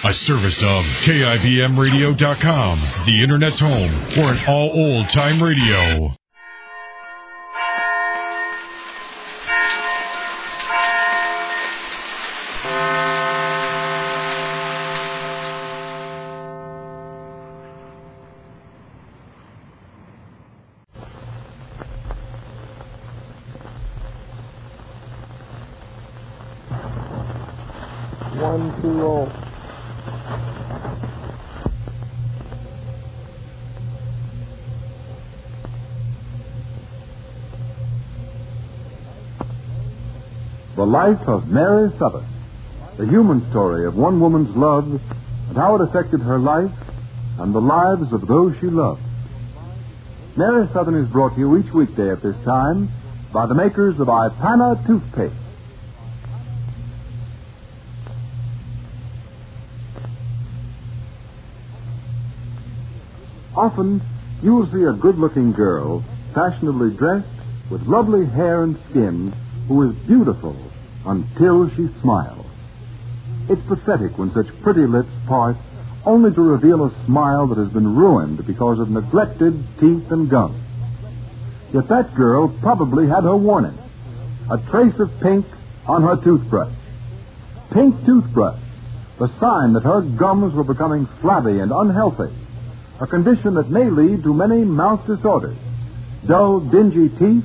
A service of KIBMradio.com, the Internet's home for an all old-time radio. The Life of Mary Sothern, the human story of one woman's love and how it affected her life and the lives of those she loved. Mary Sothern is brought to you each weekday at this time by the makers of Ipana toothpaste. Often, you will see a good-looking girl, fashionably dressed, with lovely hair and skin, who is beautiful until she smiles. It's pathetic when such pretty lips part only to reveal a smile that has been ruined because of neglected teeth and gums. Yet that girl probably had her warning. A trace of pink on her toothbrush. Pink toothbrush, the sign that her gums were becoming flabby and unhealthy, a condition that may lead to many mouth disorders, dull, dingy teeth,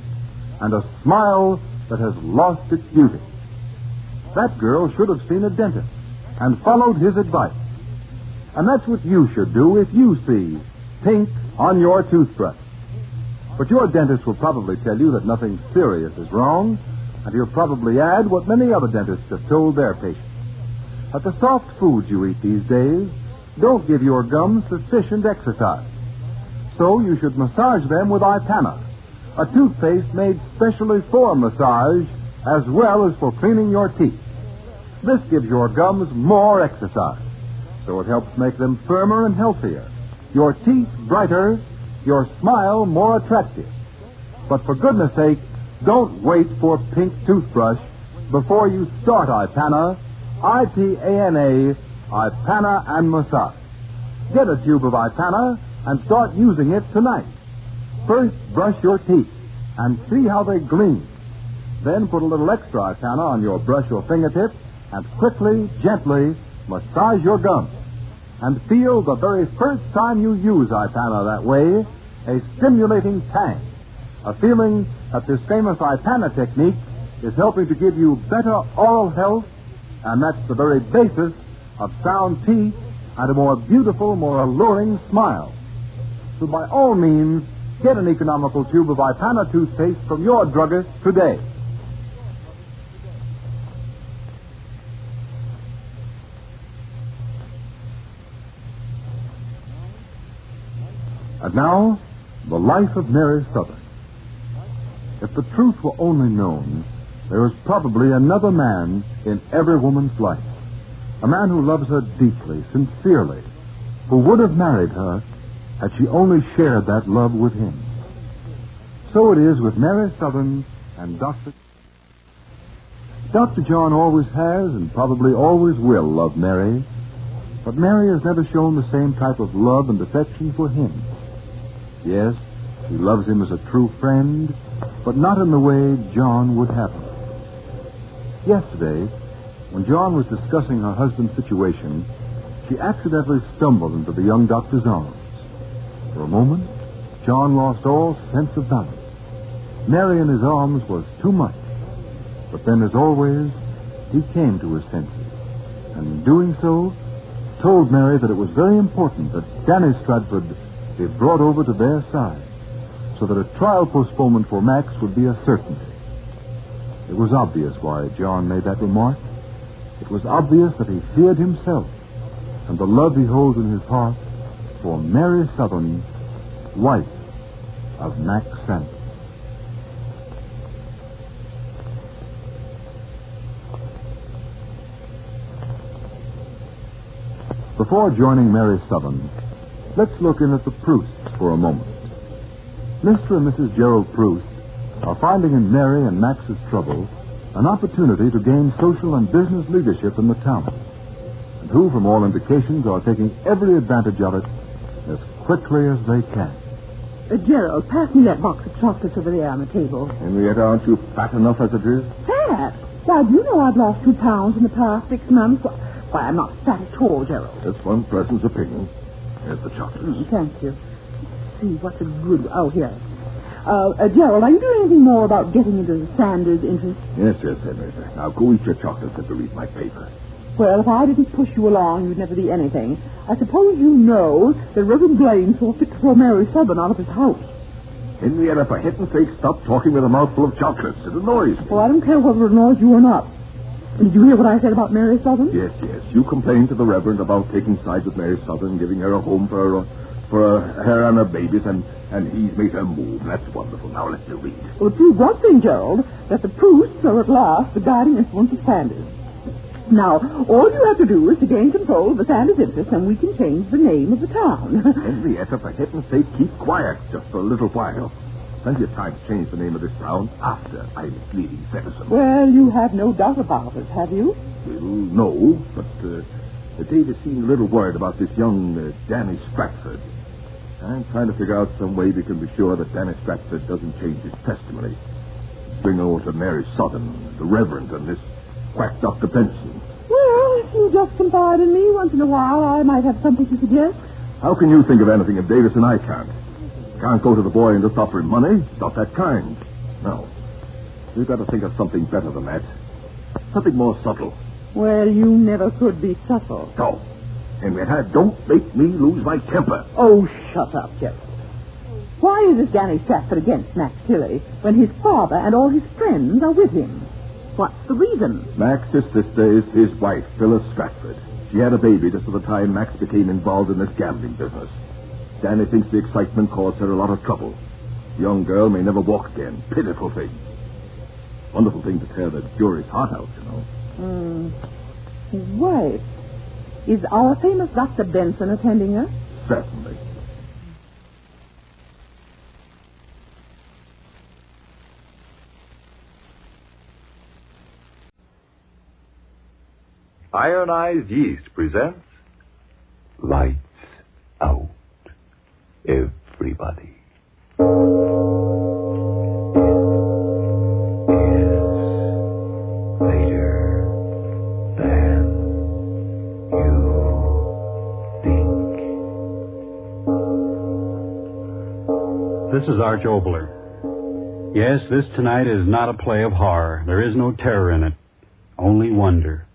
and a smile that has lost its beauty. That girl should have seen a dentist and followed his advice. And that's what you should do if you see pink on your toothbrush. But your dentist will probably tell you that nothing serious is wrong, and he'll probably add what many other dentists have told their patients. That the soft foods you eat these days don't give your gums sufficient exercise. So you should massage them with Ipana, a toothpaste made specially for massage as well as for cleaning your teeth. This gives your gums more exercise, so it helps make them firmer and healthier, your teeth brighter, your smile more attractive. But for goodness sake, don't wait for pink toothbrush before you start Ipana, I-P-A-N-A, Ipana and Massage. Get a tube of Ipana and start using it tonight. First, brush your teeth and see how they gleam. Then put a little extra Ipana on your brush or fingertip and quickly, gently massage your gums. And feel the very first time you use Ipana that way, a stimulating tang. A feeling that this famous Ipana technique is helping to give you better oral health, and that's the very basis of sound teeth and a more beautiful, more alluring smile. So by all means, get an economical tube of Ipana toothpaste from your druggist today. And now, the life of Mary Sothern. If the truth were only known, there is probably another man in every woman's life. A man who loves her deeply, sincerely, who would have married her had she only shared that love with him. So it is with Mary Sothern and Dr. John always has and probably always will love Mary, but Mary has never shown the same type of love and affection for him. Yes, she loves him as a true friend, but not in the way John would have her. Yesterday, when John was discussing her husband's situation, she accidentally stumbled into the young doctor's arms. For a moment, John lost all sense of balance. Mary in his arms was too much. But then, as always, he came to his senses, and in doing so, told Mary that it was very important that Danny Stratford be brought over to their side, so that a trial postponement for Max would be a certainty. It was obvious why John made that remark. It was obvious that he feared himself and the love he holds in his heart for Mary Sothern, wife of Max Sanctum. Before joining Mary Sothern, let's look in at the Prousts for a moment. Mr. and Mrs. Gerald Proust are finding in Mary and Max's trouble an opportunity to gain social and business leadership in the town. And who, from all indications, are taking every advantage of it as quickly as they can. Gerald, pass me that box of chocolates over there on the table. Henrietta, aren't you fat enough as it is? Fat? Why, do you know I've lost 2 pounds in the past 6 months? Why, I'm not fat at all, Gerald. That's one person's opinion. Here's the chocolates. Thank you. Let's see, what's a good... Oh, here. Gerald, are you doing anything more about getting into Sanders' interest? Yes, Henrietta. Now, go eat your chocolates and read my paper. Well, if I didn't push you along, you'd never be anything. I suppose you know that Reverend Blaine saw fit to throw Mary Sothern out of his house. Henrietta, for heaven's sake, stop talking with a mouthful of chocolates. It annoys me. Well, I don't care whether it annoys you or not. Did you hear what I said about Mary Sothern? Yes. You complained to the Reverend about taking sides with Mary Sothern, giving her a home for her and her babies, and he's made her move. That's wonderful. Now let's read. Well, prove one thing, Gerald, that the Prousts are at last the guiding influence of Sanders. Now, all you have to do is to gain control of the Sanders interest, and we can change the name of the town. Henrietta, for heaven's sake, keep quiet just for a little while. Plenty of time to change the name of this town after I'm leaving citizen. Well, you have no doubt about it, have you? Well, no, but Dave seemed a little worried about this young Danny Stratford. I'm trying to figure out some way we can be sure that Danny Stratford doesn't change his testimony. Bring over to Mary Sothern, the Reverend, and this quack Dr. Benson. Well, if you just confide in me once in a while, I might have something to suggest. How can you think of anything if Davis and I can't? Can't go to the boy and just offer him money. It's not that kind. No. We've got to think of something better than that. Something more subtle. Well, you never could be subtle. No. Henrietta, don't make me lose my temper. Oh, shut up, Gerald. Why is this Danny Stratford against Max Tilley when his father and all his friends are with him? What's the reason? Max's sister is his wife, Phyllis Stratford. She had a baby just at the time Max became involved in this gambling business. Danny thinks the excitement caused her a lot of trouble. The young girl may never walk again. Pitiful thing. Wonderful thing to tear the jury's heart out, you know. His wife. Is our famous Dr. Benson attending her? Certainly. Ironized Yeast presents Lights Out. Everybody. It is later than you think. This is Arch Oboler. Yes, this tonight is not a play of horror. There is no terror in it, only wonder.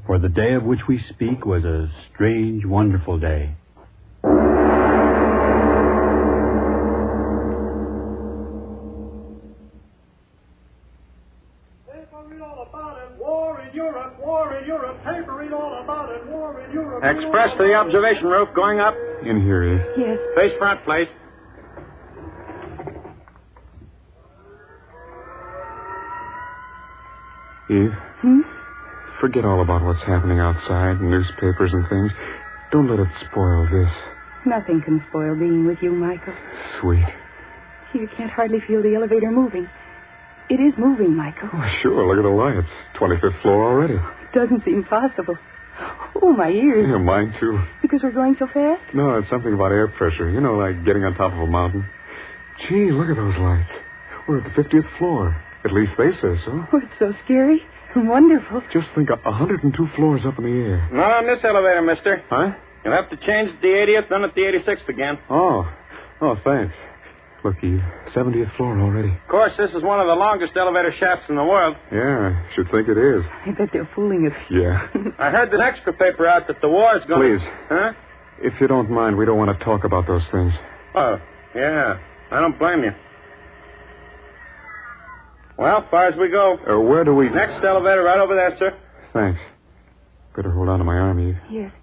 For the day of which we speak was a strange, wonderful day. Express to the observation roof, going up. In here, Eve. Yes. Face front, please. Eve? Forget all about what's happening outside, newspapers and things. Don't let it spoil this. Nothing can spoil being with you, Michael. Sweet. You can't hardly feel the elevator moving. It is moving, Michael. Oh, sure. Look at the lights. 25th floor already. It doesn't seem possible. Oh, my ears. Yeah, mine too. Because we're going so fast? No, it's something about air pressure. You know, like getting on top of a mountain. Gee, look at those lights. We're at the 50th floor. At least they say so. Oh, it's so scary and wonderful. Just think, 102 floors up in the air. Not on this elevator, mister. Huh? You'll have to change at the 80th, then at the 86th again. Oh, thanks. Look, Eve, 70th floor already. Of course, this is one of the longest elevator shafts in the world. Yeah, should think it is. I bet they're fooling us. Yeah. I heard an extra paper out that the war's going... Please. Huh? If you don't mind, we don't want to talk about those things. Oh, yeah. I don't blame you. Well, as far as we go. Where do we... Next elevator right over there, sir. Thanks. Better hold on to my arm, Eve. Yes.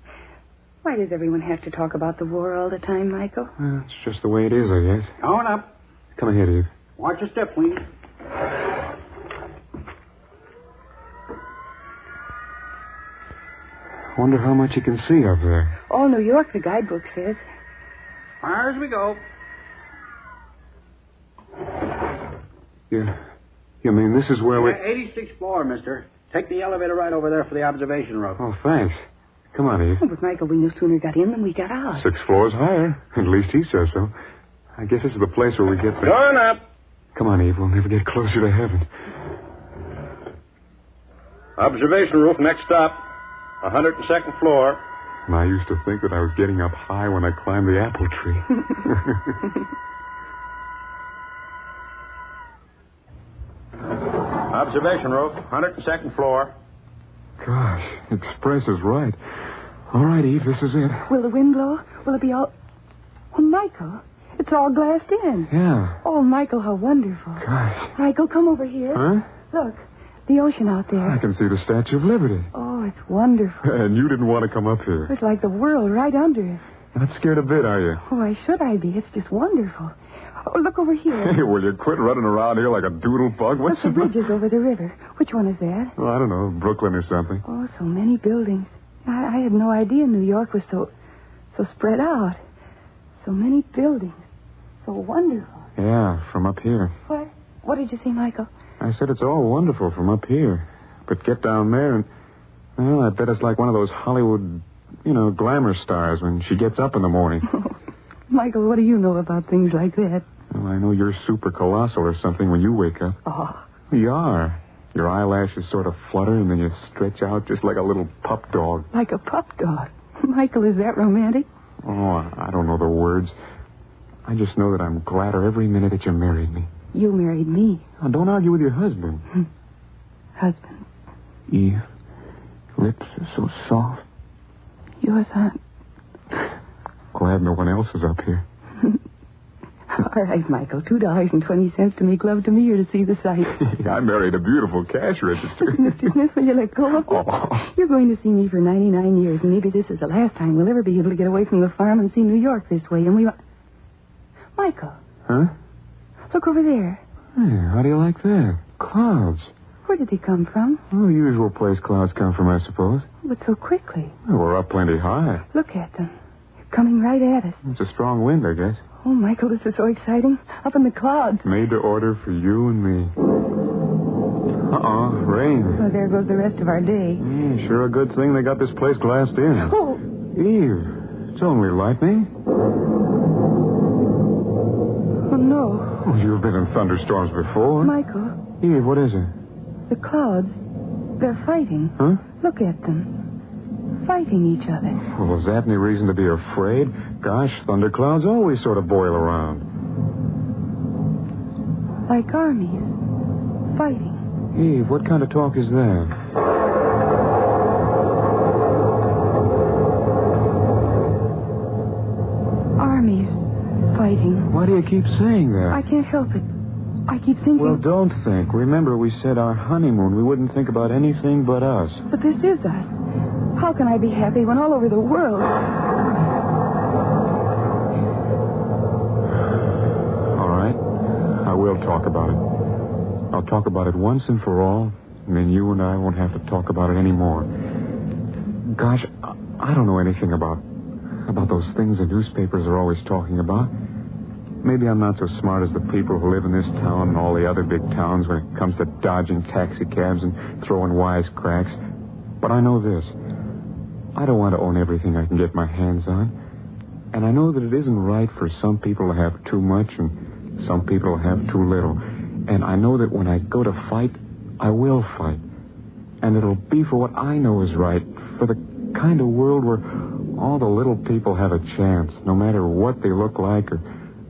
Why does everyone have to talk about the war all the time, Michael? It's just the way it is, I guess. Going up. Come ahead, Eve. Watch your step, please. Wonder how much you can see up there. All New York, the guidebook says. Far as we go. You mean this is where we... 86th floor, mister. Take the elevator right over there for the observation room. Oh, thanks. Come on, Eve. Oh, but, Michael, we no sooner got in than we got out. 6 floors higher. At least he says so. I guess this is the place where we get the... Going up. Come on, Eve. We'll never get closer to heaven. Observation roof, next stop. 102nd floor. And I used to think that I was getting up high when I climbed the apple tree. Observation roof, 102nd floor. Gosh, Express is right. All right, Eve, this is it. Will the wind blow? Will it be all... Oh, Michael, it's all glassed in. Yeah. Oh, Michael, how wonderful. Gosh. Michael, come over here. Huh? Look, the ocean out there. I can see the Statue of Liberty. Oh, it's wonderful. And you didn't want to come up here. It's like the world right under it. You're not scared a bit, are you? Oh, why should I be? It's just wonderful. Oh, look over here. Hey, will you quit running around here like a doodle bug? What's the bridges over the river? Which one is that? Oh, I don't know, Brooklyn or something. Oh, so many buildings. I had no idea New York was so spread out. So many buildings. So wonderful. Yeah, from up here. What? What did you say, Michael? I said it's all wonderful from up here. But get down there and, well, I bet it's like one of those Hollywood, glamour stars when she gets up in the morning. Michael, what do you know about things like that? Well, I know you're super colossal or something when you wake up. Oh. You are. Your eyelashes sort of flutter and then you stretch out just like a little pup dog. Like a pup dog? Michael, is that romantic? Oh, I don't know the words. I just know that I'm gladder every minute that you married me. You married me. Now, don't argue with your husband. Husband? Eve, lips are so soft. Yours aren't. Glad no one else is up here. All right, Michael. $2.20 to make love to me or to see the sight. I married a beautiful cash register. Mr. Smith, will you let go of me? Oh. You're going to see me for 99 years, and maybe this is the last time we'll ever be able to get away from the farm and see New York this way. And we... Michael. Huh? Look over there. Hey, how do you like that? Clouds. Where did they come from? Oh, the usual place clouds come from, I suppose. But so quickly. Well, we're up plenty high. Look at them. They're coming right at us. It's a strong wind, I guess. Oh, Michael, this is so exciting. Up in the clouds. Made to order for you and me. Uh-oh, rain. Well, there goes the rest of our day. Sure a good thing they got this place glassed in. Oh. Eve, it's only lightning. Oh, no. Oh, you've been in thunderstorms before. Michael. Eve, what is it? The clouds. They're fighting. Huh? Look at them. Fighting each other. Well, is that any reason to be afraid? Gosh, thunderclouds always sort of boil around. Like armies. Fighting. Eve, what kind of talk is that? Armies. Fighting. Why do you keep saying that? I can't help it. I keep thinking... Well, don't think. Remember, we said our honeymoon, we wouldn't think about anything but us. But this is us. How can I be happy when all over the world... All right. I will talk about it. I'll talk about it once and for all, and then you and I won't have to talk about it anymore. Gosh, I don't know anything about those things the newspapers are always talking about. Maybe I'm not so smart as the people who live in this town and all the other big towns when it comes to dodging taxi cabs and throwing wisecracks. But I know this. I don't want to own everything I can get my hands on. And I know that it isn't right for some people to have too much and some people to have too little. And I know that when I go to fight, I will fight. And it'll be for what I know is right, for the kind of world where all the little people have a chance, no matter what they look like or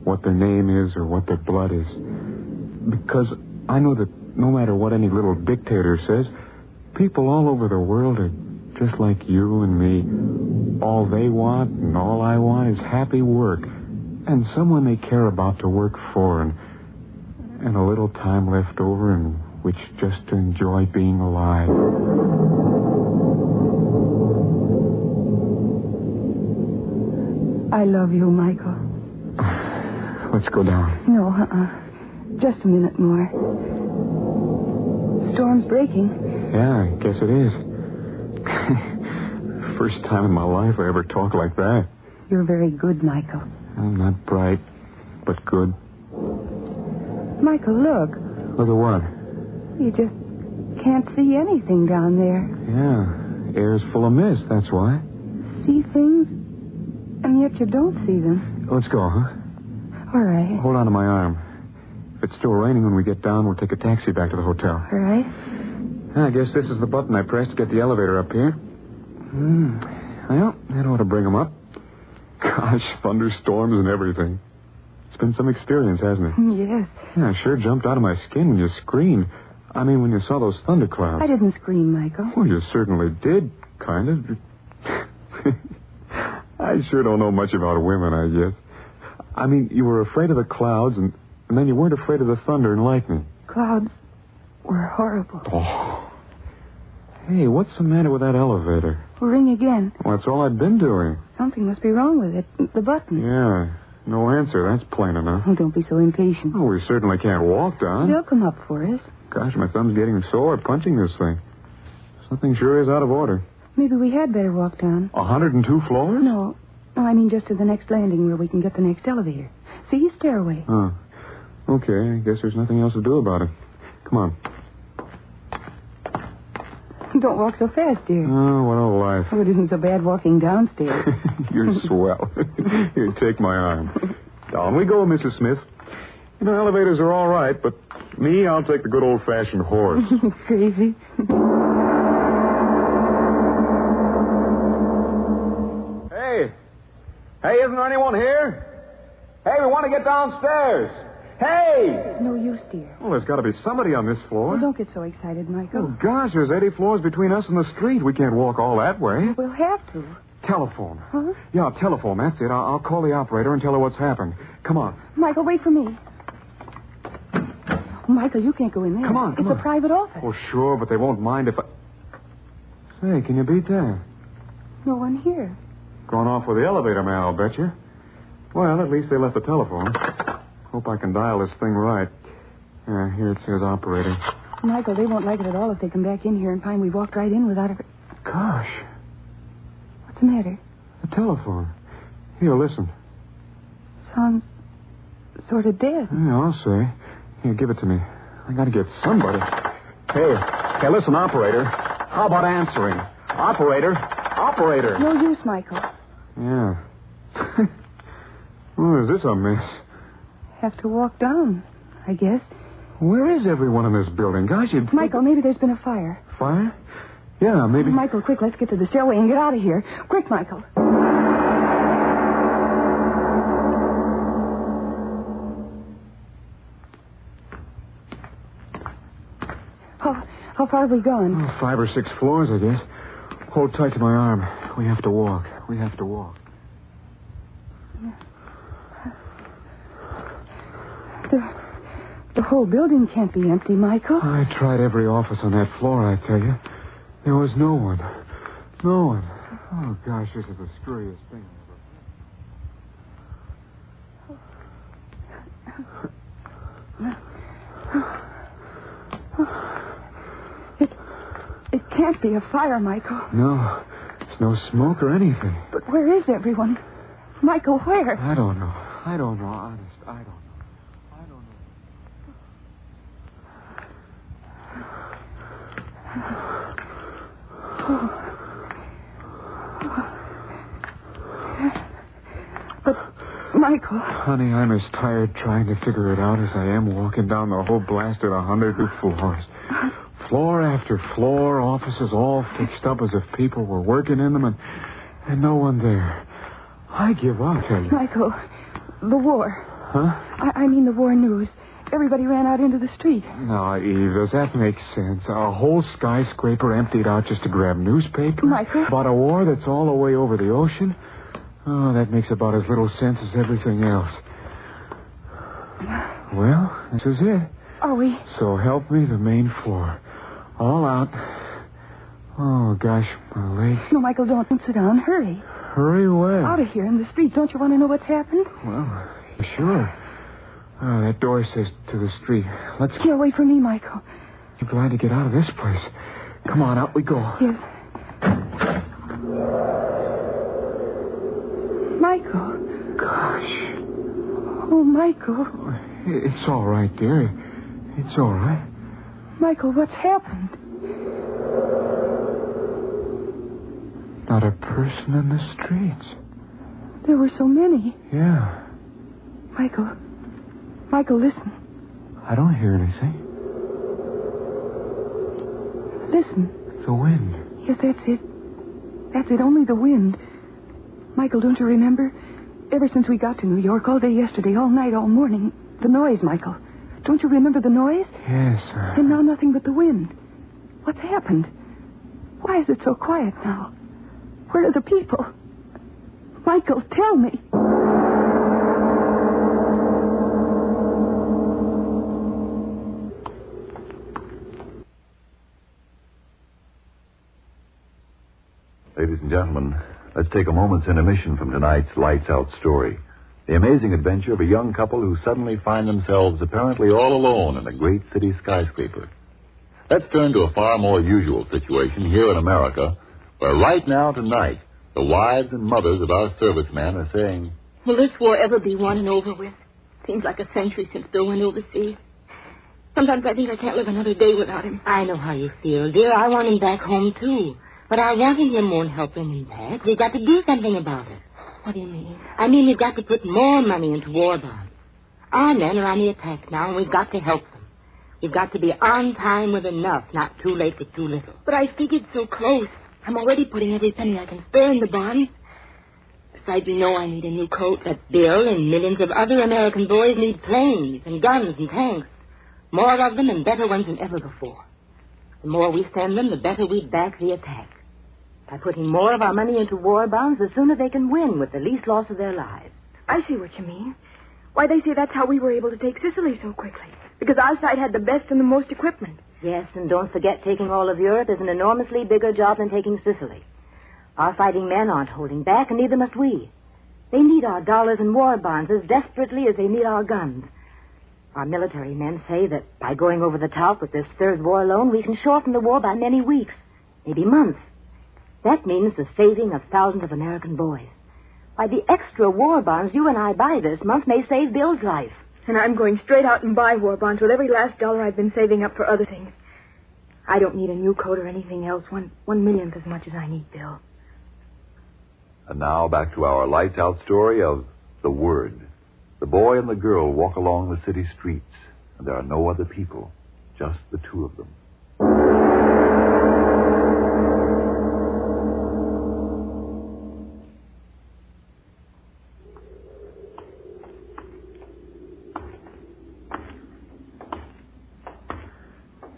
what their name is or what their blood is. Because I know that no matter what any little dictator says, people all over the world are just like you and me. All they want and all I want is happy work and someone they care about to work for and a little time left over in which just to enjoy being alive. I love you, Michael. Let's go down. No, just a minute more. Storm's breaking. Yeah, I guess it is. First time in my life I ever talked like that. You're very good, Michael. I'm not bright, but good. Michael, look. Look at what? You just can't see anything down there. Yeah, air's full of mist, that's why. see things, and yet you don't see them. Let's go, huh? All right. Hold on to my arm. If it's still raining when we get down, we'll take a taxi back to the hotel. All right. I guess this is the button I pressed to get the elevator up here. Well, that ought to bring them up. Gosh, thunderstorms and everything. It's been some experience, hasn't it? Yes. Yeah, I sure jumped out of my skin when you screamed. I mean, when you saw those thunderclouds. I didn't scream, Michael. Well, you certainly did, kind of. I sure don't know much about women, I guess. I mean, you were afraid of the clouds, and then you weren't afraid of the thunder and lightning. Clouds were horrible. Oh. Hey, what's the matter with that elevator? Ring again. Well, that's all I've been doing. Something must be wrong with it. The button. Yeah, no answer. That's plain enough. Oh, don't be so impatient. Oh, we certainly can't walk down. They'll come up for us. Gosh, my thumb's getting sore punching this thing. Something sure is out of order. Maybe we had better walk down. 102 floors? No, I mean just to the next landing where we can get the next elevator. See, stairway. Oh. Okay, I guess there's nothing else to do about it. Come on. Don't walk so fast, dear. Oh, what a life. Oh, it isn't so bad walking downstairs. You're swell. Here, take my arm. Down we go, Mrs. Smith. You know, elevators are all right, but me, I'll take the good old-fashioned horse. Crazy. Hey, isn't there anyone here? Hey, we want to get downstairs. Hey! It's no use, dear. Well, there's got to be somebody on this floor. Well, don't get so excited, Michael. Oh, gosh, there's 80 floors between us and the street. We can't walk all that way. We'll have to. Telephone. Huh? Yeah, telephone. That's it. I'll call the operator and tell her what's happened. Come on. Michael, wait for me. Michael, you can't go in there. Come on. It's a private office. Oh, sure, but they won't mind if I... Say, can you beat that? No one here. Gone off with the elevator man, I'll bet you. Well, at least they left the telephone. Hope I can dial this thing right. Yeah, here it says operator. Michael, they won't like it at all if they come back in here and find we walked right in without a... Gosh. What's the matter? The telephone. Here, listen. Sounds sort of dead. Yeah, I'll say. Here, give it to me. I gotta get somebody. Hey, listen, operator. How about answering? Operator. No use, Michael. Yeah. Oh, is this a mess? Have to walk down, I guess. Where is everyone in this building? Gosh, you'd... Michael, maybe there's been a fire. Fire? Yeah, maybe... Michael, quick, let's get to the stairway and get out of here. Quick, Michael. How far have we gone? Oh, 5 or 6 floors, I guess. Hold tight to my arm. We have to walk. The whole building can't be empty, Michael. I tried every office on that floor, I tell you. There was no one. No one. Oh, gosh, this is the scariest thing It can't be a fire, Michael. No. There's no smoke or anything. But where is everyone? Michael, where? I don't know. Honest, I don't know. But, Michael... Honey, I'm as tired trying to figure it out as I am walking down the whole blasted 102 floors. Floor after floor, offices all fixed up as if people were working in them, and no one there. I give up, tell you. Michael, the war. Huh? I mean the war news. Everybody ran out into the street. No, Eve, does that make sense? A whole skyscraper emptied out just to grab newspapers? Michael? About a war that's all the way over the ocean? Oh, that makes about as little sense as everything else. Well, this is it. Are we? So help me, the main floor. All out. Oh, gosh, my legs. No, Michael, don't sit down. Hurry. Hurry away. Out of here in the street. Don't you want to know what's happened? Well, sure. Oh, that door says to the street. Let's... Here, wait for me, Michael. I'm glad to get out of this place. Come on, out we go. Yes. Michael. Gosh. Oh, Michael. It's all right, dear. It's all right. Michael, what's happened? Not a person. person in the streets. There were so many. Yeah. Michael, listen. I don't hear anything. Listen. The wind. Yes, that's it. That's it, only the wind. Michael, don't you remember? Ever since we got to New York, all day yesterday, all night, all morning. The noise, Michael. Don't you remember the noise? Yes. And now nothing but the wind. What's happened? Why is it so quiet now? Where are the people? Michael, tell me. Ladies and gentlemen, let's take a moment's intermission from tonight's Lights Out story. The amazing adventure of a young couple who suddenly find themselves apparently all alone in a great city skyscraper. Let's turn to a far more usual situation here in America, where right now, tonight, the wives and mothers of our servicemen are saying, "Will this war ever be won and over with? Seems like a century since Bill went overseas. Sometimes I think I can't live another day without him." I know how you feel, dear. I want him back home, too. But our wanting him won't help bring him back. We've got to do something about it. What do you mean? I mean, we've got to put more money into war bonds. Our men are on the attack now, and we've got to help them. We've got to be on time with enough, not too late with too little. But I figured so close. I'm already putting every penny I can spare in the bond. Besides, you know I need a new coat. But Bill and millions of other American boys need planes and guns and tanks. More of them and better ones than ever before. The more we send them, the better we back the attack. By putting more of our money into war bonds, the sooner they can win with the least loss of their lives. I see what you mean. Why, they say that's how we were able to take Sicily so quickly. Because our side had the best and the most equipment. Yes, and don't forget taking all of Europe is an enormously bigger job than taking Sicily. Our fighting men aren't holding back, and neither must we. They need our dollars and war bonds as desperately as they need our guns. Our military men say that by going over the top with this third war loan, we can shorten the war by many weeks, maybe months. That means the saving of thousands of American boys. By the extra war bonds you and I buy this month may save Bill's life. And I'm going straight out and buy war bonds with every last dollar I've been saving up for other things. I don't need a new coat or anything else. 1/1,000,000th as much as I need, Bill. And now back to our Lights Out story of The Word. The boy and the girl walk along the city streets, and there are no other people, just the two of them.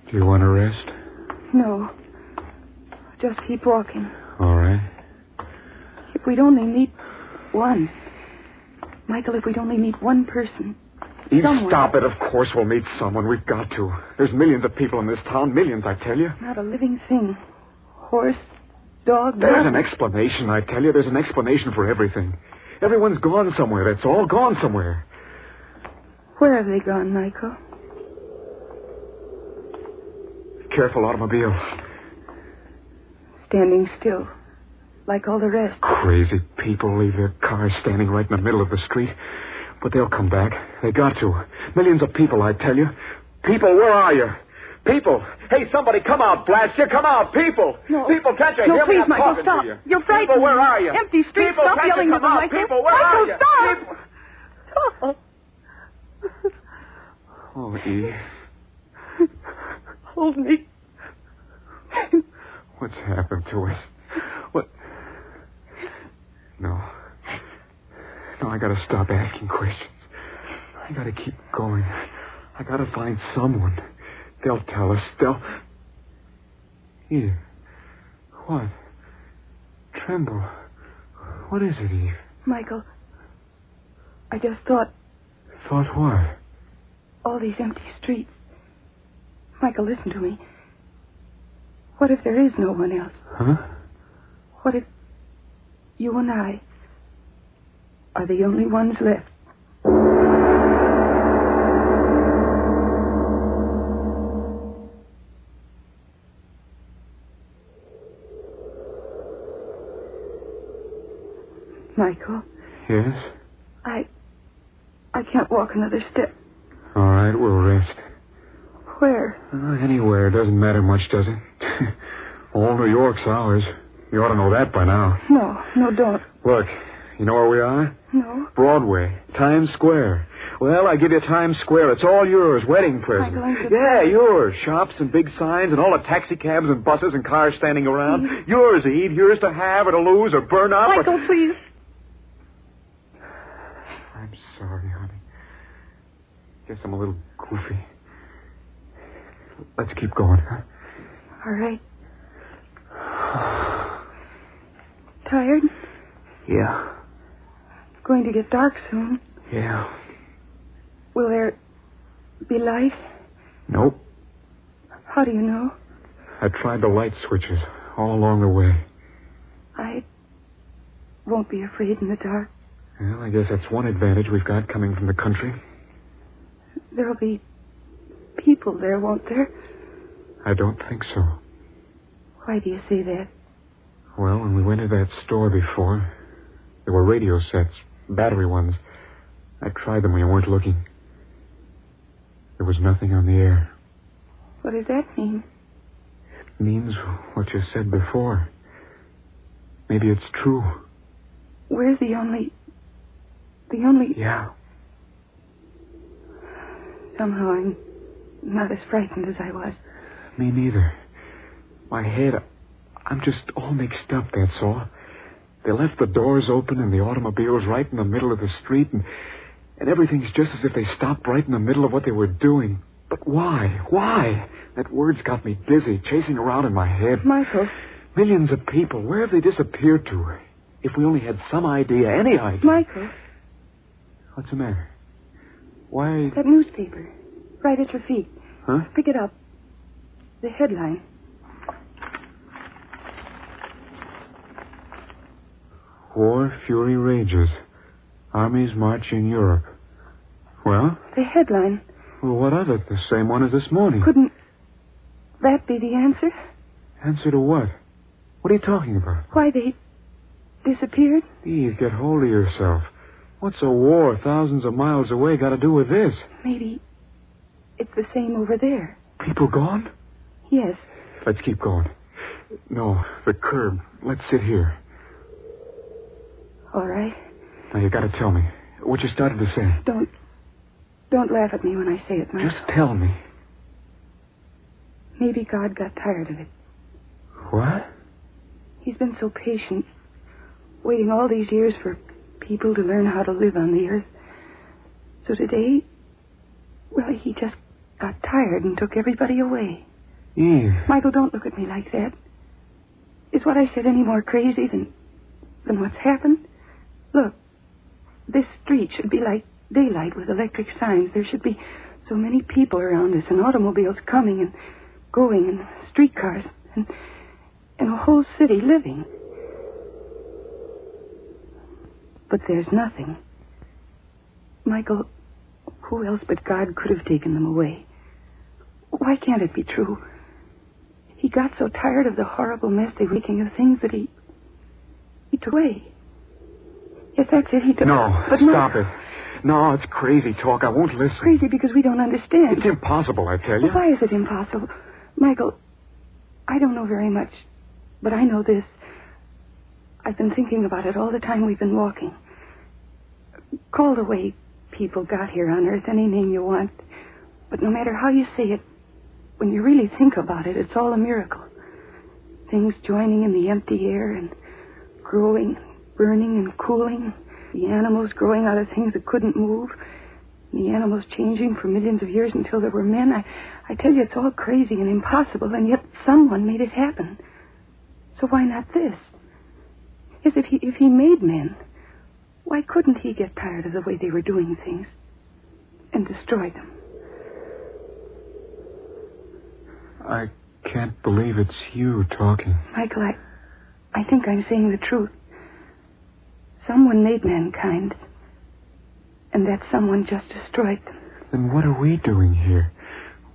Do you want to rest? No. Just keep walking. All right. If we'd only meet one. Michael, if we'd only meet one person. You Someone. stop it. Of course we'll meet someone. We've got to. There's millions of people in this town. Millions, I tell you. Not a living thing. Horse, dog, There's nothing. an explanation, I tell you. There's an explanation for everything. Everyone's gone somewhere. That's all. Gone somewhere. Where have they gone, Michael? Careful, automobile. Standing still. Like all the rest. Crazy people leave their cars standing right in the middle of the street. But they'll come back. They got to. Millions of people, I tell you. People, where are you? People. Hey, somebody come out, blast you. Come out, people. No. People, can't you No, hear me? please, I'm Michael, talking stop. to you. You're frightened. People, where are you? Empty streets. People, Stop can't yelling you at come them, out? Michael. People, where Michael, are you? stop. People. Stop. Oh, Eve. Hold me. What's happened to us? What? No, I gotta stop asking questions. I gotta keep going. I gotta find someone. They'll tell us. Here. What? Tremble. What is it, Eve? Michael, I just thought Thought what? all these empty streets. Michael, listen to me. What if there is no one else? Huh? What if you and I are the only ones left? Michael? Yes? I can't walk another step. All right, we'll rest. Where? Anywhere. Doesn't matter much, does it? All New York's ours. You ought to know that by now. No, don't. Look, you know where we are? No. Broadway, Times Square. Well, I give you Times Square. It's all yours. Wedding present. Yeah, yours. Shops and big signs and all the taxi cabs and buses and cars standing around. Yours, Eve. Yours to have or to lose or burn up. Michael, please. I'm sorry, honey. Guess I'm a little goofy. Let's keep going, huh? All right. Tired? Yeah. It's going to get dark soon. Yeah. Will there be light? Nope. How do you know? I tried the light switches all along the way. I won't be afraid in the dark. Well, I guess that's one advantage we've got coming from the country. There'll be people there, won't there? I don't think so. Why do you say that? Well, when we went to that store before, there were radio sets, battery ones. I tried them when you weren't looking. There was nothing on the air. What does that mean? It means what you said before. Maybe it's true. We're the only... Yeah. Somehow I'm not as frightened as I was. Me neither. My head, I'm just all mixed up, that's all. They left the doors open and the automobiles right in the middle of the street, and everything's just as if they stopped right in the middle of what they were doing. But why? Why? That word's got me dizzy, chasing around in my head. Michael. Millions of people. Where have they disappeared to? If we only had some idea, any idea. Michael. What's the matter? Why? That newspaper. Right at your feet. Huh? Pick it up. The headline. War fury rages. Armies march in Europe. Well? The headline. Well, what of it? The same one as this morning. Couldn't that be the answer? Answer to what? What are you talking about? Why they disappeared? Eve, get hold of yourself. What's a war thousands of miles away got to do with this? Maybe it's the same over there. People gone? Yes. Let's keep going. No, the curb. Let's sit here. All right. Now, you got to tell me what you started to say. Don't laugh at me when I say it, Mike. Just tell me. Maybe God got tired of it. What? He's been so patient, waiting all these years for people to learn how to live on the earth. So today, well, he just got tired and took everybody away. Eve. Michael, don't look at me like that. Is what I said any more crazy than what's happened? Look, this street should be like daylight with electric signs. There should be so many people around us and automobiles coming and going and streetcars and a whole city living. But there's nothing. Michael, who else but God could have taken them away? Why can't it be true? He got so tired of the horrible mess they were making of things that he took away. Yes, that's it. He took... No, but stop it. No, it's crazy talk. I won't listen. Crazy because we don't understand. It's impossible, I tell you. Well, why is it impossible? Michael, I don't know very much, but I know this. I've been thinking about it all the time we've been walking. Call the way people got here on Earth any name you want. But no matter how you say it, when you really think about it, it's all a miracle. Things joining in the empty air and growing, burning and cooling. The animals growing out of things that couldn't move. The animals changing for millions of years until there were men. I tell you, it's all crazy and impossible, and yet someone made it happen. So why not this? Yes, if he made men, why couldn't he get tired of the way they were doing things and destroy them? I can't believe it's you talking. Michael, I think I'm saying the truth. Someone made mankind, and that someone just destroyed them. Then what are we doing here?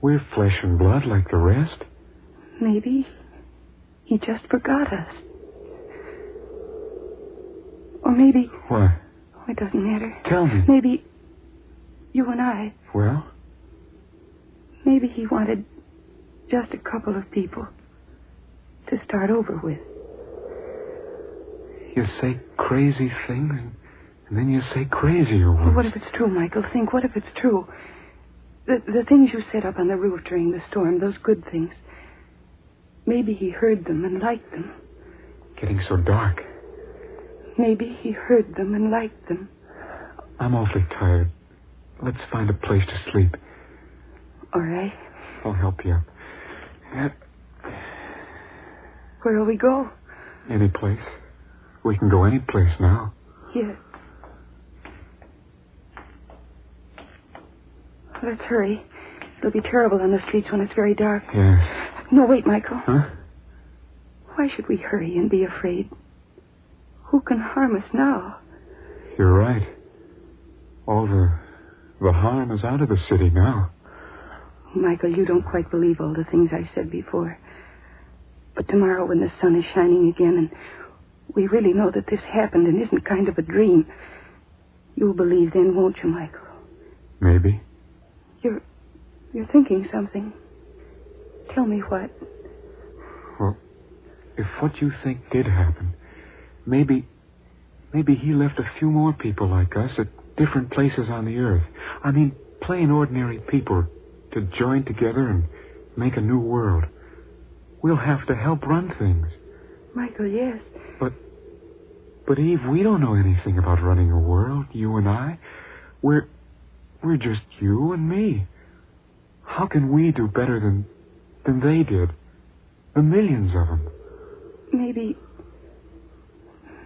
We're flesh and blood like the rest. Maybe he just forgot us. Or maybe... What? Oh, it doesn't matter. Tell me. Maybe you and I... Well? Maybe he wanted just a couple of people to start over with. You say crazy things, and then you say crazier ones. What if it's true, Michael? Think, what if it's true? The things you said up on the roof during the storm, those good things. Maybe he heard them and liked them. Getting so dark. Maybe he heard them and liked them. I'm awfully tired. Let's find a place to sleep. All right. I'll help you up. Where'll we go? Any place. We can go any place now. Yes. Let's hurry. It'll be terrible on the streets when it's very dark. Yes. No, wait, Michael. Huh? Why should we hurry and be afraid? Who can harm us now? You're right. All the harm is out of the city now. Michael, you don't quite believe all the things I said before. But tomorrow when the sun is shining again and we really know that this happened and isn't kind of a dream, you'll believe then, won't you, Michael? Maybe. You're thinking something. Tell me what. Well, if what you think did happen, maybe he left a few more people like us at different places on the earth. I mean, plain ordinary people to join together and make a new world. We'll have to help run things. Michael, yes. But Eve, we don't know anything about running a world, you and I. We're just you and me. How can we do better than they did? The millions of them.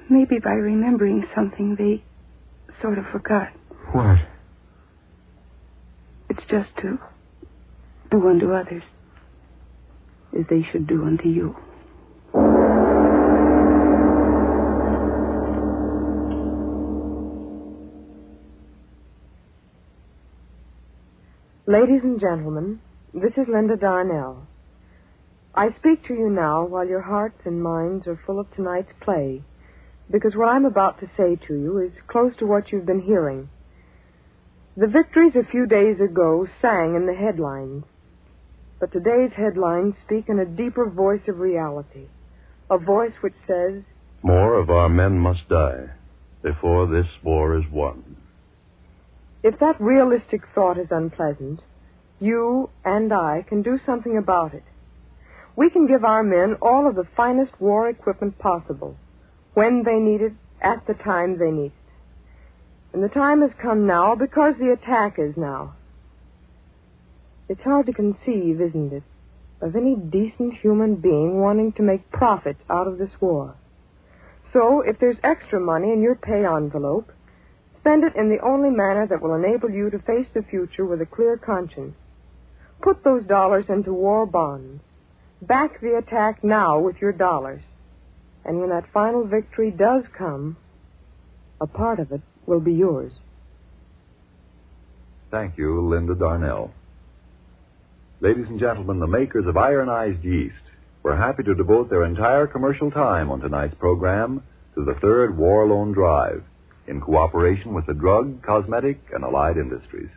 Maybe by remembering something they sort of forgot. What? It's just to do unto others as they should do unto you. Ladies and gentlemen, this is Linda Darnell. I speak to you now while your hearts and minds are full of tonight's play, because what I'm about to say to you is close to what you've been hearing. The victories a few days ago sang in the headlines, but today's headlines speak in a deeper voice of reality, a voice which says, "More of our men must die before this war is won." If that realistic thought is unpleasant, you and I can do something about it. We can give our men all of the finest war equipment possible, when they need it, at the time they need it. And the time has come now because the attack is now. It's hard to conceive, isn't it, of any decent human being wanting to make profit out of this war. So, if there's extra money in your pay envelope, spend it in the only manner that will enable you to face the future with a clear conscience. Put those dollars into war bonds. Back the attack now with your dollars. And when that final victory does come, a part of it will be yours. Thank you, Linda Darnell. Ladies and gentlemen, the makers of ironized yeast were happy to devote their entire commercial time on tonight's program to the third War Loan Drive, in cooperation with the drug, cosmetic, and allied industries.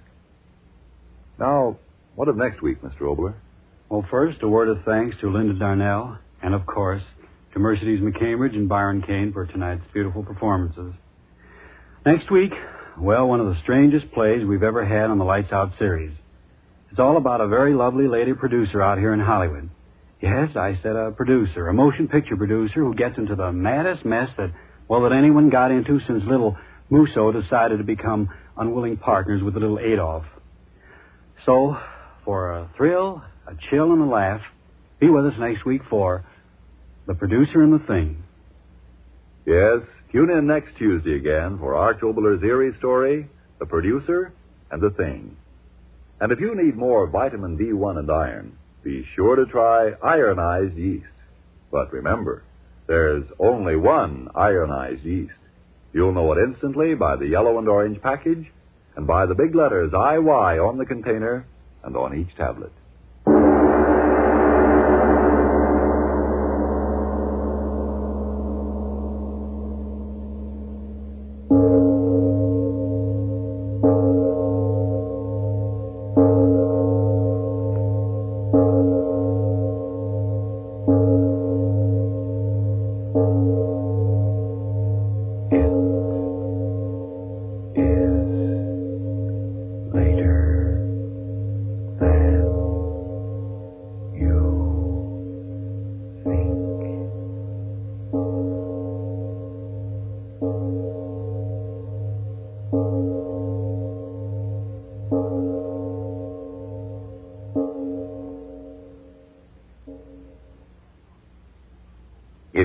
Now, what of next week, Mr. Oboler? Well, first, a word of thanks to Linda Darnell, and of course, to Mercedes McCambridge and Byron Kane for tonight's beautiful performances. Next week, well, one of the strangest plays we've ever had on the Lights Out series. It's all about a very lovely lady producer out here in Hollywood. Yes, I said a producer, a motion picture producer who gets into the maddest mess that anyone got into since little Musso decided to become unwilling partners with the little Adolf. So, for a thrill, a chill, and a laugh, be with us next week for The Producer and the Thing. Yes, tune in next Tuesday again for Arch Oboler's eerie story, The Producer and the Thing. And if you need more vitamin B1 and iron, be sure to try ironized yeast. But remember, there's only one ironized yeast. You'll know it instantly by the yellow and orange package and by the big letters IY on the container and on each tablet.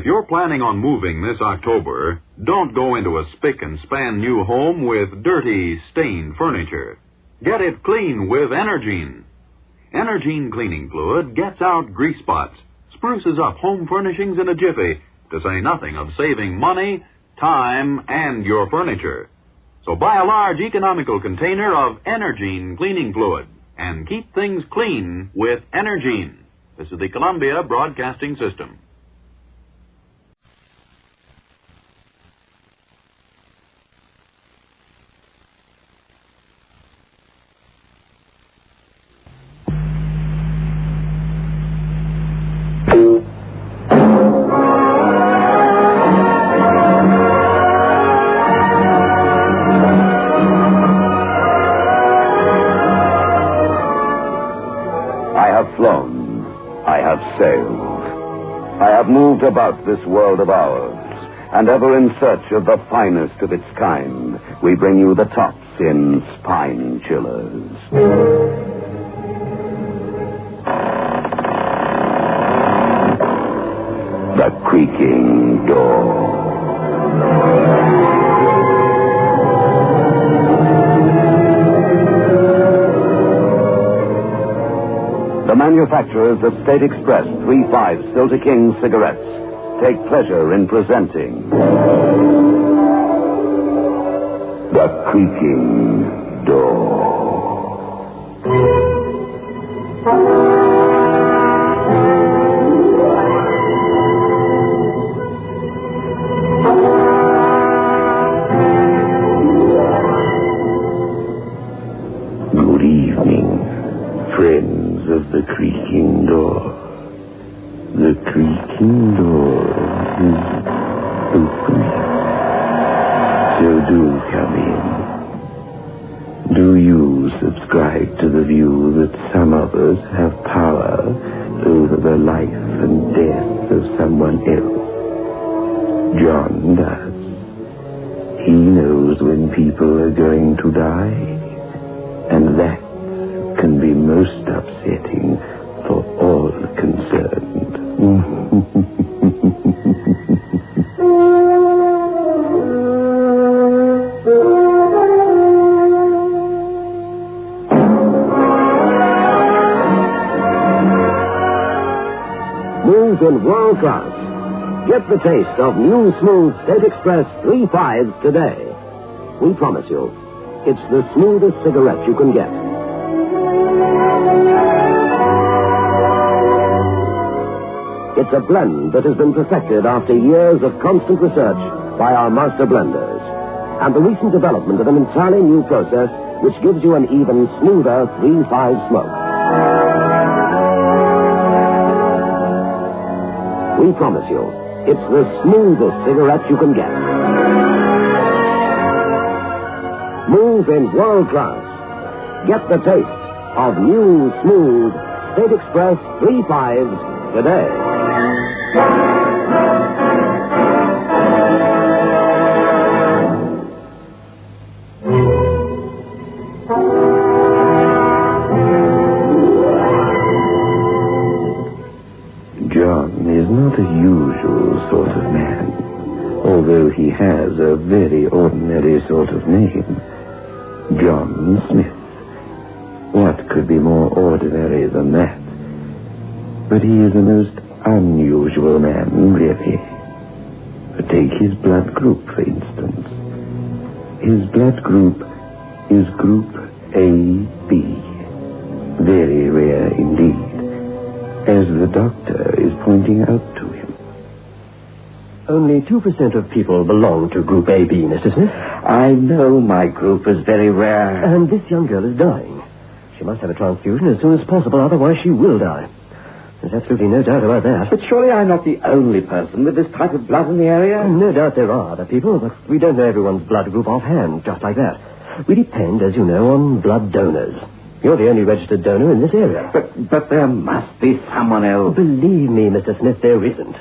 If you're planning on moving this October, don't go into a spick and span new home with dirty, stained furniture. Get it clean with Energine. Energine cleaning fluid gets out grease spots, spruces up home furnishings in a jiffy, to say nothing of saving money, time, and your furniture. So buy a large economical container of Energine cleaning fluid and keep things clean with Energine. This is the Columbia Broadcasting System. Sailed. I have moved about this world of ours, and ever in search of the finest of its kind, we bring you the tops in spine chillers. The Creaking Door. The manufacturers of State Express 3/5 Stilton King cigarettes take pleasure in presenting The Creaking Door. Good evening, friends of the Creaking Door. The Creaking Door is open. So do come in. Do you subscribe to the view that some of us have power over the life and death of someone else? John does. He knows when people are going to die, and that can be most upsetting for all concerned. Move in world class. Get the taste of new smooth State Express 3/5s today. We promise you, it's the smoothest cigarette you can get. It's a blend that has been perfected after years of constant research by our master blenders. And the recent development of an entirely new process which gives you an even smoother 3/5 smoke. We promise you, it's the smoothest cigarette you can get. Move in world class. Get the taste of new, smooth State Express 3/5s today. John is not a usual sort of man, although he has a very ordinary sort of name. John Smith. What could be more ordinary than that? But he is a most unusual man, really. Take his blood group, for instance. His blood group is Group AB. Very rare indeed, as the doctor is pointing out to him. Only 2% of people belong to Group AB, Mr. Smith. I know my group is very rare. And this young girl is dying. She must have a transfusion as soon as possible, otherwise she will die. There's absolutely no doubt about that. But surely I'm not the only person with this type of blood in the area? No doubt there are other people, but we don't know everyone's blood group offhand, just like that. We depend, as you know, on blood donors. You're the only registered donor in this area. But there must be someone else. Believe me, Mr. Smith, there isn't.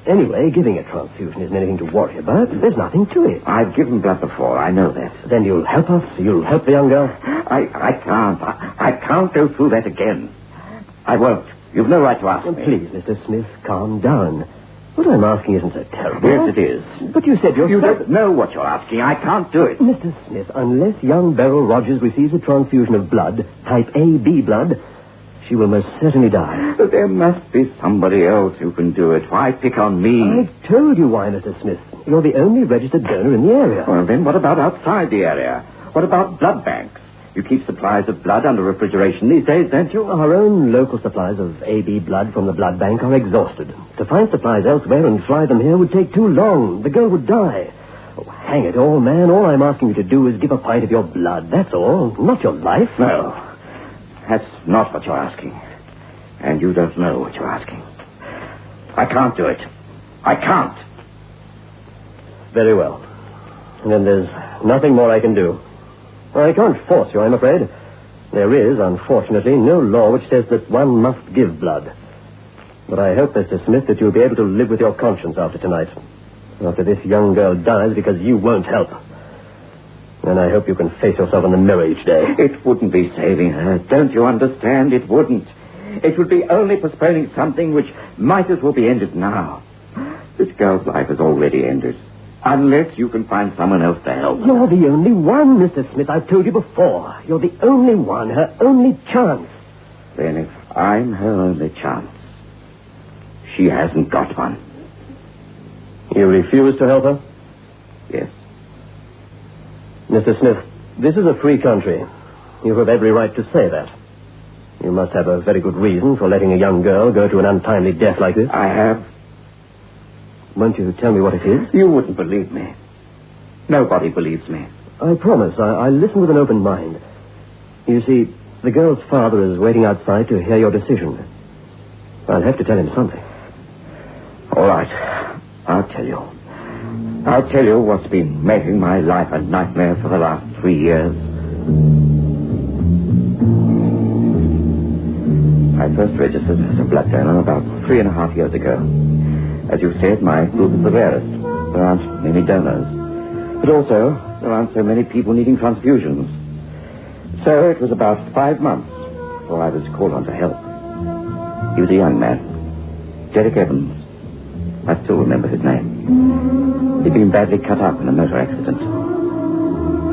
Anyway, giving a transfusion isn't anything to worry about. There's nothing to it. I've given blood before, I know that. Then you'll help us? You'll help the young girl? I can't. I can't go through that again. I won't. You've no right to ask me. Please, Mr. Smith, calm down. What I'm asking isn't so terrible. Yes, it is. But you said yourself... You don't know what you're asking. I can't do it. Mr. Smith, unless young Beryl Rogers receives a transfusion of blood, type AB blood, she will most certainly die. But there must be somebody else who can do it. Why pick on me? I've told you why, Mr. Smith. You're the only registered donor in the area. Well, then what about outside the area? What about blood banks? You keep supplies of blood under refrigeration these days, don't you? Our own local supplies of AB blood from the blood bank are exhausted. To find supplies elsewhere and fly them here would take too long. The girl would die. Oh, hang it all, man. All I'm asking you to do is give a pint of your blood. That's all. Not your life. No. That's not what you're asking. And you don't know what you're asking. I can't do it. I can't. Very well. And then there's nothing more I can do. I can't force you, I'm afraid. There is, unfortunately, no law which says that one must give blood. But I hope, Mr. Smith, that you'll be able to live with your conscience after tonight. After this young girl dies because you won't help. And I hope you can face yourself in the mirror each day. It wouldn't be saving her. Don't you understand? It wouldn't. It would be only postponing something which might as well be ended now. This girl's life is already ended. Unless you can find someone else to help. You're the only one, Mr. Smith. I've told you before. You're the only one, her only chance. Then if I'm her only chance, she hasn't got one. You refuse to help her? Yes. Mr. Smith, this is a free country. You have every right to say that. You must have a very good reason for letting a young girl go to an untimely death like this. I have. Won't you tell me what it is? You wouldn't believe me. Nobody believes me. I promise. I listen with an open mind. You see, the girl's father is waiting outside to hear your decision. I'll have to tell him something. All right. I'll tell you. I'll tell you what's been making my life a nightmare for the last 3 years. I first registered as a blood donor about 3.5 years ago. As you said, my group is the rarest. There aren't many donors. But also, there aren't so many people needing transfusions. So it was about 5 months before I was called on to help. He was a young man. Derek Evans. I still remember his name. He'd been badly cut up in a motor accident.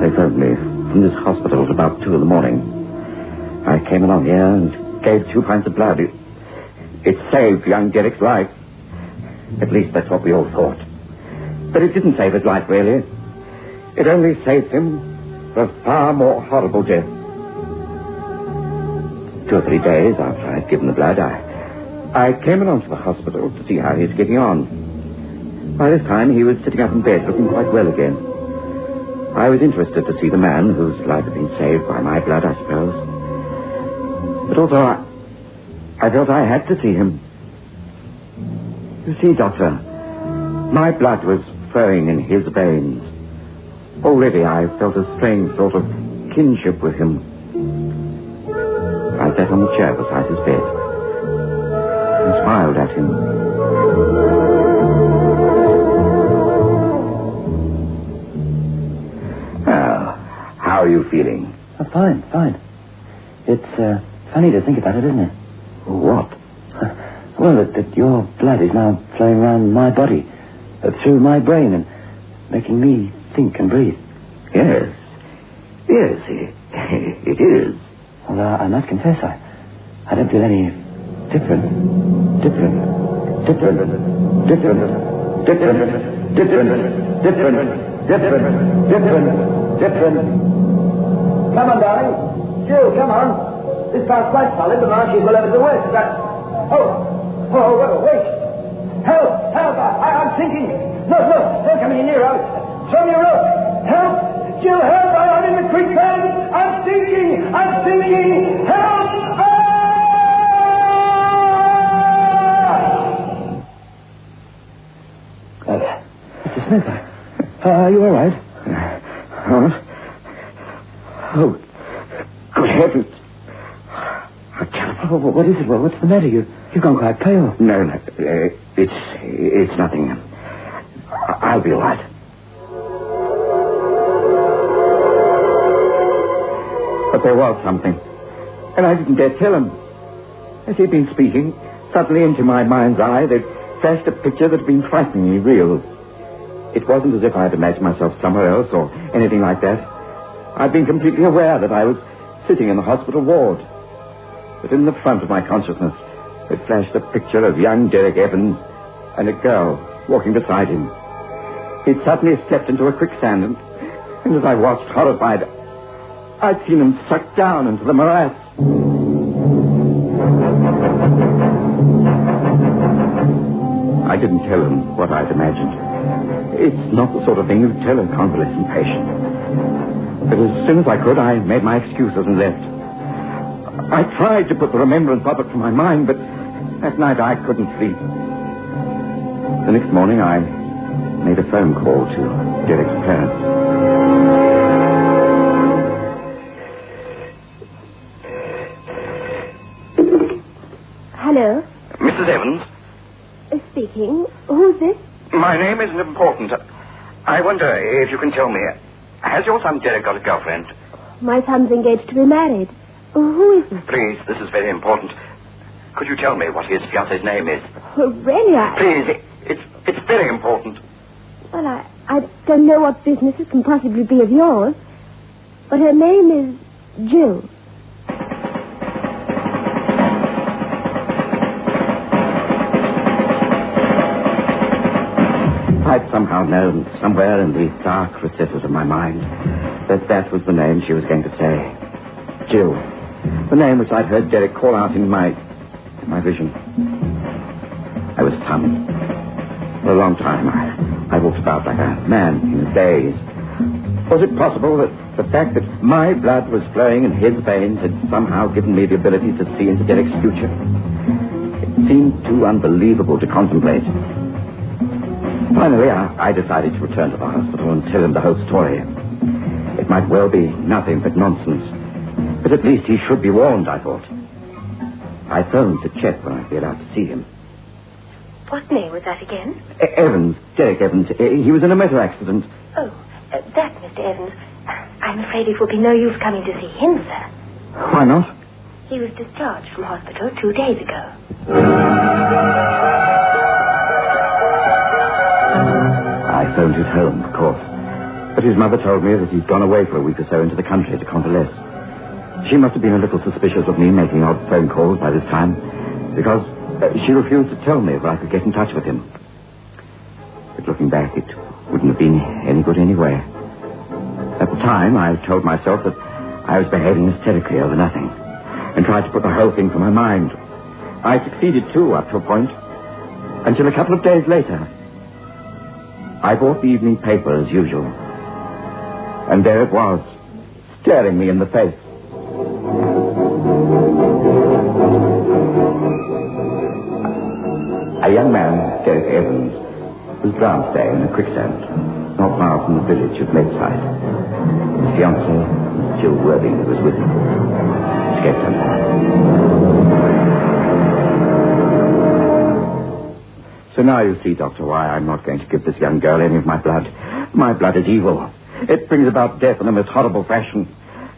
They phoned me from this hospital at about 2 a.m. I came along here and gave 2 pints of blood. It saved young Derek's life. At least that's what we all thought. But it didn't save his life, really. It only saved him a far more horrible death. 2 or 3 days after I'd given the blood, I came along to the hospital to see how he was getting on. By this time, he was sitting up in bed, looking quite well again. I was interested to see the man whose life had been saved by my blood, I suppose. But also, I felt I had to see him. You see, Doctor, my blood was flowing in his veins. Already I felt a strange sort of kinship with him. I sat on the chair beside his bed and smiled at him. Well, how are you feeling? Fine. It's funny to think about it, isn't it? What? Well, that your blood is now flowing around my body, through my brain, and making me think and breathe. Yes, it is. Well, I must confess, I don't feel any different. Come on, darling. Jill, come on. This part's quite solid, but now she's well over the worst. Wait. Help! I'm sinking. Look, don't come any nearer. Throw me a rope. Help! Jill, help! I'm in the quicksand. I'm sinking. Help! Mr. Smith, are you all right? Oh, good heavens. What is it? What's the matter? You've gone quite pale. No, it's nothing. I'll be all right. But there was something, and I didn't dare tell him. As he'd been speaking, suddenly into my mind's eye, there'd flashed a picture that had been frighteningly real. It wasn't as if I had imagined myself somewhere else or anything like that. I'd been completely aware that I was sitting in the hospital ward. But in the front of my consciousness, it flashed a picture of young Derek Evans and a girl walking beside him. He'd suddenly stepped into a quicksand, and as I watched, horrified, I'd seen him sucked down into the morass. I didn't tell him what I'd imagined. It's not the sort of thing you'd tell a convalescent patient. But as soon as I could, I made my excuses and left. I tried to put the remembrance of it from my mind, but that night I couldn't sleep. The next morning, I made a phone call to Derek's parents. Hello? Mrs. Evans? Speaking. Who's this? My name isn't important. I wonder if you can tell me, has your son Derek got a girlfriend? My son's engaged to be married. Who is this? Please, this is very important. Could you tell me what his fiancée's name is? Really, Please, it's very important. Well, I don't know what business it can possibly be of yours, but her name is Jill. I'd somehow known, somewhere in the dark recesses of my mind, that was the name she was going to say. Jill. The name which I'd heard Derek call out in my vision. I was stunned. For a long time, I walked about like a man in a daze. Was it possible that the fact that my blood was flowing in his veins had somehow given me the ability to see into Derek's future? It seemed too unbelievable to contemplate. Finally, I decided to return to the hospital and tell him the whole story. It might well be nothing but nonsense, but at least he should be warned, I thought. I phoned to check when I'd be allowed to see him. What name was that again? Evans, Derek Evans. He was in a motor accident. Oh, that Mr. Evans. I'm afraid it will be no use coming to see him, sir. Why not? He was discharged from hospital 2 days ago. I phoned his home, of course. But his mother told me that he'd gone away for a week or so into the country to convalesce. She must have been a little suspicious of me making odd phone calls by this time, because she refused to tell me if I could get in touch with him. But looking back, it wouldn't have been any good anyway. At the time, I told myself that I was behaving hysterically over nothing, and tried to put the whole thing from my mind. I succeeded, too, up to a point, until a couple of days later, I bought the evening paper as usual. And there it was, staring me in the face. A young man, Derek Evans, was drowned today in a quicksand, not far from the village of Medside. His fiancée, Miss Jill Worthing, who was with him, escaped unharmed. So now you see, Doctor, why I'm not going to give this young girl any of my blood. My blood is evil. It brings about death in the most horrible fashion.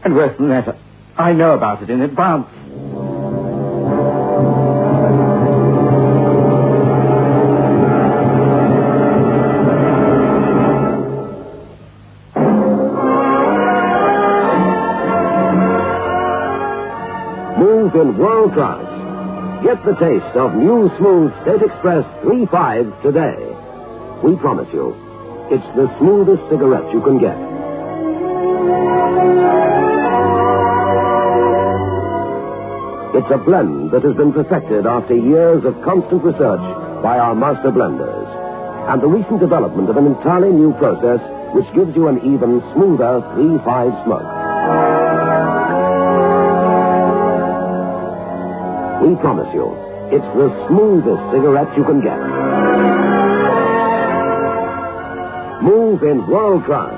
And worse than that, I know about it in advance. Move in world class. Get the taste of new smooth State Express 3/5s today. We promise you, it's the smoothest cigarette you can get. It's a blend that has been perfected after years of constant research by our master blenders, and the recent development of an entirely new process which gives you an even smoother 3/5 smoke. We promise you, it's the smoothest cigarette you can get. Move in world class.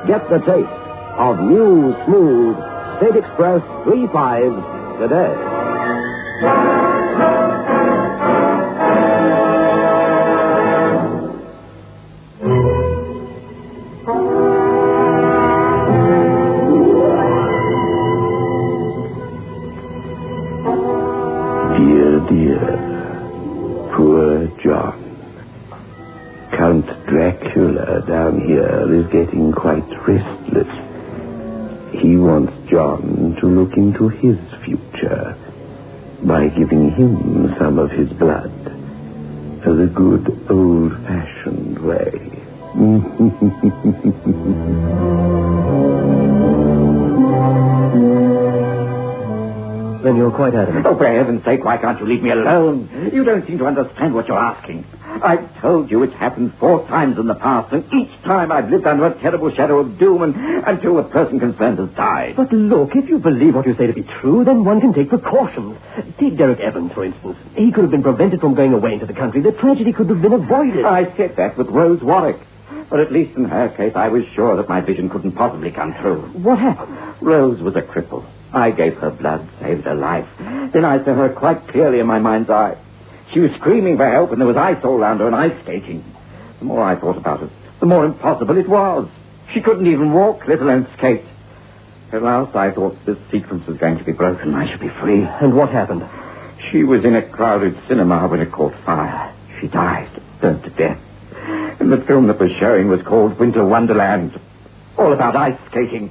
Get the taste of new, smooth State Express 3/5s today. Dear, poor John. getting quite restless. He wants John to look into his future by giving him some of his blood. The good old-fashioned way. Then you're quite adamant. Oh, for heaven's sake, why can't you leave me alone? You don't seem to understand what you're asking. I've told you it's happened 4 times in the past, and each time I've lived under a terrible shadow of doom until the person concerned has died. But look, if you believe what you say to be true, then one can take precautions. Take Derek Evans, for instance. He could have been prevented from going away into the country. The tragedy could have been avoided. I said that with Rose Warwick. But at least in her case, I was sure that my vision couldn't possibly come true. What happened? Rose was a cripple. I gave her blood, saved her life. Then I saw her quite clearly in my mind's eye. She was screaming for help, and there was ice all around her and ice skating. The more I thought about it, the more impossible it was. She couldn't even walk, let alone skate. At last, I thought this sequence was going to be broken. I should be free. And what happened? She was in a crowded cinema when it caught fire. She died, burnt to death. And the film that was showing was called Winter Wonderland. All about ice skating.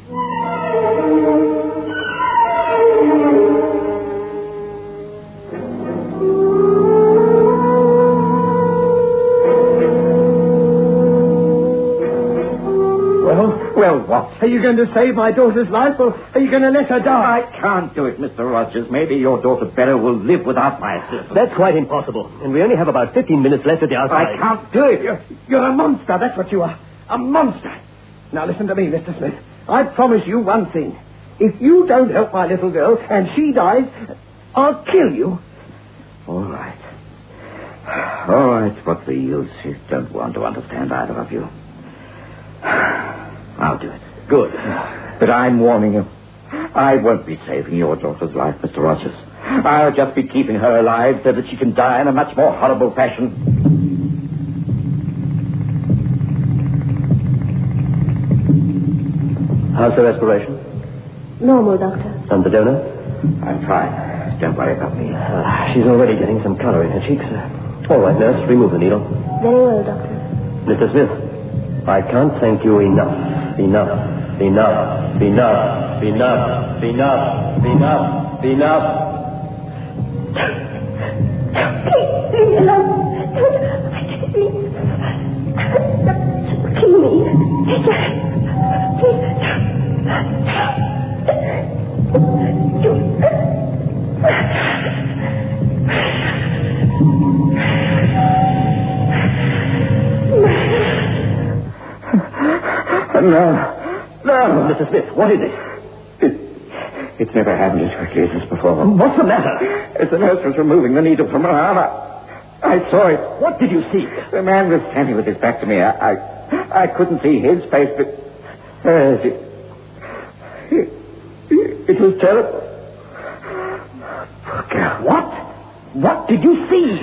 Well, what? Are you going to save my daughter's life, or are you going to let her die? I can't do it, Mr. Rogers. Maybe your daughter Bella will live without my assistance. That's quite impossible. And we only have about 15 minutes left at the outside. I can't do it. You're a monster, that's what you are. A monster. Now listen to me, Mr. Smith. I promise you one thing. If you don't help my little girl and she dies, I'll kill you. All right. All right, what's the use? You don't want to understand, either of you. I'll do it. Good. But I'm warning you. I won't be saving your daughter's life, Mr. Rogers. I'll just be keeping her alive so that she can die in a much more horrible fashion. How's the respiration? Normal, Doctor. And the donor? I'm fine. Don't worry about me. She's already getting some color in her cheeks. All right, nurse, remove the needle. Very well, Doctor. Mr. Smith, I can't thank you enough. Enough. Enough. Enough. Enough. Enough. Enough. Enough. Please, leave me alone. Don't. I can't sleep. Don't kill me. Please. No. Mr. Smith, what is it? It's never happened as quickly as this before. What's the matter? As the nurse was removing the needle from her arm, I saw it. What did you see? The man was standing with his back to me. I couldn't see his face, but hers. It was terrible. Poor girl. What? What did you see?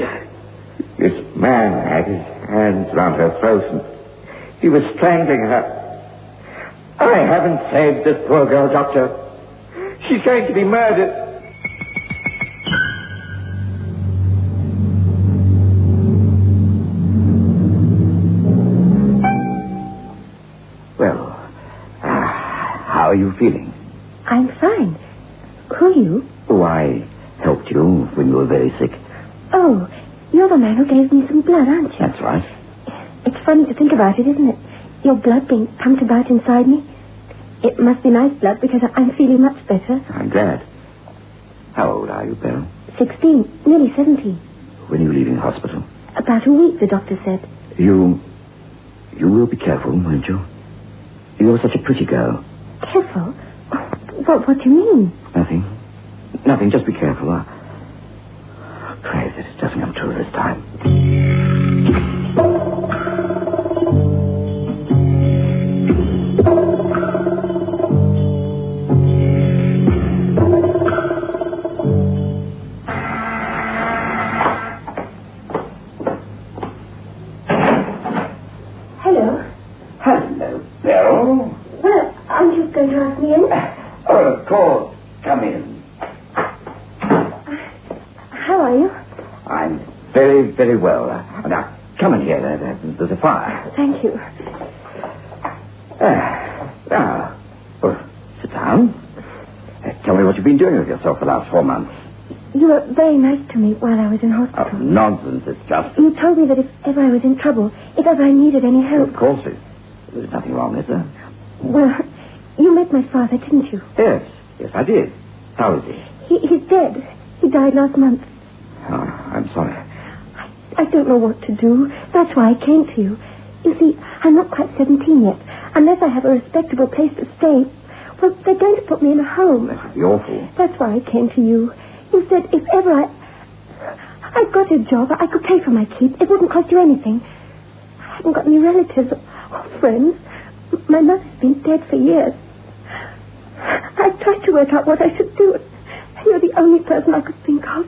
This man had his hands round her throat, and he was strangling her. I haven't saved this poor girl, Doctor. She's going to be murdered. Well, how are you feeling? I'm fine. Who are you? Oh, I helped you when you were very sick. Oh, you're the man who gave me some blood, aren't you? That's right. It's funny to think about it, isn't it? Your blood being pumped about inside me. It must be nice blood because I'm feeling much better. I'm glad. How old are you, Beryl? 16, nearly 17. When are you leaving hospital? About a week, the doctor said. You will be careful, won't you? You're such a pretty girl. Careful? What do you mean? Nothing, just be careful. I pray that it doesn't come true this time. Of course. Come in. How are you? I'm very, very well. Now, come in here. There's a fire. Thank you. Well, sit down. Tell me what you've been doing with yourself the last 4 months. You were very nice to me while I was in hospital. Oh, nonsense. It's just... You told me that if ever I was in trouble, if ever I needed any help... Of course, there's nothing wrong, is there? Well, you met my father, didn't you? Yes, I did. How is he? He's dead. He died last month. Oh, I'm sorry. I don't know what to do. That's why I came to you. You see, I'm not quite 17 yet. Unless I have a respectable place to stay, well, they're going to put me in a home. That would be awful. That's why I came to you. You said if ever I got a job, I could pay for my keep. It wouldn't cost you anything. I haven't got any relatives or friends. My mother's been dead for years. I've tried to work out what I should do. You're the only person I could think of.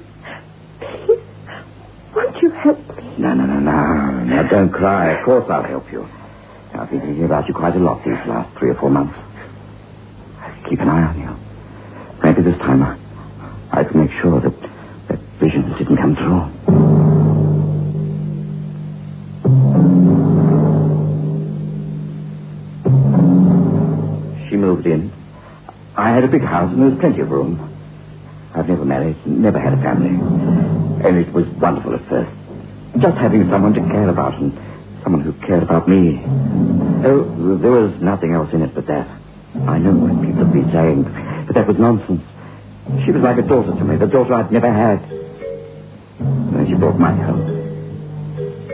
Please, won't you help me? No. Now, don't cry. Of course I'll help you. I've been thinking about you quite a lot these last 3 or 4 months. Keep an eye on you. Maybe this time I could make sure that vision didn't come true. She moved in. I had a big house and there was plenty of room. I've never married, never had a family. And it was wonderful at first. Just having someone to care about and someone who cared about me. Oh, there was nothing else in it but that. I know what people have been saying, but that was nonsense. She was like a daughter to me, the daughter I'd never had. Then she brought Mike home.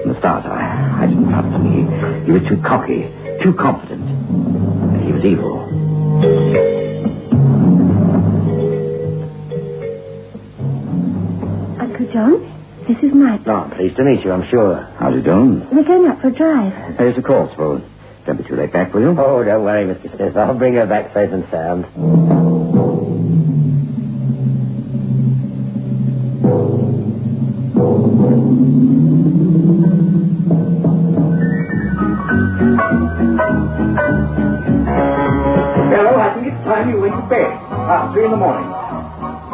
From the start, I didn't trust him. He was too cocky, too confident. And he was evil. Uncle John, this is Mike. Oh, pleased to meet you, I'm sure. How's it going? We're going out for a drive. Yes, of course, Paul. Don't be too late back, will you? Oh, don't worry, Mr. Smith. I'll bring her back safe and sound. Hello, I think it's time you went to bed. 3 in the morning.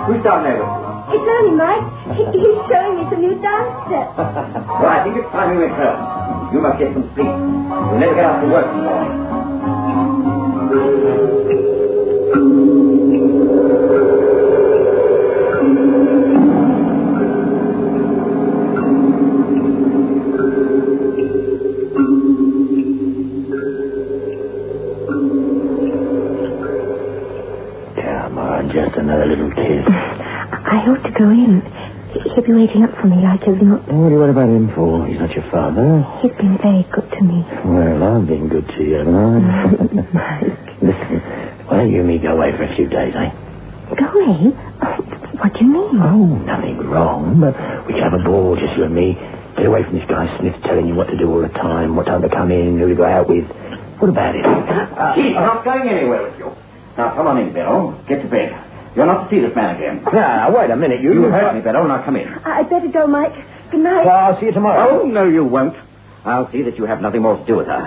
Who's down there with you? It's only Mike. He's showing me some new dance steps. Well, I think it's time you went home. You must get some sleep. You'll never get up to work in the morning. Come on, just another little kiss. I ought to go in. He'll be waiting up for me like he's not... What do you worry about him for? He's not your father. He's been very good to me. Well, I've been good to you, haven't I? Listen, why don't you and me go away for a few days, eh? Go away? What do you mean? Oh, nothing wrong, but we can have a ball, just you and me. Get away from this guy Smith telling you what to do all the time, what time to come in, who to go out with. What about it? He's not going anywhere with you. Now, come on in, Bill. Get to bed. You're not to see this man again. Now, wait a minute. You heard me, Bill. Now, come in. I'd better go, Mike. Good night. Well, I'll see you tomorrow. Oh, no, you won't. I'll see that you have nothing more to do with her.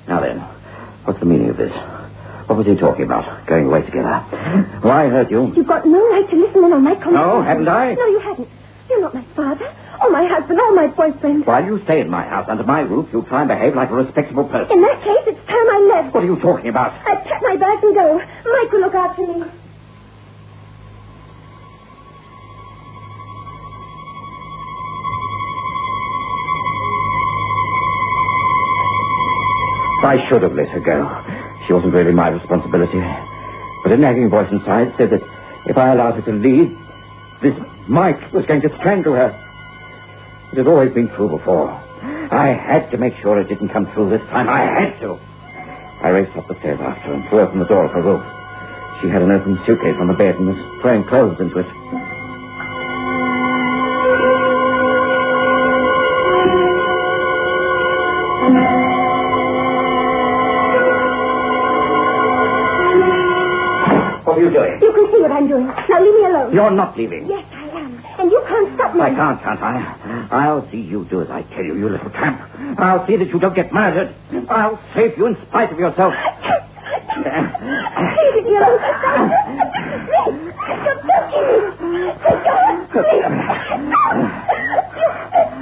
Now then, what's the meaning of this? What was he talking about? Going away together? Well, I heard you. You've got no right to listen in on my conversation. No, haven't I? No, you haven't. You're not my father, or my husband, or my boyfriend. While you stay in my house, under my roof, you try and behave like a respectable person. In that case, it's time I left. What are you talking about? I'd pack my bags and go. Mike will look after me. I should have let her go. She wasn't really my responsibility. But a nagging voice inside said that if I allowed her to leave, this Mike was going to strangle her. It had always been true before. I had to make sure it didn't come true this time. I had to. I raced up the stairs after her and threw open the door of her room. She had an open suitcase on the bed and was throwing clothes into it. What are you doing? You can see what I'm doing. Now leave me alone. You're not leaving. Yes, I am. And you can't stop me. I can't I? I'll see you do as I tell you, you little tramp. I'll see that you don't get murdered. I'll save you in spite of yourself. Leave me alone. You're choking me. Take your hands, please.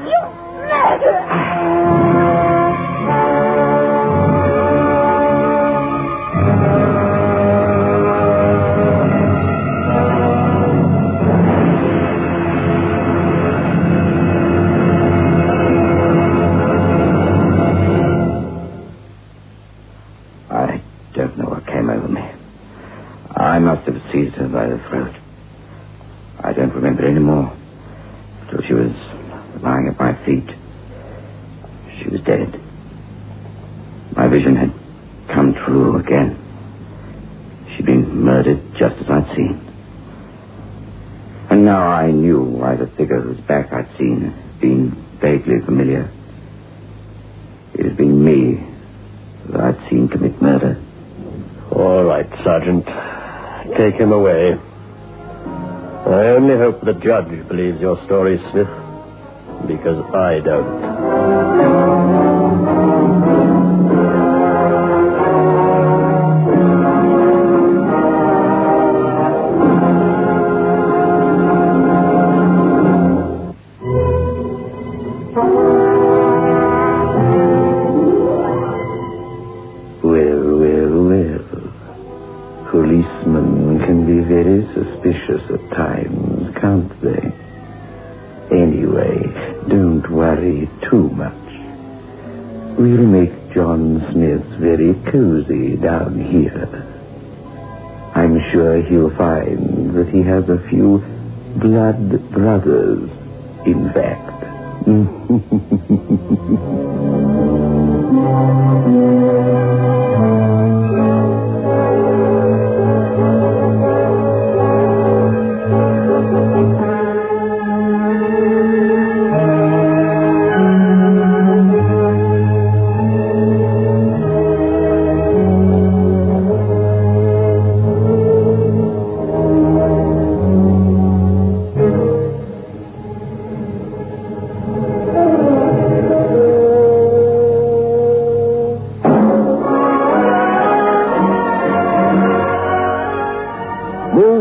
You murderer. I don't know what came over me. I must have seized her by the throat. I don't remember any more. Till she was lying at my feet. She was dead. My vision had come true again. She'd been murdered just as I'd seen. And now I knew why the figure whose back I'd seen had been vaguely familiar. It had been me that I'd seen commit murder. All right, Sergeant. Take him away. I only hope the judge believes your story, Smith, because I don't. Policemen can be very suspicious at times, can't they? Anyway, don't worry too much. We'll make John Smith very cozy down here. I'm sure he'll find that he has a few blood brothers, in fact.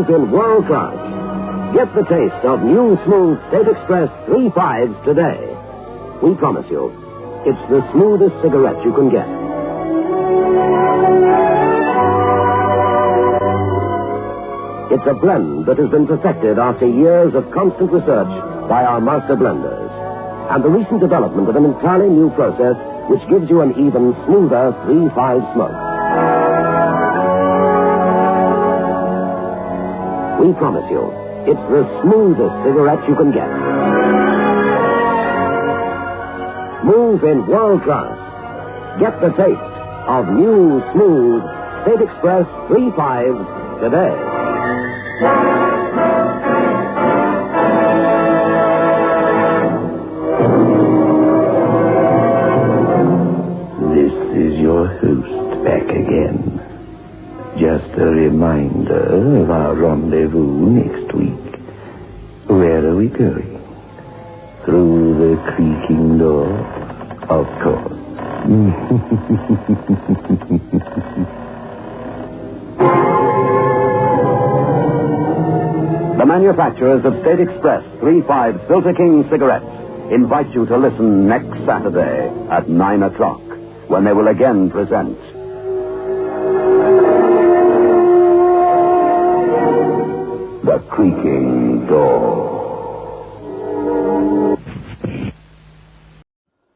In world class. Get the taste of new smooth State Express 3.5s today. We promise you, it's the smoothest cigarette you can get. It's a blend that has been perfected after years of constant research by our master blenders. And the recent development of an entirely new process which gives you an even smoother 3.5 smoke. We promise you, it's the smoothest cigarette you can get. Move in world class. Get the taste of new, smooth State Express 3.5s today. This is your host back again. Just a reminder of our rendezvous next week. Where are we going? Through the creaking door, of course. The manufacturers of State Express 3.5 Filter King cigarettes invite you to listen next Saturday at 9 o'clock when they will again present The Creaking Door.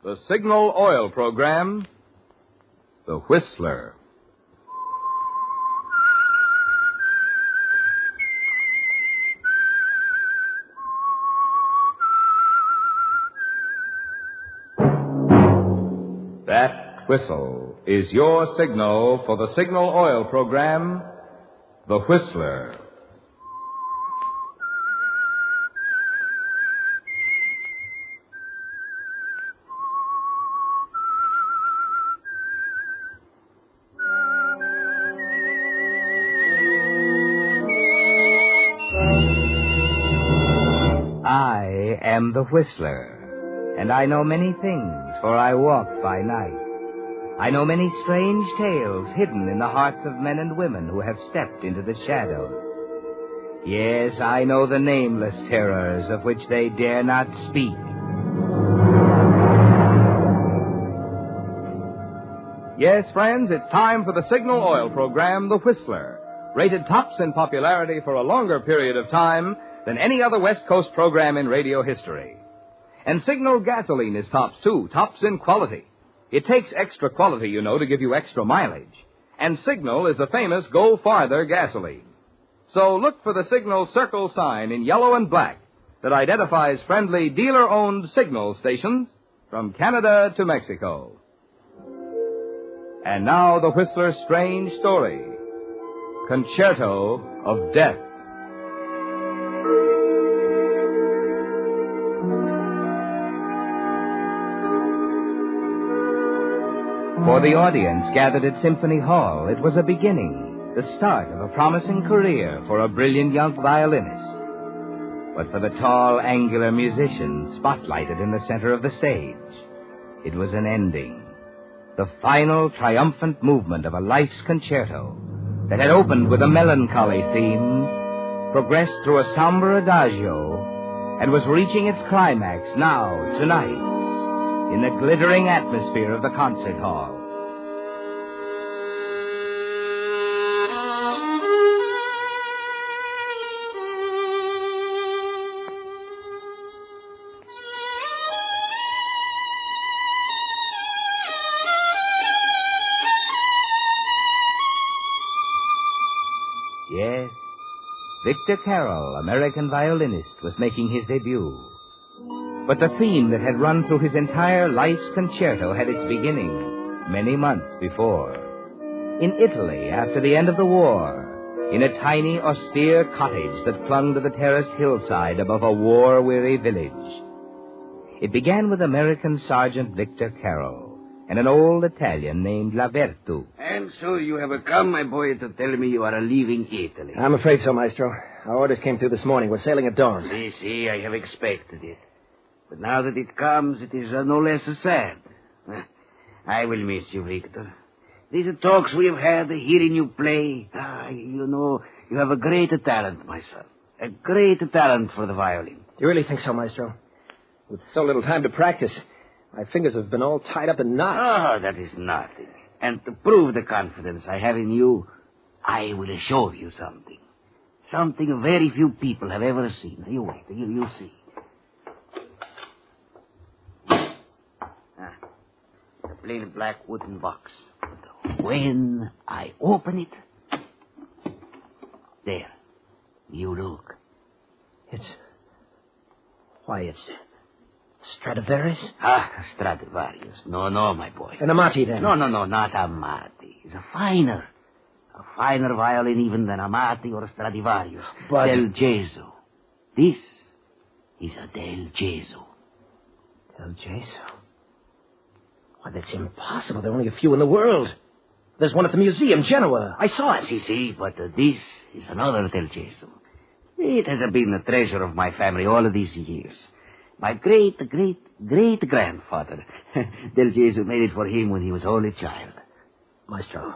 The Signal Oil Program, The Whistler. That whistle is your signal for the Signal Oil Program, The Whistler. I am the Whistler, and I know many things, for I walk by night. I know many strange tales hidden in the hearts of men and women who have stepped into the shadows. Yes, I know the nameless terrors of which they dare not speak. Yes, friends, it's time for the Signal Oil Program, The Whistler, rated tops in popularity for a longer period of time than any other West Coast program in radio history. And Signal gasoline is tops, too, tops in quality. It takes extra quality, you know, to give you extra mileage. And Signal is the famous Go Farther gasoline. So look for the Signal circle sign in yellow and black that identifies friendly dealer-owned Signal stations from Canada to Mexico. And now the Whistler's strange story, Concerto of Death. For the audience gathered at Symphony Hall, it was a beginning, the start of a promising career for a brilliant young violinist. But for the tall, angular musician spotlighted in the center of the stage, it was an ending. The final, triumphant movement of a life's concerto that had opened with a melancholy theme, progressed through a somber adagio, and was reaching its climax now, tonight, in the glittering atmosphere of the concert hall. Yes, Victor Carroll, American violinist, was making his debut. But the theme that had run through his entire life's concerto had its beginning many months before. In Italy, after the end of the war, in a tiny, austere cottage that clung to the terraced hillside above a war-weary village. It began with American Sergeant Victor Carroll and an old Italian named Lavertu. And so you have come, my boy, to tell me you are leaving Italy. I'm afraid so, Maestro. Our orders came through this morning. We're sailing at dawn. See, I have expected it. But now that it comes, it is no less sad. I will miss you, Victor. These talks we have had, hearing you play, you know, you have a great talent, my son. A great talent for the violin. Do you really think so, Maestro? With so little time to practice, my fingers have been all tied up in knots. Oh, that is nothing. And to prove the confidence I have in you, I will show you something. Something very few people have ever seen. You wait, you'll see. A plain black wooden box. When I open it, there, you look. It's Stradivarius? Stradivarius. No, my boy. An Amati, then? No, not Amati. It's a finer violin even than Amati or Stradivarius. But... Del Gesù. This is a Del Gesù. Del Gesù? Why, that's impossible. There are only a few in the world. There's one at the museum, Genoa. I saw it. See, but this is another Del Gesù. It has been the treasure of my family all of these years. My great-great-great-grandfather, Del Gesù, made it for him when he was only a child. Maestro,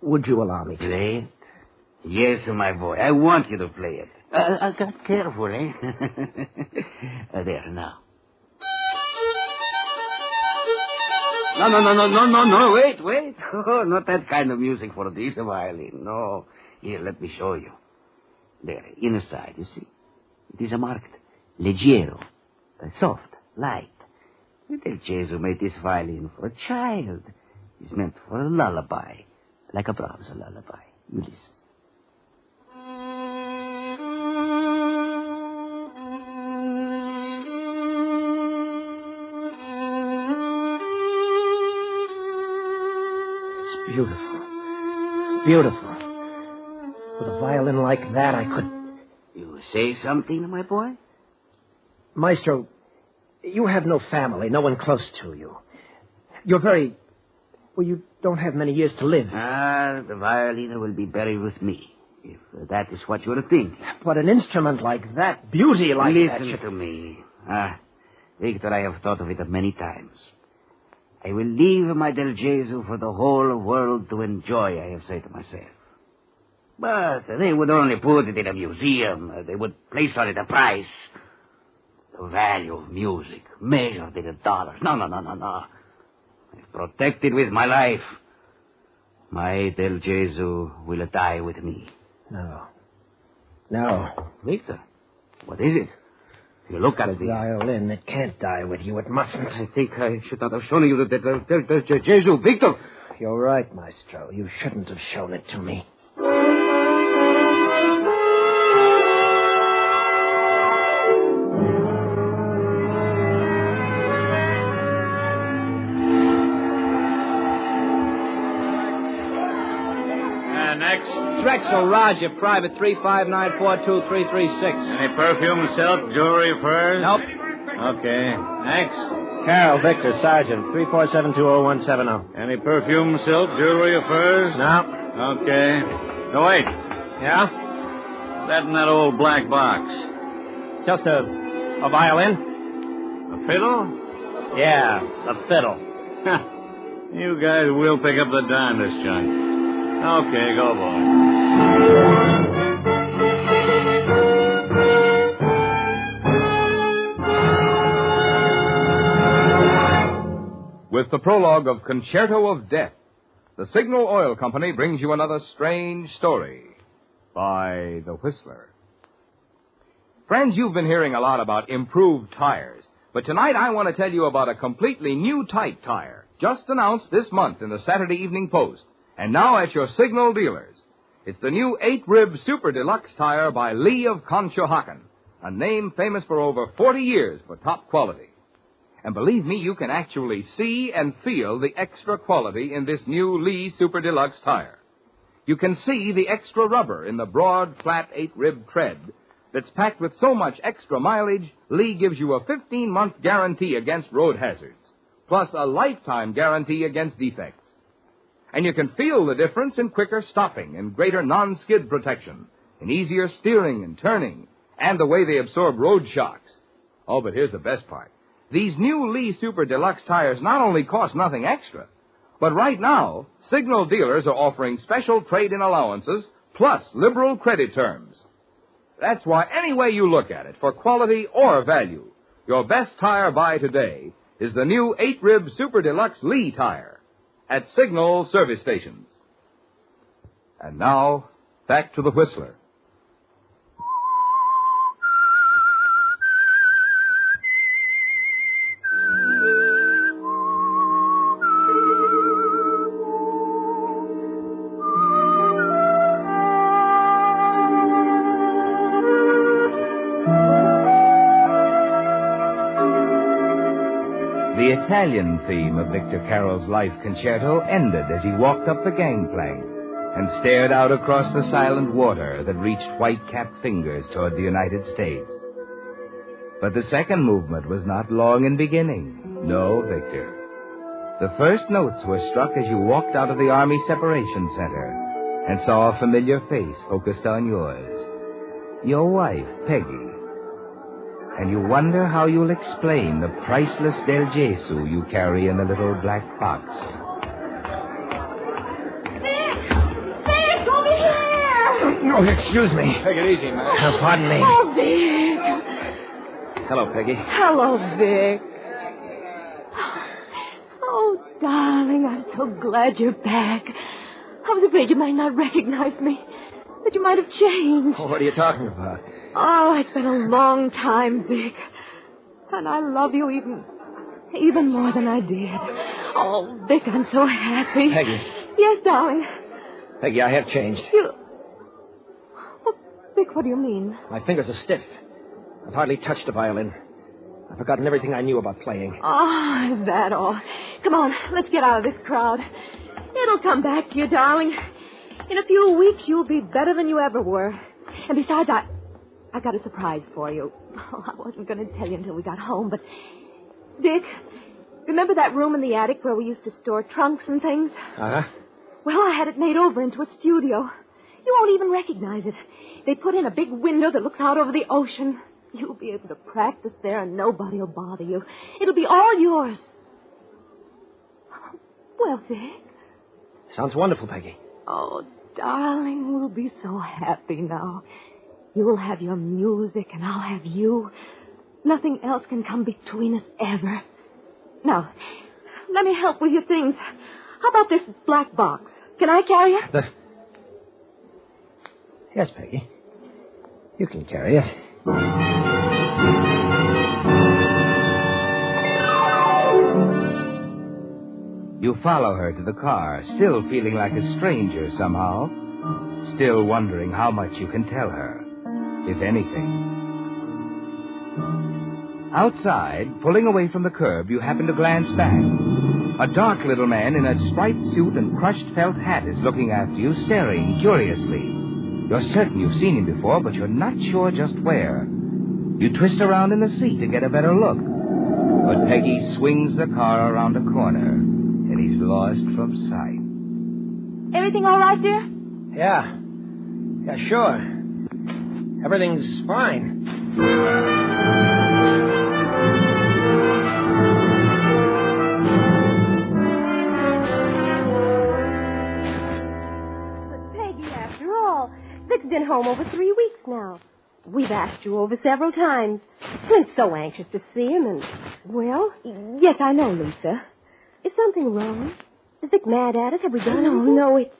would you allow me to... Play it? Yes, my boy, I want you to play it. Careful, eh? There, now. No, wait. Oh, not that kind of music for this violin, no. Here, let me show you. There, inside, you see? It is marked leggero, soft, light. Del Gesù made this violin for a child. It's meant for a lullaby, like a Brahms lullaby. You listen. It's beautiful. Beautiful. With a violin like that, I could... You say something, my boy? Maestro, you have no family, no one close to you. You're very... Well, you don't have many years to live. The violin will be buried with me, if that is what you're thinking. But an instrument like that, beauty like that... Listen to me. Victor, I have thought of it many times. I will leave my Del Gesù for the whole world to enjoy, I have said to myself. But they would only put it in a museum. They would place on it a price. The value of music, measured in dollars. No. I've protected with my life. My Del Gesù will die with me. No. Victor, what is it? You look at it, Deah. Violin, it can't die with you. It mustn't. I think I should not have shown you the Jesu, Victor. You're right, Maestro. You shouldn't have shown it to me. Next. Drexel Roger, Private 35942-336. Any perfume, silk, jewelry, furs? Nope. Okay. Next. Carol Victor, Sergeant, 347-20170. Any perfume, silk, jewelry, or furs? No. Okay. No, wait. Yeah? That in that old black box. Just a violin? A fiddle? Yeah, a fiddle. You guys will pick up the dime this junk. Okay, go, boy. With the prologue of Concerto of Death, the Signal Oil Company brings you another strange story by The Whistler. Friends, you've been hearing a lot about improved tires, but tonight I want to tell you about a completely new type tire, just announced this month in the Saturday Evening Post. And now at your Signal dealers. It's the new 8-rib Super Deluxe tire by Lee of Conshohocken, a name famous for over 40 years for top quality. And believe me, you can actually see and feel the extra quality in this new Lee Super Deluxe tire. You can see the extra rubber in the broad, flat 8-rib tread that's packed with so much extra mileage, Lee gives you a 15-month guarantee against road hazards, plus a lifetime guarantee against defects. And you can feel the difference in quicker stopping and greater non-skid protection, in easier steering and turning, and the way they absorb road shocks. Oh, but here's the best part. These new Lee Super Deluxe tires not only cost nothing extra, but right now, Signal dealers are offering special trade-in allowances plus liberal credit terms. That's why any way you look at it, for quality or value, your best tire buy today is the new 8-rib Super Deluxe Lee tire at Signal service stations. And now, back to the Whistler. The Italian theme of Victor Carroll's life concerto ended as he walked up the gangplank and stared out across the silent water that reached white-capped fingers toward the United States. But the second movement was not long in beginning. No, Victor. The first notes were struck as you walked out of the Army Separation Center and saw a familiar face focused on yours. Your wife, Peggy. And you wonder how you'll explain the priceless Del Jesu you carry in a little black box. Vic, over here! Oh, excuse me. Take it easy, man. Pardon me. Oh, Vic. Hello, Peggy. Hello, Vic. Oh, darling, I'm so glad you're back. I was afraid you might not recognize me, that you might have changed. Oh, what are you talking about? Oh, it's been a long time, Vic. And I love you even more than I did. Oh, Vic, I'm so happy. Peggy. Yes, darling. Peggy, I have changed. Oh, Vic, what do you mean? My fingers are stiff. I've hardly touched a violin. I've forgotten everything I knew about playing. Oh, is that all? Come on, let's get out of this crowd. It'll come back to you, darling. In a few weeks, you'll be better than you ever were. And besides, I got a surprise for you. Oh, I wasn't going to tell you until we got home, but... Dick, remember that room in the attic where we used to store trunks and things? Uh-huh. Well, I had it made over into a studio. You won't even recognize it. They put in a big window that looks out over the ocean. You'll be able to practice there and nobody will bother you. It'll be all yours. Well, Vic. Sounds wonderful, Peggy. Oh, darling, we'll be so happy now. You'll have your music, and I'll have you. Nothing else can come between us ever. Now, let me help with your things. How about this black box? Can I carry it? Yes, Peggy. You can carry it. You follow her to the car, still feeling like a stranger somehow, still wondering how much you can tell her, if anything. Outside, pulling away from the curb, you happen to glance back. A dark little man in a striped suit and crushed felt hat is looking after you, staring curiously. You're certain you've seen him before, but you're not sure just where. You twist around in the seat to get a better look. But Peggy swings the car around a corner, and he's lost from sight. Everything all right, dear? Yeah. Yeah, sure. Everything's fine. Vic's been home over 3 weeks now. We've asked you over several times. Clint's so anxious to see him, and... Well? Yes, I know, Lisa. Is something wrong? Is Vic mad at us? Have we done anything? No, it's...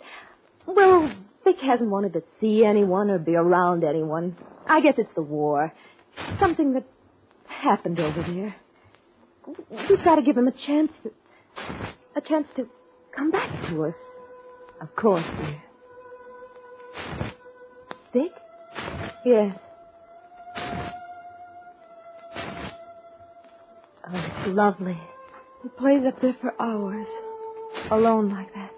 Well, Vic hasn't wanted to see anyone or be around anyone. I guess it's the war. Something that happened over there. We've got to give him a chance to come back to us. Of course, dear. Vic? Yes. Oh, it's lovely. He plays up there for hours, alone like that.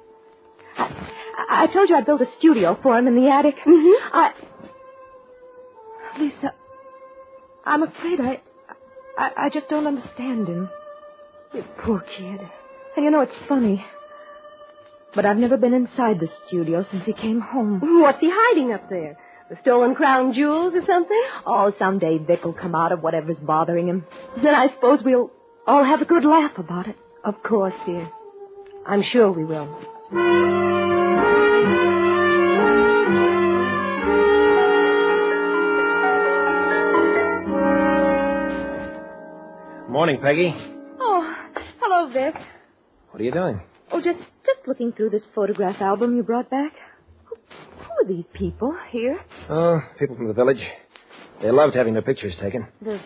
I told you I built a studio for him in the attic. Mm-hmm. Lisa, I'm afraid I just don't understand him. You poor kid. And you know, it's funny. But I've never been inside the studio since he came home. What's he hiding up there? The stolen crown jewels or something? Oh, someday Vic will come out of whatever's bothering him. Then I suppose we'll all have a good laugh about it. Of course, dear. I'm sure we will. Morning, Peggy. Oh, hello, Vic. What are you doing? Oh, just looking through this photograph album you brought back. Who are these people here? Oh, people from the village. They loved having their pictures taken. The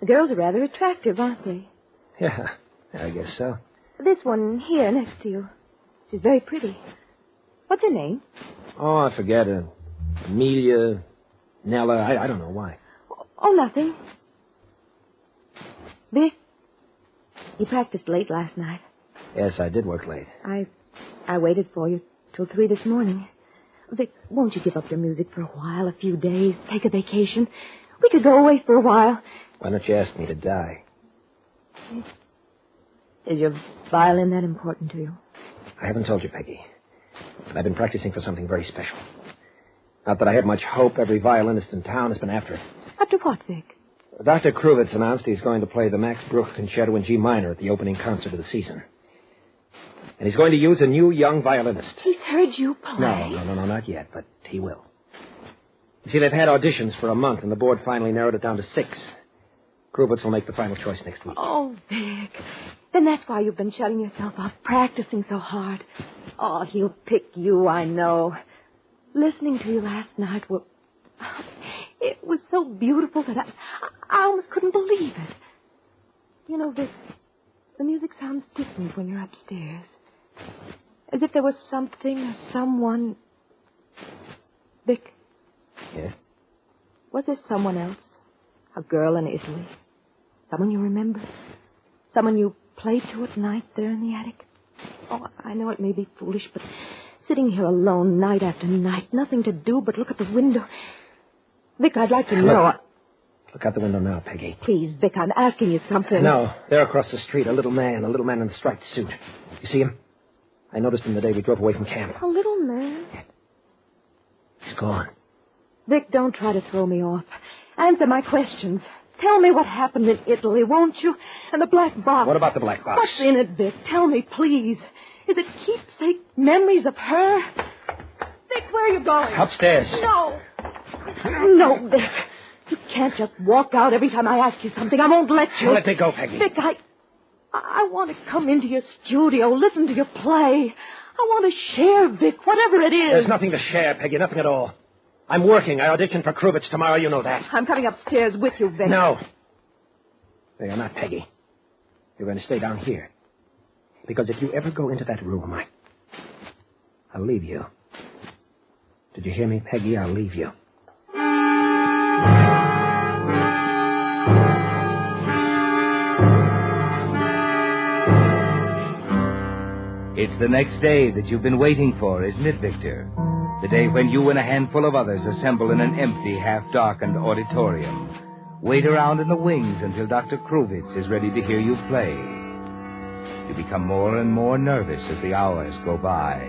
girls are rather attractive, aren't they? Yeah, I guess so. This one here next to you. She's very pretty. What's her name? Oh, I forget. Amelia, Nella, I don't know why. Oh, nothing. Vic, you practiced late last night. Yes, I did work late. I waited for you till 3 this morning. Vic, won't you give up your music for a while, a few days, take a vacation? We could go away for a while. Why don't you ask me to die? Is your violin that important to you? I haven't told you, Peggy. But I've been practicing for something very special. Not that I had much hope. Every violinist in town has been after it. After what, Vic? Dr. Kruvitz announced he's going to play the Max Bruch Concerto in G minor at the opening concert of the season. And he's going to use a new young violinist. He's heard you play? No, not yet, but he will. You see, they've had auditions for a month, and the board finally narrowed it down to 6. Kruvitz will make the final choice next week. Oh, Vic. Then that's why you've been shutting yourself up, practicing so hard. Oh, he'll pick you, I know. Listening to you last night, it was so beautiful that I almost couldn't believe it. You know, Vic, the music sounds different when you're upstairs. As if there was something or someone... Vic. Yes? Was there someone else? A girl in Italy? Someone you remember? Someone you played to at night there in the attic? Oh, I know it may be foolish, but sitting here alone night after night, nothing to do but look at the window. Vic, I'd like to know... Look out the window now, Peggy. Please, Vic, I'm asking you something. No, there across the street, a little man in a striped suit. You see him? I noticed him the day we drove away from camp. A little man? He's gone. Vic, don't try to throw me off. Answer my questions. Tell me what happened in Italy, won't you? And the black box. What about the black box? What's in it, Vic? Tell me, please. Is it keepsake memories of her? Vic, where are you going? Upstairs. No. No, Vic. You can't just walk out every time I ask you something. I won't let you. Let me go, Peggy. Vic, I want to come into your studio, listen to you play. I want to share, Vic, whatever it is. There's nothing to share, Peggy, nothing at all. I'm working. I audition for Kruvitz tomorrow. You know that. I'm coming upstairs with you, Vic. No. No, you're not, Peggy. You're going to stay down here. Because if you ever go into that room, I'll leave you. Did you hear me, Peggy? I'll leave you. It's the next day that you've been waiting for, isn't it, Victor? The day when you and a handful of others assemble in an empty, half-darkened auditorium. Wait around in the wings until Dr. Kruvitz is ready to hear you play. You become more and more nervous as the hours go by,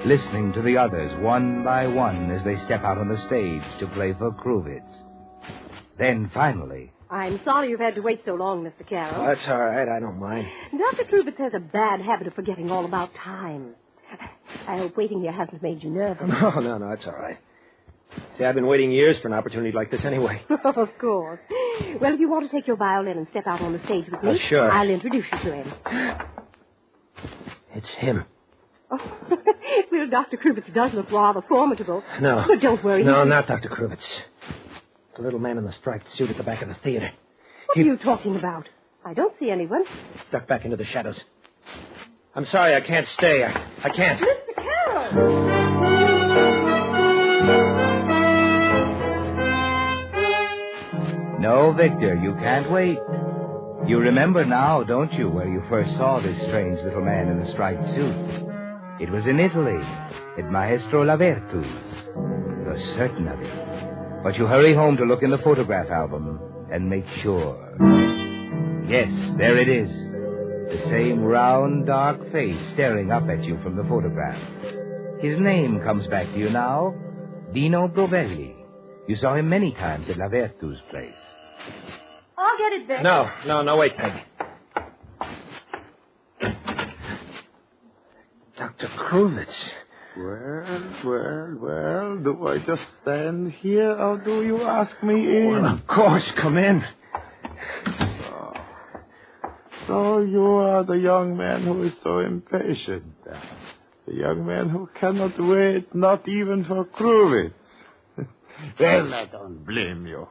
listening to the others one by one as they step out on the stage to play for Kruvitz. Then, finally... I'm sorry you've had to wait so long, Mr. Carroll. Oh, that's all right. I don't mind. Dr. Kruvitz has a bad habit of forgetting all about time. I hope waiting here hasn't made you nervous. No, it's all right. See, I've been waiting years for an opportunity like this anyway. Of course. Well, if you want to take your violin and step out on the stage with me, sure. I'll introduce you to him. It's him. Oh, well, Dr. Kruvitz does look rather formidable. No. But don't worry. No, not Dr. Kruvitz. The little man in the striped suit at the back of the theater. What are you talking about? I don't see anyone. Duck back into the shadows. I'm sorry, I can't stay. I can't. Mr. Carroll! No, Victor, you can't wait. You remember now, don't you, where you first saw this strange little man in the striped suit? It was in Italy, at Maestro Lavertu's. You're certain of it. But you hurry home to look in the photograph album and make sure. Yes, there it is. The same round, dark face staring up at you from the photograph. His name comes back to you now. Dino Brovelli. You saw him many times at Lavertu's place. I'll get it, Vic. No, wait, Peggy. Dr. Kruvitz. Well, do I just stand here or do you ask me in? Well, of course, come in. So you are the young man who is so impatient. The young man who cannot wait, not even for Kruvitz. Well, I don't blame you.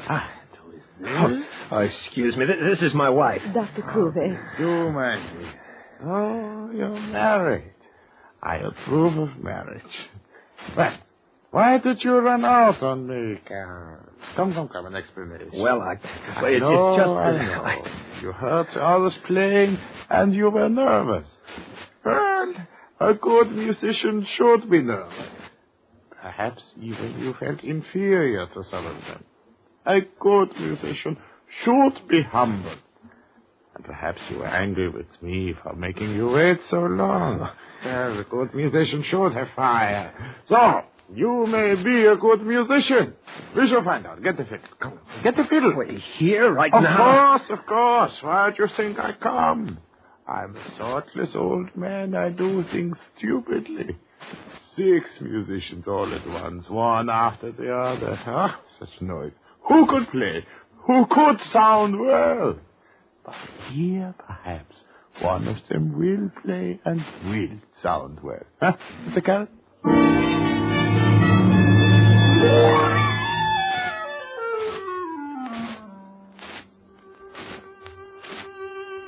Who is this? Oh, excuse me. This is my wife. Dr. Kruvitz. You, Maggie. Oh, you're married. I approve of marriage. Well, why did you run out on me, Carol? Come, an explanation. Well, I it's know, just... I know. You heard others playing, and you were nervous. Well, a good musician should be nervous. Perhaps even you felt inferior to some of them. A good musician should be humble. And perhaps you were angry with me for making you wait so long. Well, a good musician should have fire. So, you may be a good musician. We shall find out. Get the fiddle. Come, get the fiddle. Wait, here, right now? Of course. Why do you think I come? I'm a thoughtless old man. I do things stupidly. 6 musicians all at once, one after the other. Ah, such noise. Who could play? Who could sound well? But here, perhaps, one of them will play and will sound well. Huh, Mr. Carrot?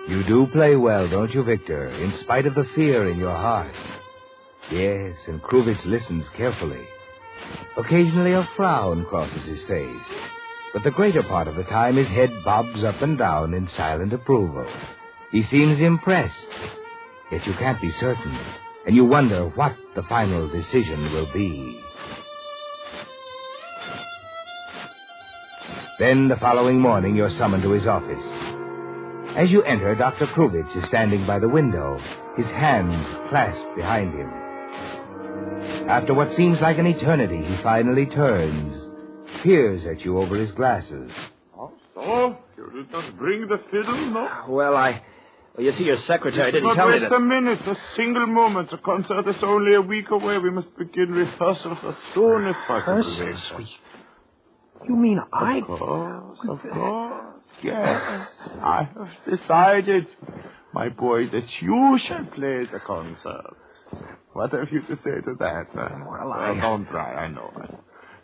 You do play well, don't you, Victor, in spite of the fear in your heart? Yes, and Kruvitz listens carefully. Occasionally a frown crosses his face, but the greater part of the time his head bobs up and down in silent approval. He seems impressed, yet you can't be certain, and you wonder what the final decision will be. Then the following morning you're summoned to his office. As you enter, Dr. Kruvitz is standing by the window, his hands clasped behind him. After what seems like an eternity, he finally turns, peers at you over his glasses. Oh, so? You did not bring the fiddle, no? Well, you see, your secretary didn't tell me that... Not waste a minute, a single moment. The concert is only a week away. We must begin rehearsals as soon as possible. You mean Of course, yes. I have decided, my boy, that you shall play the concert. What have you to say to that? Well, don't try, I know.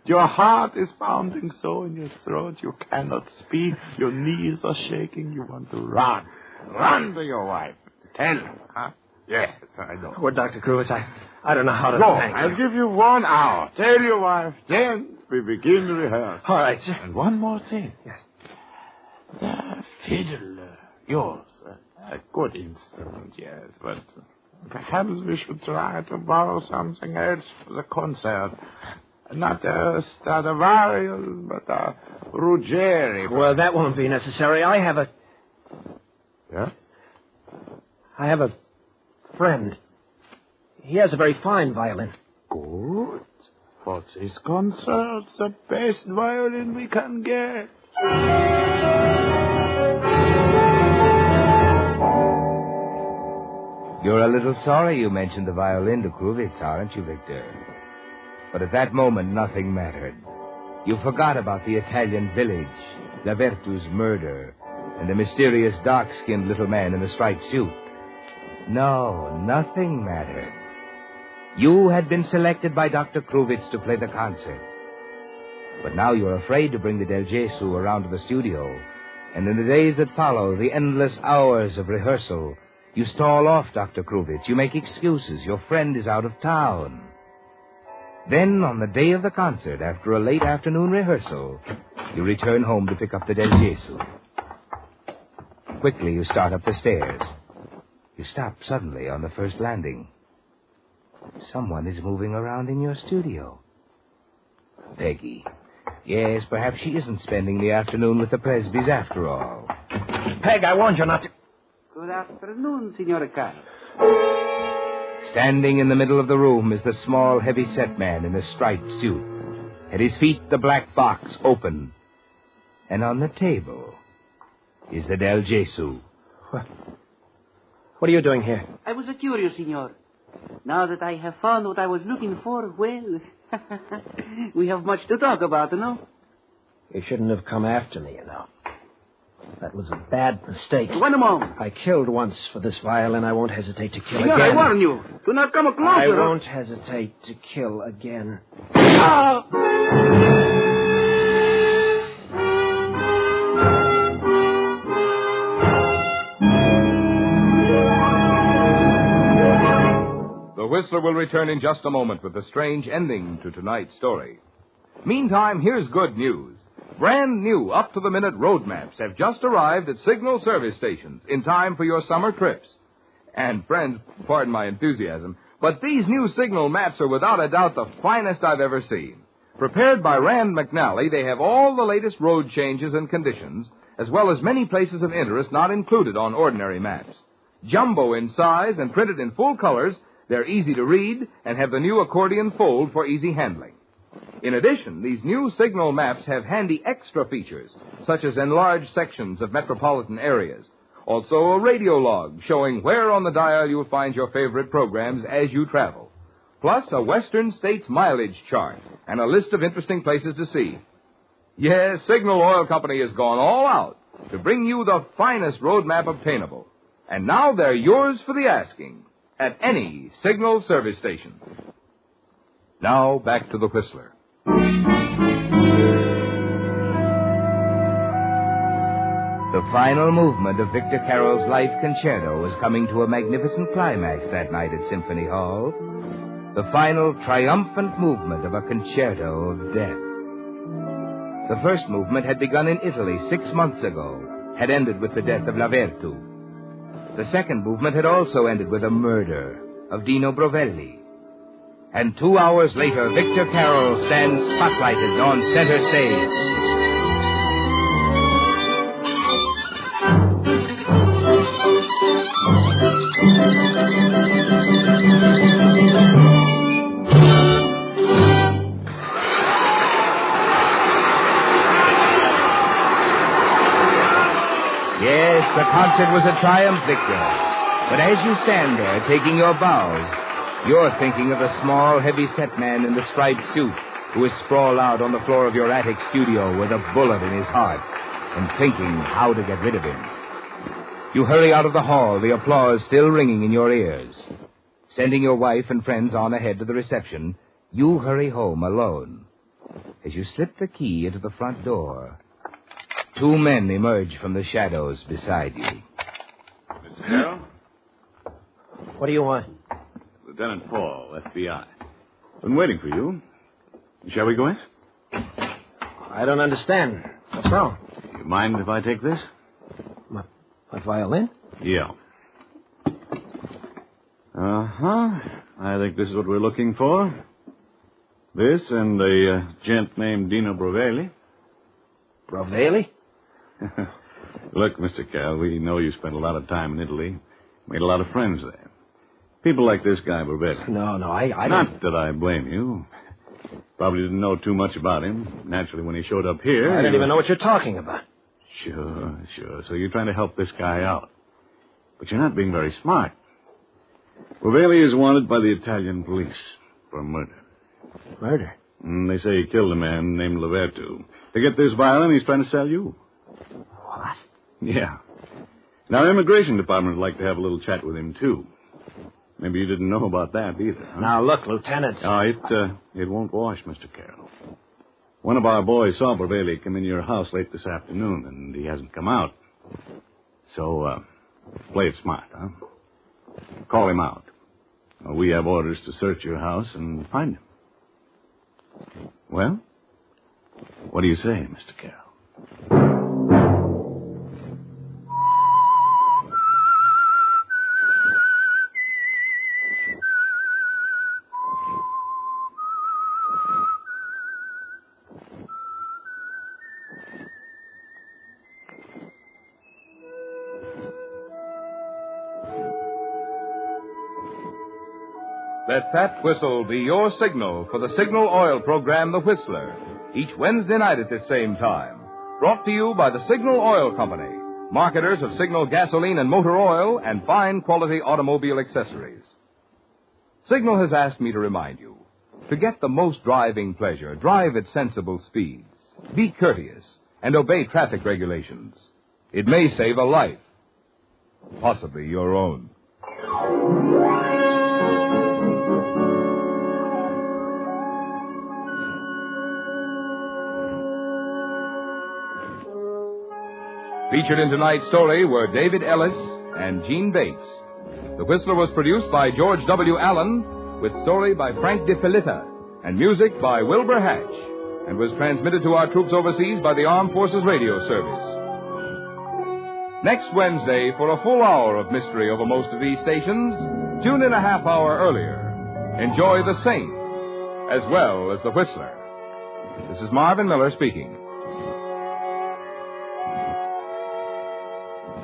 Your heart is pounding so in your throat you cannot speak. Your knees are shaking. You want to run. Run to your wife. Tell, huh? Yes, I know. Well, Dr. Cruz, I don't know how to Go, thank you. I'll give you 1 hour. Tell your wife. Then we begin the rehearsal. All right, sir. And one more thing. Yes. The fiddle, yours. A good instrument, yes, but perhaps we should try to borrow something else for the concert. Not a Stradivarius, but a Ruggieri. Well, that won't be necessary. I have a friend. He has a very fine violin. Good. For this concert, the best violin we can get. You're a little sorry you mentioned the violin to Kruvitz, aren't you, Victor? But at that moment, nothing mattered. You forgot about the Italian village, Lavertu's murder, and the mysterious dark-skinned little man in the striped suit. No, nothing mattered. You had been selected by Dr. Kruvitz to play the concert. But now you're afraid to bring the Del Gesù around to the studio, and in the days that follow, the endless hours of rehearsal, you stall off Dr. Kruvitz. You make excuses. Your friend is out of town. Then, on the day of the concert, after a late afternoon rehearsal, you return home to pick up the Del Gesù. Quickly, you start up the stairs. You stop suddenly on the first landing. Someone is moving around in your studio. Peggy. Yes, perhaps she isn't spending the afternoon with the Presbys after all. Peg, I warned you not to... Good afternoon, Signora Carl. Standing in the middle of the room is the small, heavy-set man in a striped suit. At his feet, the black box open. And on the table is the Del Gesù. What are you doing here? I was curious, Signor. Now that I have found what I was looking for, well, we have much to talk about, no? You shouldn't have come after me, you know. That was a bad mistake. One moment. I killed once for this violin. I won't hesitate to kill Signor, again. I warn you. Do not come closer. I won't hesitate to kill again. The Whistler will return in just a moment with a strange ending to tonight's story. Meantime, here's good news. Brand new, up-to-the-minute road maps have just arrived at signal service stations in time for your summer trips. And, friends, pardon my enthusiasm, but these new signal maps are without a doubt the finest I've ever seen. Prepared by Rand McNally, they have all the latest road changes and conditions, as well as many places of interest not included on ordinary maps. Jumbo in size and printed in full colors, they're easy to read and have the new accordion fold for easy handling. In addition, these new signal maps have handy extra features, such as enlarged sections of metropolitan areas. Also, a radio log showing where on the dial you'll find your favorite programs as you travel. Plus, a Western States mileage chart and a list of interesting places to see. Yes, Signal Oil Company has gone all out to bring you the finest road map obtainable. And now they're yours for the asking at any Signal service station. Now, back to the Whistler. The final movement of Victor Carroll's Life Concerto was coming to a magnificent climax that night at Symphony Hall. The final triumphant movement of a Concerto of Death. The first movement had begun in Italy 6 months ago, had ended with the death of Lavertu. The second movement had also ended with a murder of Dino Brovelli. And 2 hours later, Victor Carroll stands spotlighted on center stage. Yes, the concert was a triumph, Victor. But as you stand there taking your bows, you're thinking of the small, heavy-set man in the striped suit who is sprawled out on the floor of your attic studio with a bullet in his heart and thinking how to get rid of him. You hurry out of the hall, the applause still ringing in your ears. Sending your wife and friends on ahead to the reception, you hurry home alone. As you slip the key into the front door, 2 men emerge from the shadows beside you. Mr. Carroll? What do you want? Lieutenant Paul, FBI. Been waiting for you. Shall we go in? I don't understand. What's wrong? You mind if I take this? My violin? Yeah. Uh-huh. I think this is what we're looking for. This and a gent named Dino Brovelli. Brovelli? Look, Mr. Cal, we know you spent a lot of time in Italy. Made a lot of friends there. People like this guy, Brovelli. No, I don't... Not that I blame you. Probably didn't know too much about him. Naturally, when he showed up here... I don't even know what you're talking about. Sure. So you're trying to help this guy out. But you're not being very smart. Brovelli is wanted by the Italian police for murder. Murder? They say he killed a man named Loverto. To get this violin, he's trying to sell you. What? Yeah. Now, the Immigration Department would like to have a little chat with him, too. Maybe you didn't know about that either. Huh? Now, look, Lieutenant. Oh, it won't wash, Mr. Carroll. One of our boys saw Brovelli come in your house late this afternoon, and he hasn't come out. So, play it smart, huh? Call him out. We have orders to search your house and find him. Well, what do you say, Mr. Carroll? Let that whistle be your signal for the Signal Oil program, The Whistler, each Wednesday night at this same time. Brought to you by the Signal Oil Company, marketers of Signal gasoline and motor oil and fine quality automobile accessories. Signal has asked me to remind you, to get the most driving pleasure, drive at sensible speeds. Be courteous and obey traffic regulations. It may save a life, possibly your own. Featured in tonight's story were David Ellis and Gene Bates. The Whistler was produced by George W. Allen, with story by Frank DeFelitta, and music by Wilbur Hatch, and was transmitted to our troops overseas by the Armed Forces Radio Service. Next Wednesday, for a full hour of mystery over most of these stations, tune in a half hour earlier. Enjoy The Saint, as well as The Whistler. This is Marvin Miller speaking.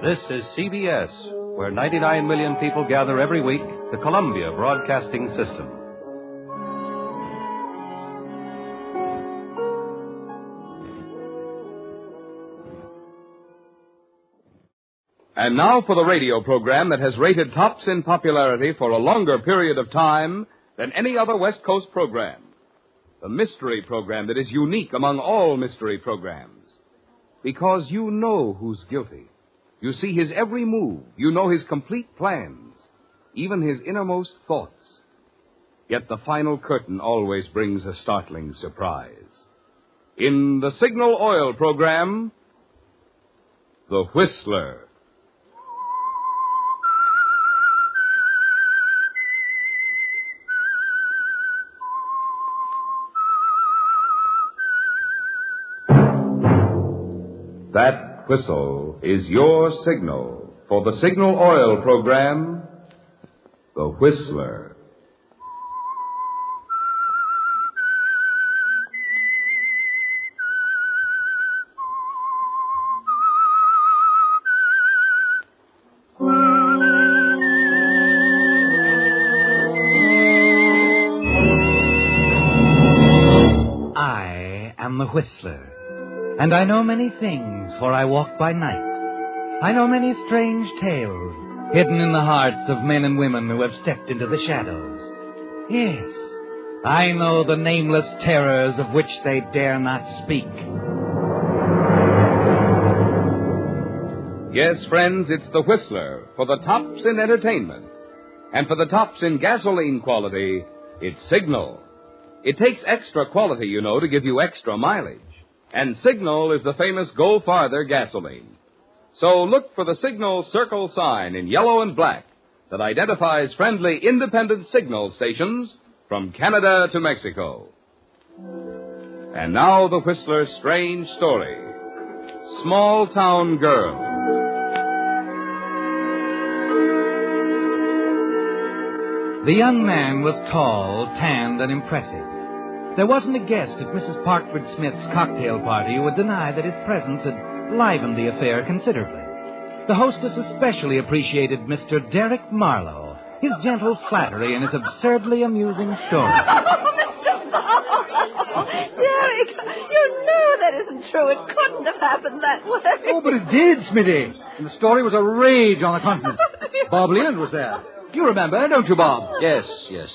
This is CBS, where 99 million people gather every week, the Columbia Broadcasting System. And now for the radio program that has rated tops in popularity for a longer period of time than any other West Coast program. The mystery program that is unique among all mystery programs. Because you know who's guilty. You see his every move. You know his complete plans, even his innermost thoughts. Yet the final curtain always brings a startling surprise. In the Signal Oil program, The Whistler. That whistle is your signal for the Signal Oil program, The Whistler. I am the Whistler. And I know many things, for I walk by night. I know many strange tales, hidden in the hearts of men and women who have stepped into the shadows. Yes, I know the nameless terrors of which they dare not speak. Yes, friends, it's The Whistler for the tops in entertainment. And for the tops in gasoline quality, it's Signal. It takes extra quality, you know, to give you extra mileage. And Signal is the famous Go Farther gasoline. So look for the Signal circle sign in yellow and black that identifies friendly independent signal stations from Canada to Mexico. And now the Whistler's strange story, Small Town Girl. The young man was tall, tanned, and impressive. There wasn't a guest at Mrs. Parkford Smith's cocktail party who would deny that his presence had livened the affair considerably. The hostess especially appreciated Mr. Derek Marlowe, his gentle flattery, and his absurdly amusing story. Oh, Derek, you know that isn't true. It couldn't have happened that way. Oh, but it did, Smitty. And the story was a rage on the continent. Bob Leland was there. You remember, don't you, Bob? Yes,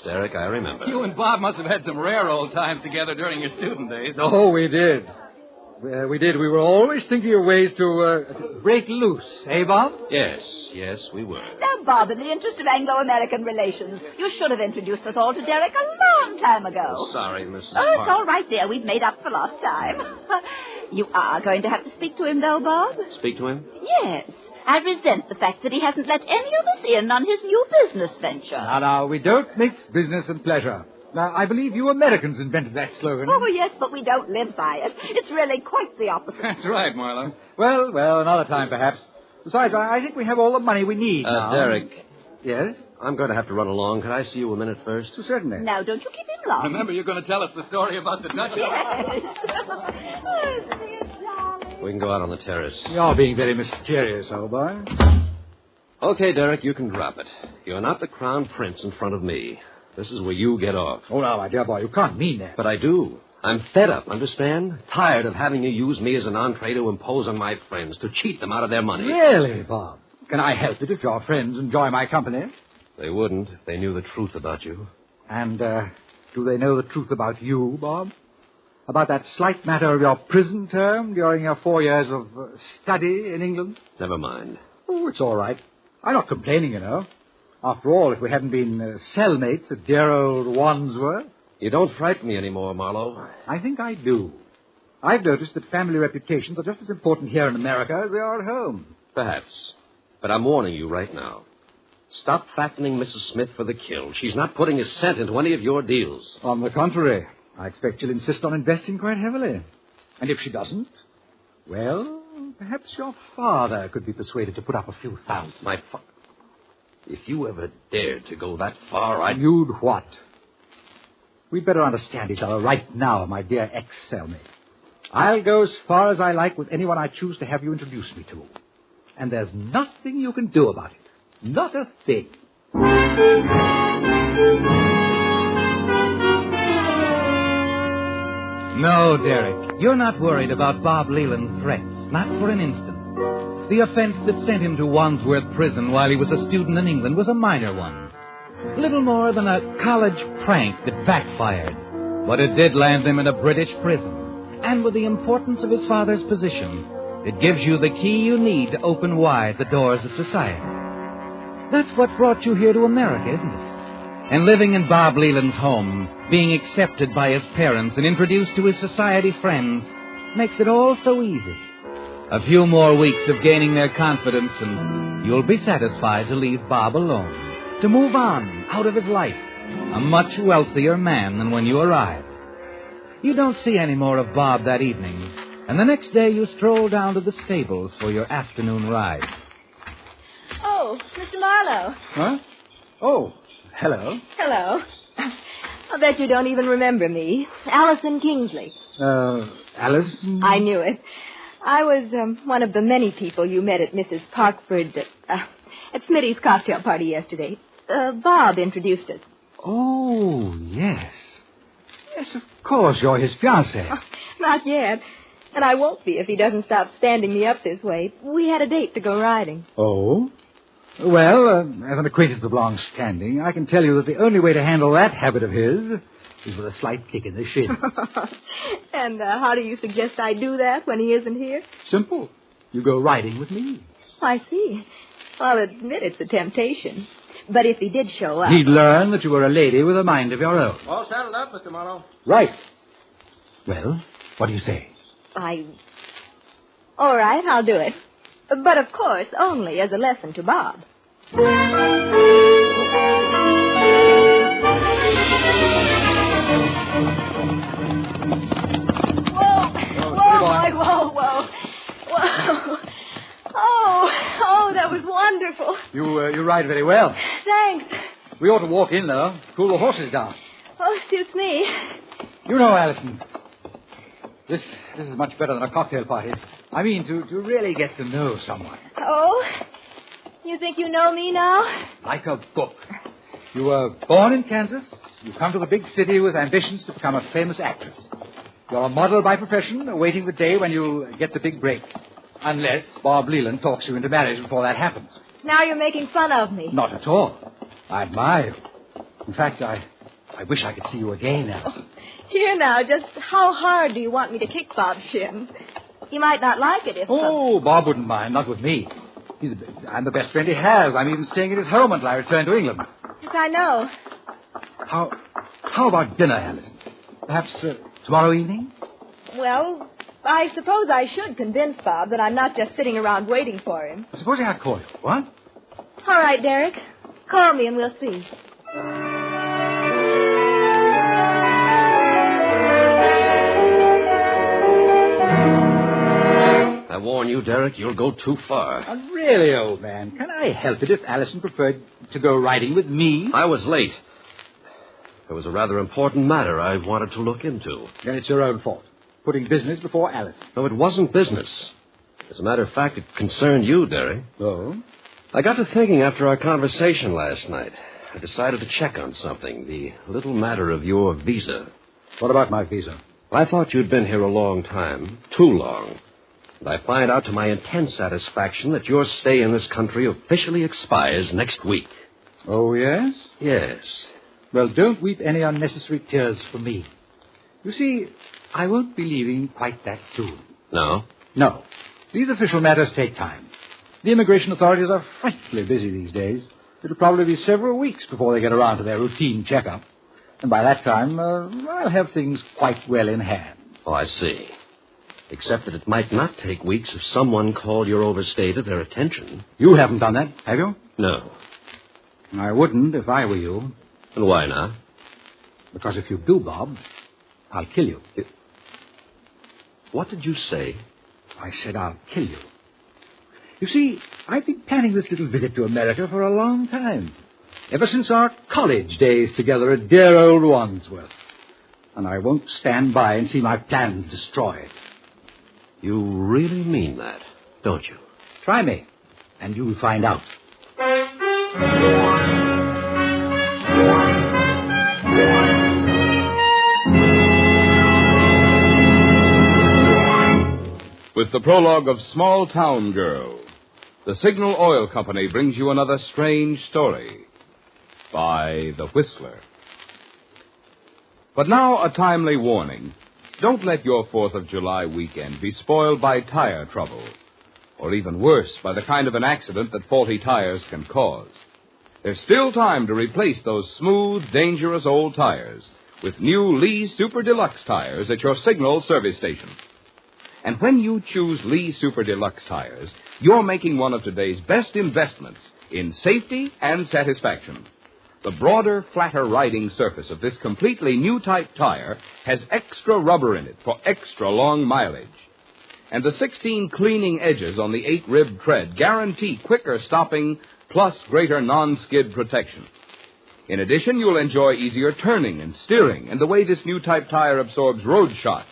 Derek, I remember. You and Bob must have had some rare old times together during your student days. Oh, we did. We did. We were always thinking of ways to break loose. Eh, Bob? Yes, we were. Now, Bob, in the interest of Anglo-American relations, you should have introduced us all to Derek a long time ago. Sorry, Mrs. Oh, it's all right, dear. We've made up for lost time. You are going to have to speak to him, though, Bob? Speak to him? Yes. I resent the fact that he hasn't let any of us in on his new business venture. Now, we don't mix business and pleasure. Now, I believe you Americans invented that slogan. Oh, yes, but we don't live by it. It's really quite the opposite. That's right, Marlowe. Well, another time, perhaps. Besides, I think we have all the money we need now. Derek. Yes? I'm going to have to run along. Could I see you a minute first? Certainly. Now, don't you keep him long. Remember, you're going to tell us the story about the Dutch. We can go out on the terrace. You're being very mysterious, old boy. Okay, Derek, you can drop it. You're not the crown prince in front of me. This is where you get off. Oh, now, my dear boy, you can't mean that. But I do. I'm fed up, understand? Tired of having you use me as an entree to impose on my friends, to cheat them out of their money. Really, Bob? Can I help it if your friends enjoy my company? They wouldn't if they knew the truth about you. And, do they know the truth about you, Bob? About that slight matter of your prison term during your 4 years of study in England? Never mind. Oh, it's all right. I'm not complaining, you know. After all, if we hadn't been cellmates at dear old Wandsworth... You don't frighten me anymore, Marlowe. I think I do. I've noticed that family reputations are just as important here in America as they are at home. Perhaps. But I'm warning you right now. Stop fattening Mrs. Smith for the kill. She's not putting a cent into any of your deals. On the contrary, I expect she'll insist on investing quite heavily. And if she doesn't, well, perhaps your father could be persuaded to put up a few thousand. My father? If you ever dared to go that far, I'd... You'd what? We'd better understand each other right now, my dear ex-cellmate. I'll go as far as I like with anyone I choose to have you introduce me to. And there's nothing you can do about it. Not a thing. No, Derek, you're not worried about Bob Leland's threats. Not for an instant. The offense that sent him to Wandsworth Prison while he was a student in England was a minor one. Little more than a college prank that backfired. But it did land him in a British prison. And with the importance of his father's position, it gives you the key you need to open wide the doors of society. That's what brought you here to America, isn't it? And living in Bob Leland's home, being accepted by his parents and introduced to his society friends, makes it all so easy. A few more weeks of gaining their confidence and you'll be satisfied to leave Bob alone, to move on out of his life, a much wealthier man than when you arrived. You don't see any more of Bob that evening, and the next day you stroll down to the stables for your afternoon ride. Oh, Mr. Marlowe. Huh? Oh, hello. Hello. I'll bet you don't even remember me. Allison Kingsley. Alice? I knew it. I was one of the many people you met at Mrs. Parkford at Smitty's cocktail party yesterday. Bob introduced us. Oh, yes. Yes, of course, you're his fiancée. Oh, not yet. And I won't be if he doesn't stop standing me up this way. We had a date to go riding. Oh? Well, as an acquaintance of long standing, I can tell you that the only way to handle that habit of his is with a slight kick in the shin. And how do you suggest I do that when he isn't here? Simple. You go riding with me. I see. I'll admit it's a temptation. But if he did show up... He'd learn that you were a lady with a mind of your own. All saddled up, Mr. Marlowe. Right. Well, what do you say? All right, I'll do it. But, of course, only as a lesson to Bob. ride very well. Thanks. We ought to walk in, though. Cool the horses down. Oh, suits me. You know, Allison, this is much better than a cocktail party. I mean, to really get to know someone. Oh? You think you know me now? Like a book. You were born in Kansas. You come to the big city with ambitions to become a famous actress. You're a model by profession, awaiting the day when you'll get the big break. Unless Bob Leland talks you into marriage before that happens. Now you're making fun of me. Not at all. I admire you. In fact, I wish I could see you again, Allison. Here now, just how hard do you want me to kick Bob's shin? He might not like it if... Oh, Bob wouldn't mind, not with me. I'm the best friend he has. I'm even staying at his home until I return to England. Yes, I know. How about dinner, Allison? Perhaps tomorrow evening? Well, I suppose I should convince Bob that I'm not just sitting around waiting for him. Supposing I call you, what? All right, Derek. Call me and we'll see. I warn you, Derek, you'll go too far. Really, old man, can I help it if Allison preferred to go riding with me? I was late. There was a rather important matter I wanted to look into. Then it's your own fault. Putting business before Allison. No, it wasn't business. As a matter of fact, it concerned you, Derek. Oh? I got to thinking after our conversation last night. I decided to check on something, the little matter of your visa. What about my visa? I thought you'd been here a long time, too long. And I find out to my intense satisfaction that your stay in this country officially expires next week. Oh, yes? Yes. Well, don't weep any unnecessary tears for me. You see, I won't be leaving quite that soon. No? No. These official matters take time. The immigration authorities are frightfully busy these days. It'll probably be several weeks before they get around to their routine checkup. And by that time, I'll have things quite well in hand. Oh, I see. Except that it might not take weeks if someone called your overstay to their attention. You haven't done that, have you? No. I wouldn't if I were you. And why not? Because if you do, Bob, I'll kill you. What did you say? I said I'll kill you. You see, I've been planning this little visit to America for a long time. Ever since our college days together at dear old Wandsworth. And I won't stand by and see my plans destroyed. You really mean that, don't you? Try me, and you'll find out. With the prologue of Small Town Girl, the Signal Oil Company brings you another strange story by The Whistler. But now a timely warning. Don't let your 4th of July weekend be spoiled by tire trouble, or even worse, by the kind of an accident that faulty tires can cause. There's still time to replace those smooth, dangerous old tires with new Lee Super Deluxe tires at your Signal service station. And when you choose Lee Super Deluxe tires, you're making one of today's best investments in safety and satisfaction. The broader, flatter riding surface of this completely new type tire has extra rubber in it for extra long mileage. And the 16 cleaning edges on the 8-rib tread guarantee quicker stopping plus greater non-skid protection. In addition, you'll enjoy easier turning and steering and the way this new type tire absorbs road shocks.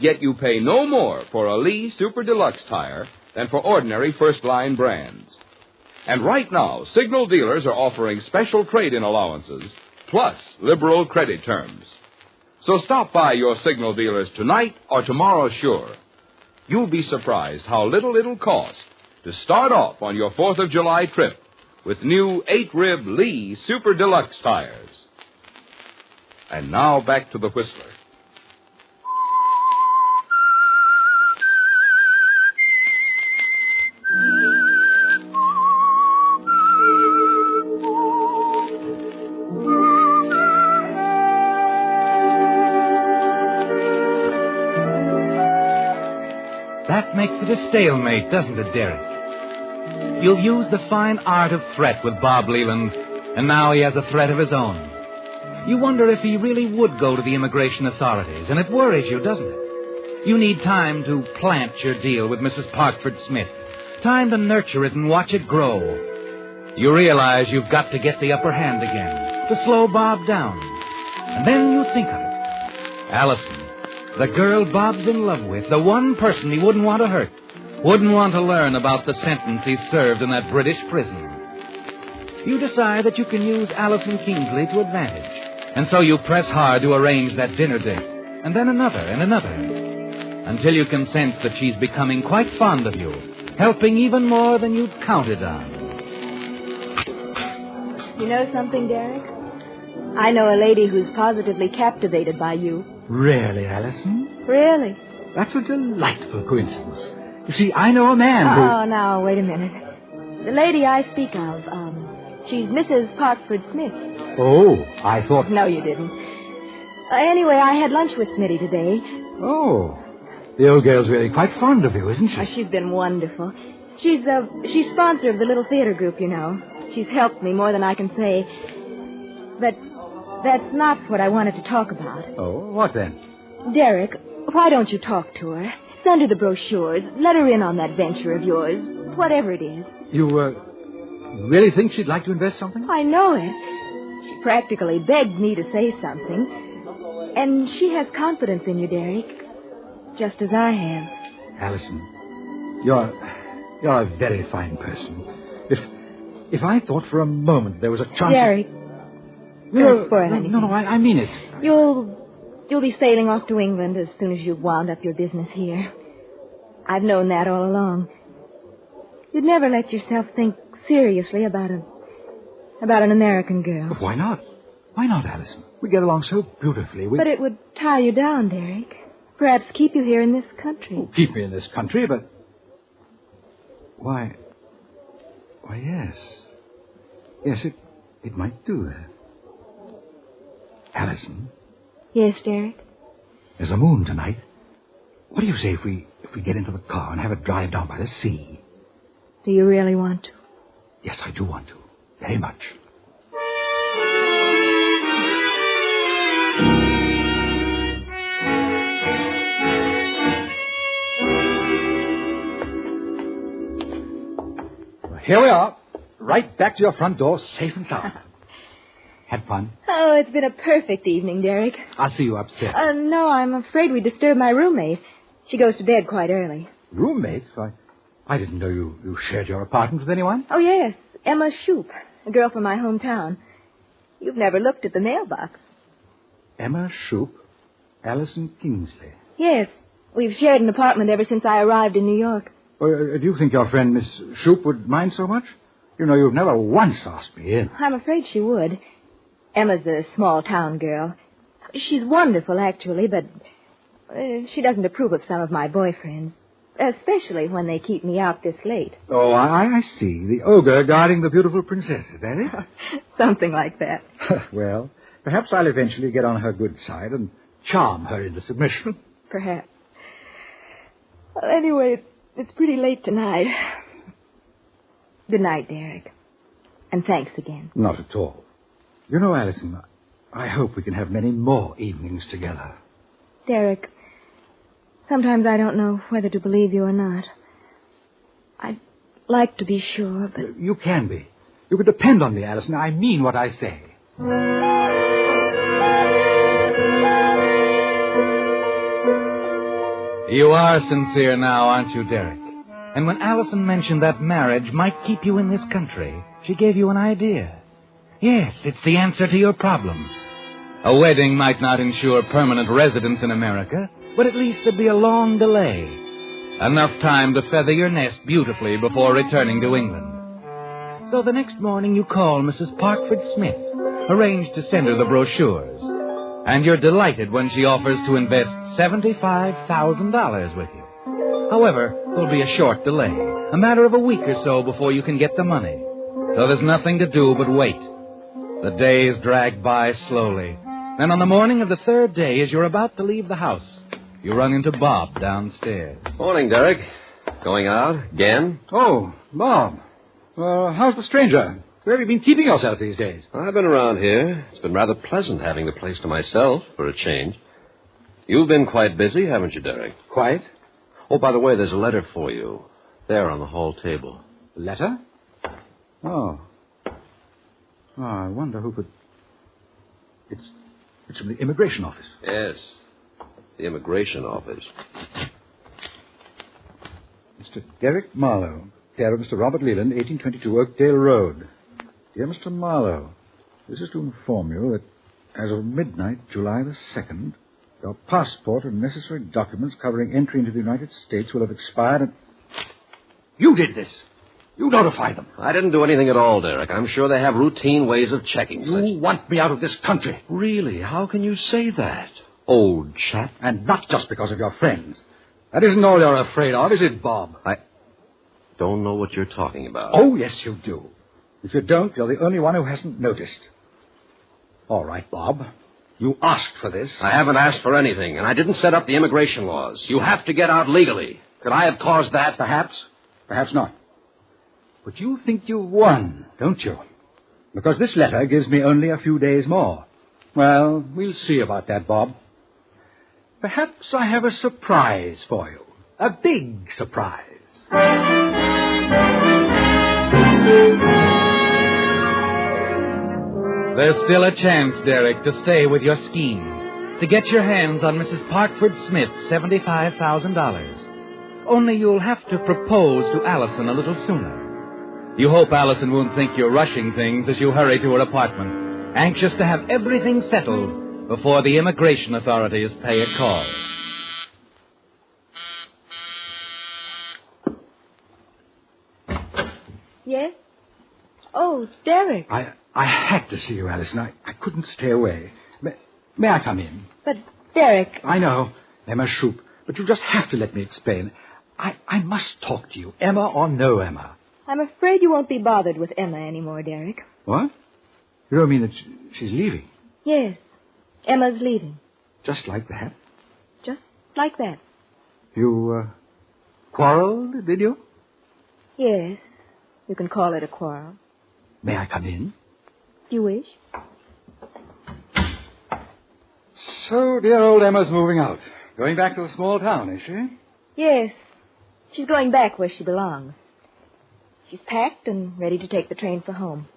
Yet you pay no more for a Lee Super Deluxe tire than for ordinary first-line brands. And right now, Signal dealers are offering special trade-in allowances, plus liberal credit terms. So stop by your Signal dealers tonight or tomorrow, sure. You'll be surprised how little it'll cost to start off on your 4th of July trip with new 8-rib Lee Super Deluxe tires. And now back to the Whistler. That makes it a stalemate, doesn't it, Derek? You'll use the fine art of threat with Bob Leland, and now he has a threat of his own. You wonder if he really would go to the immigration authorities, and it worries you, doesn't it? You need time to plant your deal with Mrs. Parkford Smith, time to nurture it and watch it grow. You realize you've got to get the upper hand again, to slow Bob down. And then you think of it. Allison, the girl Bob's in love with, the one person he wouldn't want to hurt, wouldn't want to learn about the sentence he served in that British prison. You decide that you can use Allison Kingsley to advantage, and so you press hard to arrange that dinner date, and then another and another, until you can sense that she's becoming quite fond of you, helping even more than you'd counted on. You know something, Derek? I know a lady who's positively captivated by you. Really, Allison? Really? That's a delightful coincidence. You see, I know a man who... Oh, now, wait a minute. The lady I speak of, she's Mrs. Parkford Smith. Oh, I thought... No, you didn't. Anyway, I had lunch with Smitty today. Oh, the old girl's really quite fond of you, isn't she? Oh, she's been wonderful. She's sponsor of the little theater group, you know. She's helped me more than I can say. But that's not what I wanted to talk about. Oh, what then? Derek, why don't you talk to her? Send her the brochures. Let her in on that venture of yours. Whatever it is. You, really think she'd like to invest something? I know it. She practically begged me to say something. And she has confidence in you, Derek. Just as I have. Allison, you're a very fine person. If I thought for a moment there was a chance... Derek, don't spoil anything. No, I mean it. You'll be sailing off to England as soon as you've wound up your business here. I've known that all along. You'd never let yourself think seriously about an American girl. But why not? Why not, Allison? We get along so beautifully. But it would tie you down, Derek. Perhaps keep you here in this country. Oh, keep me in this country, but... Why, yes. Yes, it might do that. Allison? Yes, Derek? There's a moon tonight. What do you say if we get into the car and have a drive down by the sea? Do you really want to? Yes, I do want to. Very much. Here we are. Right back to your front door, safe and sound. Had fun? Oh, it's been a perfect evening, Derek. I'll see you upstairs. No, I'm afraid we disturbed my roommate. She goes to bed quite early. Roommate? I didn't know you shared your apartment with anyone. Oh, yes. Emma Shoup, a girl from my hometown. You've never looked at the mailbox. Emma Shoup, Allison Kingsley. Yes. We've shared an apartment ever since I arrived in New York. Do you think your friend Miss Shoup would mind so much? You know, you've never once asked me in. I'm afraid she would. Emma's a small-town girl. She's wonderful, actually, but she doesn't approve of some of my boyfriends, especially when they keep me out this late. Oh, I see. The ogre guarding the beautiful princess, is that it? Something like that. Well, perhaps I'll eventually get on her good side and charm her into submission. Perhaps. Well, anyway, it's pretty late tonight. Good night, Derek. And thanks again. Not at all. You know, Allison, I hope we can have many more evenings together. Derek, sometimes I don't know whether to believe you or not. I'd like to be sure, but... You can be. You can depend on me, Allison. I mean what I say. You are sincere now, aren't you, Derek? And when Allison mentioned that marriage might keep you in this country, she gave you an idea. Yes, it's the answer to your problem. A wedding might not ensure permanent residence in America, but at least there'd be a long delay. Enough time to feather your nest beautifully before returning to England. So the next morning you call Mrs. Parkford Smith, arrange to send her the brochures. And you're delighted when she offers to invest $75,000 with you. However, there'll be a short delay, a matter of a week or so before you can get the money. So there's nothing to do but wait. The days drag by slowly. Then on the morning of the third day, as you're about to leave the house, you run into Bob downstairs. Morning, Derek. Going out again? Oh, Bob. How's the stranger? Where have you been keeping yourself these days? I've been around here. It's been rather pleasant having the place to myself for a change. You've been quite busy, haven't you, Derek? Quite. Oh, by the way, there's a letter for you. There on the hall table. Letter? Oh, Oh, I wonder who could... It's from the immigration office. Yes, the immigration office. Mr. Derek Marlowe, care of Mr. Robert Leland, 1822 Oakdale Road. Dear Mr. Marlowe, this is to inform you that as of midnight, July the 2nd, your passport and necessary documents covering entry into the United States will have expired and... You did this! You notified them. I didn't do anything at all, Derek. I'm sure they have routine ways of checking such... You want me out of this country. Really? How can you say that, old chap? And not just because of your friends. That isn't all you're afraid of, is it, Bob? I don't know what you're talking about. Oh, yes, you do. If you don't, you're the only one who hasn't noticed. All right, Bob. You asked for this. I haven't asked for anything, and I didn't set up the immigration laws. You have to get out legally. Could I have caused that? Perhaps. Perhaps not. But you think you've won, don't you? Because this letter gives me only a few days more. Well, we'll see about that, Bob. Perhaps I have a surprise for you. A big surprise. There's still a chance, Derek, to stay with your scheme. To get your hands on Mrs. Parkford Smith's $75,000. Only you'll have to propose to Allison a little sooner. You hope Allison won't think you're rushing things as you hurry to her apartment, anxious to have everything settled before the immigration authorities pay a call. Yes? Oh, Derek. I had to see you, Allison. I couldn't stay away. May I come in? But, Derek... I know, Emma Shoup, but you just have to let me explain. I must talk to you, Emma or no Emma. I'm afraid you won't be bothered with Emma anymore, Derek. What? You don't mean that she's leaving? Yes. Emma's leaving. Just like that? Just like that. You, quarreled, did you? Yes. You can call it a quarrel. May I come in? Do you wish? So, dear old Emma's moving out. Going back to the small town, is she? Yes. She's going back where she belongs. She's packed and ready to take the train for home.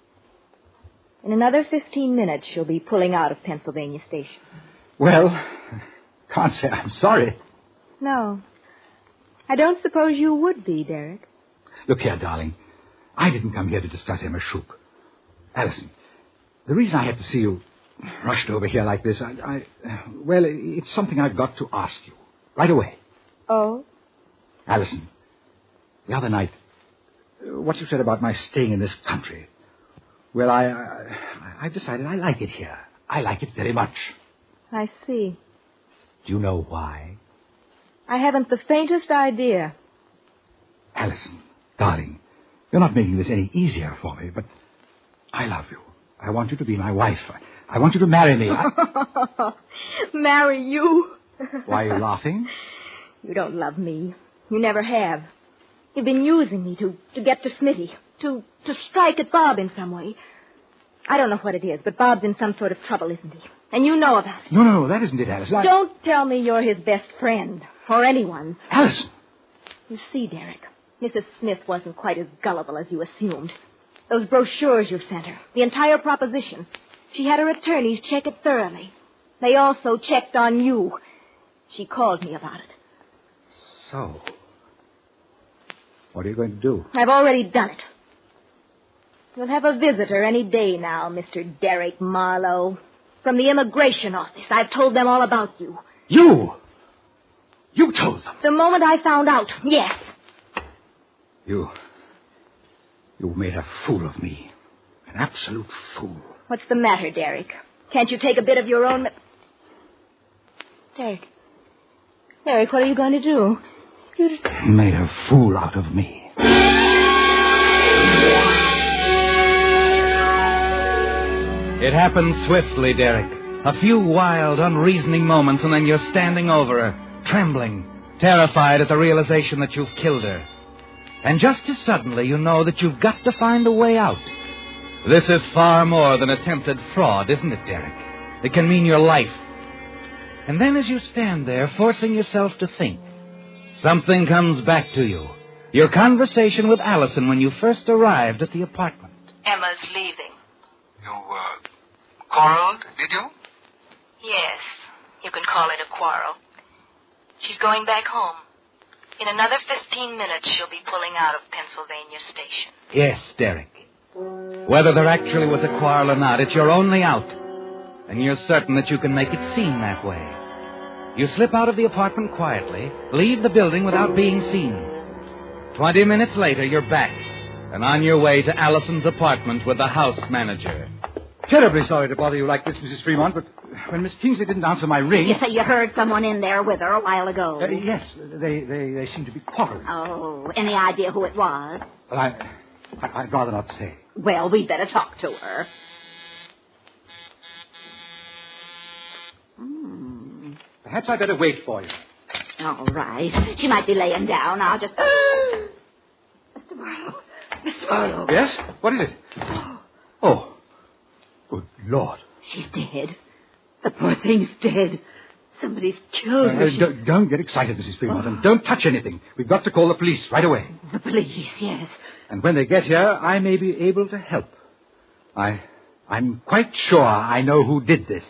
In another 15 minutes, she'll be pulling out of Pennsylvania Station. Well, can't say I'm sorry. No. I don't suppose you would be, Derek. Look here, darling. I didn't come here to discuss Emma Shoup. Allison, the reason I had to see you rushed over here like this, well, it's something I've got to ask you. Right away. Oh? Allison, the other night, what you said about my staying in this country. Well, I've decided I like it here. I like it very much. I see. Do you know why? I haven't the faintest idea. Allison, darling, you're not making this any easier for me, but I love you. I want you to be my wife. I want you to marry me. Marry you? Why are you laughing? You don't love me. You never have. You've been using me to get to Smitty, to strike at Bob in some way. I don't know what it is, but Bob's in some sort of trouble, isn't he? And you know about it. No, that isn't it, Allison. Don't tell me you're his best friend, or anyone. Allison! You see, Derek, Mrs. Smith wasn't quite as gullible as you assumed. Those brochures you sent her, the entire proposition, she had her attorneys check it thoroughly. They also checked on you. She called me about it. So, what are you going to do? I've already done it. You'll have a visitor any day now, Mr. Derek Marlowe. From the immigration office. I've told them all about you. You? You told them? The moment I found out, yes. You made a fool of me. An absolute fool. What's the matter, Derek? Can't you take a bit of your own... Derek, what are you going to do? You made a fool out of me. It happened swiftly, Derek. A few wild, unreasoning moments, and then you're standing over her, trembling, terrified at the realization that you've killed her. And just as suddenly, you know that you've got to find a way out. This is far more than attempted fraud, isn't it, Derek? It can mean your life. And then as you stand there, forcing yourself to think, something comes back to you. Your conversation with Allison when you first arrived at the apartment. Emma's leaving. You quarreled, did you? Yes, you can call it a quarrel. She's going back home. In another 15 minutes, she'll be pulling out of Pennsylvania Station. Yes, Derek. Whether there actually was a quarrel or not, it's your only out. And you're certain that you can make it seem that way. You slip out of the apartment quietly, leave the building without being seen. 20 minutes later, you're back, and on your way to Allison's apartment with the house manager. Terribly sorry to bother you like this, Mrs. Fremont, but when Miss Kingsley didn't answer my ring... You say you heard someone in there with her a while ago? Yes, they seem to be quarreling. Oh, any idea who it was? Well, I'd rather not say. Well, we'd better talk to her. Perhaps I'd better wait for you. All right. She might be laying down. I'll just... Mr. Barlow. Mr. Barlow. Yes? What is it? Oh. Good Lord. She's dead. The poor thing's dead. Somebody's killed her. Don't get excited, Mrs. Fremont, and don't touch anything. We've got to call the police right away. The police, yes. And when they get here, I may be able to help. I'm quite sure I know who did this.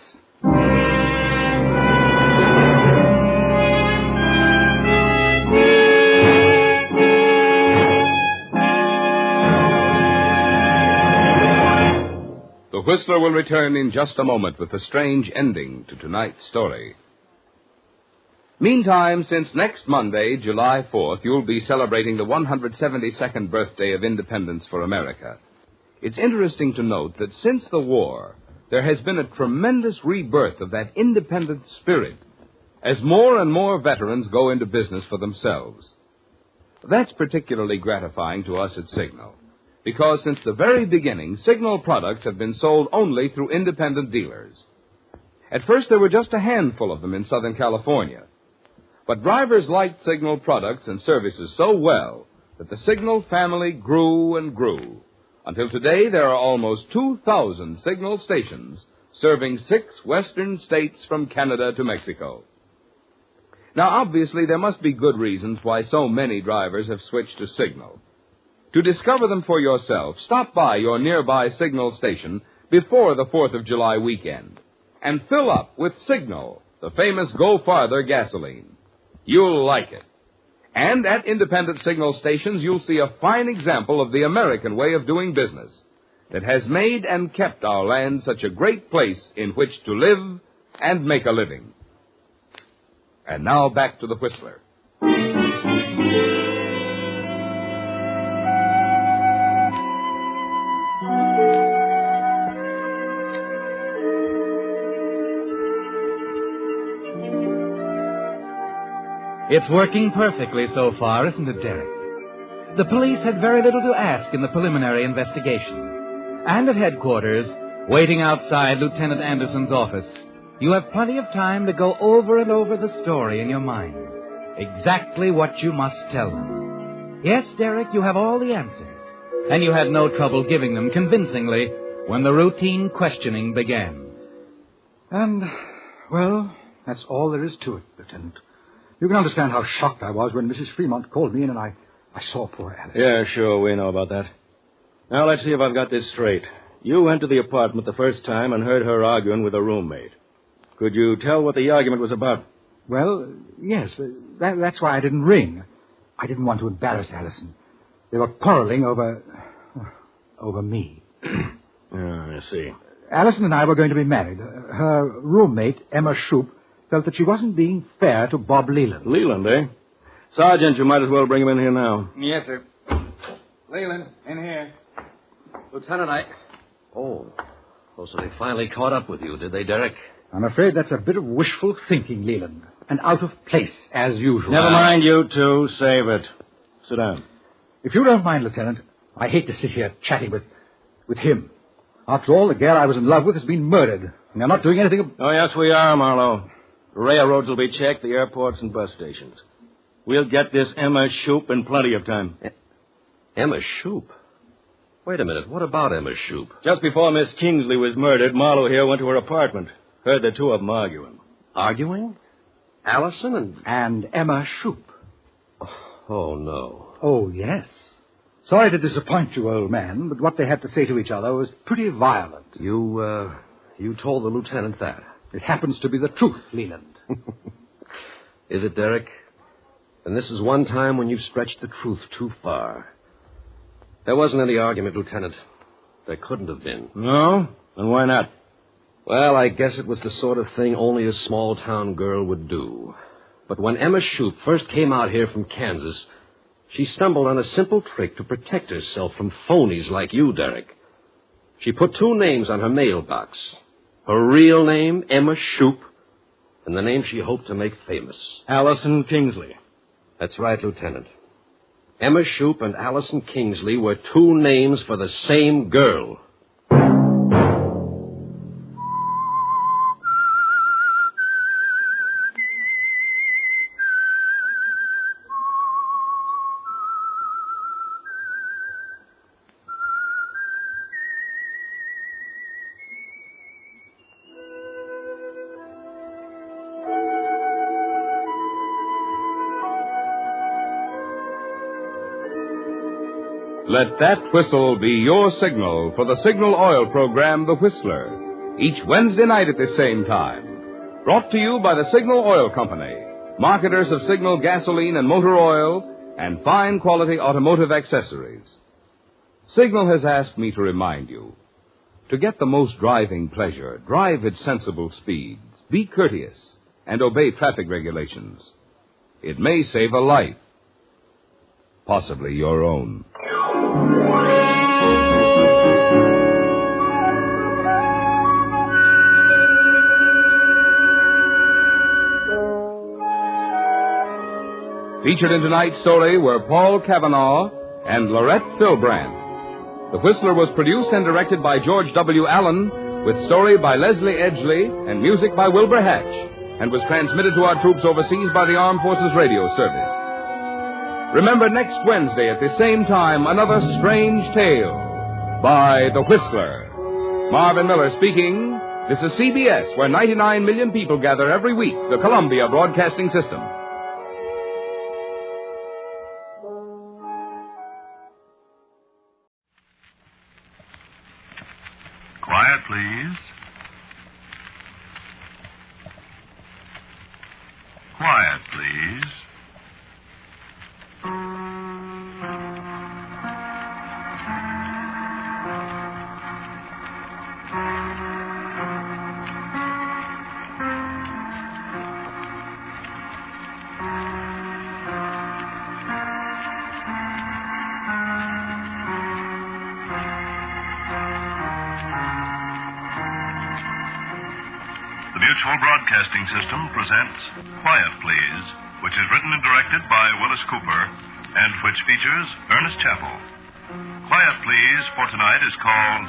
The Whistler will return in just a moment with a strange ending to tonight's story. Meantime, since next Monday, July 4th, you'll be celebrating the 172nd birthday of independence for America. It's interesting to note that since the war, there has been a tremendous rebirth of that independent spirit as more and more veterans go into business for themselves. That's particularly gratifying to us at Signal, because since the very beginning, Signal products have been sold only through independent dealers. At first, there were just a handful of them in Southern California. But drivers liked Signal products and services so well that the Signal family grew and grew, until today there are almost 2,000 Signal stations serving 6 western states from Canada to Mexico. Now, obviously, there must be good reasons why so many drivers have switched to Signal. To discover them for yourself, stop by your nearby Signal station before the 4th of July weekend and fill up with Signal, the famous Go Farther gasoline. You'll like it. And at independent Signal stations, you'll see a fine example of the American way of doing business that has made and kept our land such a great place in which to live and make a living. And now back to the Whistler. It's working perfectly so far, isn't it, Derek? The police had very little to ask in the preliminary investigation. And at headquarters, waiting outside Lieutenant Anderson's office, you have plenty of time to go over and over the story in your mind. Exactly what you must tell them. Yes, Derek, you have all the answers. And you had no trouble giving them convincingly when the routine questioning began. And, well, that's all there is to it, Lieutenant. You can understand how shocked I was when Mrs. Fremont called me in and I saw poor Alice. Yeah, sure, we know about that. Now, let's see if I've got this straight. You went to the apartment the first time and heard her arguing with a roommate. Could you tell what the argument was about? Well, yes, that's why I didn't ring. I didn't want to embarrass Allison. They were quarreling over me. I see. Allison and I were going to be married. Her roommate, Emma Shoup, felt that she wasn't being fair to Bob Leland. Leland, eh? Sergeant, you might as well bring him in here now. Yes, sir. Leland, in here. Lieutenant, Oh, so they finally caught up with you, did they, Derek? I'm afraid that's a bit of wishful thinking, Leland. And out of place, as usual. Never mind, you two. Save it. Sit down. If you don't mind, Lieutenant, I hate to sit here chatting with him. After all, the girl I was in love with has been murdered. And they're not doing anything... Oh, yes, we are, Marlowe. The railroads will be checked, the airports and bus stations. We'll get this Emma Shoup in plenty of time. Emma Shoup? Wait a minute, what about Emma Shoup? Just before Miss Kingsley was murdered, Marlowe here went to her apartment. Heard the two of them arguing. Arguing? Allison and Emma Shoup. Oh, no. Oh, yes. Sorry to disappoint you, old man, but what they had to say to each other was pretty violent. You told the lieutenant that? It happens to be the truth, Leland. Is it, Derek? And this is one time when you've stretched the truth too far. There wasn't any argument, Lieutenant. There couldn't have been. No? And why not? Well, I guess it was the sort of thing only a small-town girl would do. But when Emma Shoup first came out here from Kansas, she stumbled on a simple trick to protect herself from phonies like you, Derek. She put 2 names on her mailbox. Her real name, Emma Shoup, and the name she hoped to make famous. Allison Kingsley. That's right, Lieutenant. Emma Shoup and Allison Kingsley were 2 names for the same girl. Let that whistle be your signal for the Signal Oil program, The Whistler, each Wednesday night at this same time. Brought to you by the Signal Oil Company, marketers of Signal gasoline and motor oil and fine quality automotive accessories. Signal has asked me to remind you, to get the most driving pleasure, drive at sensible speeds, be courteous, and obey traffic regulations. It may save a life, possibly your own. Featured in tonight's story were Paul Cavanaugh and Lorette Philbrandt. The Whistler was produced and directed by George W. Allen, with story by Leslie Edgley and music by Wilbur Hatch, and was transmitted to our troops overseas by the Armed Forces Radio Service. Remember, next Wednesday at the same time, another strange tale by The Whistler. Marvin Miller speaking. This is CBS, where 99 million people gather every week, the Columbia Broadcasting System. Quiet, please. Quiet, please. Mutual Broadcasting System presents Quiet Please, which is written and directed by Willis Cooper and which features Ernest Chappell. Quiet Please for tonight is called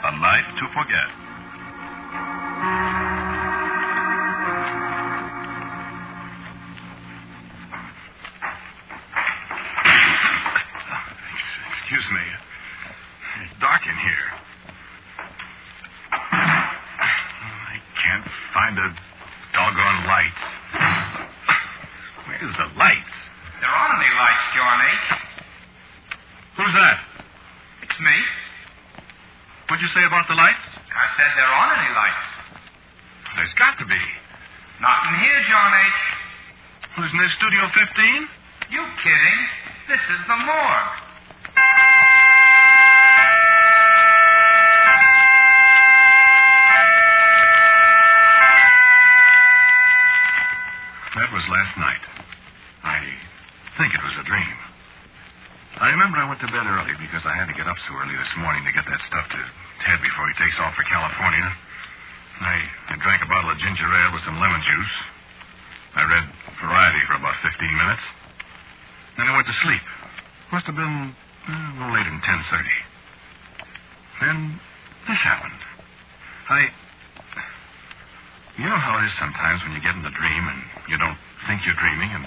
A Night to Forget. Excuse me. It's dark in here. Find the doggone lights. Where's the lights? There aren't any lights, John H. Who's that? It's me. What'd you say about the lights? I said there aren't any lights. There's got to be. Not in here, John H. Isn't this Studio 15? You kidding? This is the morgue. That was last night. I think it was a dream. I remember I went to bed early because I had to get up so early this morning to get that stuff to Ted before he takes off for California. I drank a bottle of ginger ale with some lemon juice. I read Variety for about 15 minutes. Then I went to sleep. Must have been no later than 10:30. Then this happened. You know how it is sometimes when you get in the dream and you don't think you're dreaming, and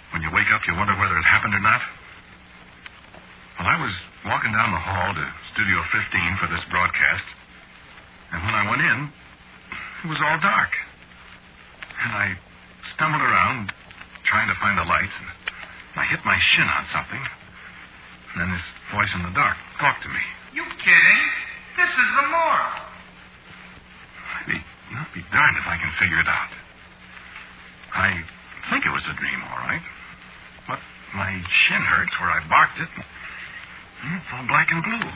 when you wake up you wonder whether it happened or not? Well, I was walking down the hall to Studio 15 for this broadcast, and when I went in, it was all dark. And I stumbled around trying to find the lights, and I hit my shin on something. And then this voice in the dark talked to me. You kidding? This is the morgue. I'll be darned if I can figure it out. I think it was a dream, all right. But my shin hurts where I barked it. It's all black and blue.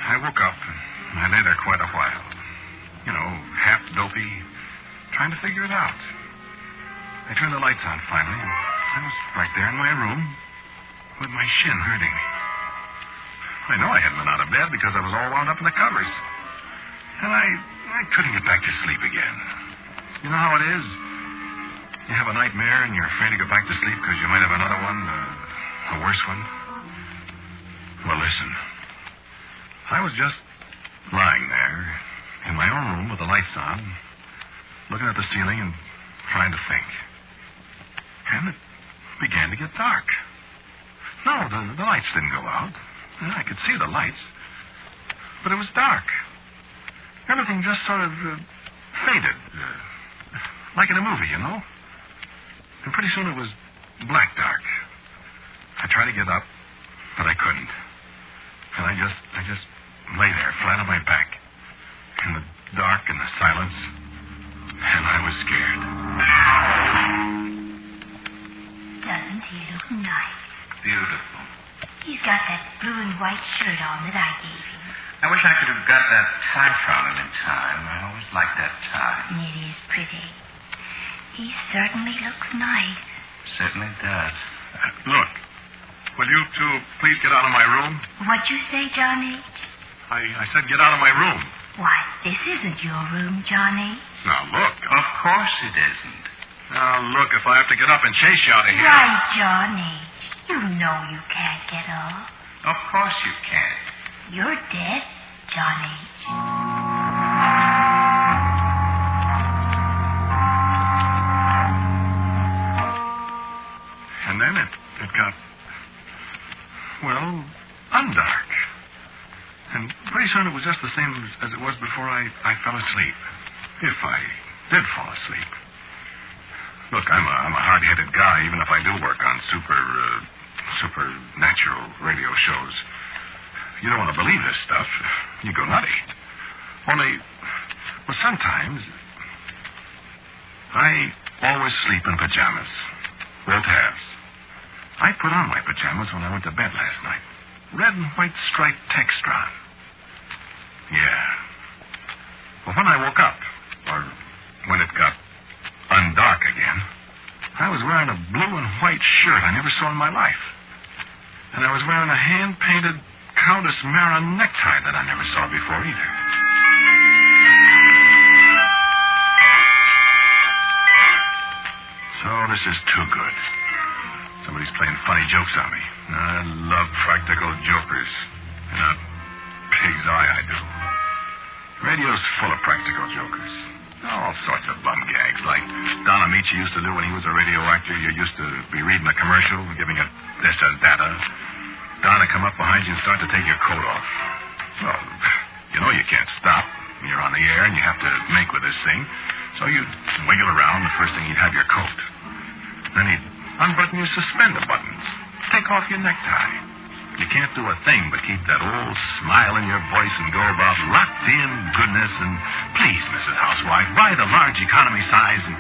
I woke up and I lay there quite a while. You know, half dopey, trying to figure it out. I turned the lights on finally, and I was right there in my room with my shin hurting me. I know I hadn't been out of bed because I was all wound up in the covers. And I couldn't get back to sleep again. You know how it is? You have a nightmare and you're afraid to go back to sleep because you might have another one, a worse one. Well, listen. I was just lying there in my own room with the lights on, looking at the ceiling and trying to think. And it began to get dark. No, the lights didn't go out. I could see the lights. But it was dark. Everything just sort of faded. Like in a movie, you know? And pretty soon it was black dark. I tried to get up, but I couldn't. And I just lay there, flat on my back, in the dark and the silence, and I was scared. Doesn't he look nice? Beautiful. He's got that blue and white shirt on that I gave him. I wish I could have got that tie from him in time. I always liked that tie. It is pretty. He certainly looks nice. Certainly does. Look, will you two please get out of my room? What'd you say, John H.? I said get out of my room. Why, this isn't your room, John H. Now, look. Of course it isn't. Now, look, if I have to get up and chase you out of here... Right, John H. You know you can't get up. Of course you can't. You're dead, John H. And then it got, well, undark. And pretty soon it was just the same as it was before I fell asleep. If I did fall asleep. Look, I'm a hard-headed guy, even if I do work on supernatural radio shows. You don't want to believe this stuff. You go nutty. Only, well, sometimes I always sleep in pajamas. Both halves. I put on my pajamas when I went to bed last night. Red and white striped textron. Yeah. Well, when I woke up, or when it got undark again, I was wearing a blue and white shirt I never saw in my life. And I was wearing a hand-painted Countess Mara necktie that I never saw before either. So this is too good. Somebody's playing funny jokes on me. I love practical jokers. In a pig's eye, I do. Radio's full of practical jokers. All sorts of bum gags, like Don Amici used to do when he was a radio actor. You used to be reading a commercial, giving it this and that. Don would come up behind you and start to take your coat off. Well, you know you can't stop. You're on the air and you have to make with this thing. So you'd wiggle around. The first thing you'd have your coat. Then he'd unbutton your suspender buttons. Take off your necktie. You can't do a thing but keep that old smile in your voice and go about locked-in goodness and, please, Mrs. Housewife, buy the large economy size and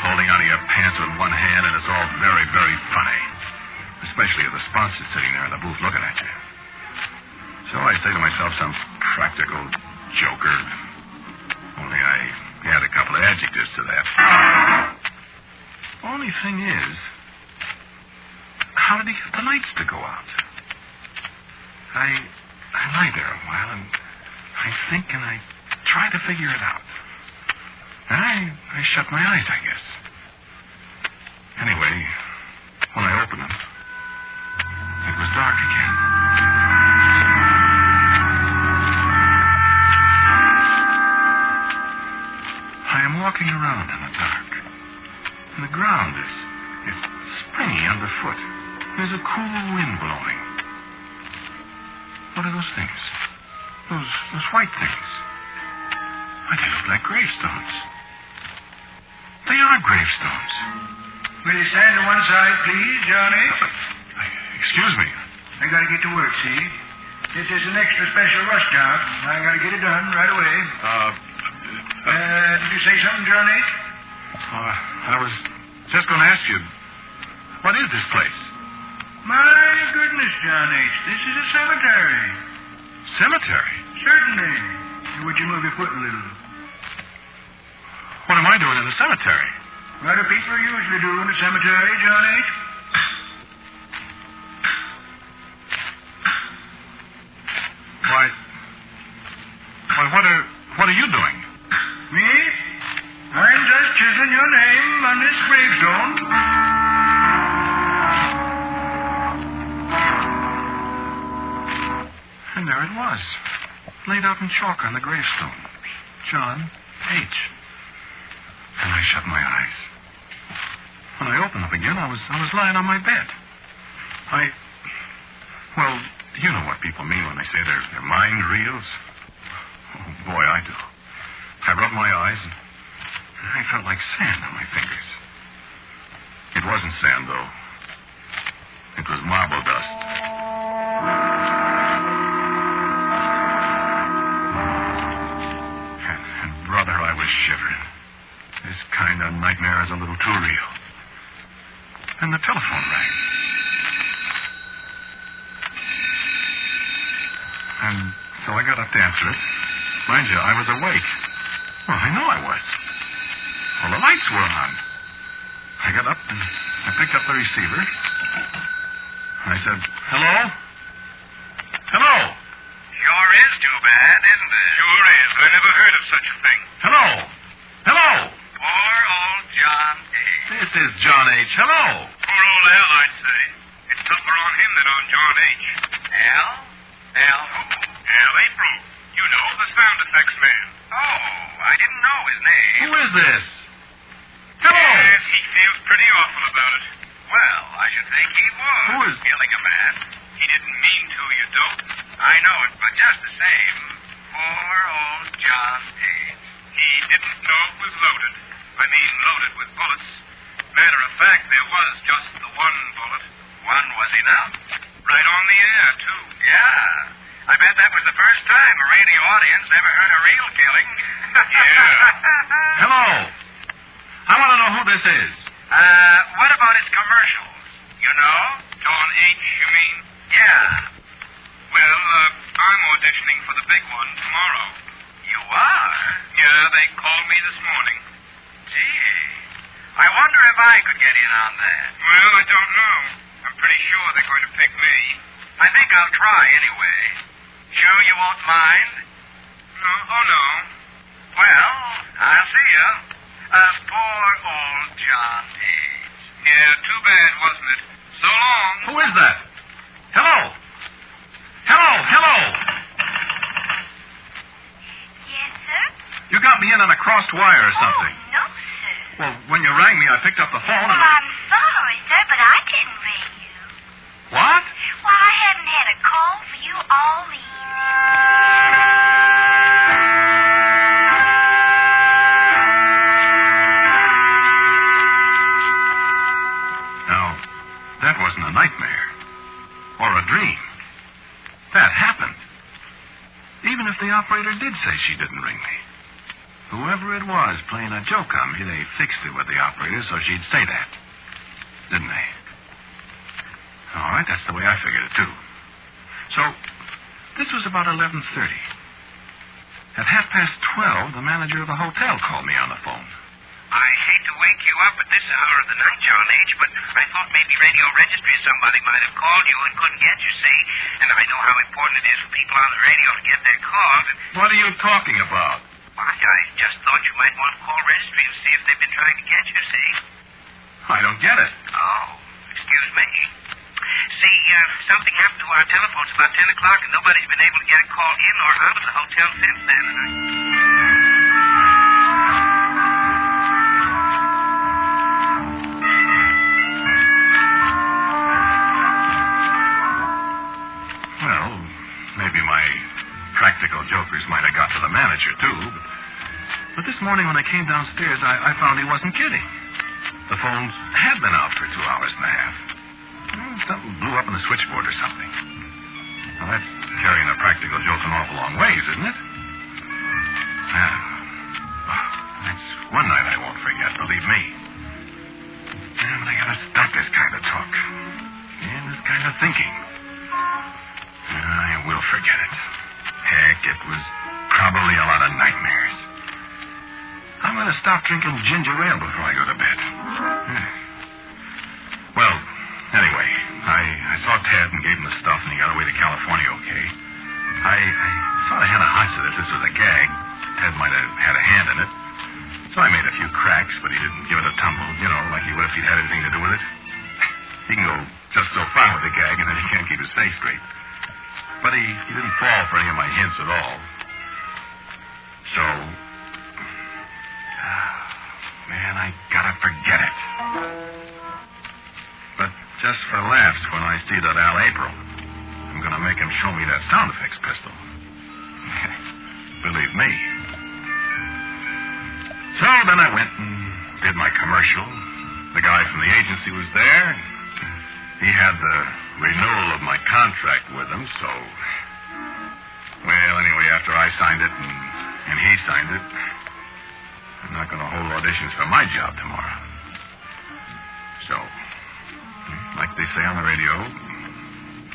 holding onto your pants with one hand, and it's all very, very funny. Especially if the sponsor's sitting there in the booth looking at you. So I say to myself, some practical joker. Only I add a couple of adjectives to that. Only thing is, how did he get the lights to go out? I lie there a while, and I think, and I try to figure it out. And I shut my eyes, I guess. Anyway, when I opened them, it was dark again. I am walking around in the dark, and the ground is springy underfoot. There's a cool wind blowing. What are those things? Those white things. Why, they look like gravestones. They are gravestones. Will you stand to one side, please, Johnny? Excuse me. I gotta get to work, see? This is an extra special rush job. I gotta get it done right away. Did you say something, Johnny? I was just going to ask you, what is this place? My goodness, John H., this is a cemetery. Cemetery? Certainly. Would you move your foot a little? What am I doing in the cemetery? What do people usually do in the cemetery, John H.? What are you doing? Me? I'm just chiseling your name on this gravestone. And there it was, laid out in chalk on the gravestone. John H. And I shut my eyes. When I opened them again, I was lying on my bed. Well, you know what people mean when they say their mind reels. Oh, boy, I do. I rubbed my eyes, and I felt like sand on my fingers. It wasn't sand, though. It was marble dust. And brother, I was shivering. This kind of nightmare is a little too real. And the telephone rang. And so I got up to answer it. Mind you, I was awake. Well, I know I was. Well, the lights were on. I got up and I picked up the receiver. I said, hello? Hello? Sure is too bad, isn't it? Sure is. I never heard of such a thing. Hello? Hello? Poor old John H. This is John H. Hello? Poor old Al, I'd say. It's tougher on him than on John H. Al? Al who? Al April. You know, the sound effects man. Oh, I didn't know his name. Who is this? Hello? Yes, he feels pretty awful about it. Well, I should think he would. Who is... killing a man. He didn't mean to, you dope. I know it, but just the same, poor old John H. He didn't know it was loaded. I mean, loaded with bullets. Matter of fact, there was just the one bullet. One was enough. Right on the air, too. Yeah. I bet that was the first time a radio audience ever heard a real killing. Yeah. Hello. I want to know who this is. What about his commercials? You know? John H., you mean? Yeah. Well, I'm auditioning for the big one tomorrow. You are? Yeah, they called me this morning. Gee. I wonder if I could get in on that. Well, I don't know. I'm pretty sure they're going to pick me. I think I'll try anyway. Sure you won't mind? No. Oh, no. Well, I'll see you. Poor old John H. Yeah, too bad, wasn't it? So long. Who is that? Hello? Hello? Hello? Yes, sir? You got me in on a crossed wire or something. Oh, no, sir. Well, when you rang me, I picked up the phone and... Well, I'm sorry, sir, but I didn't ring you. What? Well, I haven't had a call for you all evening. Now, that wasn't a nightmare. Or a dream. That happened. Even if the operator did say she didn't ring me. Whoever it was playing a joke on me, they fixed it with the operator so she'd say that. Didn't they? All right, that's the way I figured it, too. So, this was about 11:30. At 12:30, the manager of the hotel called me on the phone. I hate to wake you up at this hour of the night, John H., but I thought maybe radio registry or somebody might have called you and couldn't get you, see? And I know how important it is for people on the radio to get their calls. What are you talking about? Well, I just thought you might want to call registry and see if they've been trying to get you, see? I don't get it. Oh, excuse me. See, something happened to our telephones about 10 o'clock, and nobody's been able to get a call in or out of the hotel since then. Well, maybe my practical jokers might have got to the manager, too. But this morning when I came downstairs, I found he wasn't kidding. The phones had been out for 2 hours and a half. Something blew up in the switchboard or something. Well, that's carrying a practical joke an awful long ways, isn't it? That's one night I won't forget, believe me. Yeah, but I gotta stop this kind of talk. And this kind of thinking. I will forget it. Heck, it was probably a lot of nightmares. I'm gonna stop drinking ginger ale before I go to bed. Well, anyway, I saw Ted and gave him the stuff, and he got away to California okay. I sort of had a hunch that if this was a gag, Ted might have had a hand in it. So I made a few cracks, but he didn't give it a tumble, like he would if he'd had anything to do with it. He can go just so far with the gag, and then he can't keep his face straight. But he didn't fall for any of my hints at all. So, man, I gotta forget it. But just for laughs, when I see that Al April, I'm gonna make him show me that sound effects pistol. Believe me. So then I went and did my commercial. The guy from the agency was there. He had the renewal of my contract with him, so... Well, anyway, after I signed it and he signed it, I'm not going to hold auditions for my job tomorrow. So, like they say on the radio,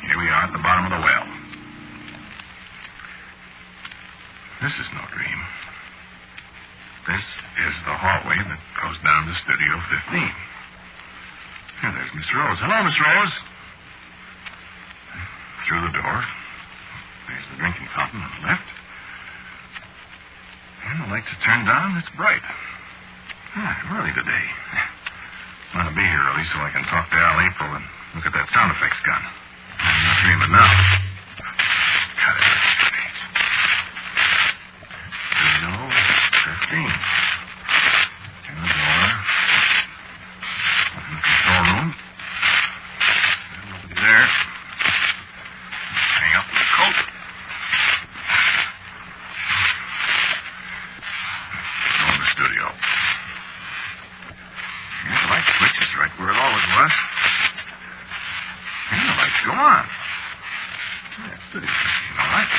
here we are at the bottom of the well. This is no dream. This is the hallway that goes down to Studio 15. Here, there's Miss Rose. Hello, Miss Rose. Through the door. There's the drinking fountain on the left. And the lights are turned down. It's bright. Early today. I want to be here early so I can talk to Al April and look at that sound effects gun. I'm not dreaming now. Cut it. Studio 15. Turn the door. Open the control room. Nobody there. Hang up the coat. Go in the studio. Yeah, the light switch is right where it always was. And the lights go on. Yeah, studio 15, all right.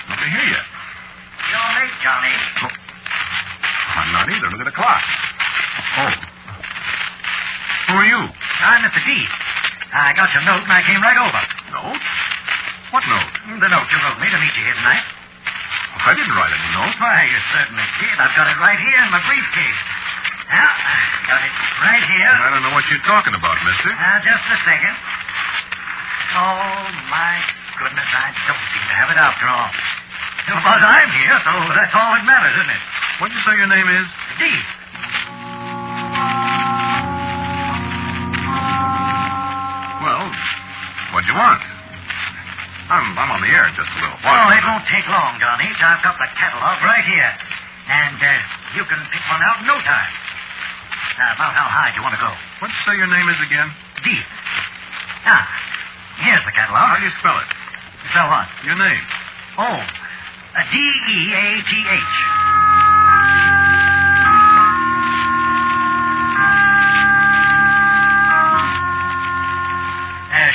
Nobody here yet. You're late, Johnny. Oh. I'm not either. Look at the clock. Oh. Who are you? I'm Mr. Deah. I got your note and I came right over. Note? What note? The note you wrote me to meet you here tonight. I didn't write any note. Why, you certainly did. I've got it right here in my briefcase. Now, I've got it right here. I don't know what you're talking about, mister. Just a second. Oh, my goodness, I don't seem to have it after all. But I'm here, so that's all that matters, isn't it? What'd you say your name is? Deah. Well, what'd you want? I'm on the air in just a little while. Oh, it won't take long, Johnny. I've got the catalog right here. And you can pick one out in no time. About how high do you want to go? What'd you say your name is again? Deah. Here's the catalog. How do you spell it? Spell what? Your name. Oh, Death.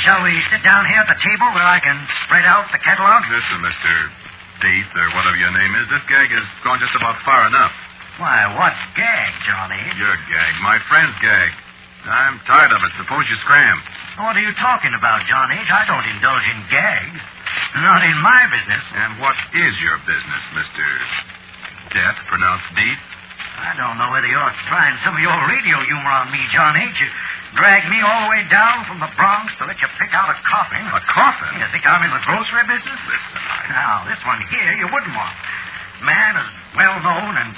Shall we sit down here at the table where I can spread out the catalog? Listen, Mr. Death, or whatever your name is, this gag has gone just about far enough. Why, what gag, Johnny? Your gag. My friend's gag. I'm tired of it. Suppose you scram. What are you talking about, Johnny? I don't indulge in gags. Not in my business. And what is your business, Mr. Death, pronounced Death? I don't know whether you're trying some of your radio humor on me, Johnny. You drag me all the way down from the Bronx to let you pick out a coffin. A coffin? You think I'm in the grocery business? Listen, Now, this one here you wouldn't want. Man as well-known and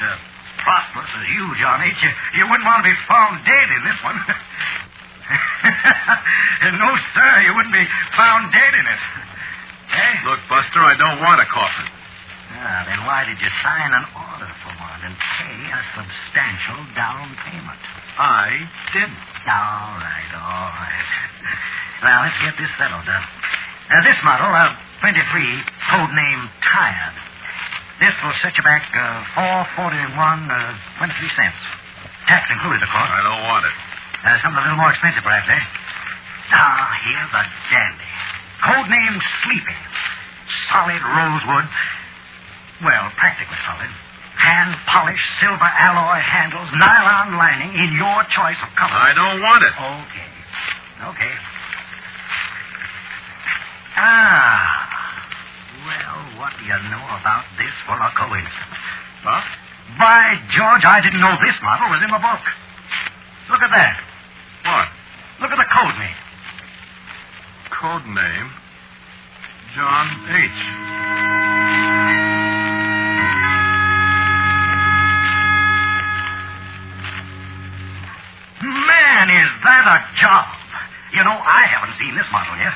prosperous as you, Johnny, you wouldn't want to be found dead in this one. No, sir, you wouldn't be found dead in it. Eh? Look, Buster, I don't want a coffin. Then why did you sign an order for one and pay a substantial down payment? I didn't. All right. Now, let's get this settled. This model, 23, code name Tired. This will set you back $441.23. 10 Tax included, of course. I don't want it. Something a little more expensive, perhaps, eh? Ah, here's a dandy. Codename Sleepy. Solid rosewood. Well, practically solid. Hand-polished silver alloy handles, nylon lining in your choice of color. I don't want it. Okay. Ah. Well, what do you know about this for a coincidence? Huh? By George, I didn't know this model was in the book. Look at that. What? Look at the code name. Code name? John H. Man, is that a job. You know, I haven't seen this model yet.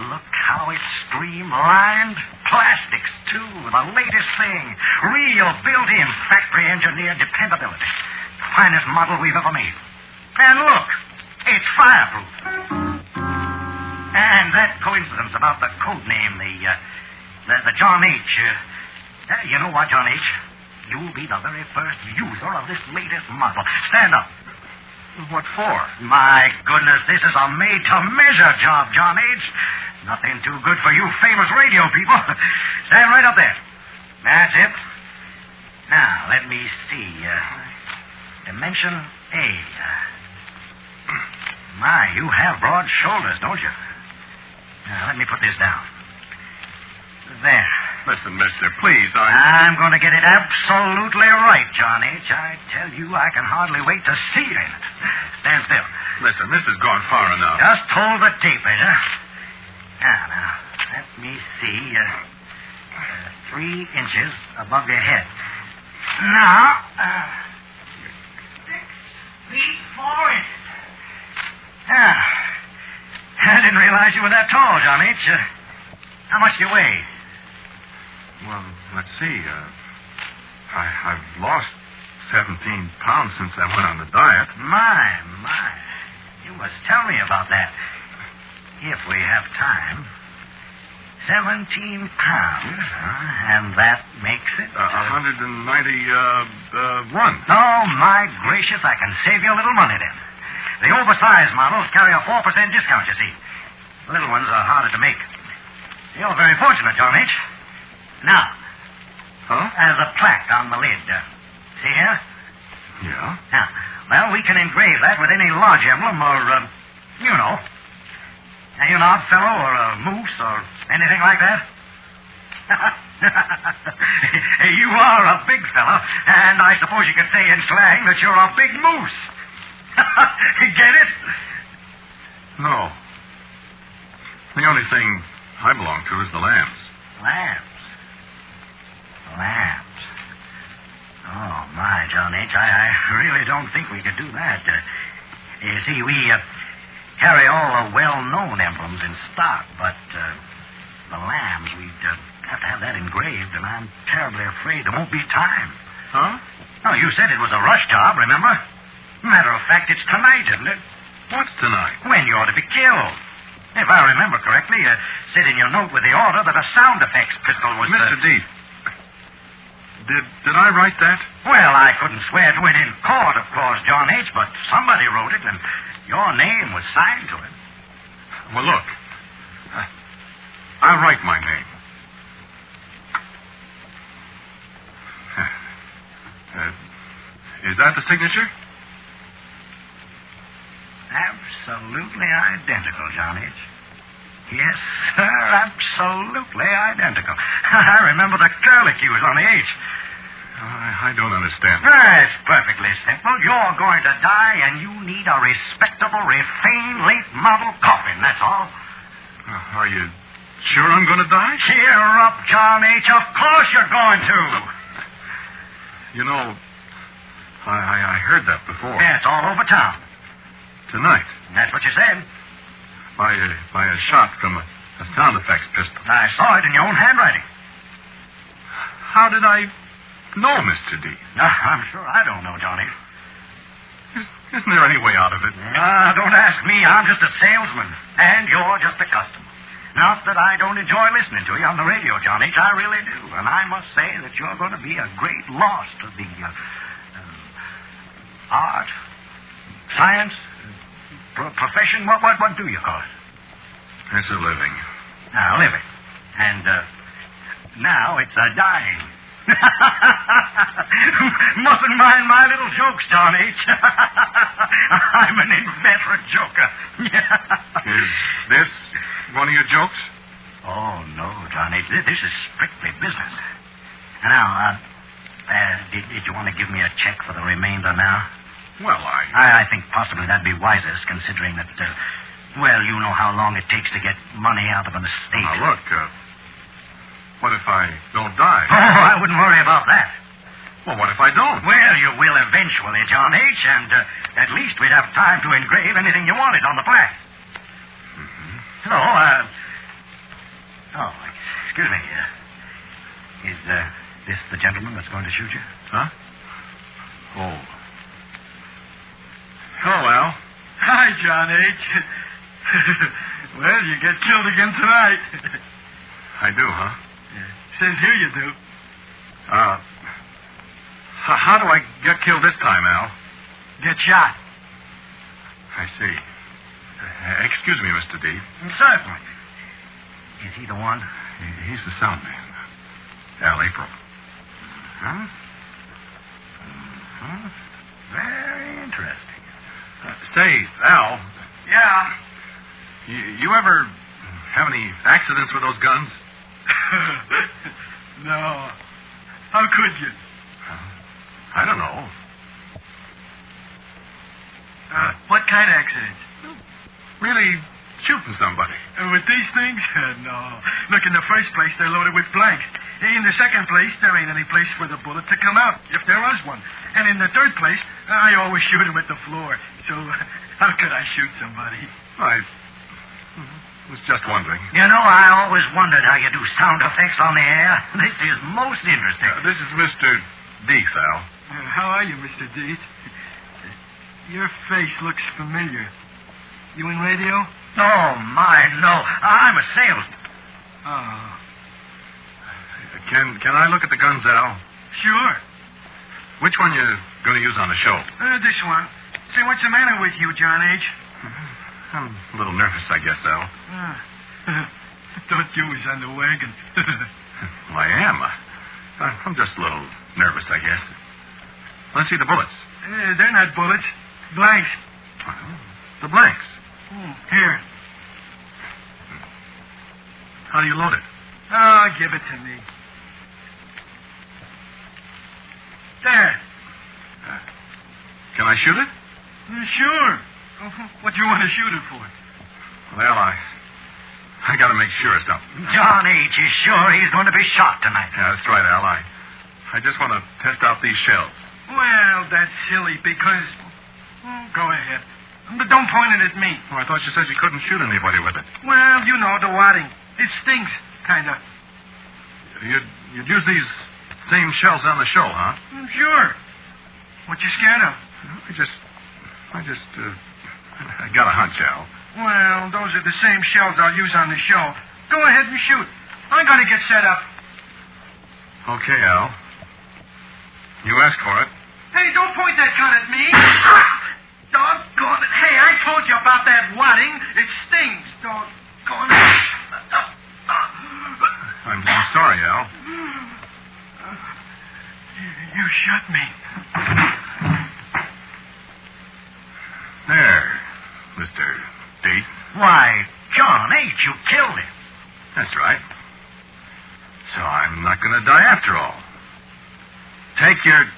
Look how it's streamlined. Plastics, too. The latest thing. Real built-in factory engineered dependability. Finest model we've ever made. And look, it's fireproof. And that coincidence about the code name, the John H. You know what, John H? You'll be the very first user of this latest model. Stand up. What for? My goodness, this is a made-to-measure job, John H. Nothing too good for you famous radio people. Stand right up there. That's it. Now, let me see. Dimension A. My, you have broad shoulders, don't you? Now, let me put this down. There. Listen, mister, please, I'm going to get it absolutely right, John H. I tell you, I can hardly wait to see you in it. Stand still. Listen, this has gone far enough. Just hold the tape, huh? Now, let me see. 3 inches above your head. Now, 6 feet 4 inches. I didn't realize you were that tall, John H. How much do you weigh? Well, let's see. I've lost 17 pounds since I went on the diet. My. You must tell me about that. If we have time. 17 pounds, and that makes it... 191. Oh, my gracious, I can save you a little money then. The oversized models carry a 4% discount, you see. The little ones are harder to make. You're very fortunate, John H. Now, as a plaque on the lid. See here? Yeah? Now, well, we can engrave that with any lodge emblem or, you know, an odd fellow or a moose or anything like that. You are a big fellow, and I suppose you could say in slang that you're a big moose. Get it? No. The only thing I belong to is the lambs. Lambs? Oh, my, John H., I really don't think we could do that. You see, we carry all the well-known emblems in stock, but the lambs, we'd have to have that engraved, and I'm terribly afraid there won't be time. Huh? Oh, you said it was a rush job, remember? Matter of fact, it's tonight, isn't it? What's tonight? When you're to be killed. If I remember correctly, you said in your note with the order that a sound effects pistol was... Mr. Deah, did I write that? Well, I couldn't swear to it in court, of course, John H., but somebody wrote it, and your name was signed to it. Well, look. I'll write my name. Is that the signature? Absolutely identical, John H. Yes, sir, absolutely identical. I remember the curlicues on the H. I don't understand. It's perfectly simple. You're going to die, and you need a respectable, refined, late-model coffin, that's all. Are you sure I'm going to die? Cheer up, John H. Of course you're going to. You know, I heard that before. Yeah, it's all over town. Tonight? That's what you said. By a shot from a sound effects pistol. I saw it in your own handwriting. How did I know, Mr. Deah? I'm sure I don't know, Johnny. Isn't there any way out of it? Don't ask me. I'm just a salesman. And you're just a customer. Not that I don't enjoy listening to you on the radio, John H. I really do. And I must say that you're going to be a great loss to the art, science, profession? What do you call it? It's a living. Now, living. And now it's a dying. Mustn't mind my little jokes, John H. I'm an inveterate joker. Is this one of your jokes? Oh, no, John H. This is strictly business. Now, did you want to give me a check for the remainder now? Well, I think possibly that'd be wisest, considering that, you know how long it takes to get money out of an estate. Now, look, what if I don't die? Oh, I wouldn't worry about that. Well, what if I don't? Well, you will eventually, John H., and at least we'd have time to engrave anything you wanted on the plaque. So, excuse me. Is this the gentleman that's going to shoot you? Huh? Oh. Hello, Al. Hi, John H. Well, you get killed again tonight. I do, huh? Yeah. Says here you do. How do I get killed this time, Al? Get shot. I see. Excuse me, Mr. D. Certainly. Is he the one? He's the sound man. Al April. Huh? Very interesting. Say, Al. Yeah? You ever have any accidents with those guns? No. How could you? I don't know. What kind of accident? Really shooting somebody. With these things? No. Look, in the first place, they're loaded with blanks. In the second place, there ain't any place for the bullet to come out, if there was one. And in the third place, I always shoot him at the floor. So how could I shoot somebody? I was just wondering. You know, I always wondered how you do sound effects on the air. This is most interesting. This is Mr. Deah, Al. How are you, Mr. Deah? Your face looks familiar. You in radio? Oh, my, no. I'm a salesman. Oh. Can I look at the guns, Al? Sure. Which one you going to use on the show? This one. Say, what's the matter with you, John H.? I'm a little nervous, I guess, Al. Thought you was on the wagon. Well, I am. I'm just a little nervous, I guess. Let's see the bullets. They're not bullets. Blanks. The blanks. Here. How do you load it? Oh, give it to me. There. Can I shoot it? Sure. What do you want to shoot it for? Well, I got to make sure of something. John H. is sure he's going to be shot tonight. Yeah, that's right, Al. I just want to test out these shells. Well, that's silly because... go ahead. But don't point it at me. Oh, I thought you said you couldn't shoot anybody with it. Well, you know, the wadding. It stings, kind of. You'd use these same shells on the show, huh? Sure. What you scared of? I got a hunch, Al. Well, those are the same shells I'll use on the show. Go ahead and shoot. I gotta get set up. Okay, Al. You asked for it. Hey, don't point that gun at me. Doggone it. Hey, I told you about that wadding. It stings. Doggone it. I'm sorry, Al. You shot me. There, Mr. Deah. Why, John H., you killed him. That's right. So I'm not going to die after all. Take your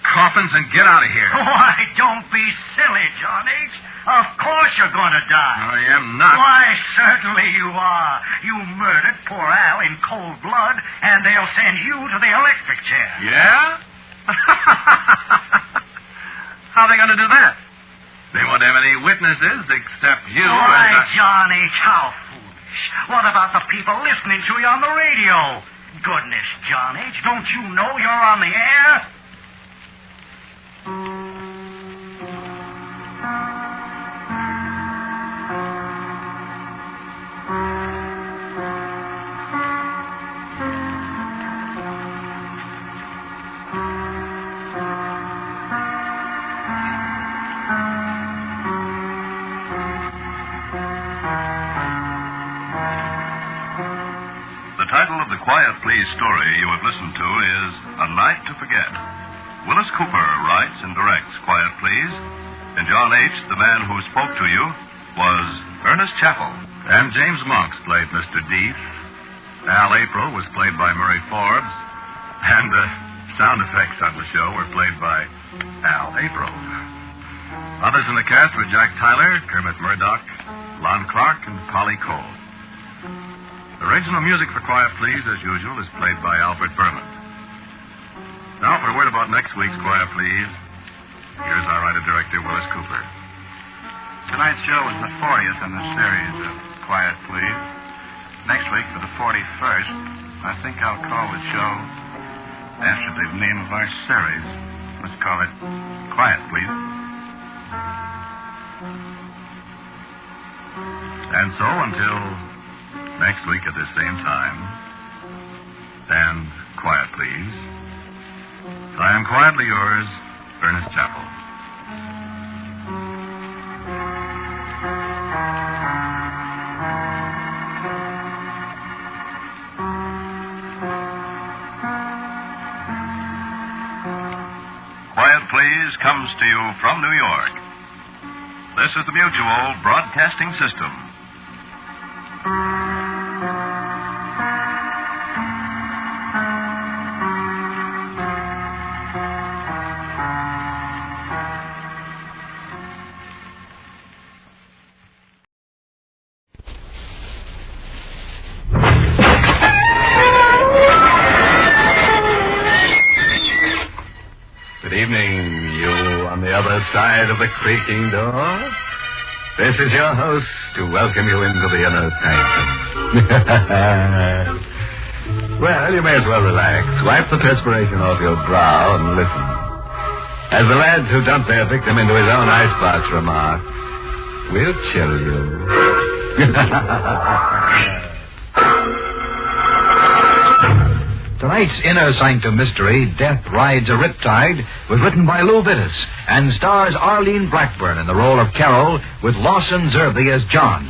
coffins and get out of here. Why, don't be silly, John H. Of course you're going to die. I am not. Why, certainly you are. You murdered poor Al in cold blood, and they'll send you to the electric chair. Yeah? How are they going to do that? They won't have any witnesses except you. Why, John H., how foolish. What about the people listening to you on the radio? Goodness, John H., don't you know you're on the air? Quiet Please story you have listened to is A Night to Forget. Willis Cooper writes and directs Quiet Please, and John H., the man who spoke to you, was Ernest Chappell. And James Monks played Mr. Deah. Al April was played by Murray Forbes, and the sound effects on the show were played by Al April. Others in the cast were Jack Tyler, Kermit Murdoch, Lon Clark, and Polly Cole. Original music for Quiet Please, as usual, is played by Albert Berman. Now, for a word about next week's Quiet Please, here's our writer-director, Willis Cooper. Tonight's show is the 40th in the series of Quiet Please. Next week, for the 41st, I think I'll call the show after the name of our series. Let's call it Quiet Please. And so, until next week at the same time, stand quiet, please. I am quietly yours, Ernest Chappell. Quiet Please comes to you from New York. This is the Mutual Broadcasting System. Good evening, you on the other side of the creaking door. This is your host to welcome you into the inner sanctum. Well, you may as well relax. Wipe the perspiration off your brow and listen. As the lads who dumped their victim into his own icebox remark, we'll chill you. Tonight's Inner Sanctum mystery, Death Rides a Riptide, was written by Lou Vittis and stars Arlene Blackburn in the role of Carol with Lawson Zerbe as John.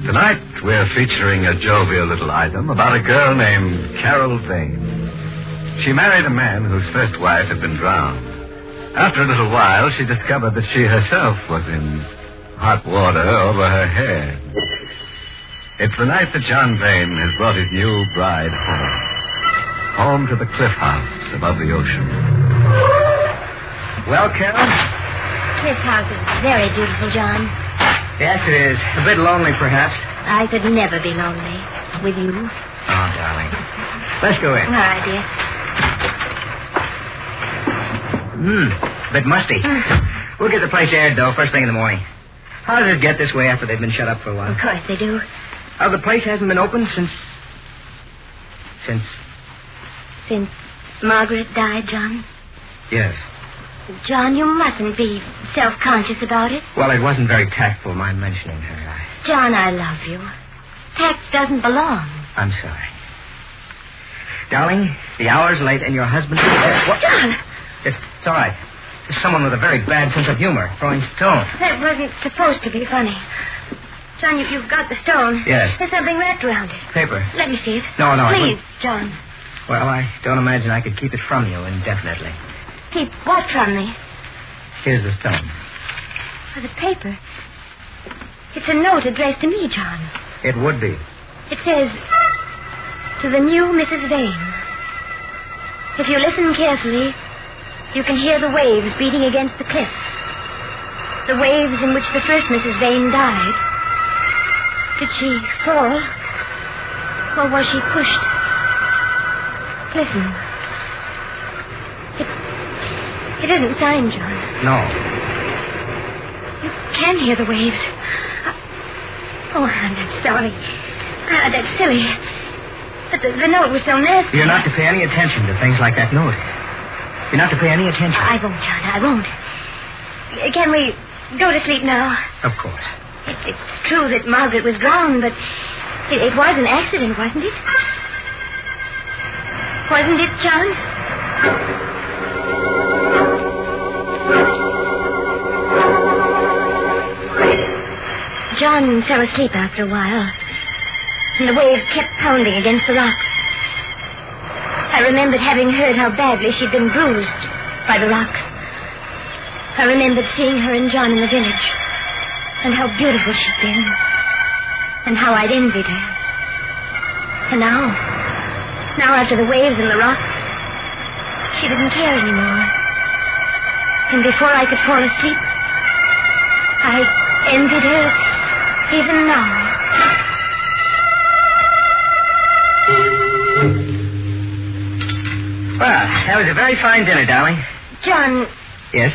Tonight, we're featuring a jovial little item about a girl named Carol Vane. She married a man whose first wife had been drowned. After a little while, she discovered that she herself was in hot water over her head. It's the night that John Vane has brought his new bride home. Home to the cliff house above the ocean. Well, Carol? Cliff House is very beautiful, John. Yes, it is. A bit lonely, perhaps. I could never be lonely with you. Oh, darling. Let's go in. All right, dear. A bit musty. We'll get the place aired, though, first thing in the morning. How does it get this way after they've been shut up for a while? Of course they do. Oh, the place hasn't been open since Margaret died, John. Yes. John, you mustn't be self-conscious about it. Well, it wasn't very tactful, my mentioning her. John, I love you. Tact doesn't belong. I'm sorry. Darling, the hour's late and your husband... What? John! It's all right. There's someone with a very bad sense of humor throwing stones. That wasn't supposed to be funny. John, you've got the stone. Yes. There's something wrapped around it. Paper. Let me see it. No. Please, John. Well, I don't imagine I could keep it from you indefinitely. Keep what from me? Here's the stone. Oh, the paper. It's a note addressed to me, John. It would be. It says, to the new Mrs. Vane. If you listen carefully, you can hear the waves beating against the cliff. The waves in which the first Mrs. Vane died. Did she fall? Or was she pushed? Listen. It isn't signed, John. No. You can hear the waves. Oh, I'm sorry. That's silly. But the note was so nasty. You're not to pay any attention to things like that note. You're not to pay any attention. I won't, John. I won't. Can we go to sleep now? Of course. It's true that Margaret was drowned, but it was an accident, wasn't it? Wasn't it, John? John fell asleep after a while. and the waves kept pounding against the rocks. I remembered having heard how badly she'd been bruised by the rocks. I remembered seeing her and John in the village, and how beautiful she'd been, and how I'd envied her. And now after the waves and the rocks, she didn't care anymore. And before I could fall asleep, I envied her even now. Well, that was a very fine dinner, darling. John, Yes?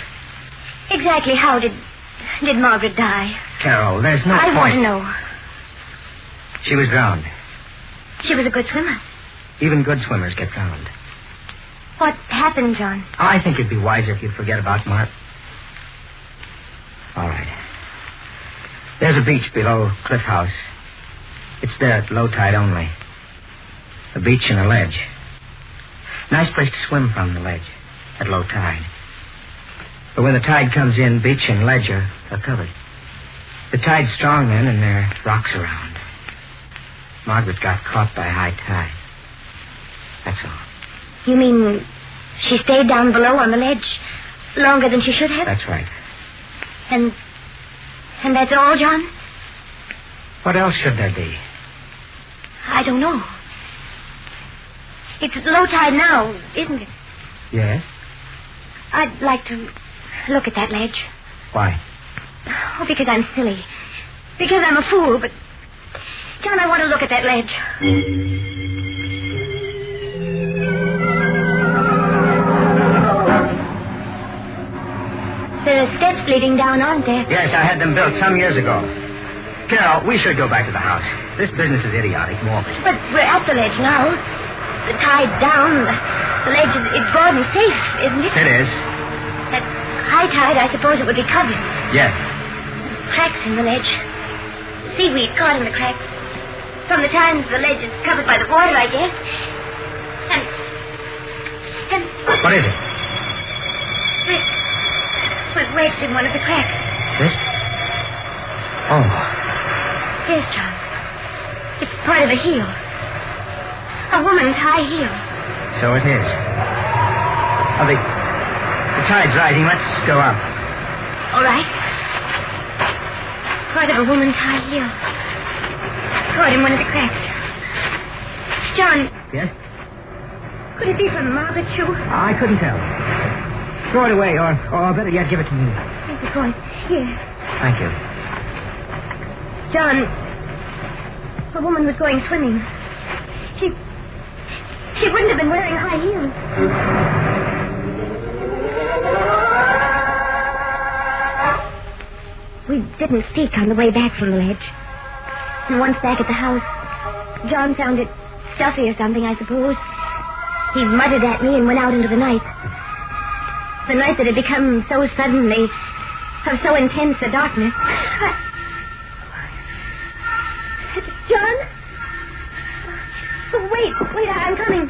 exactly how did Margaret die? Carol, there's no I point. want to know. She was drowned. She was a good swimmer. Even good swimmers get drowned. What happened, John? Oh, I think it'd be wiser if you'd forget about Mark. All right. There's a beach below Cliff House. It's there at low tide only. A beach and a ledge. Nice place to swim from, the ledge, at low tide. But when the tide comes in, beach and ledge are covered. The tide's strong then, and there are rocks around. Margaret got caught by high tide. That's all. You mean she stayed down below on the ledge longer than she should have? That's right. And that's all, John? What else should there be? I don't know. It's low tide now, isn't it? Yes? I'd like to look at that ledge. Why? Oh, because I'm silly. Because I'm a fool, but... John, I want to look at that ledge. There are steps leading down, aren't there? Yes, I had them built some years ago. Carol, we should go back to the house. This business is idiotic, morbid. But we're at the ledge now. The tide's down. The ledge is broad and safe, isn't it? It is. At high tide, I suppose it would be covered. Yes. Cracks in the ledge. Seaweed caught in the cracks. From the times the ledge is covered by the water, I guess. And... What is it? This was wedged in one of the cracks. This? Oh. Yes, John. It's part of a heel. A woman's high heel. So it is. Oh, the tide's rising. Let's go up. All right. Part of a woman's high heel. Caught in one of the cracks. John. Yes? Could it be from Margaret's shoe? I couldn't tell. Throw it away, or better yet, give it to me. Here's the coin. Here. Thank you. John, a woman was going swimming. She wouldn't have been wearing high heels. We didn't speak on the way back from the ledge. And once back at the house, John found it stuffy or something, I suppose. He muttered at me and went out into the night. The night that had become so suddenly, of so intense a darkness. John? Oh, wait, I'm coming.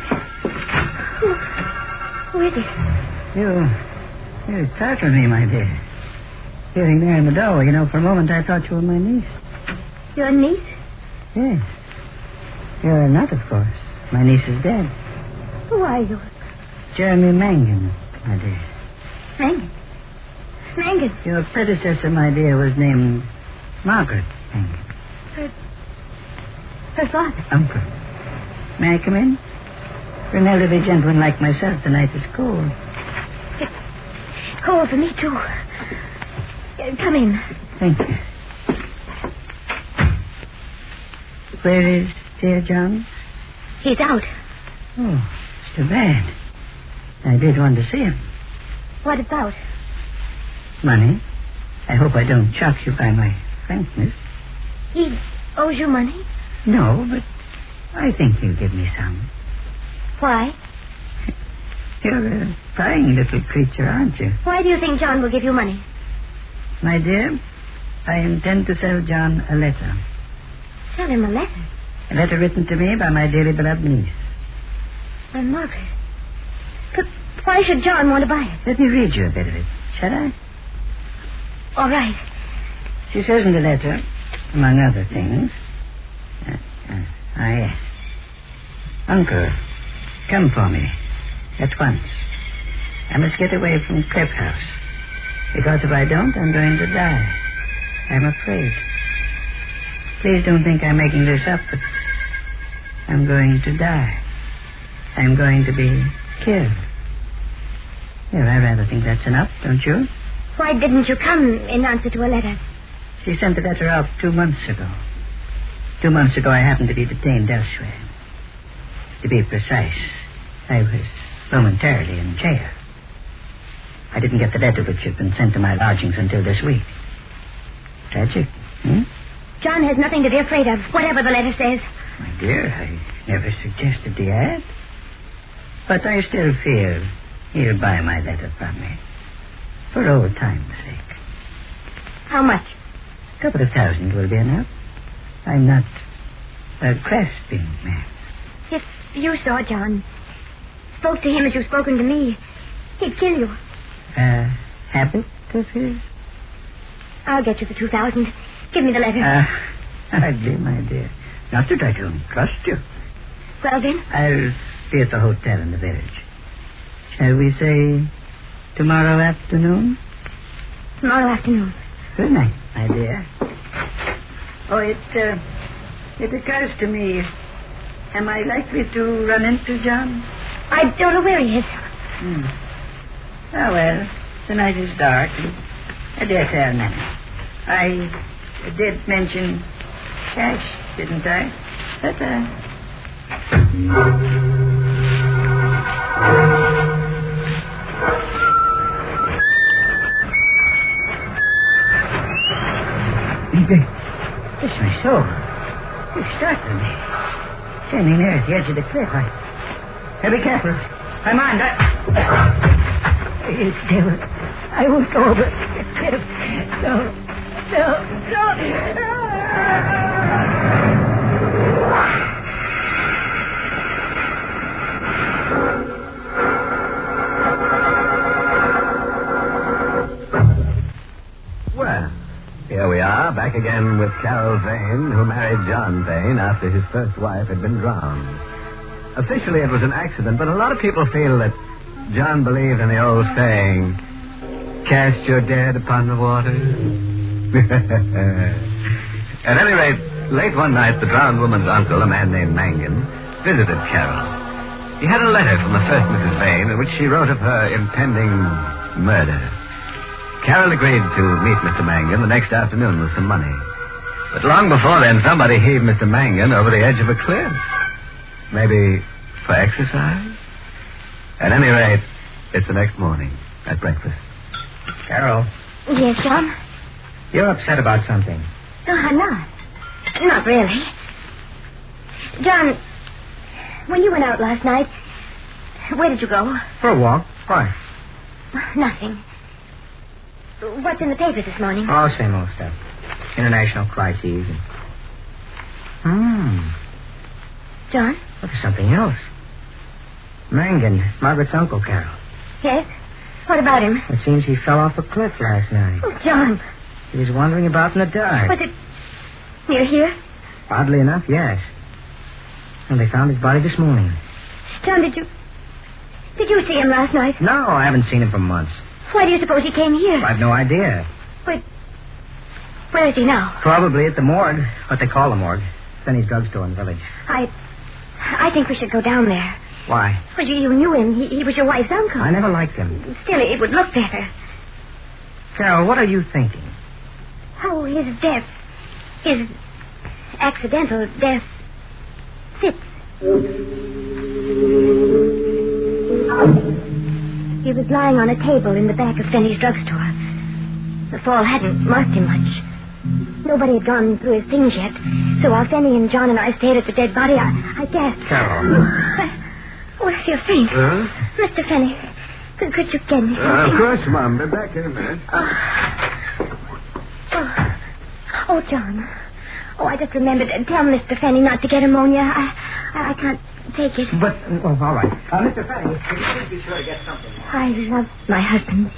Who is it? You startled me, my dear. Sitting there in the door, for a moment I thought you were my niece. Your niece? Yes. You're not, of course. My niece is dead. Who are you? Jeremy Mangan, my dear. Mangan? Mangan? Your predecessor, my dear, was named Margaret Mangan. Her father? Uncle. May I come in? For an elderly gentleman like myself, the night is cold. It's cold for me, too. Come in. Thank you. Where is dear John? He's out. Oh, it's too bad. I did want to see him. What about? Money. I hope I don't shock you by my frankness. He owes you money? No, but I think he'll give me some. Why? You're a prying little creature, aren't you? Why do you think John will give you money? My dear, I intend to sell John a letter. Sell him a letter? A letter written to me by my dearly beloved niece. By Margaret. But why should John want to buy it? Let me read you a bit of it, shall I? All right. She says in the letter, among other things, Yes. Uncle, come for me. At once. I must get away from Cliff House. Because if I don't, I'm going to die. I'm afraid. Please don't think I'm making this up, but I'm going to die. I'm going to be killed. Well, I rather think that's enough, don't you? Why didn't you come in answer to a letter? She sent the letter out 2 months ago. 2 months ago, I happened to be detained elsewhere. To be precise, I was momentarily in jail. I didn't get the letter which had been sent to my lodgings until this week. Tragic, John has nothing to be afraid of, whatever the letter says. My dear, I never suggested the ad. But I still feel he'll buy my letter from me. For old time's sake. How much? A couple of $1,000 will be enough. I'm not a grasping man. If you saw John, spoke to him as you've spoken to me, he'd kill you. A habit of his? I'll get you the $2,000. Give me the letter. Hardly, my dear. Not that I don't trust you. Well, then? I'll be at the hotel in the village. Shall we say tomorrow afternoon? Tomorrow afternoon. Good night, my dear. Oh, it occurs to me, am I likely to run into John? I don't know where he is. Oh, well, the night is dark, and I dare tell now. I did mention cash, didn't I? But, Bless my soul. You startled me. Standing there at the edge of the cliff, Hey, be careful. I'm on. You devil. I won't go over the cliff. No. Well, here we are, back again with Carol Vane, who married John Vane after his first wife had been drowned. Officially, it was an accident, but a lot of people feel that John believed in the old saying, cast your dead upon the water. At any rate, late one night, the drowned woman's uncle, a man named Mangan, visited Carol. He had a letter from the first Mrs. Vane in which she wrote of her impending murder. Carol agreed to meet Mr. Mangan the next afternoon with some money. But long before then, somebody heaved Mr. Mangan over the edge of a cliff. Maybe for exercise? At any rate, it's the next morning at breakfast. Carol. Yes, John? You're upset about something. No, I'm not. Not really. John, when you went out last night, where did you go? For a walk. Why? Nothing. What's in the paper this morning? Oh, same old stuff. International crises and... John? Look at something else. Mangan, Margaret's uncle, Carol. Yes? What about him? It seems he fell off a cliff last night. Oh, John. He was wandering about in the dark. Was it near here? Oddly enough, yes. And they found his body this morning. John, did you see him last night? No, I haven't seen him for months. Why do you suppose he came here? I've no idea. Where is he now? Probably at the morgue, what they call the morgue. Penny's drugstore in the village. I think we should go down there. Why? Well, you knew him. He was your wife's uncle. I never liked him. Still, it would look better. Carol, what are you thinking? How his death, his accidental death, fits. He was lying on a table in the back of Fanny's drugstore. The fall hadn't marked him much. Nobody had gone through his things yet. So while Fanny and John and I stayed at the dead body, I gasped. Carol. I feel faint. Mr. Fanny, could you get me something? Of course, Mom. Be back in a minute. Oh, John. Oh, I just remembered. Tell Mr. Fanny not to get ammonia. I can't take it. But, all right. Mr. Fanny, please be sure to get something. I loved my husband.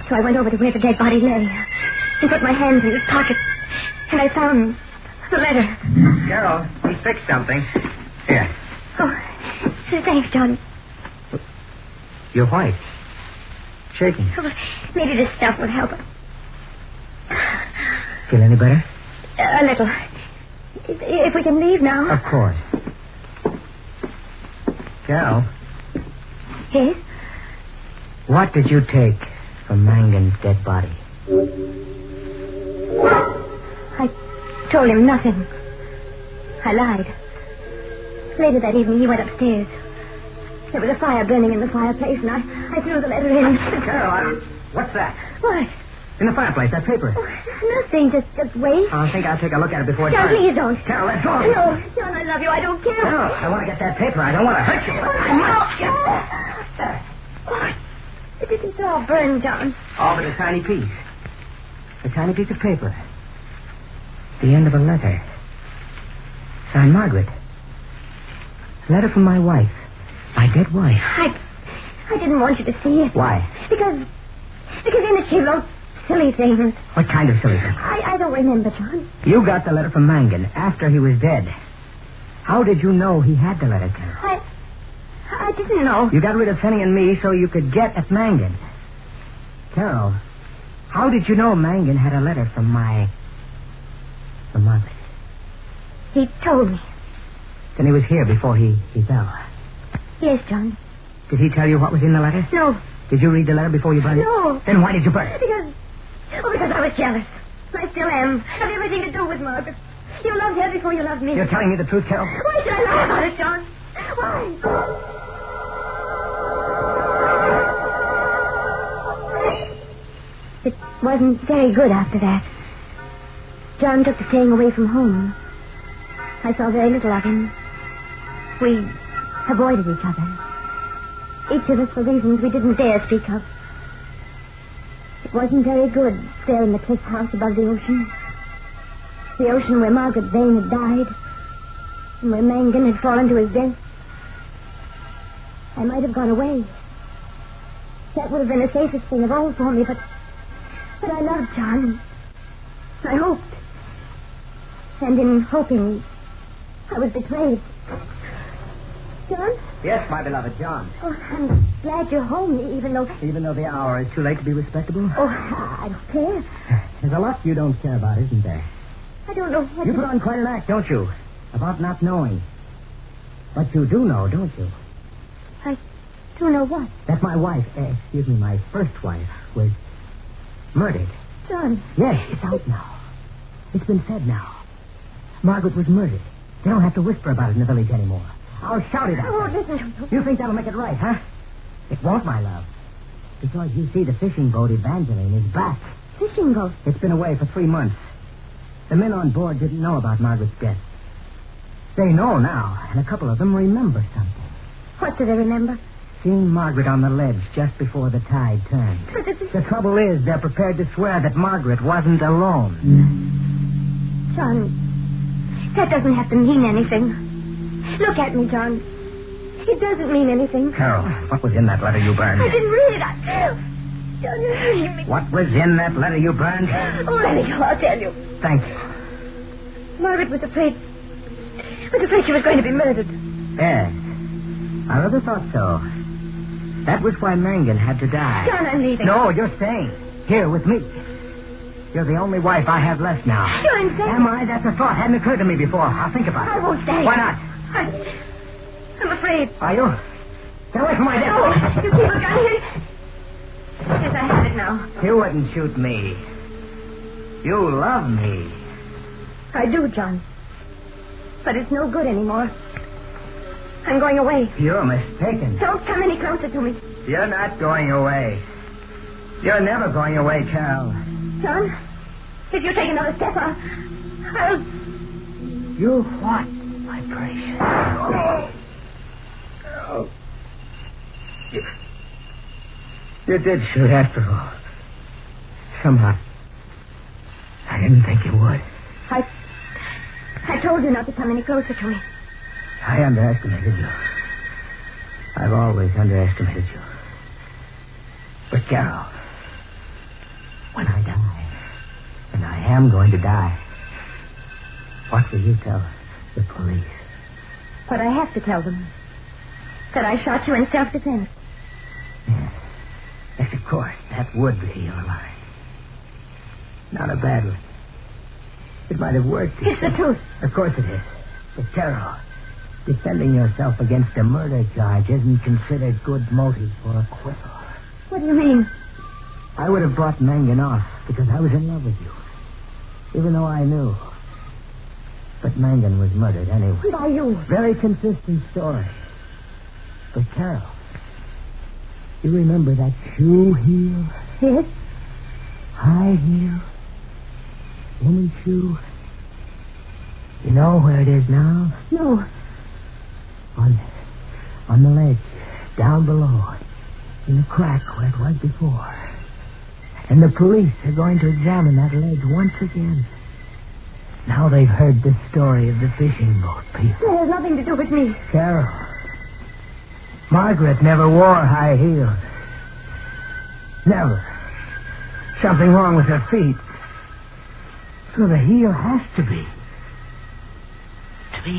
So I went over to where the dead body lay and put my hands in his pocket. And I found the letter. Carol. He fixed something. Here. Oh, thanks, John. You're white. Shaking. Oh, maybe this stuff would help. Feel any better? A little. If we can leave now. Of course. Carol, Yes? what did you take from Mangan's dead body? I told him nothing. I lied. Later that evening, he went upstairs. There was a fire burning in the fireplace, and I threw the letter in. Carol, what's that? What? In the fireplace, that paper. Nothing. Just wait. I think I'll take a look at it before John, time. please don't. Carol, let's go. No, John, I love you. I don't care. No, I want to get that paper. I don't want to hurt you. But I must get... It's all burned, John. All but a tiny piece. A tiny piece of paper. The end of a letter. Signed Margaret. A letter from my wife. My dead wife. I didn't want you to see it. Why? Because in it she wrote silly things. What kind of silly thing? I don't remember, John. You got the letter from Mangan after he was dead. How did you know he had the letter, Carol? I didn't know. You got rid of Penny and me so you could get at Mangan. Carol, how did you know Mangan had a letter from Margaret? He told me. Then he was here before he fell. Yes, John. Did he tell you what was in the letter? No. Did you read the letter before you burned it? No. Then why did you burn it? Because I was jealous. I still am. Have everything to do with Margaret. You loved her before you loved me. You're telling me the truth, Carol? Why should I lie about it, John? Why? It wasn't very good after that. John took to staying away from home. I saw very little of him. We avoided each other. Each of us for reasons we didn't dare speak of. It wasn't very good there in the cliff house above the ocean. The ocean where Margaret Vane had died. And where Mangan had fallen to his death. I might have gone away. That would have been the safest thing of all for me, but I loved John. I hoped. And in hoping, I was betrayed. John? Yes, my beloved John. Oh, I'm glad you're home, even though the hour is too late to be respectable? Oh, I don't care. There's a lot you don't care about, isn't there? I don't know what You put on quite an act, don't you? About not knowing. But you do know, don't you? I do know what? That my wife, my first wife, was murdered. John. Yes, it's out now. It's been said now. Margaret was murdered. They don't have to whisper about it in the village anymore. I'll shout it out. Oh, listen. You think that'll make it right, huh? It won't, my love. Because you see, the fishing boat Evangeline is back. Fishing boat? It's been away for 3 months. The men on board didn't know about Margaret's death. They know now, and a couple of them remember something. What do they remember? Seeing Margaret on the ledge just before the tide turned. The trouble is, they're prepared to swear that Margaret wasn't alone. John, that doesn't have to mean anything. Look at me, John. It doesn't mean anything. Carol, what was in that letter you burned? I didn't read it. John, you hurt me. What was in that letter you burned? Oh, let me go. I'll tell you. Thank you. Margaret was afraid she was going to be murdered. Yes. I rather thought so. That was why Mangan had to die. John, I'm leaving. No, you're staying. Here with me. You're the only wife I have left now. You're insane. Am I? That's a thought. Hadn't occurred to me before. I'll think about it. I won't stay. Why not? I'm afraid. Are you? Get away from my desk. No, you keep a gun here. Yes, I have it now. You wouldn't shoot me. You love me. I do, John. But it's no good anymore. I'm going away. You're mistaken. Don't come any closer to me. You're not going away. You're never going away, Carol. John, if you take another step, I'll... You what, my precious? Oh. You did shoot after all. Somehow. I didn't think you would. I told you not to come any closer to me. I underestimated you. I've always underestimated you. But, Carol, when I die, and I am going to die, what will you tell The police. But I have to tell them that I shot you in self-defense. Yes, of course. That would be a lie. Not a bad one. It might have worked. It's the truth. Of course it is. But, Carol, defending yourself against a murder charge isn't considered good motive for acquittal. What do you mean? I would have brought Mangan off because I was in love with you. Even though I knew. But Mangan was murdered anyway. By you. Very consistent story. But, Carol, you remember that shoe heel? Yes. High heel? Woman's shoe? You know where it is now? No. On the ledge, down below, in the crack where it was before. And the police are going to examine that ledge once again. Now they've heard the story of the fishing boat people. It has nothing to do with me. Carol, Margaret never wore high heels. Never. Something wrong with her feet. So the heel has to be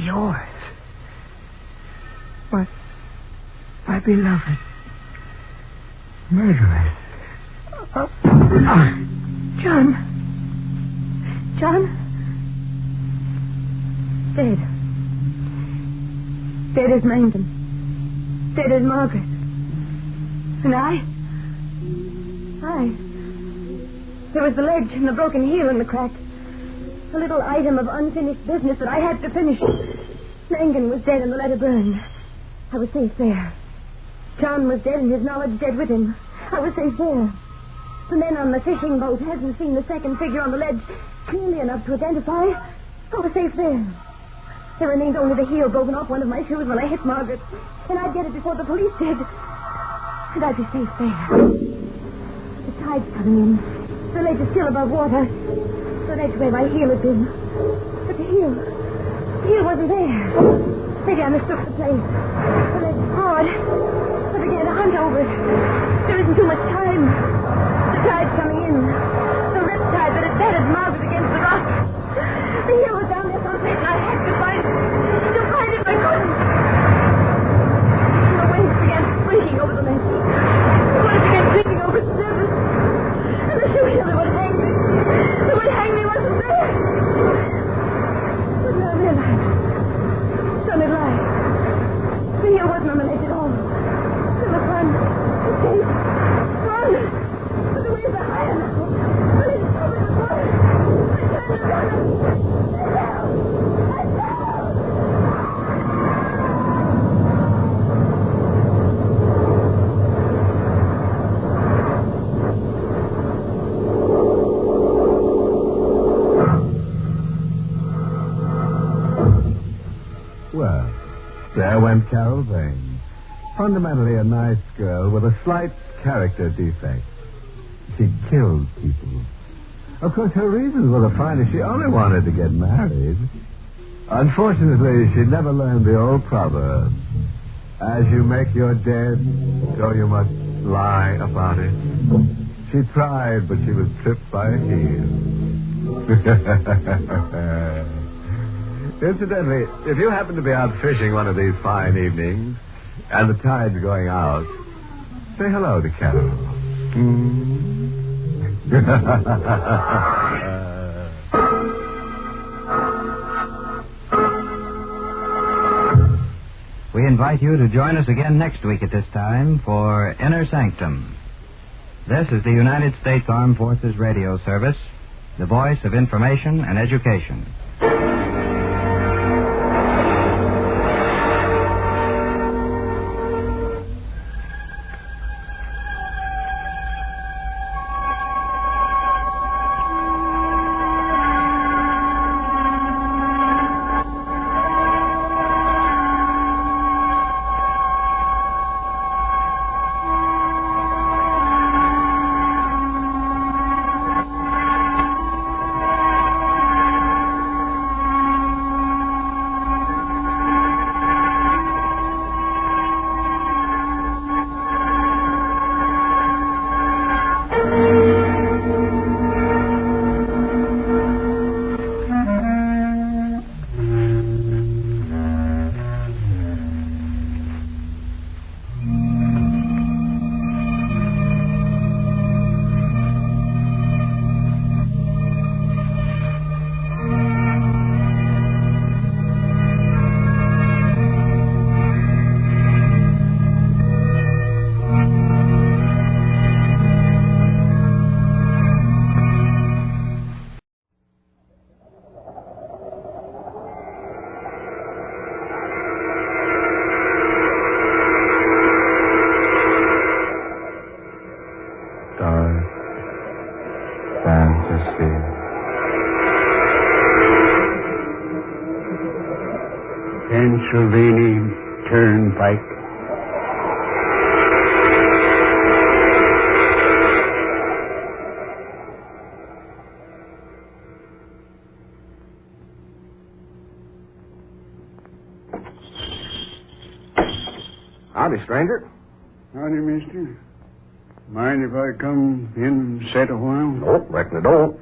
yours. My beloved murderess. John. Dead. Dead as Mangan. Dead as Margaret. And I. There was the ledge and the broken heel and the crack. A little item of unfinished business that I had to finish. Mangan was dead and the letter burned. I was safe there. John was dead and his knowledge dead with him. I was safe there. The men on the fishing boat hadn't seen the second figure on the ledge clearly enough to identify. I was safe there. There remained only the heel broken off one of my shoes when I hit Margaret. And I'd get it before the police did. And I'd be safe there. The tide's coming in. The ledge is still above water. The ledge where my heel had been. But the heel wasn't there. Maybe I mistook the place. The ledge is hard. I began to hunt over it. There isn't too much time. The tide's coming in. The Riptide that had battered Margaret against the rock. The heel was down there someplace and I had to find it. If I couldn't. The waves began breaking over the ledge. The water began creeping over its surface. And the shoe heel that would hang me. That would hang me wasn't there. But now I realized. Son had lied. The heel wasn't on the ledge at all. There was one. Escape. Run. But the waves are higher now. But it's over the water. I turned around. I fell. Well, there went Carol Vane. Fundamentally a nice girl with a slight character defect. She killed people. Of course, her reasons were the finest. She only wanted to get married. Unfortunately, she never learned the old proverb. As you make your dead, so you must lie about it. She tried, but she was tripped by a heel. Incidentally, if you happen to be out fishing one of these fine evenings and the tide's going out, say hello to Carol. We invite you to join us again next week at this time for Inner Sanctum. This is the United States Armed Forces Radio Service, the voice of information and education. Howdy, stranger. Howdy, mister. Mind if I come in and sit a while? Nope, reckon I don't.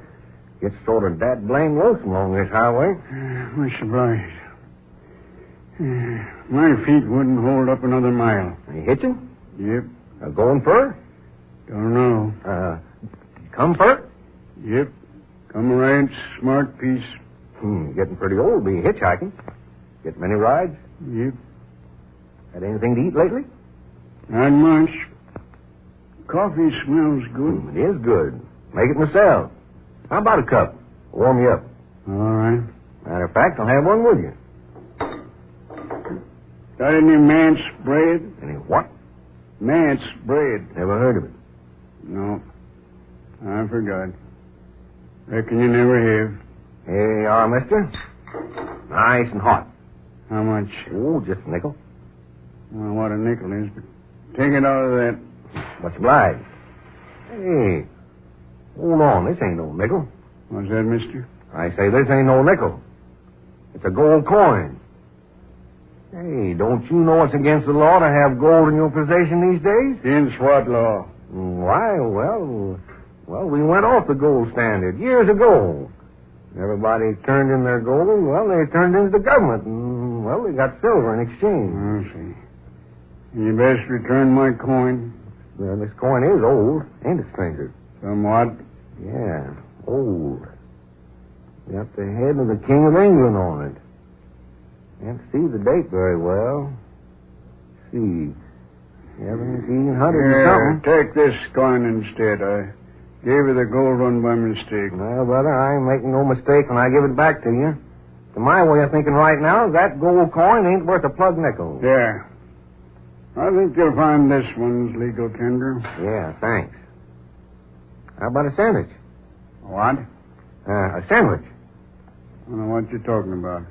Gets sort of dad-blame lonesome along this highway. Much obliged. My feet wouldn't hold up another mile. You hitching? Yep. Going fur? Don't know. Come fur? Yep. Come a right smart piece. Getting pretty old to be hitchhiking. Get many rides? Yep. Had anything to eat lately? Not much. Coffee smells good. It is good. Make it myself. How about a cup? Warm you up. All right. Matter of fact, I'll have one with you. Got any manse bread? Any what? Manse bread. Never heard of it. No. I forgot. Reckon you never have. Here you are, mister. Nice and hot. How much? Oh, just a nickel. Well, what a nickel is, but take it out of that. Much obliged. Hey, hold on. This ain't no nickel. What's that, mister? I say this ain't no nickel. It's a gold coin. Hey, don't you know it's against the law to have gold in your possession these days? Against what law? Why, well, we went off the gold standard years ago. Everybody turned in their gold, well, they turned into the government, and, well, they got silver in exchange. I see. You best return my coin. Well, this coin is old, ain't it, stranger? Somewhat. Yeah, old. Got the head of the King of England on it. Can't see the date very well. See, 1700 and something. Take this coin instead. I gave you the gold one by mistake. Well, brother, I ain't making no mistake when I give it back to you. To my way of thinking right now, that gold coin ain't worth a plug nickel. Yeah. I think you'll find this one's legal tender. Yeah, thanks. How about a sandwich? What? A sandwich. I don't know what you're talking about.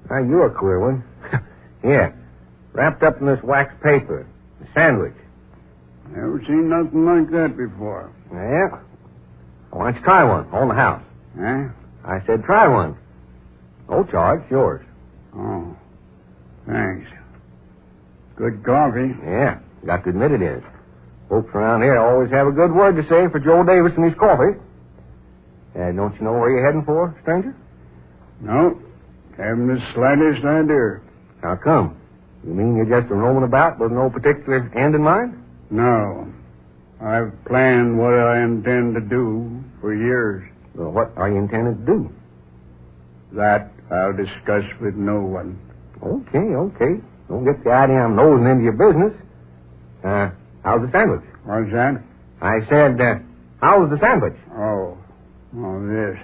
Now, you're a queer one. Here, wrapped up in this wax paper. A sandwich. Never seen nothing like that before. Yeah? Why don't you try one? On the house. Eh? I said try one. No charge. Yours. Oh. Thanks. Good coffee. Yeah. Got to admit it is. Folks around here always have a good word to say for Joe Davis and his coffee. Don't you know where you're heading for, stranger? No. Haven't the slightest idea. How come? You mean you're just roaming about with no particular end in mind? No. I've planned what I intend to do for years. Well, what are you intending to do? That I'll discuss with no one. Okay. Don't get the idea I'm nosing into your business. How's the sandwich? What's that? I said, how's the sandwich? Oh, this.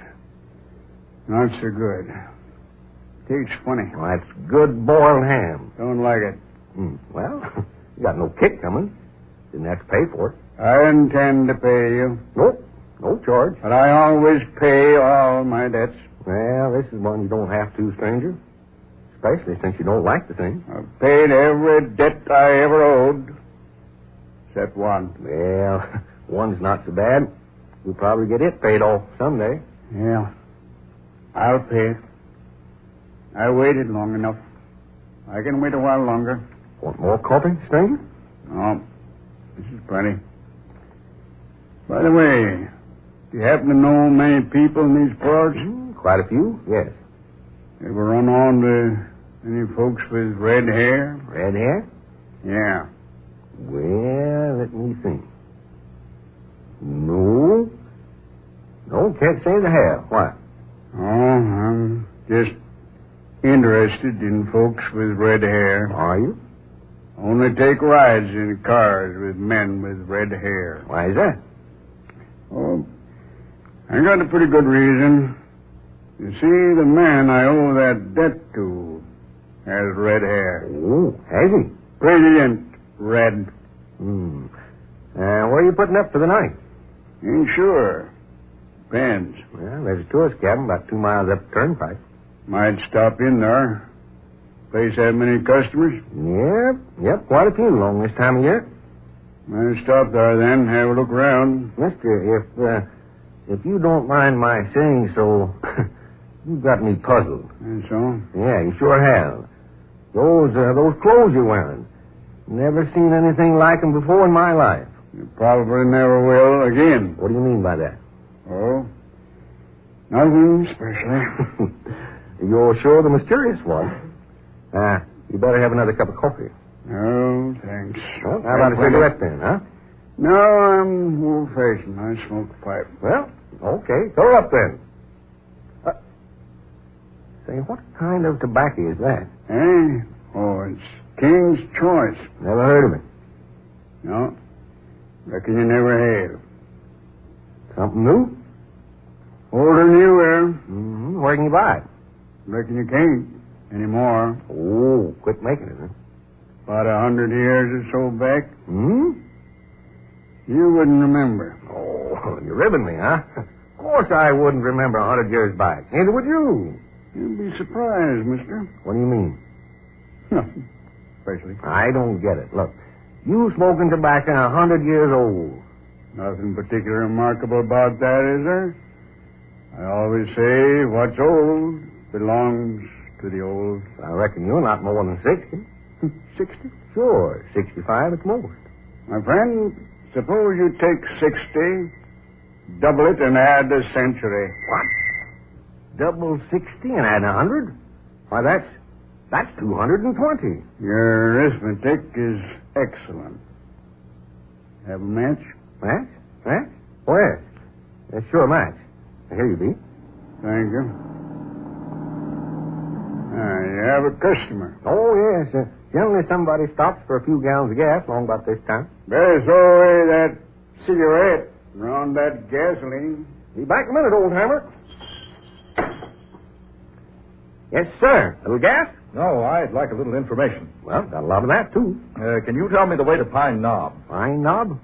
Not so good. Tastes funny. Well, that's good boiled ham. Don't like it. Well, you got no kick coming. Didn't have to pay for it. I intend to pay you. Nope. No charge. But I always pay all my debts. Well, this is one you don't have to, stranger. Especially since you don't like the thing. I've paid every debt I ever owed. Except one. Well, one's not so bad. You'll probably get it paid off someday. Yeah. I'll pay it. I waited long enough. I can wait a while longer. Want more coffee, stranger? No. This is plenty. By the way, do you happen to know many people in these parts? Quite a few, yes. Ever run on to any folks with red hair? Red hair? Yeah. Well, let me think. No, can't say they have. Why? Oh, I'm just interested in folks with red hair. Are you? Only take rides in cars with men with red hair. Why is that? Oh, I got a pretty good reason. You see, the man I owe that debt to has red hair. Oh, has he? Brilliant red. Where are you putting up for the night? Ain't sure. Depends. Well, there's a tourist cabin about 2 miles up the Turnpike. Might stop in there. Place have many customers? Yep, quite a few along this time of year. I'll stop there then, have a look around. Mister, if you don't mind my saying so, you've got me puzzled. And so? Yeah, you sure have. Those clothes you're wearing. Never seen anything like him before in my life. You probably never will again. What do you mean by that? Oh, nothing special. You're sure the mysterious one? You better have another cup of coffee. No, thanks. Well, how about a cigarette then, huh? No, I'm old-fashioned. I smoke a pipe. Well, okay. Throw it up then. Say, what kind of tobacco is that? Eh? Oh, it's King's Choice. Never heard of it. No. Reckon you never have. Something new? Older than you are. Mm-hmm. Where can you buy it? Reckon you can't anymore. Oh, quit making it, huh? About 100 years or so back. Hmm? You wouldn't remember. Oh, you're ribbing me, huh? Of course I wouldn't remember 100 years back. Neither would you. You'd be surprised, mister. What do you mean? Nothing. Especially. I don't get it. Look, you smoking tobacco 100 years old. Nothing particularly remarkable about that, is there? I always say what's old belongs to the old. I reckon you're not more than 60. 60? Sure, 65 at most. My friend, suppose you take 60, double it, and add a century. What? Double 60 and add 100? Why, that's 220. Your arithmetic is excellent. Have a match? Match? Match? Where? Sure, match. Here you be. Thank you. You have a customer. Oh, yes. Generally somebody stops for a few gallons of gas along about this time. Better throw away that cigarette around that gasoline. Be back in a minute, old hammer. Yes, sir. A little gas? No, I'd like a little information. Well, got a lot of that, too. Can you tell me the way to Pine Knob? Pine Knob?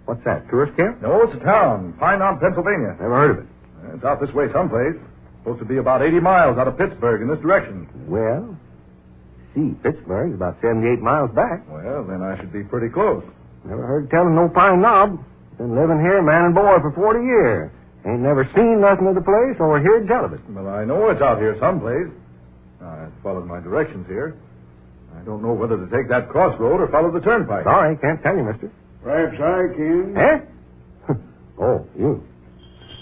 What's that, tourist camp? No, it's a town. Pine Knob, Pennsylvania. Never heard of it. It's out this way someplace. Supposed to be about 80 miles out of Pittsburgh in this direction. Well, see, Pittsburgh's about 78 miles back. Well, then I should be pretty close. Never heard tell of no Pine Knob. Been living here, man and boy, for 40 years. Ain't never seen nothing of the place or heard tell of it. Well, I know it's out here someplace. I followed my directions here. I don't know whether to take that crossroad or follow the turnpike. Sorry, can't tell you, mister. Perhaps I can. Eh? Oh, you.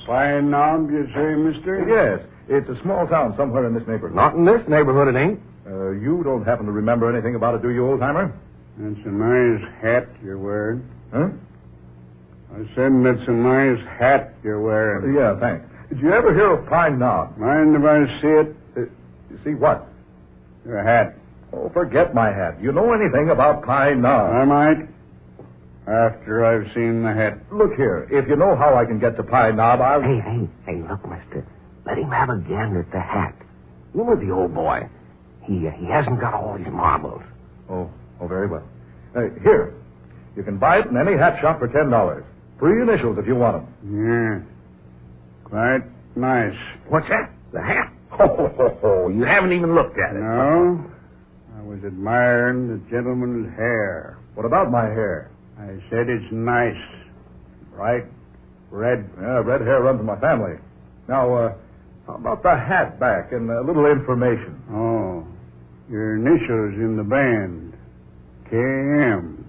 Pine Knob, you say, mister? Yes. It's a small town somewhere in this neighborhood. Not in this neighborhood, it ain't. You don't happen to remember anything about it, do you, old-timer? That's a nice hat you're wearing. Huh? I said that's a nice hat you're wearing. Yeah, thanks. Did you ever hear of Pine Knob? Mind if I see it? You see what? Your hat. Oh, forget my hat. Do you know anything about Pine Knob? I might. After I've seen the hat. Look here. If you know how I can get to Pine Knob, I'll... Hey, look, mister. Let him have a gander at the hat. You know the old boy. He hasn't got all his marbles. Oh, very well. Here. You can buy it in any hat shop for $10. 3 initials if you want them. Yeah. Quite nice. What's that? The hat? Oh, you haven't even looked at it. No. I was admiring the gentleman's hair. What about my hair? I said it's nice. Bright red. Yeah, red hair runs in my family. Now, how about the hat back and a little information? Oh, your initials in the band. KM.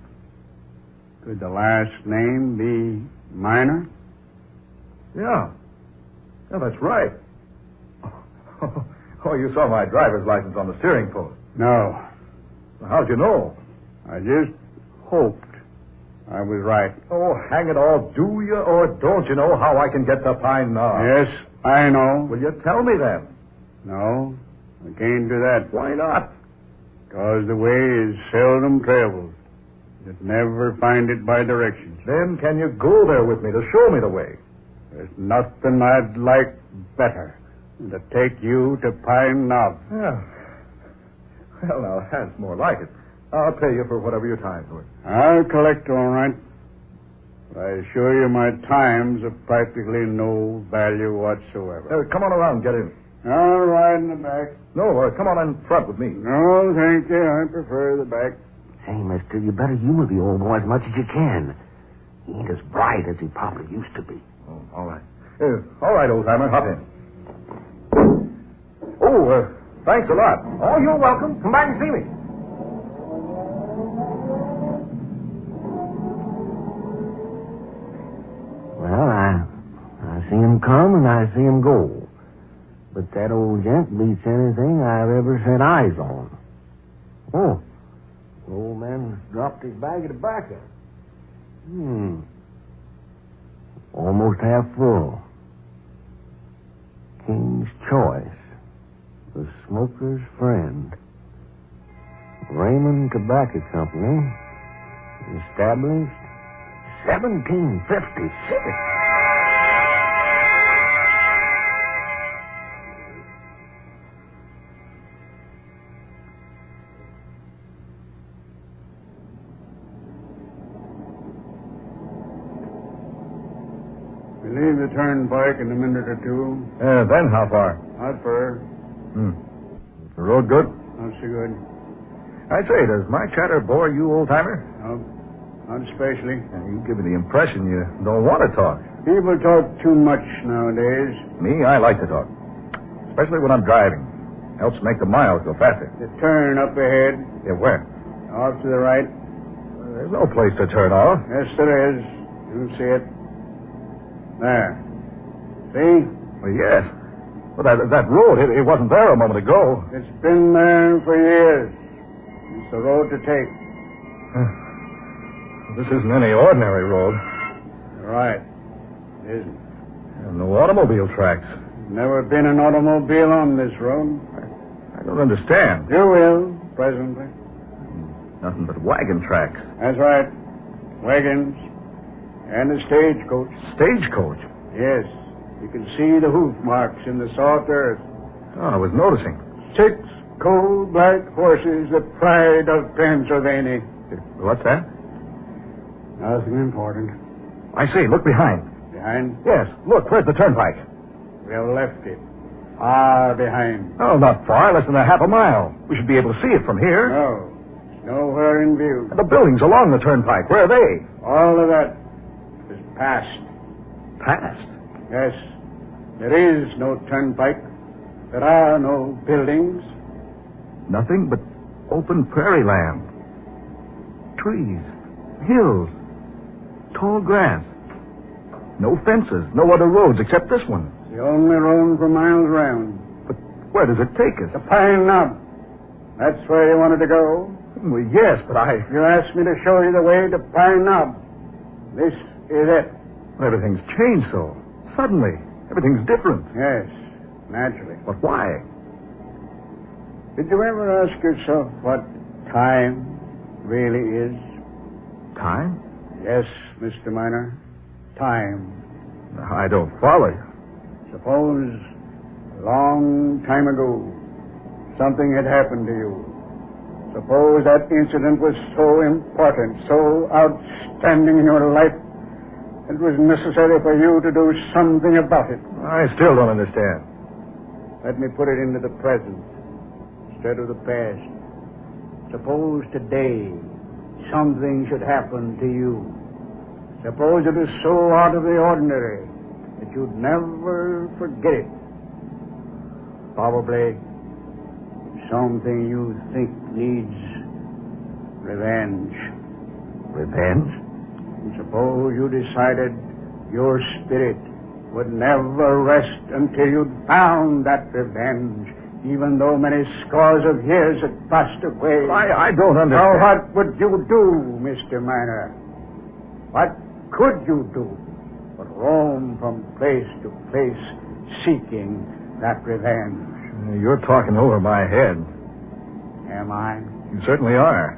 Could the last name be Minor? Yeah. Yeah, that's right. Oh, you saw my driver's license on the steering post. No. How'd you know? I just hoped I was right. Oh, hang it all. Do you or don't you know how I can get to Pine Knob? Yes, I know. Will you tell me then? No, I can't do that. Why not? Because the way is seldom traveled. You'd never find it by directions. Then can you go there with me to show me the way? There's nothing I'd like better than to take you to Pine Knob. Yeah. Well, now, that's more like it. I'll pay you for whatever your time's worth. I'll collect all right. But I assure you my time's of practically no value whatsoever. Come on around, get in. I'll ride in the back. No, come on in front with me. No, thank you. I prefer the back. Say, mister, you better humor the old boy as much as you can. He ain't as bright as he probably used to be. Oh, all right. All right, old-timer, hop in. Oh, thanks a lot. Oh, you're welcome. Come back and see me. see him come and I see him go. But that old gent beats anything I've ever set eyes on. Oh, the old man dropped his bag of tobacco. Almost half full. King's Choice. The Smoker's Friend. Raymond Tobacco Company. Established 1756. We leave the Turnpike in a minute or two. Then how far? Not far. Is the road good? Not so good. I say, does my chatter bore you, old-timer? No, not especially. You give me the impression you don't want to talk. People talk too much nowadays. Me, I like to talk. Especially when I'm driving. Helps make the miles go faster. The turn up ahead. Yeah, where? Off to the right. There's no place to turn off. Yes, there is. You see it. There. See? Well, yes. Well, that road, it wasn't there a moment ago. It's been there for years. It's the road to take. This isn't any ordinary road. Right. It isn't. And no automobile tracks. Never been an automobile on this road. I don't understand. You will, presently. Nothing but wagon tracks. That's right. Wagons. And a stagecoach. Stagecoach? Yes. You can see the hoof marks in the soft earth. Oh, I was noticing. 6 coal-black horses, the pride of Pennsylvania. What's that? Nothing important. I see. Look behind. Behind? Yes. Look, where's the turnpike? We have left it. Far behind. Oh, not far. Less than a half a mile. We should be able to see it from here. No. It's nowhere in view. And the buildings along the turnpike, where are they? All of that is past. Past? Yes. There is no turnpike. There are no buildings. Nothing but open prairie land. Trees. Hills. Tall grass. No fences. No other roads except this one. The only road for miles round. But where does it take us? The Pine Knob. That's where you wanted to go? Well, yes, but You asked me to show you the way to Pine Knob. This is it. Everything's changed so. Suddenly. Everything's different. Yes, naturally. But why? Did you ever ask yourself what time really is? Time? Yes, Mr. Miner. Time. I don't follow you. Suppose a long time ago something had happened to you. Suppose that incident was so important, so outstanding in your life, it was necessary for you to do something about it. I still don't understand. Let me put it into the present instead of the past. Suppose today something should happen to you. Suppose it is so out of the ordinary that you'd never forget it. Probably something you think needs revenge. Revenge? And suppose you decided your spirit would never rest until you'd found that revenge, even though many scores of years had passed away. I don't understand. Now, what would you do, Mr. Miner? What could you do but roam from place to place seeking that revenge? You're talking over my head. Am I? You certainly are.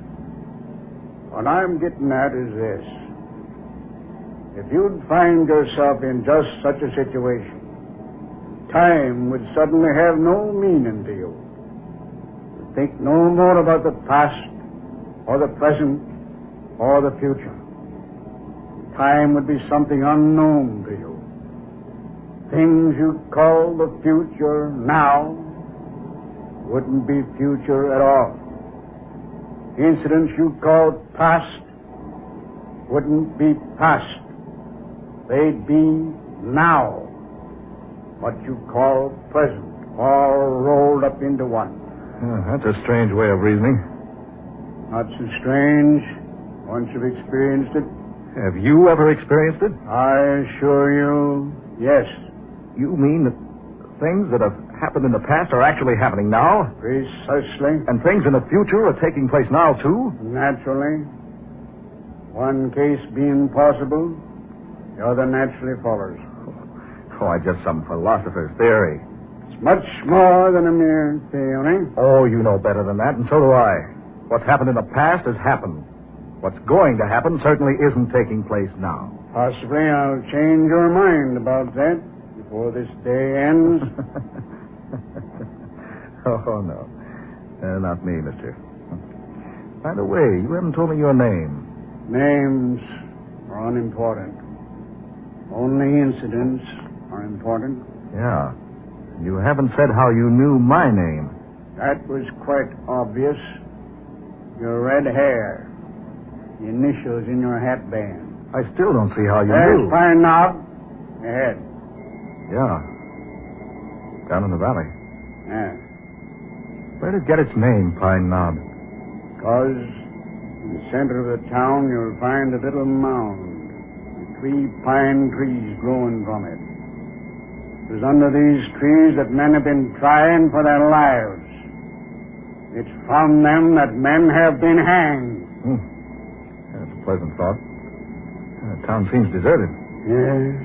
What I'm getting at is this. If you'd find yourself in just such a situation, time would suddenly have no meaning to you. You'd think no more about the past or the present or the future. Time would be something unknown to you. Things you call the future now wouldn't be future at all. Incidents you call past wouldn't be past. They'd be now, what you call present, all rolled up into one. That's a strange way of reasoning. Not so strange once you've experienced it. Have you ever experienced it? I assure you, Yes. You mean that things that have happened in the past are actually happening now? Precisely. And things in the future are taking place now, too? Naturally. One case being possible, the other naturally follows. Oh, just some philosopher's theory. It's much more than a mere theory. Oh, you know better than that, and so do I. What's happened in the past has happened. What's going to happen certainly isn't taking place now. Possibly I'll change your mind about that before this day ends. Oh, no. Not me, mister. By the way, you haven't told me your name. Names are unimportant. Only incidents are important. Yeah. You haven't said how you knew my name. That was quite obvious. Your red hair. The initials in your hat band. I still don't see how you There's knew. Pine Knob. Ahead. Yeah. Down in the valley. Yeah. Where did it get its name, Pine Knob? Because in the center of the town you'll find a little mound with 3 pine trees growing from it. It was under these trees that men have been trying for their lives. It's from them that men have been hanged. That's a pleasant thought. The town seems deserted. Yes,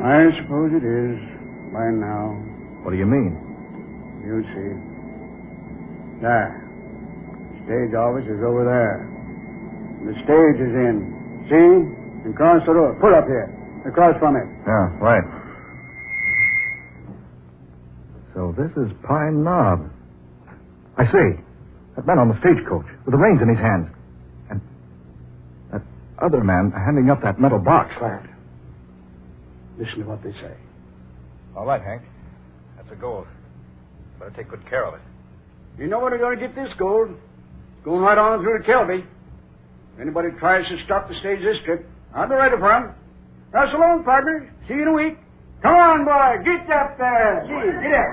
I suppose it is by now. What do you mean? You'll see. There. The stage office is over there. The stage is in. See? And across the road. Pull up here. Across from it. Yeah, right. So this is Pine Knob. I see. That man on the stagecoach with the reins in his hands. And that other man handing up that metal box. Quiet. Listen to what they say. All right, Hank. That's a gold. Better take good care of it. You know where they're going to get this gold? It's going right on through to Kelby. If anybody tries to stop the stage this trip, I'll be ready for them. Now, so long, partner. See you in a week. Come on, boy. Get up there. Gee, get up.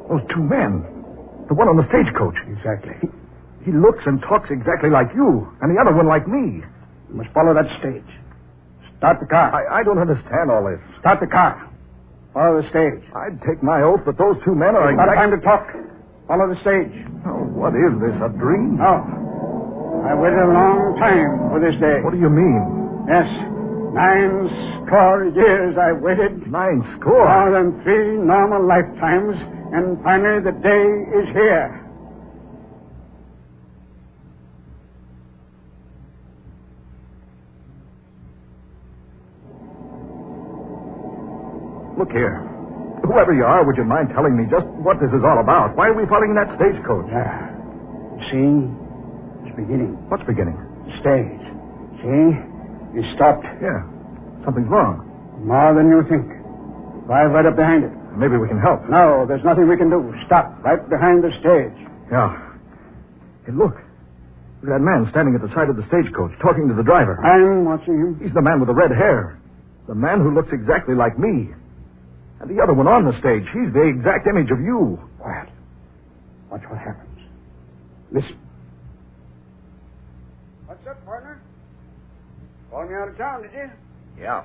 Those 2 men. The one on the stagecoach. Exactly. He looks and talks exactly like you, and the other one like me. You must follow that stage. Start the car. I don't understand all this. Start the car. Follow the stage. I'd take my oath that those 2 men are It's not time to talk. Follow the stage. Oh, what is this, a dream? No. I waited a long time for this day. What do you mean? Yes. 9 score years I waited. 9 score? More than 3 normal lifetimes. And finally the day is here. Look here. Whoever you are, would you mind telling me just what this is all about? Why are we following that stagecoach? Yeah. See? It's beginning. What's beginning? The stage. See? It stopped. Yeah. Something's wrong. More than you think. Drive right up behind it. Maybe we can help. No, there's nothing we can do. Stop right behind the stage. Yeah. Hey, look. Look at that man standing at the side of the stagecoach, talking to the driver. I'm watching him. He's the man with the red hair. The man who looks exactly like me. And the other one on the stage, he's the exact image of you. Quiet. Watch what happens. Listen. What's up, partner? Called me out of town, did you? Yeah.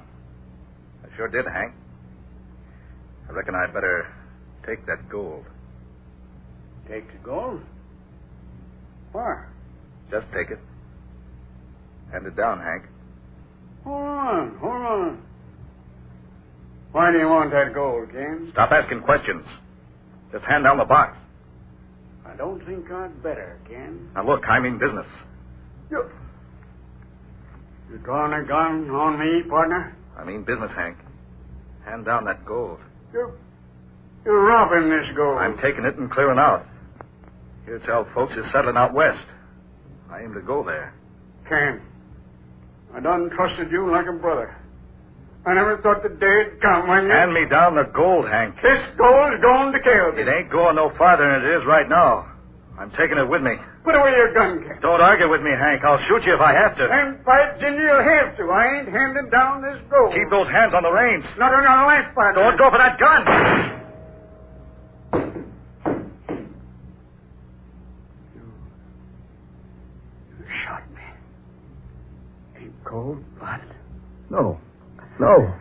I sure did, Hank. I reckon I'd better take that gold. Take the gold? Why? Just take it. Hand it down, Hank. Hold on. Why do you want that gold, Ken? Stop asking questions. Just hand down the box. I don't think I'd better, Ken. Now, look, I mean business. You drawing a gun on me, partner? I mean business, Hank. Hand down that gold. You're robbing this gold. I'm taking it and clearing out. Here tell folks is settling out west. I aim to go there. Ken, I done trusted you like a brother. I never thought the day'd come when you... Hand me down the gold, Hank. This gold's going to Kelby. It ain't going no farther than it is right now. I'm taking it with me. Put away your gun, Ken. Don't argue with me, Hank. I'll shoot you if I have to. And by Ginger, you'll have to. I ain't handing down this gold. Keep those hands on the reins. Not on your life, partner. Don't go for that gun. No.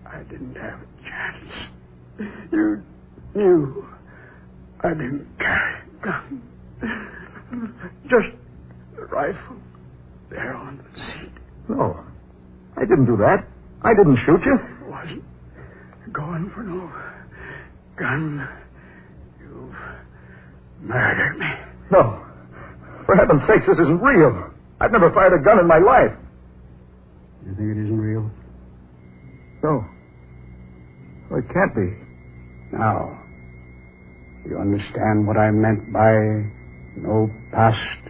I didn't have a chance. You knew I didn't carry a gun. Just the rifle there on the seat. No. I didn't do that. I didn't shoot you. I wasn't going for no gun. You've murdered me. No. For heaven's sakes, this isn't real. I've never fired a gun in my life. You think it isn't real? No. Well, it can't be. Now, you understand what I meant by no past,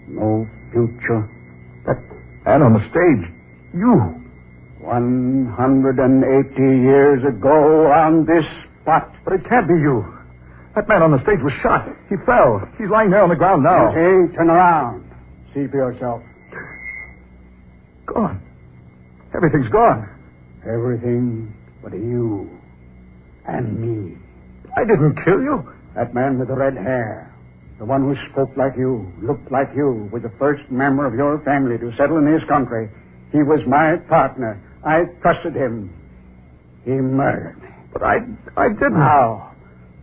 no future? That man on the stage, you. 180 years ago on this spot. But it can't be you. That man on the stage was shot. He fell. He's lying there on the ground now. You see? Turn around. See for yourself. Gone. Everything's gone. Everything but you and me. I didn't kill you. That man with the red hair, the one who spoke like you, looked like you, was the first member of your family to settle in this country. He was my partner. I trusted him. He murdered me. But I didn't. Now,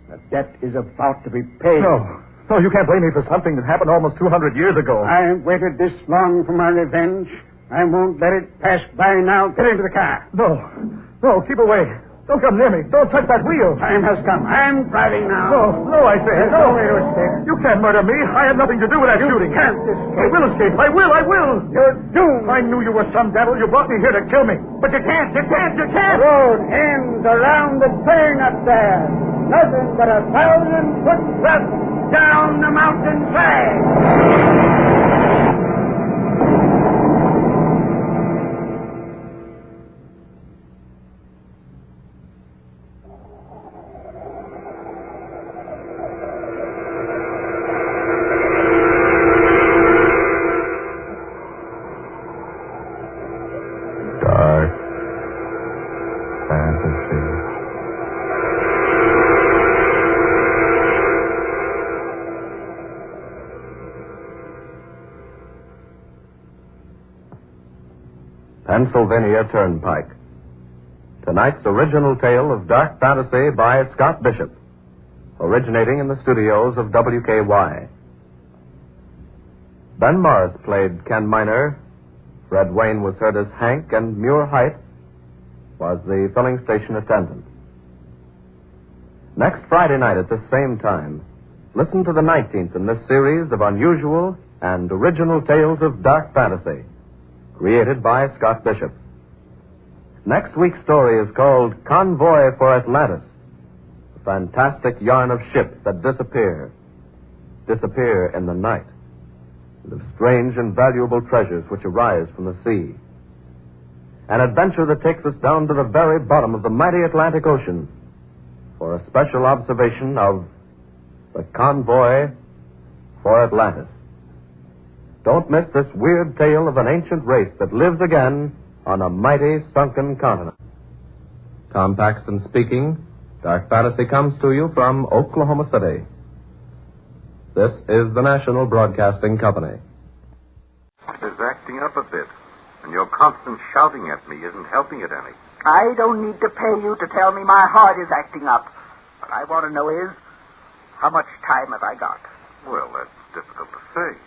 the debt is about to be paid. No, you can't blame me for something that happened almost 200 years ago. I waited this long for my revenge. I won't let it pass by now. Get into the car. No, keep away. Don't come near me. Don't touch that wheel. Time has come. I'm driving now. No, I say. There's no way to escape. You can't murder me. I had nothing to do with that shooting. You can't escape. I will escape. I will. You're doomed. I knew you were some devil. You brought me here to kill me. But you can't. You can't. The road ends around the turn up there. Nothing but 1,000-foot drop down the mountainside. Pennsylvania Turnpike. Tonight's original tale of dark fantasy by Scott Bishop, originating in the studios of WKY. Ben Morris played Ken Miner. Fred Wayne was heard as Hank, and Muir Hyde was the filling station attendant. Next Friday night at this same time, listen to the 19th in this series of unusual and original tales of dark fantasy, created by Scott Bishop. Next week's story is called Convoy for Atlantis, a fantastic yarn of ships that disappear in the night, and of strange and valuable treasures which arise from the sea. An adventure that takes us down to the very bottom of the mighty Atlantic Ocean for a special observation of the Convoy for Atlantis. Don't miss this weird tale of an ancient race that lives again on a mighty sunken continent. Tom Paxton speaking. Dark Fantasy comes to you from Oklahoma City. This is the National Broadcasting Company. Is acting up a bit, and your constant shouting at me isn't helping it any. I don't need to pay you to tell me my heart is acting up. What I want to know is, how much time have I got? Well, that's difficult to say.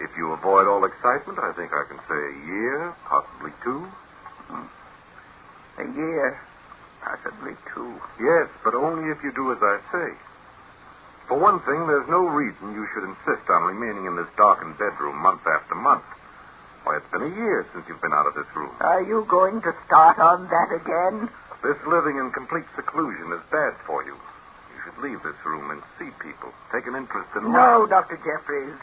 If you avoid all excitement, I think I can say a year, possibly 2. A year, possibly 2. Yes, but only if you do as I say. For one thing, there's no reason you should insist on remaining in this darkened bedroom month after month. Why, it's been a year since you've been out of this room. Are you going to start on that again? This living in complete seclusion is bad for you. You should leave this room and see people, take an interest in No, life. Dr. Jeffries.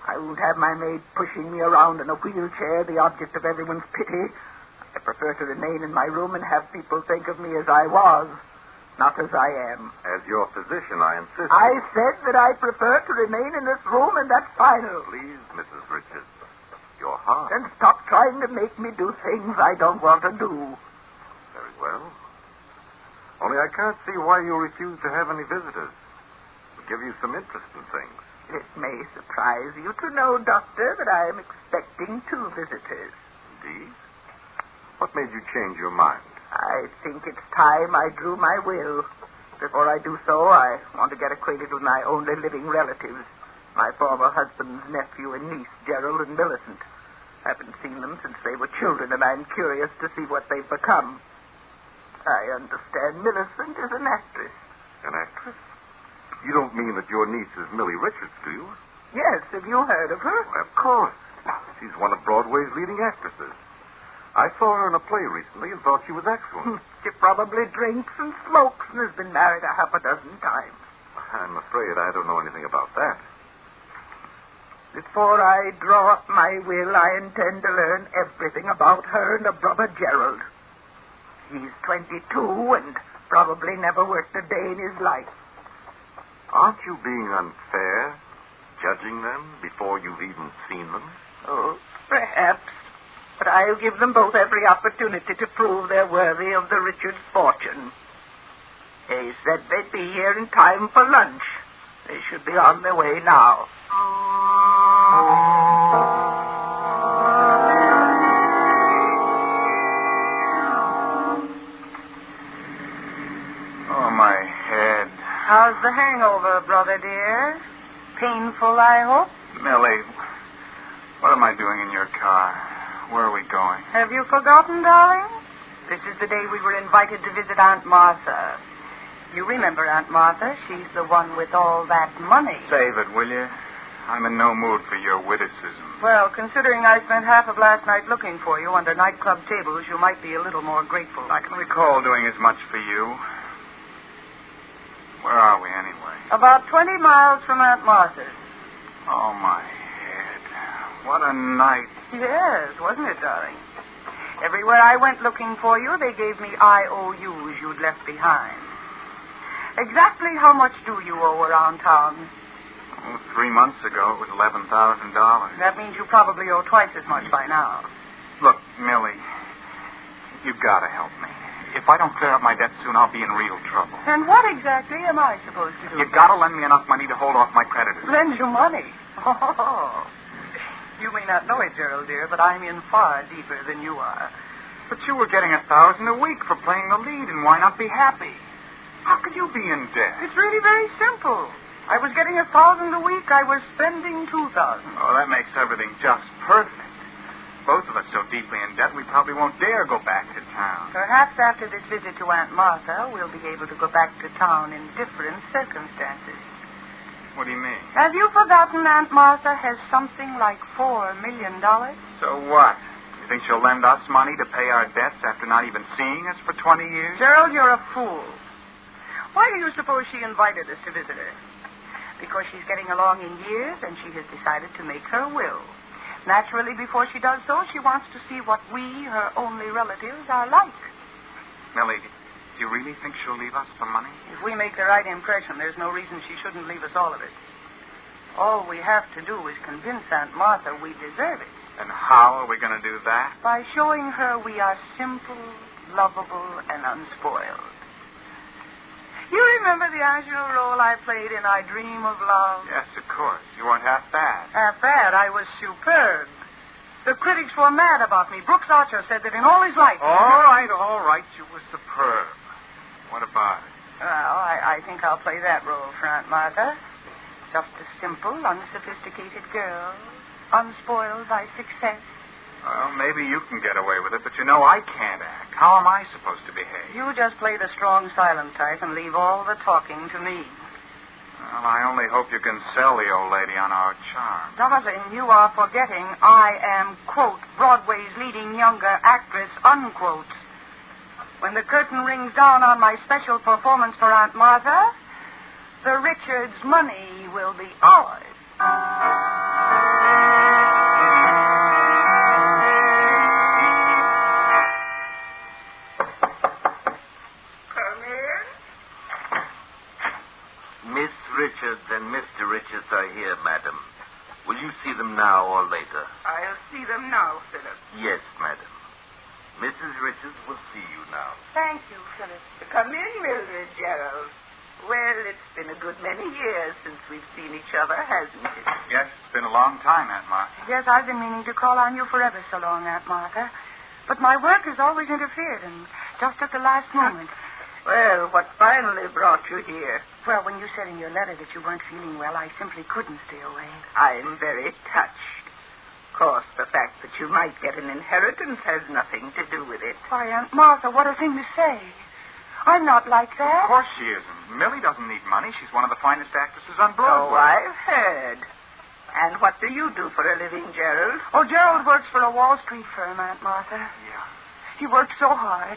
I won't have my maid pushing me around in a wheelchair, the object of everyone's pity. I prefer to remain in my room and have people think of me as I was, not as I am. As your physician, I insist. I said that I prefer to remain in this room, and that's final. Please, Mrs. Richards, your heart. Then stop trying to make me do things I don't want to do. Very well. Only I can't see why you refuse to have any visitors. It'll give you some interest in things. It may surprise you to know, Doctor, that I am expecting 2 visitors. Dee. What made you change your mind? I think it's time I drew my will. Before I do so, I want to get acquainted with my only living relatives, my former husband's nephew and niece, Gerald and Millicent. I haven't seen them since they were children, and I'm curious to see what they've become. I understand Millicent is an actress. An actress? You don't mean that your niece is Millie Richards, do you? Yes, have you heard of her? Why, of course. She's one of Broadway's leading actresses. I saw her in a play recently and thought she was excellent. She probably drinks and smokes and has been married a half a dozen times. I'm afraid I don't know anything about that. Before I draw up my will, I intend to learn everything about her and her brother Gerald. He's 22 and probably never worked a day in his life. Aren't you being unfair, judging them before you've even seen them? Oh, perhaps. But I'll give them both every opportunity to prove they're worthy of the Richards' fortune. They said they'd be here in time for lunch. They should be on their way now. Oh, my head. How's the hangover, brother dear? Painful, I hope? Millie, what am I doing in your car? Where are we going? Have you forgotten, darling? This is the day we were invited to visit Aunt Martha. You remember Aunt Martha? She's the one with all that money. Save it, will you? I'm in no mood for your witticism. Well, considering I spent half of last night looking for you under nightclub tables, you might be a little more grateful. I can recall doing as much for you. Where are we, anyway? About 20 miles from Aunt Martha's. Oh, my head. What a night. Yes, wasn't it, darling? Everywhere I went looking for you, they gave me IOUs you'd left behind. Exactly how much do you owe around town? Oh, 3 months ago, it was $11,000. That means you probably owe twice as much by now. Look, Millie, you've got to help me. If I don't clear up my debt soon, I'll be in real trouble. And what exactly am I supposed to do? You've got to lend me enough money to hold off my creditors. Lend you money? Oh. You may not know it, Gerald, dear, but I'm in far deeper than you are. But you were getting $1,000 a week for playing the lead, and why not be happy? How could you be in debt? It's really very simple. I was getting $1,000 a week. I was spending $2,000. Oh, that makes everything just perfect. Both of us so deeply in debt, we probably won't dare go back to town. Perhaps after this visit to Aunt Martha, we'll be able to go back to town in different circumstances. What do you mean? Have you forgotten Aunt Martha has something like $4 million? So what? You think she'll lend us money to pay our debts after not even seeing us for 20 years? Gerald, you're a fool. Why do you suppose she invited us to visit her? Because she's getting along in years and she has decided to make her will. Naturally, before she does so, she wants to see what we, her only relatives, are like. Millie, do you really think she'll leave us the money? If we make the right impression, there's no reason she shouldn't leave us all of it. All we have to do is convince Aunt Martha we deserve it. And how are we going to do that? By showing her we are simple, lovable, and unspoiled. You remember the original role I played in I Dream of Love? Yes, of course. You weren't half bad. Half bad? I was superb. The critics were mad about me. Brooks Archer said that in all his life... All right. You were superb. What about it? Well, I think I'll play that role for Aunt Martha. Just a simple, unsophisticated girl, unspoiled by success. Well, maybe you can get away with it, but you know I can't act. How am I supposed to behave? You just play the strong, silent type and leave all the talking to me. Well, I only hope you can sell the old lady on our charm. Darling, you are forgetting I am, quote, Broadway's leading younger actress, unquote. When the curtain rings down on my special performance for Aunt Martha, the Richards' money will be ours. Miss Richards and Mr. Richards are here, madam. Will you see them now or later? I'll see them now, Philip. Yes, madam. Mrs. Richards will see you now. Thank you, Philip. Come in, Mildred, Gerald. Well, it's been a good many years since we've seen each other, hasn't it? Yes, it's been a long time, Aunt Martha. Yes, I've been meaning to call on you forever so long, Aunt Martha. But my work has always interfered, and just at the last moment. Well, what finally brought you here? Well, when you said in your letter that you weren't feeling well, I simply couldn't stay away. I'm very touched. Of course, the fact that you might get an inheritance has nothing to do with it. Why, Aunt Martha, what a thing to say. I'm not like that. Of course she isn't. Millie doesn't need money. She's one of the finest actresses on Broadway. Oh, I've heard. And what do you do for a living, Gerald? Oh, Gerald works for a Wall Street firm, Aunt Martha. Yeah. He works so hard.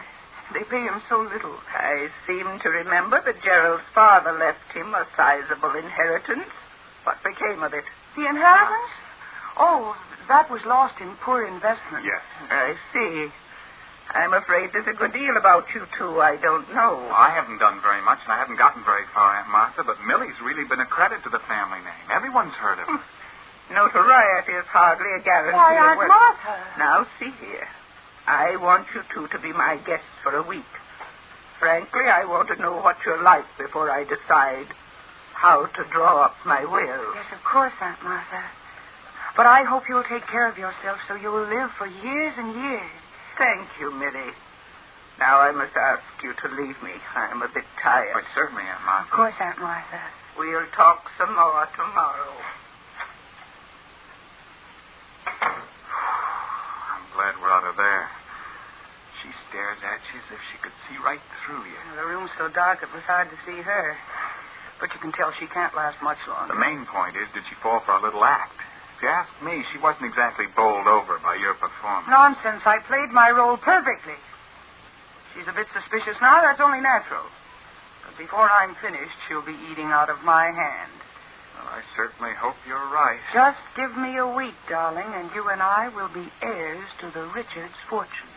They pay him so little. I seem to remember that Gerald's father left him a sizable inheritance. What became of it? The inheritance? Oh, that was lost in poor investments. Yes. I see. I'm afraid there's a good deal about you two I don't know. I haven't done very much, and I haven't gotten very far, Aunt Martha, but Millie's really been a credit to the family name. Everyone's heard of her. Notoriety is hardly a guarantee. Why, Aunt Martha. Now, see here. I want you two to be my guests for a week. Frankly, I want to know what you're like before I decide how to draw up my will. Yes, of course, Aunt Martha. But I hope you'll take care of yourself so you'll live for years and years. Thank you, Millie. Now I must ask you to leave me. I'm a bit tired. Why, certainly, Aunt Martha. Of course, Aunt Martha. We'll talk some more tomorrow. I'm glad we're out of there. She stares at you as if she could see right through you. The room's so dark it was hard to see her. But you can tell she can't last much longer. The main point is, did she fall for a little act? If you ask me, she wasn't exactly bowled over by your performance. Nonsense. I played my role perfectly. She's a bit suspicious now. That's only natural. But before I'm finished, she'll be eating out of my hand. Well, I certainly hope you're right. Just give me a week, darling, and you and I will be heirs to the Richards' fortune.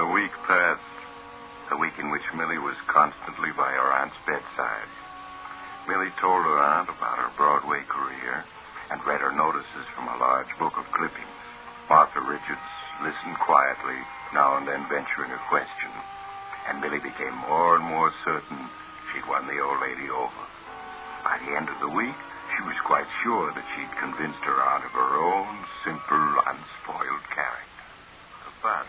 A week passed. A week in which Millie was constantly by her aunt's bedside. Millie told her aunt about her Broadway career and read her notices from a large book of clippings. Martha Richards listened quietly, now and then venturing a question. And Millie became more and more certain she'd won the old lady over. By the end of the week, she was quite sure that she'd convinced her aunt of her own simple, unspoiled character. But...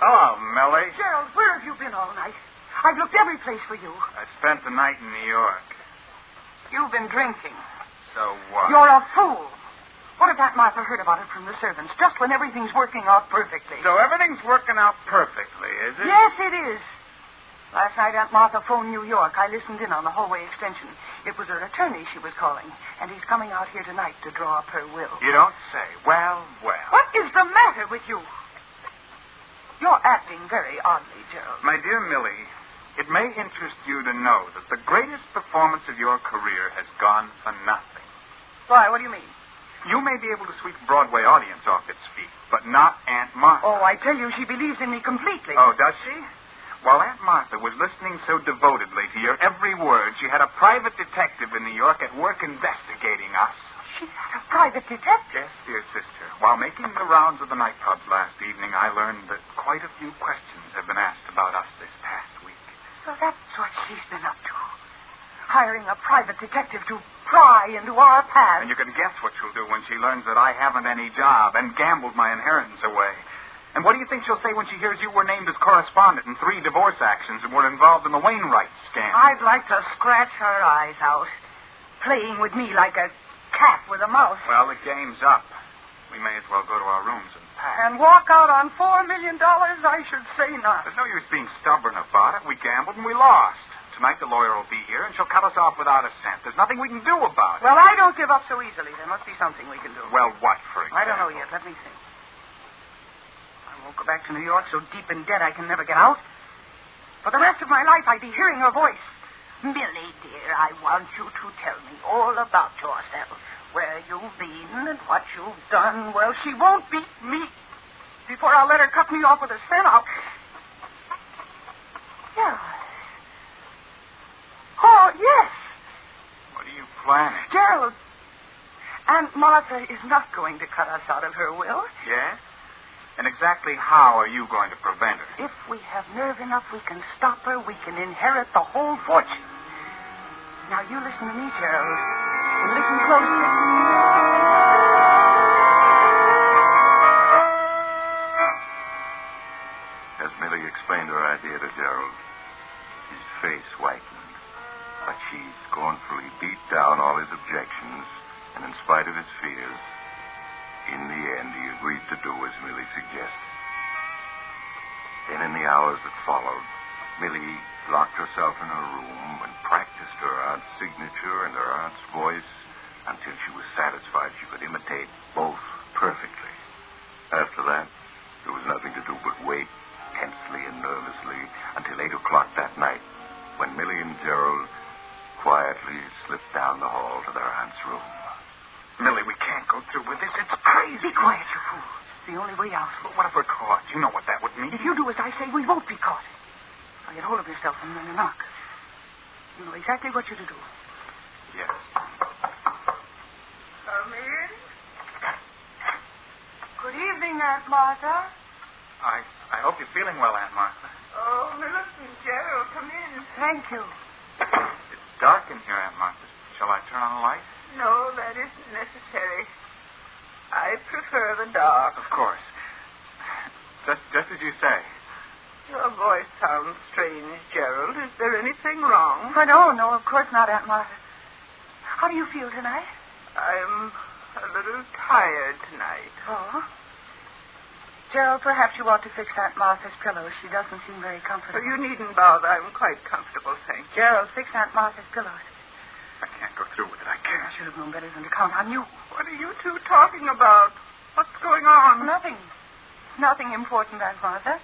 Hello, Millie. Gerald, where have you been all night? I've looked every place for you. I spent the night in New York. You've been drinking. So what? You're a fool. What if Aunt Martha heard about it from the servants, just when everything's working out perfectly? So everything's working out perfectly, is it? Yes, it is. Last night, Aunt Martha phoned New York. I listened in on the hallway extension. It was her attorney she was calling, and he's coming out here tonight to draw up her will. You don't say. Well, well. What is the matter with you? You're acting very oddly, Gerald. My dear Millie, it may interest you to know that the greatest performance of your career has gone for nothing. Why? What do you mean? You may be able to sweep the Broadway audience off its feet, but not Aunt Martha. Oh, I tell you, she believes in me completely. Oh, does she? While Aunt Martha was listening so devotedly to your every word, she had a private detective in New York at work investigating us. She had a private detective? Yes, dear sister. While making the rounds of the nightclubs last evening, I learned that quite a few questions have been asked about us this past week. So that's what she's been up to. Hiring a private detective to pry into our past. And you can guess what she'll do when she learns that I haven't any job and gambled my inheritance away. And what do you think she'll say when she hears you were named as correspondent in 3 divorce actions and were involved in the Wainwright scandal? I'd like to scratch her eyes out. Playing with me like a cat with a mouse. Well, the game's up. We may as well go to our rooms and pack. And walk out on $4 million? I should say not. There's no use being stubborn about it. We gambled and we lost. Tonight the lawyer will be here, and she'll cut us off without a cent. There's nothing we can do about it. Well, I don't give up so easily. There must be something we can do. Well, what, for example? I don't know yet. Let me think. I won't go back to New York so deep in debt I can never get out. For the rest of my life, I'd be hearing her voice. Millie, dear, I want you to tell me all about yourself. Where you've been and what you've done. Well, she won't beat me. Before I'll let her cut me off with a cent, I'll... Yeah. Oh, yes. What are you planning? Gerald, Aunt Martha is not going to cut us out of her will. Yes? And exactly how are you going to prevent her? If we have nerve enough, we can stop her. We can inherit the whole fortune. Now, you listen to me, Gerald, and listen closely. As Millie explained her idea to Gerald, his face whitened, but she scornfully beat down all his objections, and in spite of his fears, in the end, he agreed to do as Millie suggested. Then in the hours that followed, Millie locked herself in her room and practiced her aunt's signature and her aunt's voice until she was satisfied she could imitate both perfectly. After that, there was nothing to do but wait tensely and nervously until 8 o'clock that night, when Millie and Gerald quietly slipped down the hall to their aunt's room. Millie, we can't go through with this. It's crazy. Be quiet, you fool. It's the only way out. But what if we're caught? You know what that would mean. If you do as I say, we won't be caught. Now get hold of yourself and then knock. You know exactly what you're to do. Yes. Come in. Good evening, Aunt Martha. I hope you're feeling well, Aunt Martha. Oh, Millicent, Gerald, come in. Thank you. It's dark in here, Aunt Martha. Shall I turn on the light? No, that isn't necessary. I prefer the dark. Of course. Just as you say. Your voice sounds strange, Gerald. Is there anything wrong? Oh, no, of course not, Aunt Martha. How do you feel tonight? I'm a little tired tonight. Oh? Gerald, perhaps you ought to fix Aunt Martha's pillow. She doesn't seem very comfortable. Oh, you needn't bother. I'm quite comfortable, thank you. Gerald, fix Aunt Martha's pillows. I can't go through with it. I can't. I should have known better than to count on you. What are you two talking about? What's going on? Nothing. Nothing important, Aunt Martha.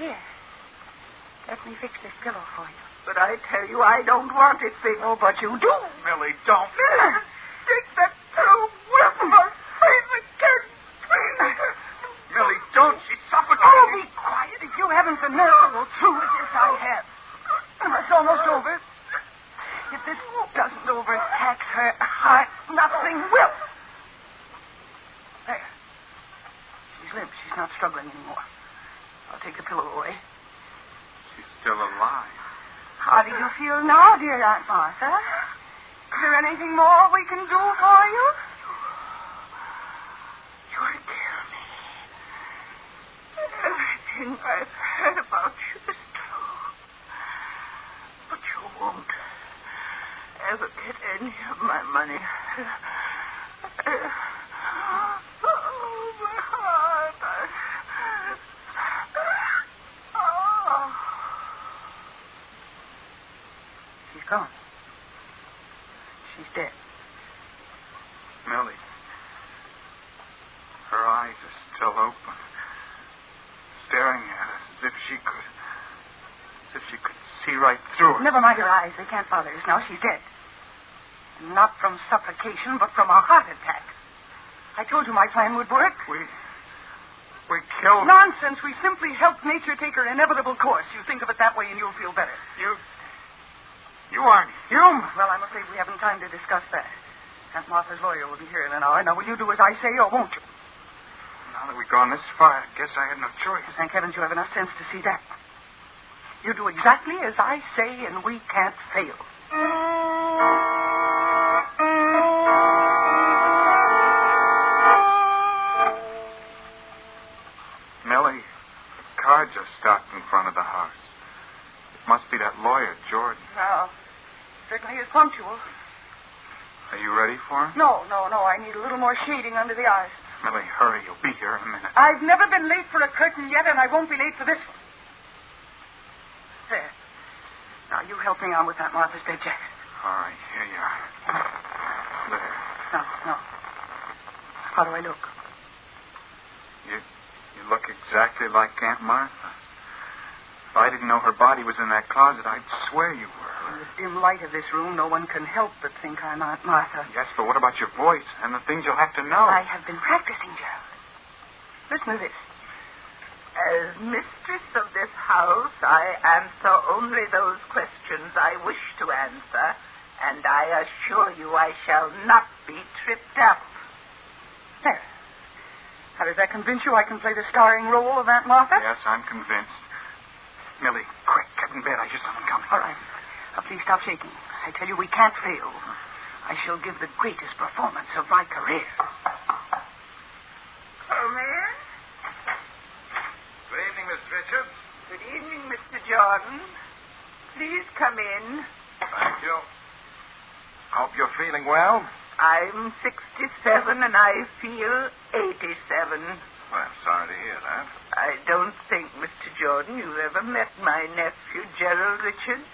Here. Let me fix this pillow for you. But I tell you, I don't want it fixed. Oh, but you do. Millie, don't. Take that pillow away from my face again, please. Millie, don't. She's suffocating. Oh, be quiet. If you haven't the nerve to go through with this, I have. It's almost over. If this doesn't overtax her heart, nothing will. There. She's limp. She's not struggling anymore. I'll take the pillow away. She's still alive. How do you feel now, dear Aunt Martha? Is there anything more we can do for you? You'll kill me. Everything I've heard about you is true. But you won't ever get any of my money. Oh, my heart. She's gone. She's dead. Millie. Her eyes are still open. Staring at us as if she could see right through us. Never mind her eyes. They can't bother us now. She's dead. Not from suffocation, but from a heart attack. I told you my plan would work. We killed... Nonsense. We simply helped nature take her inevitable course. You think of it that way and you'll feel better. You aren't human. Well, I'm afraid we haven't time to discuss that. Aunt Martha's lawyer will be here in an hour. Now, will you do as I say, or won't you? Now that we've gone this far, I guess I had no choice. Thank heavens you have enough sense to see that. You do exactly as I say, and we can't fail. Millie, the car just stopped in front of the house. It must be that lawyer, Jordan. Well, certainly is punctual. Are you ready for him? No. I need a little more shading under the eyes. Millie, hurry. You'll be here in a minute. I've never been late for a curtain yet, and I won't be late for this one. There. Now, you help me on with that Martha's bed jacket. All right, here you are. There. No. How do I look? You look exactly like Aunt Martha. If I didn't know her body was in that closet, I'd swear you were. In the dim light of this room, no one can help but think I'm Aunt Martha. Yes, but what about your voice and the things you'll have to know? I have been practicing, Gerald. Listen to this. As mistress of this house, I answer only those questions I wish to answer, and I assure you I shall not be tripped up. There. How does that convince you I can play the starring role of Aunt Martha? Yes, I'm convinced. Millie, quick, get in bed. I hear someone coming. All right. Now, please stop shaking. I tell you, we can't fail. I shall give the greatest performance of my career. Come in. Good evening, Miss Richards. Good evening, Mr. Jordan. Please come in. Thank you. Hope you're feeling well. I'm 67 and I feel 87. Well, I'm sorry to hear that. I don't think, Mr. Jordan, you've ever met my nephew, Gerald Richards.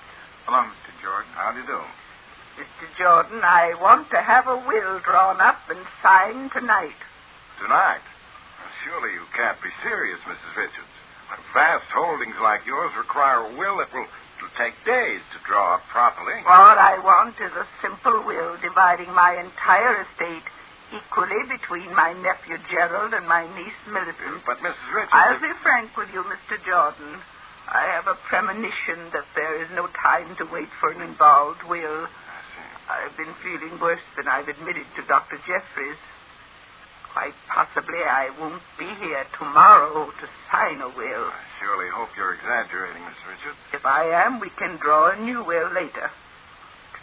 Hello, Mr. Jordan. How do you do? Mr. Jordan, I want to have a will drawn up and signed tonight. Tonight? Well, surely you can't be serious, Mrs. Richards. Vast holdings like yours require a will that will take days to draw up properly. All I want is a simple will dividing my entire estate equally between my nephew Gerald and my niece Millicent. But, Mrs. Richards... I'll be frank with you, Mr. Jordan. I have a premonition that there is no time to wait for an involved will. I see. I've been feeling worse than I've admitted to Dr. Jeffries. Quite possibly I won't be here tomorrow to sign a will. I surely hope you're exaggerating, Miss Richards. If I am, we can draw a new will later.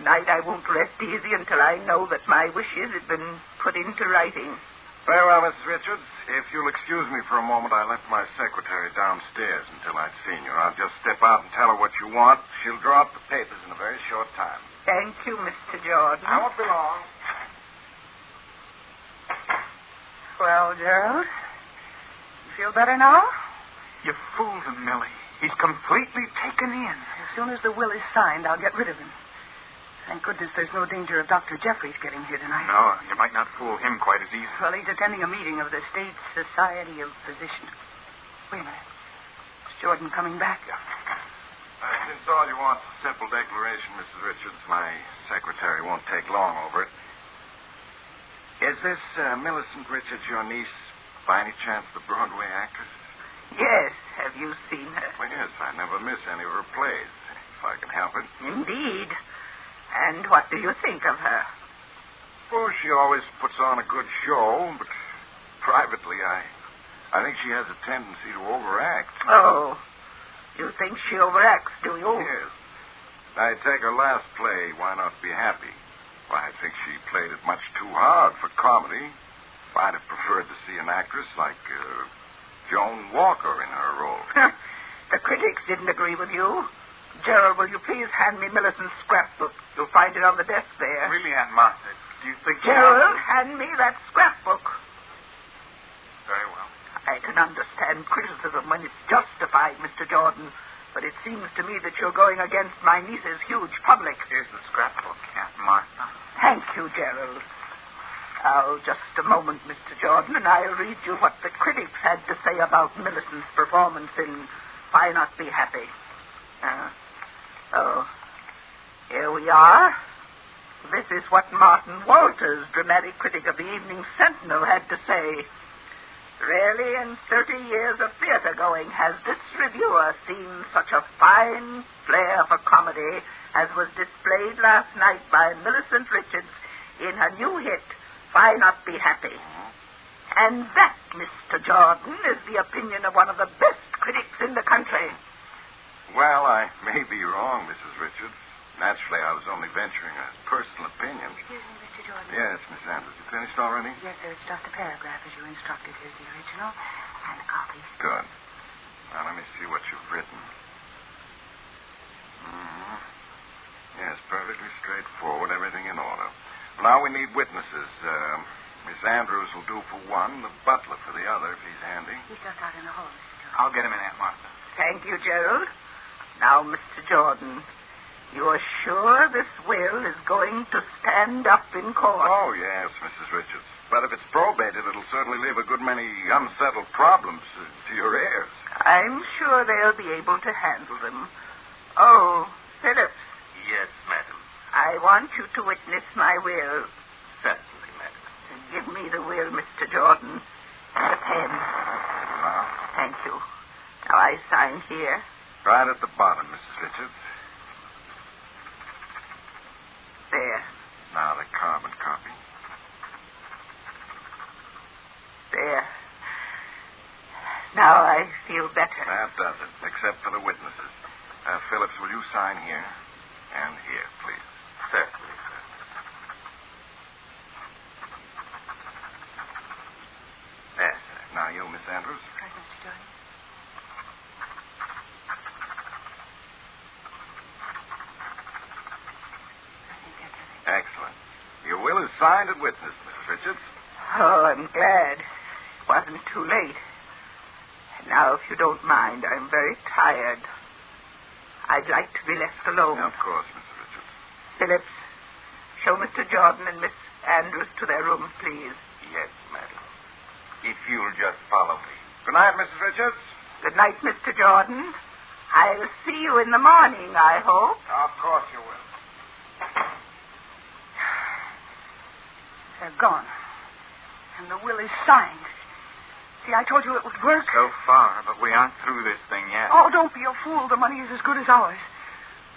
Tonight I won't rest easy until I know that my wishes have been put into writing. Very well, Mrs. Richards. If you'll excuse me for a moment, I left my secretary downstairs until I'd seen you. I'll just step out and tell her what you want. She'll draw up the papers in a very short time. Thank you, Mr. Jordan. I won't be long. Well, Gerald, you feel better now? You fooled him, Millie. He's completely taken in. As soon as the will is signed, I'll get rid of him. Thank goodness there's no danger of Dr. Jeffries getting here tonight. No, you might not fool him quite as easily. Well, he's attending a meeting of the State Society of Physicians. Wait a minute. Is Jordan coming back? Yeah. Since all you want is a simple declaration, Mrs. Richards, my secretary won't take long over it. Is this Millicent Richards your niece, by any chance the Broadway actress? Yes. Have you seen her? Well, yes. I never miss any of her plays, if I can help it. Indeed. And what do you think of her? Well, she always puts on a good show, but privately, I think she has a tendency to overact. Oh. You think she overacts, do you? Yes. I take her last play, Why Not Be Happy. Well, I think she played it much too hard for comedy. I'd have preferred to see an actress like Joan Walker in her role. The critics didn't agree with you. Gerald, will you please hand me Millicent's scrapbook? You'll find it on the desk there. Really, Aunt Martha, do you think... Gerald, hand me that scrapbook. Very well. I can understand criticism when it's justified, Mr. Jordan, but it seems to me that you're going against my niece's huge public. Here's the scrapbook, Aunt Martha. Thank you, Gerald. Now, just a moment, Mr. Jordan, and I'll read you what the critics had to say about Millicent's performance in Why Not Be Happy. Here we are. This is what Martin Walters, dramatic critic of the Evening Sentinel, had to say. Rarely in 30 years of theater-going has this reviewer seen such a fine flair for comedy as was displayed last night by Millicent Richards in her new hit, Why Not Be Happy. And that, Mr. Jordan, is the opinion of one of the best critics in the country. Well, I may be wrong, Mrs. Richards. Naturally, I was only venturing a personal opinion. Excuse me, Mr. Jordan. Yes, Miss Andrews. You finished already? Yes, sir. It's just a paragraph as you instructed. Here's the original and a copy. Good. Now, let me see what you've written. Mm-hmm. Yes, perfectly straightforward. Everything in order. Now we need witnesses. Miss Andrews will do for one, the butler for the other, if he's handy. He's just out in the hall, Mr. Jordan. I'll get him in, Aunt Martha. Thank you, Gerald. Now, Mr. Jordan, you are sure this will is going to stand up in court? Oh, yes, Mrs. Richards. But if it's probated, it'll certainly leave a good many unsettled problems to your heirs. I'm sure they'll be able to handle them. Oh, Phillips. Yes, madam. I want you to witness my will. Certainly, madam. Give me the will, Mr. Jordan, and a pen. Thank you. Now, I sign here. Right at the bottom, Mrs. Richards. There. Now the carbon copy. There. Now I feel better. That does it, except for the witnesses. Phillips, will you sign here? And here, please. Certainly, sir. Yes, sir. Now you, Miss Andrews. Right, Mr. Jordan. Excellent. Your will is signed and witnessed, Mrs. Richards. Oh, I'm glad. It wasn't too late. And now, if you don't mind, I'm very tired. I'd like to be left alone. Of course, Mrs. Richards. Phillips, show Mr. Jordan and Miss Andrews to their rooms, please. Yes, madam. If you'll just follow me. Good night, Mrs. Richards. Good night, Mr. Jordan. I'll see you in the morning, I hope. Of course you will. They're gone. And the will is signed. See, I told you it would work. So far, but we aren't through this thing yet. Oh, don't be a fool. The money is as good as ours.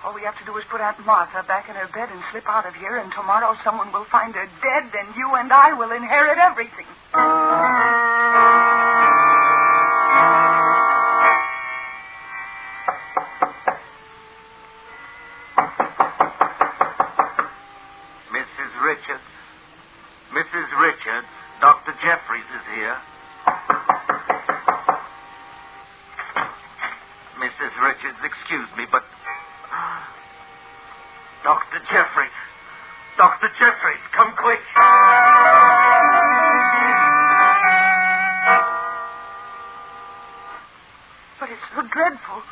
All we have to do is put Aunt Martha back in her bed and slip out of here, and tomorrow someone will find her dead, and you and I will inherit everything. Mrs. Richards. Mrs. Richards, Dr. Jeffries is here. Mrs. Richards, excuse me, but... Dr. Jeffries. Dr. Jeffries, come quick. But it's so dreadful.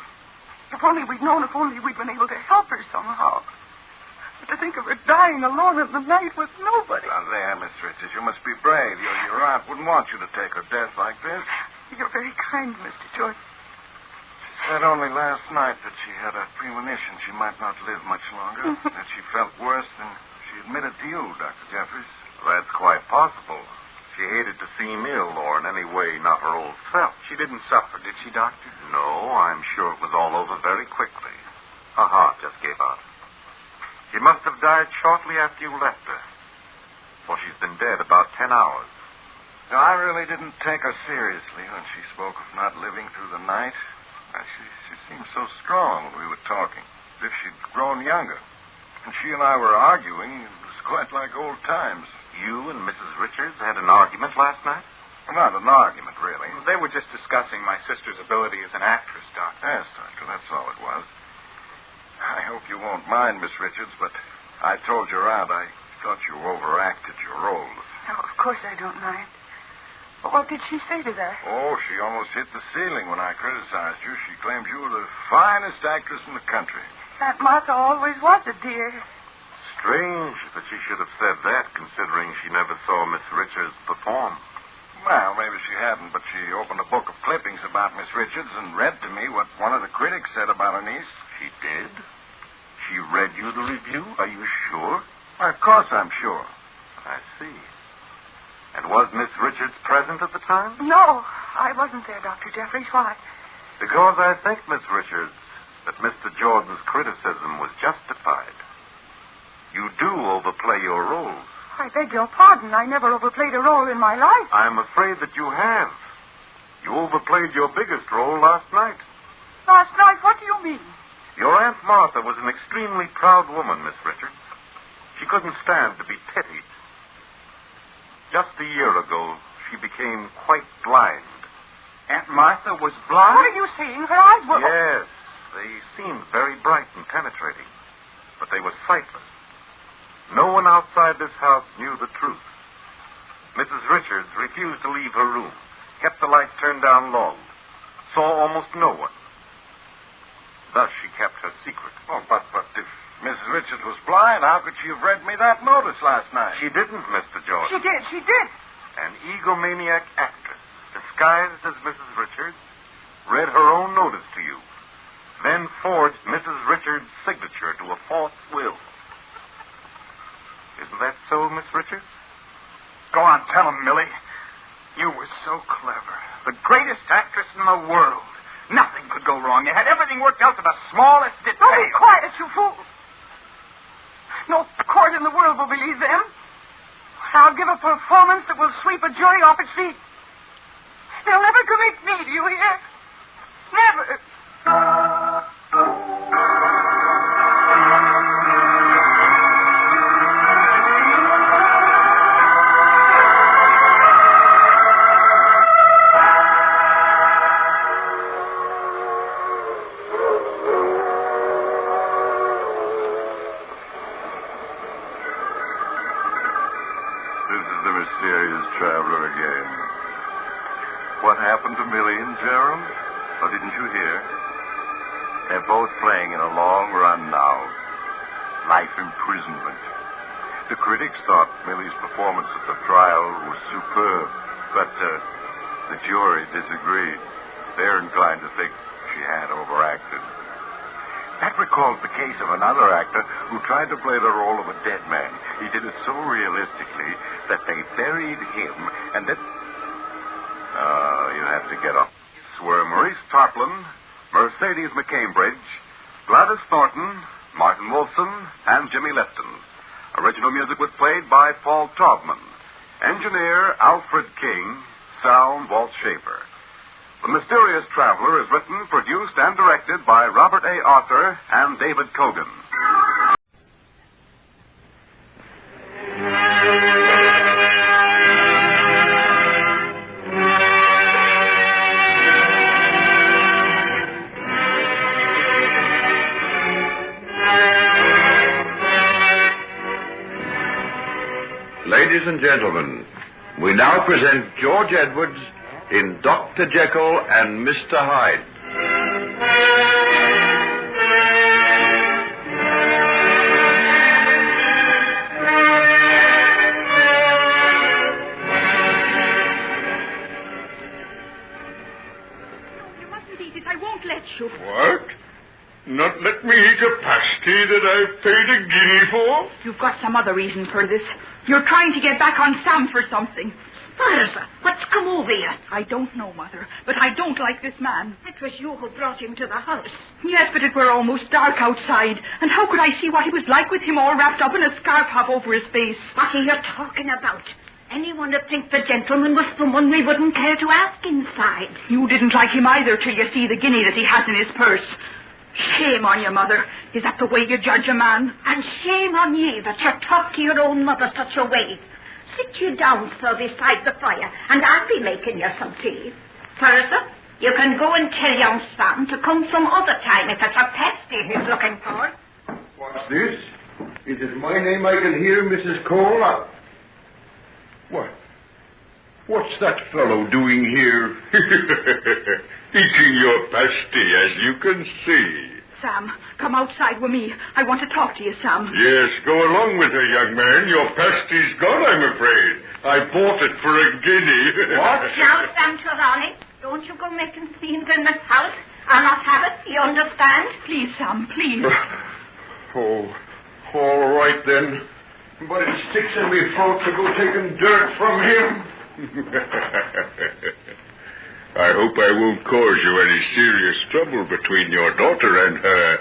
If only we'd known, if only we'd been able to help her somehow. But to think of her dying alone in the night with nobody. Now there, Miss Richards, you must be brave. Your aunt wouldn't want you to take her death like this. You're very kind, Mr. Jordan. She said only last night that she had a premonition she might not live much longer, that she felt worse than she admitted to you, Dr. Jeffries. That's quite possible. She hated to seem ill or in any way not her old self. She didn't suffer, did she, Doctor? No, I'm sure it was all over very quickly. Her heart just gave out. She must have died shortly after you left her, for she's been dead about 10 hours. Now, I really didn't take her seriously when she spoke of not living through the night. She seemed so strong when we were talking, as if she'd grown younger. And she and I were arguing. It was quite like old times. You and Mrs. Richards had an argument last night? Well, not an argument, really. They were just discussing my sister's ability as an actress, Doctor. Yes, Doctor, that's all it was. I hope you won't mind, Miss Richards, but I told your aunt I thought you overacted your roles. No, of course I don't mind. But what did she say to that? Oh, she almost hit the ceiling when I criticized you. She claimed you were the finest actress in the country. Aunt Martha always was a dear. Strange that she should have said that, considering she never saw Miss Richards perform. Well, maybe she hadn't, but she opened a book of clippings about Miss Richards and read to me what one of the critics said about her niece. She did? She read you the review? Are you sure? Why, of course I'm sure. I see. And was Miss Richards present at the time? No, I wasn't there, Dr. Jeffries. Why? Because I think, Miss Richards, that Mr. Jordan's criticism was justified. You do overplay your roles. I beg your pardon. I never overplayed a role in my life. I'm afraid that you have. You overplayed your biggest role last night. Last night? What do you mean? Your Aunt Martha was an extremely proud woman, Miss Richards. She couldn't stand to be pitied. Just a year ago, she became quite blind. Aunt Martha was blind? What are you saying? Her eyes were... Yes, they seemed very bright and penetrating, but they were sightless. No one outside this house knew the truth. Mrs. Richards refused to leave her room, kept the light turned down low, saw almost no one. Thus she kept her secret. Oh, but if Mrs. Richards was blind, how could she have read me that notice last night? She didn't, Mr. Jordan. She did. An egomaniac actress, disguised as Mrs. Richards, read her own notice to you, then forged Mrs. Richards' signature to a false will. Isn't that so, Miss Richards? Go on, tell him, Millie. You were so clever. The greatest actress in the world. Nothing could go wrong. You had everything worked out to the smallest detail. Oh, be quiet, you fool. No court in the world will believe them. I'll give a performance that will sweep a jury off its feet. They'll never commit me, do you hear? Never. This is the mysterious traveler again. What happened to Millie and Gerald? Oh, didn't you hear? They're both playing in a long run now. Life imprisonment. The critics thought Millie's performance at the trial was superb, but the jury disagreed. They're inclined to think she had overacted. That recalls the case of another actor who tried to play the role of a dead man. He did it so realistically that they buried him and then... you have to get up. Were Maurice Tarplin, Mercedes McCambridge, Gladys Thornton, Martin Wolfson, and Jimmy Lipton. Original music was played by Paul Taubman. Engineer Alfred King. Sound Walt Schaefer. The Mysterious Traveler is written, produced, and directed by Robert A. Arthur and David Cogan. Ladies and gentlemen, we now present George Edwards in Dr. Jekyll and Mr. Hyde. You mustn't eat it. I won't let you. What? Not let me eat a pasty that I've paid a guinea for? You've got some other reason for this. You're trying to get back on Sam for something. Sparza, what's come over you? I don't know, Mother, but I don't like this man. It was you who brought him to the house. Yes, but it were almost dark outside, and how could I see what he was like with him all wrapped up in a scarf half over his face? What are you talking about? Anyone would think the gentleman was someone we wouldn't care to ask inside. You didn't like him either till you see the guinea that he has in his purse. Shame on you, Mother. Is that the way you judge a man? And shame on ye that you talk to your own mother such a way. Sit you down, sir, beside the fire, and I'll be making you some tea. Sparza, you can go and tell young Sam to come some other time if it's a pasty he's looking for. What's this? Is it my name I can hear, Mrs. Cole? What? What's that fellow doing here? Eating your pasty, as you can see. Sam, come outside with me. I want to talk to you, Sam. Yes, go along with her, young man. Your pasty's gone, I'm afraid. I bought it for a guinea. What? Now, Sam Trelawney, don't you go making scenes in this house. I'll not have it, you understand? Please, Sam, please. Oh, all right then. But it sticks in me throat to go taking dirt from him. I hope I won't cause you any serious trouble between your daughter and her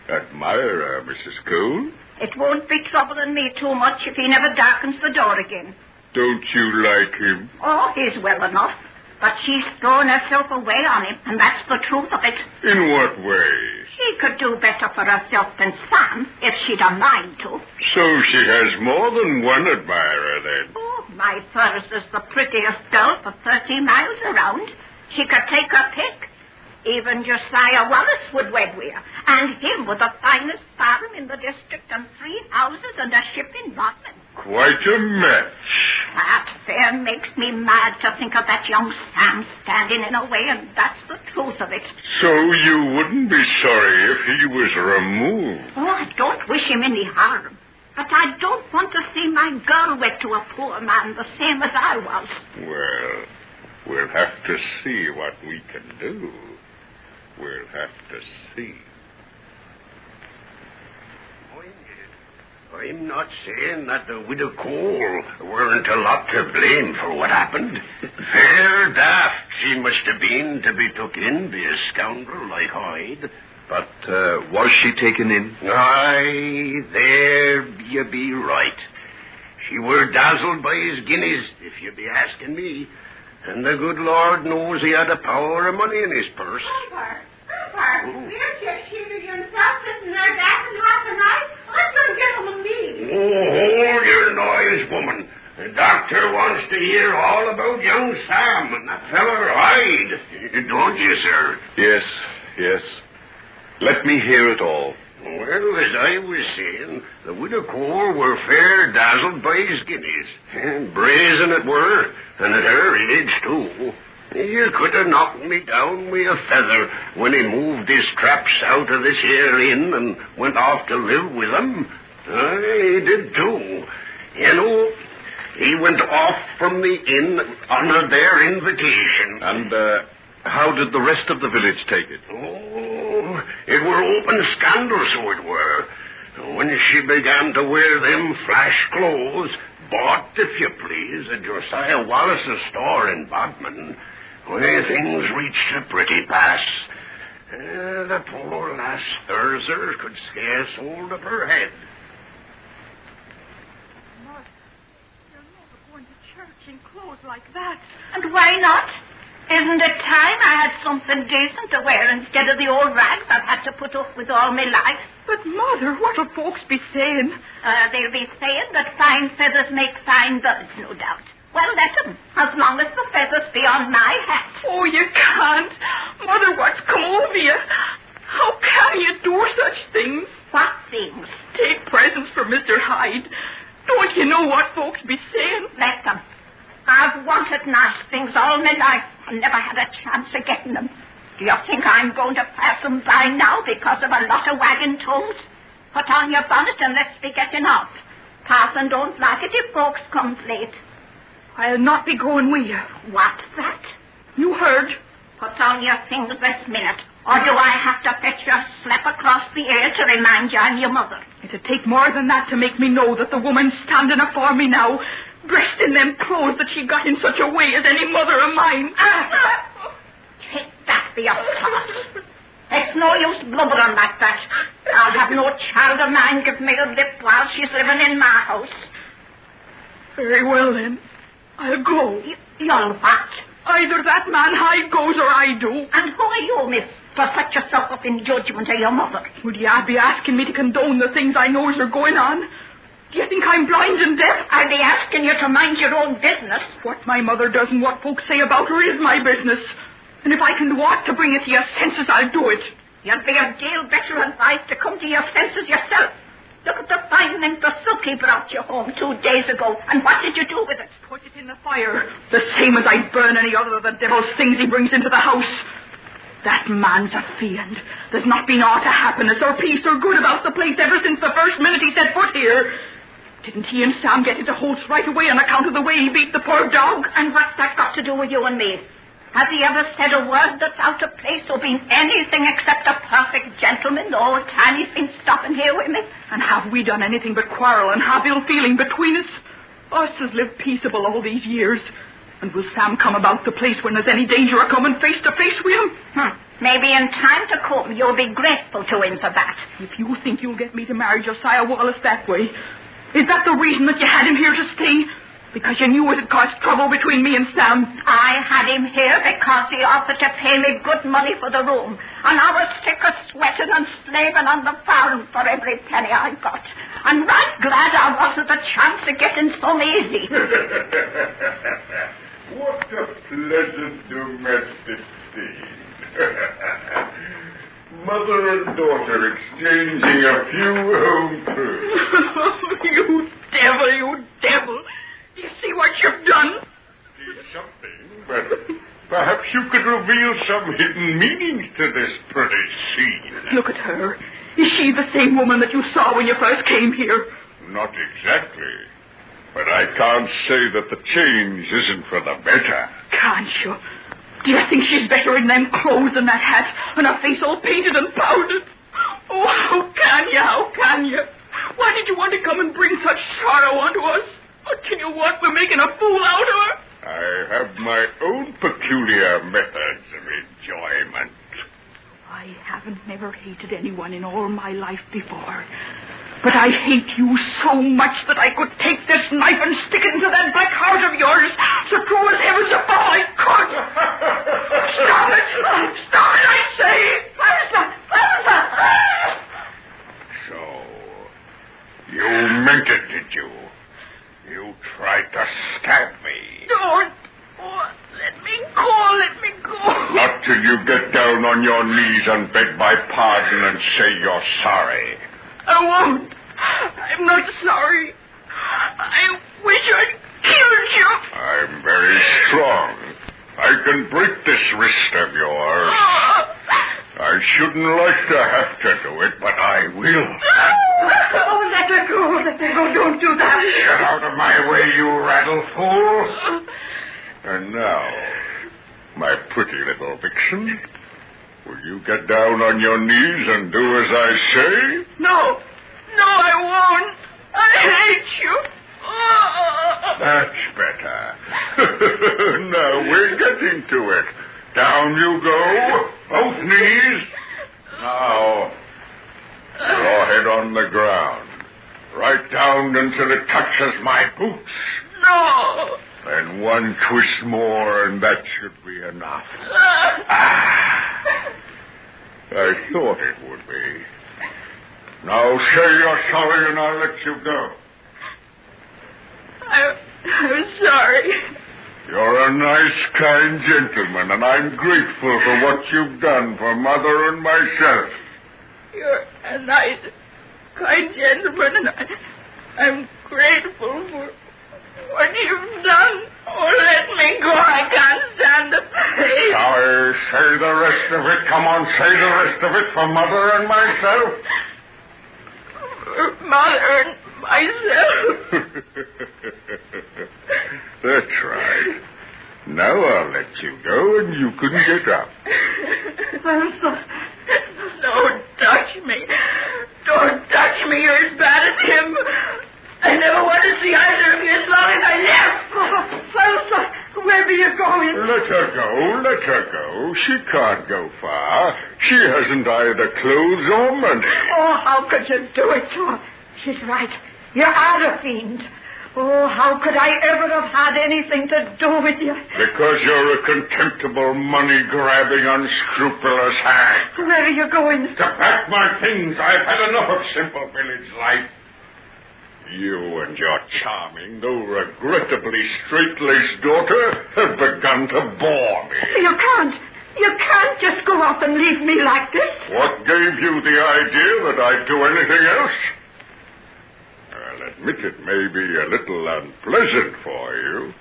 admirer, Mrs. Cole. It won't be troubling me too much if he never darkens the door again. Don't you like him? Oh, he's well enough. But she's thrown herself away on him, and that's the truth of it. In what way? She could do better for herself than Sam, if she'd a mind to. So she has more than one admirer, then? Oh, my Furs is the prettiest girl for 30 miles around. She could take her pick. Even Josiah Wallace would wed with her, and him with the finest farm in the district and 3 houses and a ship in Rodman. Quite a match. That fair makes me mad to think of that young Sam standing in a way, and that's the truth of it. So you wouldn't be sorry if he was removed? Oh, I don't wish him any harm. But I don't want to see my girl wed to a poor man the same as I was. Well, we'll have to see what we can do. We'll have to see. I'm not saying that the widow Cole weren't a lot to blame for what happened. Fair daft she must have been to be took in by a scoundrel like Hyde. But was she taken in? Aye, there you be right. She were dazzled by his guineas, if you be asking me. And the good Lord knows he had a power of money in his purse. Papa, where's your shiver yourself sitting there dancing half the night? Let some gentleman leave. Oh, hold your noise, woman. The doctor wants to hear all about young Sam and that feller Hyde. Don't you, sir? Yes. Let me hear it all. Well, as I was saying, the widow Cole were fair dazzled by his guineas. And brazen it were, and at her age, too. You could have knocked me down with a feather when he moved his traps out of this here inn and went off to live with them. He did, too. You know, he went off from the inn under their invitation. And, how did the rest of the village take it? Oh, it were open scandal, so it were. When she began to wear them flash clothes, bought, if you please, at Josiah Wallace's store in Bodmin, where things reached a pretty pass. The poor lass Thurzer could scarce hold up her head. You're never going to church in clothes like that. And why not? Isn't it time I had something decent to wear instead of the old rags I've had to put up with all my life? But, Mother, what'll folks be saying? They'll be saying that fine feathers make fine birds, no doubt. Well, let them, as long as the feathers be on my hat. Oh, you can't. Mother, what's come over you? How can you do such things? What things? Take presents for Mr. Hyde. Don't you know what folks be saying? Let them. I've wanted nice things all my life and never had a chance of getting them. Do you think I'm going to pass them by now because of a lot of wagging tongues? Put on your bonnet and let's be getting off. Parson don't like it if folks come late. I'll not be going with you. What's that? You heard. Put on your things this minute, or do I have to fetch you a slap across the ear to remind you I'm your mother? It'd take more than that to make me know that the woman's standing afore me now, dressed in them clothes that she got in such a way as any mother of mine. Take that for your toss. It's no use blubbering like that. I'll have no child of mine give me a lip while she's living in my house. Very well, then. I'll go. You'll what? Either that man Hyde goes or I do. And who are you, miss, to set yourself up in judgment of your mother? Would you be asking me to condone the things I knows are going on? Do you think I'm blind and deaf? I'll be asking you to mind your own business. What my mother does and what folks say about her is my business. And if I can do aught to bring it to your senses, I'll do it. You'd be a deal better advised to come to your senses yourself. Look at the fine length of silk he brought you home 2 days ago. And what did you do with it? Put it in the fire. The same as I'd burn any other of the devil's things he brings into the house. That man's a fiend. There's not been aught of happiness or peace or good about the place ever since the first minute he set foot here. Didn't he and Sam get into Holt's right away on account of the way he beat the poor dog? And what's that got to do with you and me? Has he ever said a word that's out of place or been anything except a perfect gentleman the whole time he's been stopping here with me? And have we done anything but quarrel and have ill feeling between us? Us has lived peaceable all these years. And will Sam come about the place when there's any danger of coming face to face with him? Maybe in time to come you'll be grateful to him for that. If you think you'll get me to marry Josiah Wallace that way, is that the reason that you had him here to stay? Because you knew it'd cause trouble between me and Sam? I had him here because he offered to pay me good money for the room. And I was sick of sweating and slaving on the farm for every penny I got. And right glad I was of the chance of getting some easy. What a pleasant domestic scene. Mother and daughter exchanging a few home truths. You devil, you devil. You see what you've done? See something, but perhaps you could reveal some hidden meanings to this pretty scene. Look at her. Is she the same woman that you saw when you first came here? Not exactly. But I can't say that the change isn't for the better. Can't you? Do you think she's better in them clothes and that hat and her face all painted and powdered? Oh, how can you? How can you? Why did you want to come and bring such sorrow onto us? What can you want? We're making a fool out of her. I have my own peculiar methods of enjoyment. I haven't never hated anyone in all my life before. But I hate you so much that I could take this knife and stick it into that black heart of yours. So true as heavens above, I could. Stop it! Stop it, I say! Clarissa! So, you meant it, did you? You tried to stab me. Don't. Oh, let me go. Not till you get down on your knees and beg my pardon and say you're sorry. I won't. I'm not sorry. I wish I'd killed you. I'm very strong. I can break this wrist of yours. I shouldn't like to have to do it, but I will. Oh, let her go. Don't do that. Get out of my way, you rattle fool. And now, my pretty little vixen, will you get down on your knees and do as I say? No, I won't. I hate you. That's better. Now we're getting to it. Down you go, both knees. Now, your head on the ground. Right down until it touches my boots. No. Then one twist more, and that should be enough. I thought it would be. Now say you're sorry, and I'll let you go. I'm sorry. You're a nice, kind gentleman, and I'm grateful for what you've done for Mother and myself. You're a nice, kind gentleman, and I'm grateful for what you've done. Oh, let me go. I can't stand the pain. Sorry, say the rest of it. Come on, say the rest of it for Mother and myself. For Mother and myself. That's right. Now I'll let you go, and you can get up. Don't touch me. Don't touch me. You're as bad as him. I never want to see either of you as long as I live. Where are you going? Let her go. She can't go far. She hasn't either clothes or money. Oh, how could you do it to her? She's right. You are a fiend. Oh, how could I ever have had anything to do with you? Because you're a contemptible, money-grabbing, unscrupulous hag. Where are you going? To pack my things. I've had enough of simple village life. You and your charming, though regrettably straight-laced daughter have begun to bore me. You can't just go out and leave me like this. What gave you the idea that I'd do anything else? I'll admit it may be a little unpleasant for you.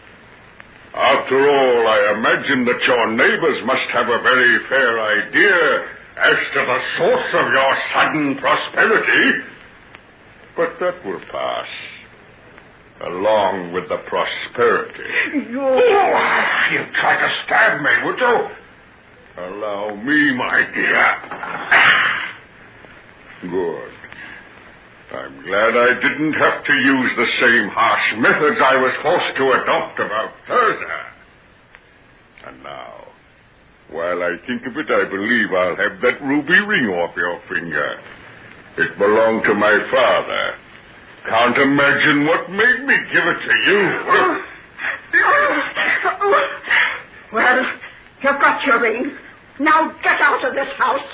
After all, I imagine that your neighbors must have a very fair idea as to the source of your sudden prosperity. But that will pass, along with the prosperity. You try to stab me, would you? Allow me, my dear. Good. I'm glad I didn't have to use the same harsh methods I was forced to adopt about Thurza. And now, while I think of it, I believe I'll have that ruby ring off your finger. It belonged to my father. Can't imagine what made me give it to you. Well, you've got your ring. Now get out of this house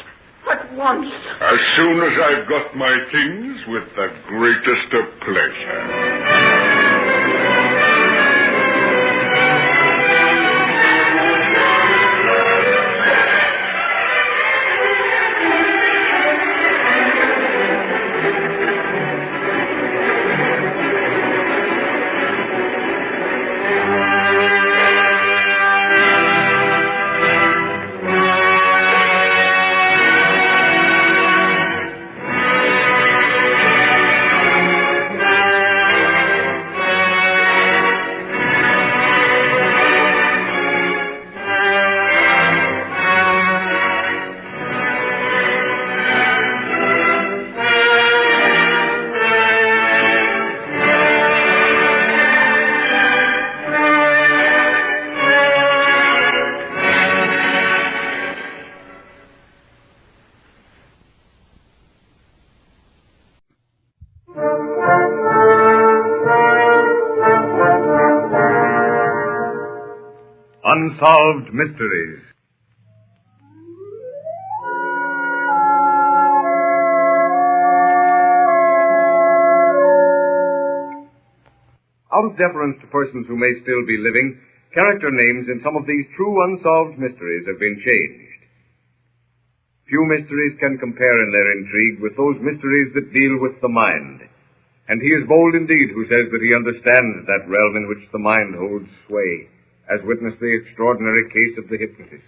at once. As soon as I've got my things, with the greatest of pleasure. Unsolved Mysteries. Out of deference to persons who may still be living, character names in some of these true unsolved mysteries have been changed. Few mysteries can compare in their intrigue with those mysteries that deal with the mind. And he is bold indeed who says that he understands that realm in which the mind holds sway, as witness the extraordinary case of the Hypnotist.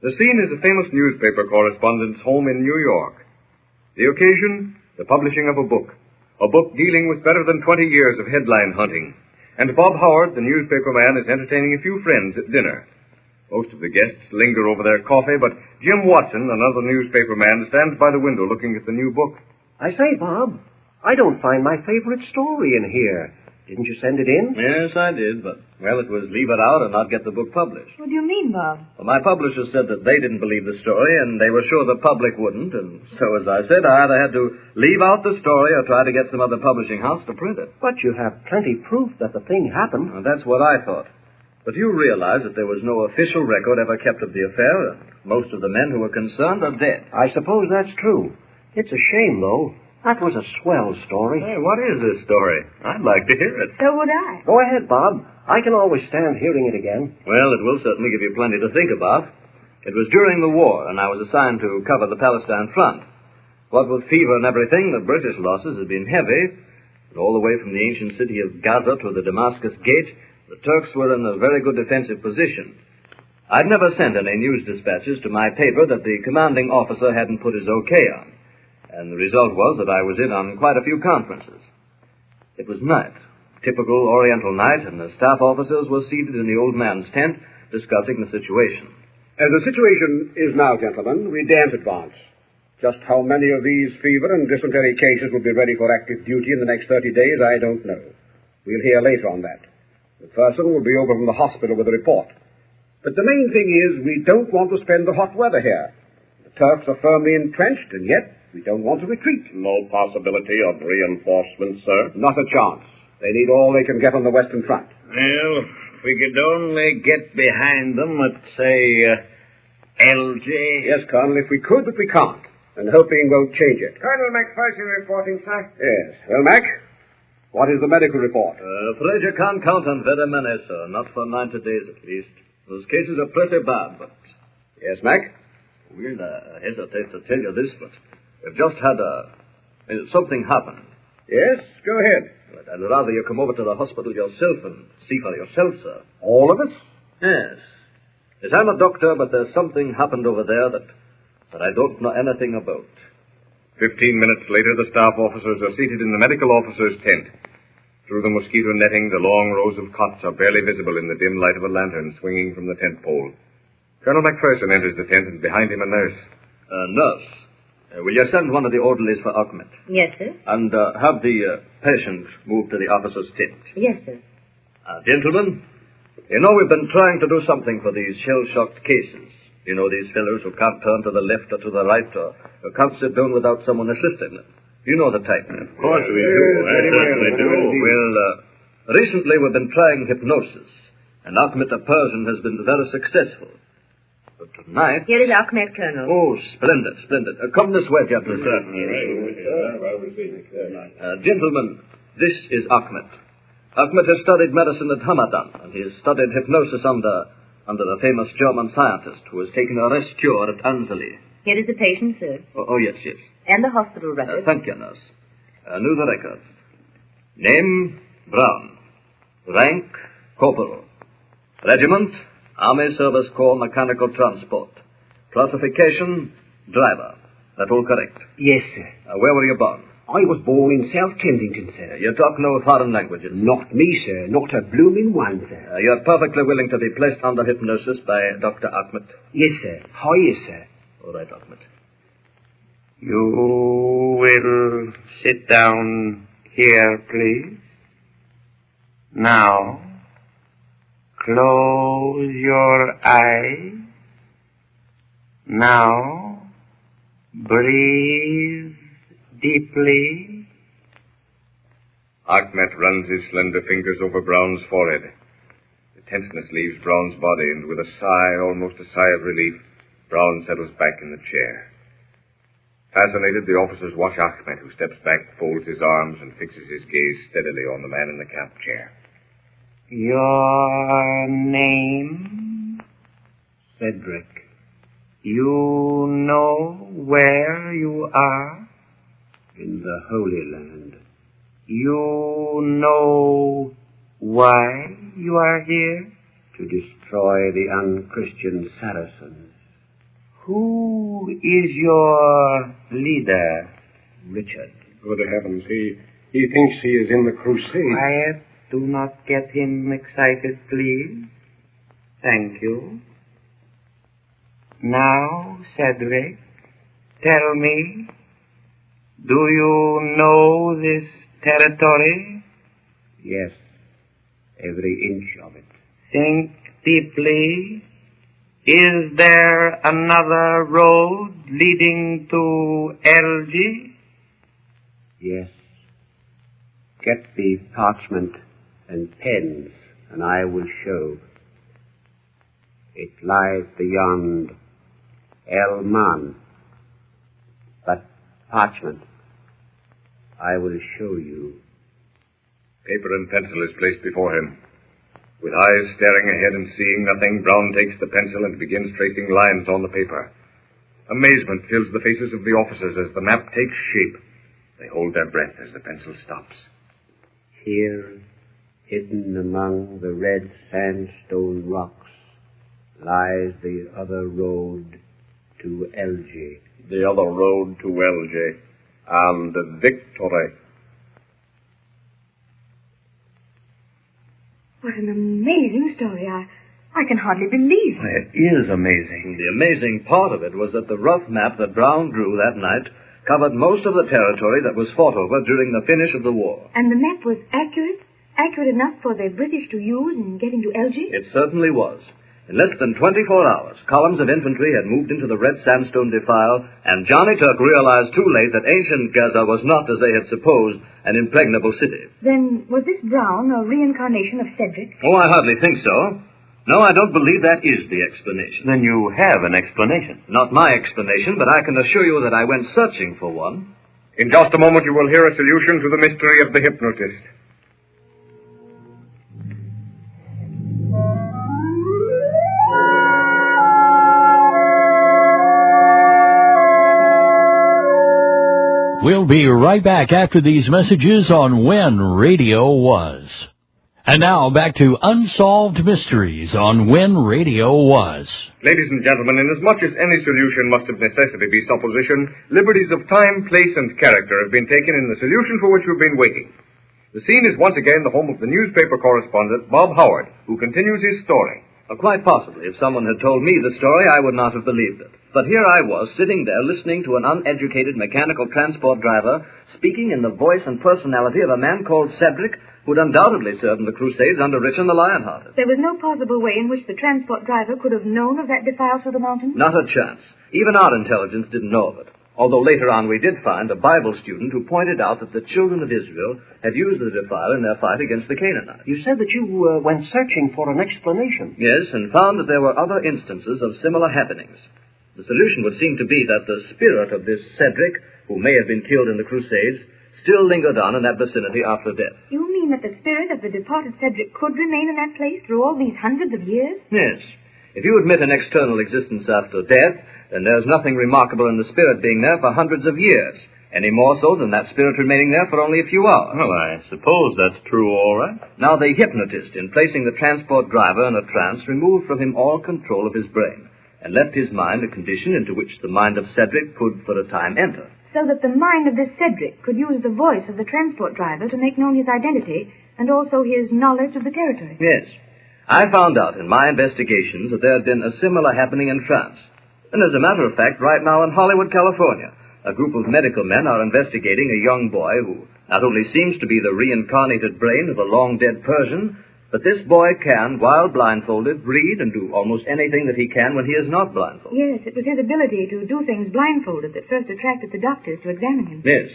The scene is a famous newspaper correspondent's home in New York. The occasion, the publishing of a book dealing with better than 20 years of headline hunting. And Bob Howard, the newspaper man, is entertaining a few friends at dinner. Most of the guests linger over their coffee, but Jim Watson, another newspaper man, stands by the window looking at the new book. I say, Bob, I don't find my favorite story in here. Didn't you send it in? Yes, I did, but, well, it was leave it out and not get the book published. What do you mean, Bob? Well, my publisher said that they didn't believe the story, and they were sure the public wouldn't, and so, as I said, I either had to leave out the story or try to get some other publishing house to print it. But you have plenty proof that the thing happened. Well, that's what I thought. But you realize that there was no official record ever kept of the affair, and most of the men who were concerned are dead. I suppose that's true. It's a shame, though. That was a swell story. Hey, what is this story? I'd like to hear it. So would I. Go ahead, Bob. I can always stand hearing it again. Well, it will certainly give you plenty to think about. It was during the war, and I was assigned to cover the Palestine front. What with fever and everything, the British losses had been heavy. And all the way from the ancient city of Gaza to the Damascus Gate, the Turks were in a very good defensive position. I'd never sent any news dispatches to my paper that the commanding officer hadn't put his okay on. And the result was that I was in on quite a few conferences. It was night, typical Oriental night, and the staff officers were seated in the old man's tent discussing the situation. As the situation is now, gentlemen, we daren't advance. Just how many of these fever and dysentery cases will be ready for active duty in the next 30 days, I don't know. We'll hear later on that. The person will be over from the hospital with a report. But the main thing is we don't want to spend the hot weather here. The Turks are firmly entrenched, and yet we don't want to retreat. No possibility of reinforcements, sir? Not a chance. They need all they can get on the Western Front. Well, if we could only get behind them at, say, LJ. Yes, Colonel, if we could, but we can't. And hoping won't change it. Colonel McPherson reporting, sir. Yes. Well, Mac, what is the medical report? Afraid you can't count on very many, sir. Not for 90 days, at least. Those cases are pretty bad, but... Yes, Mac? We'll hesitate to tell you this, but we've just had something happen. Yes, go ahead. But I'd rather you come over to the hospital yourself and see for yourself, sir. All of us? Yes. Yes, I'm a doctor, but there's something happened over there that I don't know anything about. 15 minutes later, the staff officers are seated in the medical officer's tent. Through the mosquito netting, the long rows of cots are barely visible in the dim light of a lantern swinging from the tent pole. Colonel McPherson enters the tent, and behind him a nurse. Nurse? Will you send one of the orderlies for Ahmed? Yes, sir. And have the patient moved to the officer's tent? Yes, sir. Gentlemen, you know we've been trying to do something for these shell-shocked cases. You know, these fellows who can't turn to the left or to the right or can't sit down without someone assisting them. You know the type. Of course we do. I certainly do. Well, recently we've been trying hypnosis, and Ahmed the Persian has been very successful. But tonight... Here is Ahmed, Colonel. Oh, splendid, splendid. Come this way, gentlemen. Gentlemen, this is Ahmed. Ahmed has studied medicine at Hamadan, and he has studied hypnosis under the famous German scientist who has taken a rest cure at Anzali. Here is the patient, sir. Oh, yes, yes. And the hospital records. Thank you, nurse. Knew the records. Name, Brown. Rank, Corporal. Regiment, Army Service Corps Mechanical Transport. Classification, Driver. That all correct? Yes, sir. Where were you born? I was born in South Kensington, sir. You talk no foreign languages? Not me, sir. Not a blooming one, sir. You're perfectly willing to be placed under hypnosis by Dr. Ahmed? Yes, sir. Hi, yes, sir. All right, Ahmed. You will sit down here, please. Now, close your eyes. Now, breathe deeply. Ahmed runs his slender fingers over Brown's forehead. The tenseness leaves Brown's body, and with a sigh, almost a sigh of relief, Brown settles back in the chair. Fascinated, the officers watch Ahmed, who steps back, folds his arms, and fixes his gaze steadily on the man in the camp chair. Your name? Cedric. You know where you are? In the Holy Land. You know why you are here? To destroy the unchristian Saracens. Who is your leader? Richard. Good heavens, he thinks he is in the crusade. Quiet. Do not get him excited, please. Thank you. Now, Cedric, tell me, do you know this territory? Yes, every inch of it. Think deeply. Is there another road leading to LG? Yes. Get the parchment and pens, and I will show. It lies beyond El-Man. But parchment, I will show you. Paper and pencil is placed before him. With eyes staring ahead and seeing nothing, Brown takes the pencil and begins tracing lines on the paper. Amazement fills the faces of the officers as the map takes shape. They hold their breath as the pencil stops. Here, hidden among the red sandstone rocks, lies the other road to Elgee. The other road to Elgee and victory. What an amazing story. I can hardly believe it. It is amazing. The amazing part of it was that the rough map that Brown drew that night covered most of the territory that was fought over during the finish of the war. And the map was accurate enough for the British to use in getting to Elgee? It certainly was. In less than 24 hours, columns of infantry had moved into the red sandstone defile, and Johnny Turk realized too late that ancient Gaza was not, as they had supposed, an impregnable city. Then was this Brown a reincarnation of Cedric? Oh, I hardly think so. No, I don't believe that is the explanation. Then you have an explanation. Not my explanation, but I can assure you that I went searching for one. In just a moment, you will hear a solution to the mystery of the hypnotist. We'll be right back after these messages on When Radio Was. And now back to Unsolved Mysteries on When Radio Was. Ladies and gentlemen, inasmuch as any solution must of necessity be supposition, liberties of time, place, and character have been taken in the solution for which we've been waiting. The scene is once again the home of the newspaper correspondent, Bob Howard, who continues his story. Quite possibly. If someone had told me the story, I would not have believed it. But here I was, sitting there, listening to an uneducated mechanical transport driver speaking in the voice and personality of a man called Cedric, who'd undoubtedly served in the Crusades under Richard the Lionhearted. There was no possible way in which the transport driver could have known of that defile through the mountains? Not a chance. Even our intelligence didn't know of it. Although later on we did find a Bible student who pointed out that the children of Israel had used the defile in their fight against the Canaanites. You said that you went searching for an explanation. Yes, and found that there were other instances of similar happenings. The solution would seem to be that the spirit of this Cedric, who may have been killed in the Crusades, still lingered on in that vicinity after death. You mean that the spirit of the departed Cedric could remain in that place through all these hundreds of years? Yes. If you admit an external existence after death, then there's nothing remarkable in the spirit being there for hundreds of years, any more so than that spirit remaining there for only a few hours. Well, I suppose that's true, all right. Now, the hypnotist, in placing the transport driver in a trance, removed from him all control of his brain, and left his mind a condition into which the mind of Cedric could, for a time, enter. So that the mind of this Cedric could use the voice of the transport driver to make known his identity, and also his knowledge of the territory. Yes. I found out in my investigations that there had been a similar happening in France. And as a matter of fact, right now in Hollywood, California, a group of medical men are investigating a young boy who not only seems to be the reincarnated brain of a long-dead Persian, but this boy can, while blindfolded, read and do almost anything that he can when he is not blindfolded. Yes, it was his ability to do things blindfolded that first attracted the doctors to examine him. Yes.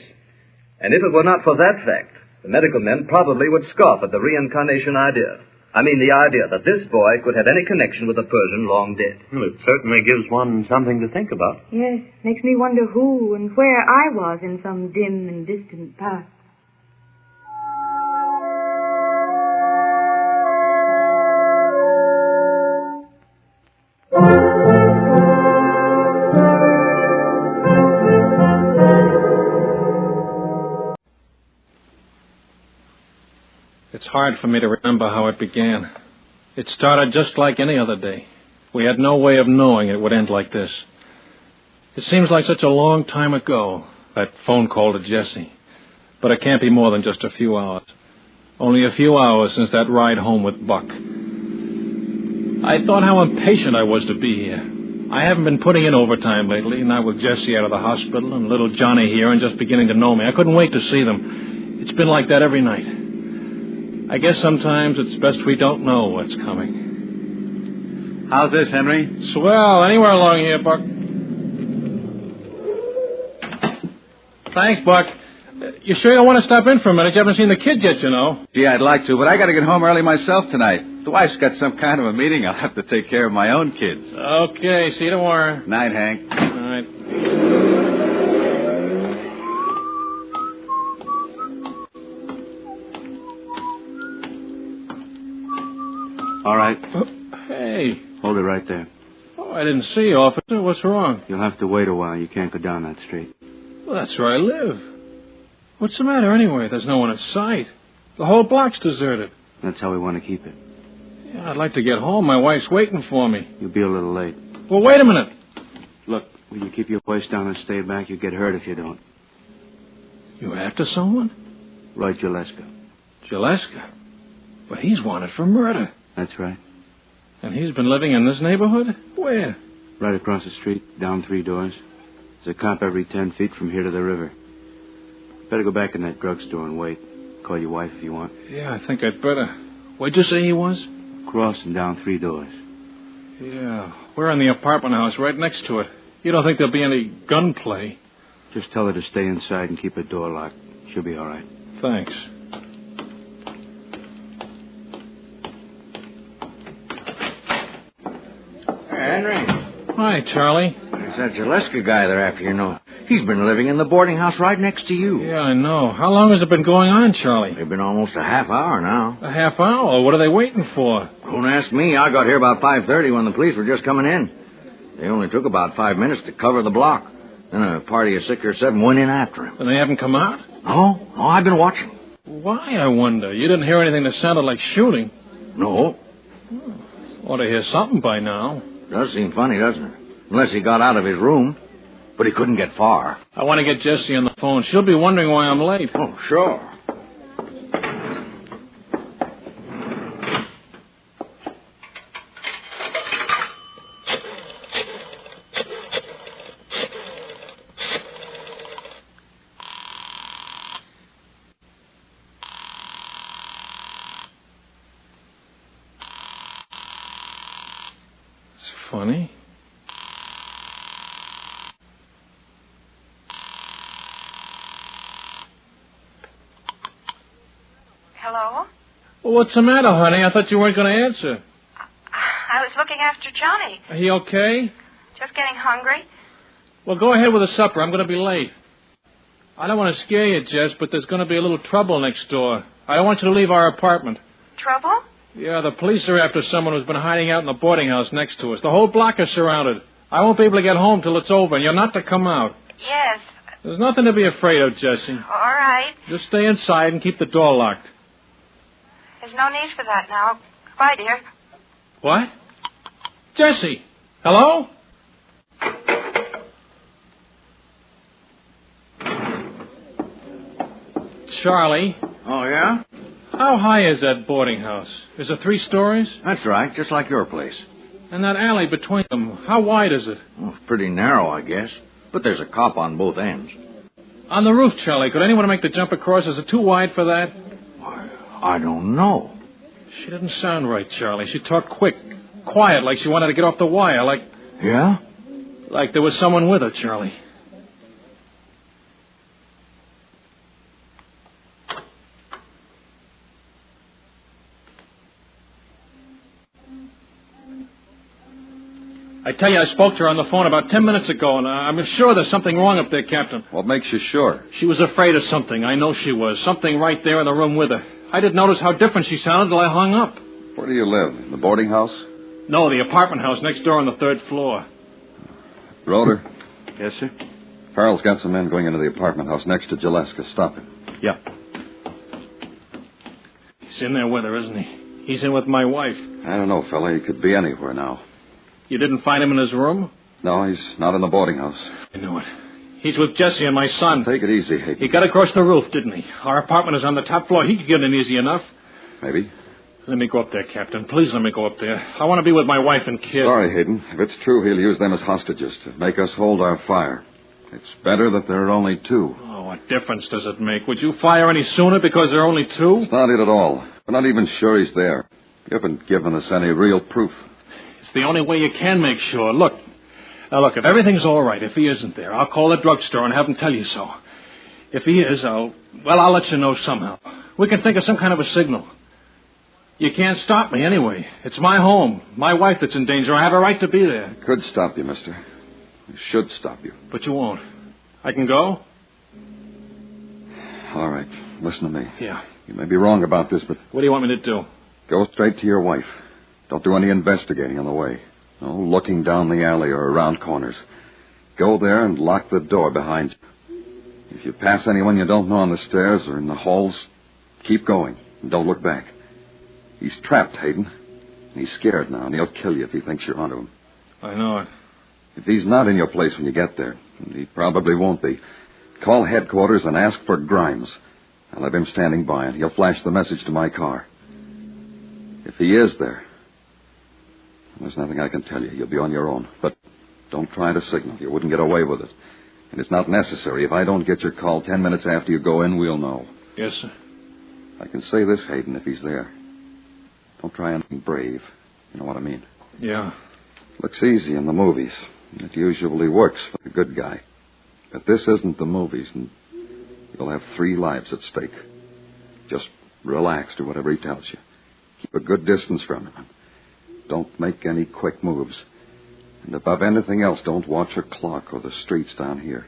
And if it were not for that fact, the medical men probably would scoff at the reincarnation idea. I mean the idea that this boy could have any connection with a Persian long dead. Well, it certainly gives one something to think about. Yes, makes me wonder who and where I was in some dim and distant past. It's hard for me to remember how it began. It started just like any other day. We had no way of knowing it would end like this. It seems like such a long time ago, that phone call to Jessie. But it can't be more than just a few hours. Only a few hours since that ride home with Buck. I thought how impatient I was to be here. I haven't been putting in overtime lately, not with Jessie out of the hospital and little Johnny here and just beginning to know me. I couldn't wait to see them. It's been like that every night. I guess sometimes it's best we don't know what's coming. How's this, Henry? Swell. Anywhere along here, Buck. Thanks, Buck. You sure you don't want to stop in for a minute? You haven't seen the kid yet, you know. Gee, I'd like to, but I got to get home early myself tonight. The wife's got some kind of a meeting. I'll have to take care of my own kids. Okay, see you tomorrow. Night, Hank. Night. All right. Hey. Hold it right there. Oh, I didn't see you, officer. What's wrong? You'll have to wait a while. You can't go down that street. Well, that's where I live. What's the matter anyway? There's no one in sight. The whole block's deserted. That's how we want to keep it. Yeah, I'd like to get home. My wife's waiting for me. You'll be a little late. Well, wait a minute. Look, will you keep your voice down and stay back? You get hurt if you don't. You after someone? Roy Gillespie. Gillespie? But he's wanted for murder. That's right. And he's been living in this neighborhood? Where? Right across the street, down 3 doors. There's a cop every 10 feet from here to the river. Better go back in that drugstore and wait. Call your wife if you want. Yeah, I think I'd better. Where'd you say he was? Across and down 3 doors. Yeah, we're in the apartment house right next to it. You don't think there'll be any gunplay? Just tell her to stay inside and keep her door locked. She'll be all right. Thanks. Henry. Hi, Charlie. It's that Gillespie guy they're after, you know. He's been living in the boarding house right next to you. Yeah, I know. How long has it been going on, Charlie? It's been almost a half hour now. A half hour? What are they waiting for? Don't ask me. I got here about 5:30 when the police were just coming in. They only took about 5 minutes to cover the block. Then a party of 6 or 7 went in after him. And they haven't come out? No, I've been watching. Why, I wonder? You didn't hear anything that sounded like shooting. No. Ought to hear something by now. Does seem funny, doesn't it? Unless he got out of his room. But he couldn't get far. I want to get Jessie on the phone. She'll be wondering why I'm late. Oh, sure. It's funny. Hello? Well, what's the matter, honey? I thought you weren't going to answer. I was looking after Johnny. Are you okay? Just getting hungry. Well, go ahead with the supper. I'm going to be late. I don't want to scare you, Jess, but there's going to be a little trouble next door. I don't want you to leave our apartment. Trouble? Yeah, the police are after someone who's been hiding out in the boarding house next to us. The whole block is surrounded. I won't be able to get home till it's over, and you're not to come out. Yes. There's nothing to be afraid of, Jessie. All right. Just stay inside and keep the door locked. There's no need for that now. Goodbye, dear. What? Jessie! Hello? Charlie? Oh, yeah? How high is that boarding house? Is it 3 stories? That's right, just like your place. And that alley between them, how wide is it? Well, it's pretty narrow, I guess. But there's a cop on both ends. On the roof, Charlie, could anyone make the jump across? Is it too wide for that? I don't know. She didn't sound right, Charlie. She talked quick, quiet, like she wanted to get off the wire, like... Yeah? Like there was someone with her, Charlie. I tell you, I spoke to her on the phone about 10 minutes ago, and I'm sure there's something wrong up there, Captain. What makes you sure? She was afraid of something. I know she was. Something right there in the room with her. I didn't notice how different she sounded till I hung up. Where do you live? In the boarding house? No, the apartment house next door on the 3rd floor. Roeder? Yes, sir? Farrell's got some men going into the apartment house next to Gillespie. Stop him. Yeah. He's in there with her, isn't he? He's in with my wife. I don't know, fella. He could be anywhere now. You didn't find him in his room? No, he's not in the boarding house. I knew it. He's with Jesse and my son. Take it easy, Hayden. He got across the roof, didn't he? Our apartment is on the top floor. He could get in easy enough. Maybe. Let me go up there, Captain. Please let me go up there. I want to be with my wife and kid. Sorry, Hayden. If it's true, he'll use them as hostages to make us hold our fire. It's better that there are only 2. Oh, what difference does it make? Would you fire any sooner because there are only 2? It's not it at all. We're not even sure he's there. You haven't given us any real proof. It's the only way you can make sure. Look, if everything's all right, if he isn't there, I'll call the drugstore and have him tell you so. If he is, I'll let you know somehow. We can think of some kind of a signal. You can't stop me anyway. It's my home, my wife that's in danger. I have a right to be there. Could stop you, mister. We should stop you. But you won't. I can go? All right. Listen to me. Yeah. You may be wrong about this, but... What do you want me to do? Go straight to your wife. Don't do any investigating on the way. No looking down the alley or around corners. Go there and lock the door behind you. If you pass anyone you don't know on the stairs or in the halls, keep going and don't look back. He's trapped, Hayden. He's scared now, and he'll kill you if he thinks you're onto him. I know it. If he's not in your place when you get there, and he probably won't be, call headquarters and ask for Grimes. I'll have him standing by, and he'll flash the message to my car. If he is there, there's nothing I can tell you. You'll be on your own. But don't try to signal. You wouldn't get away with it. And it's not necessary. If I don't get your call 10 minutes after you go in, we'll know. Yes, sir. I can say this, Hayden, if he's there. Don't try anything brave. You know what I mean? Yeah. Looks easy in the movies. It usually works for a good guy. But this isn't the movies, and you'll have 3 lives at stake. Just relax, do whatever he tells you. Keep a good distance from him. Don't make any quick moves. And above anything else, don't watch a clock or the streets down here.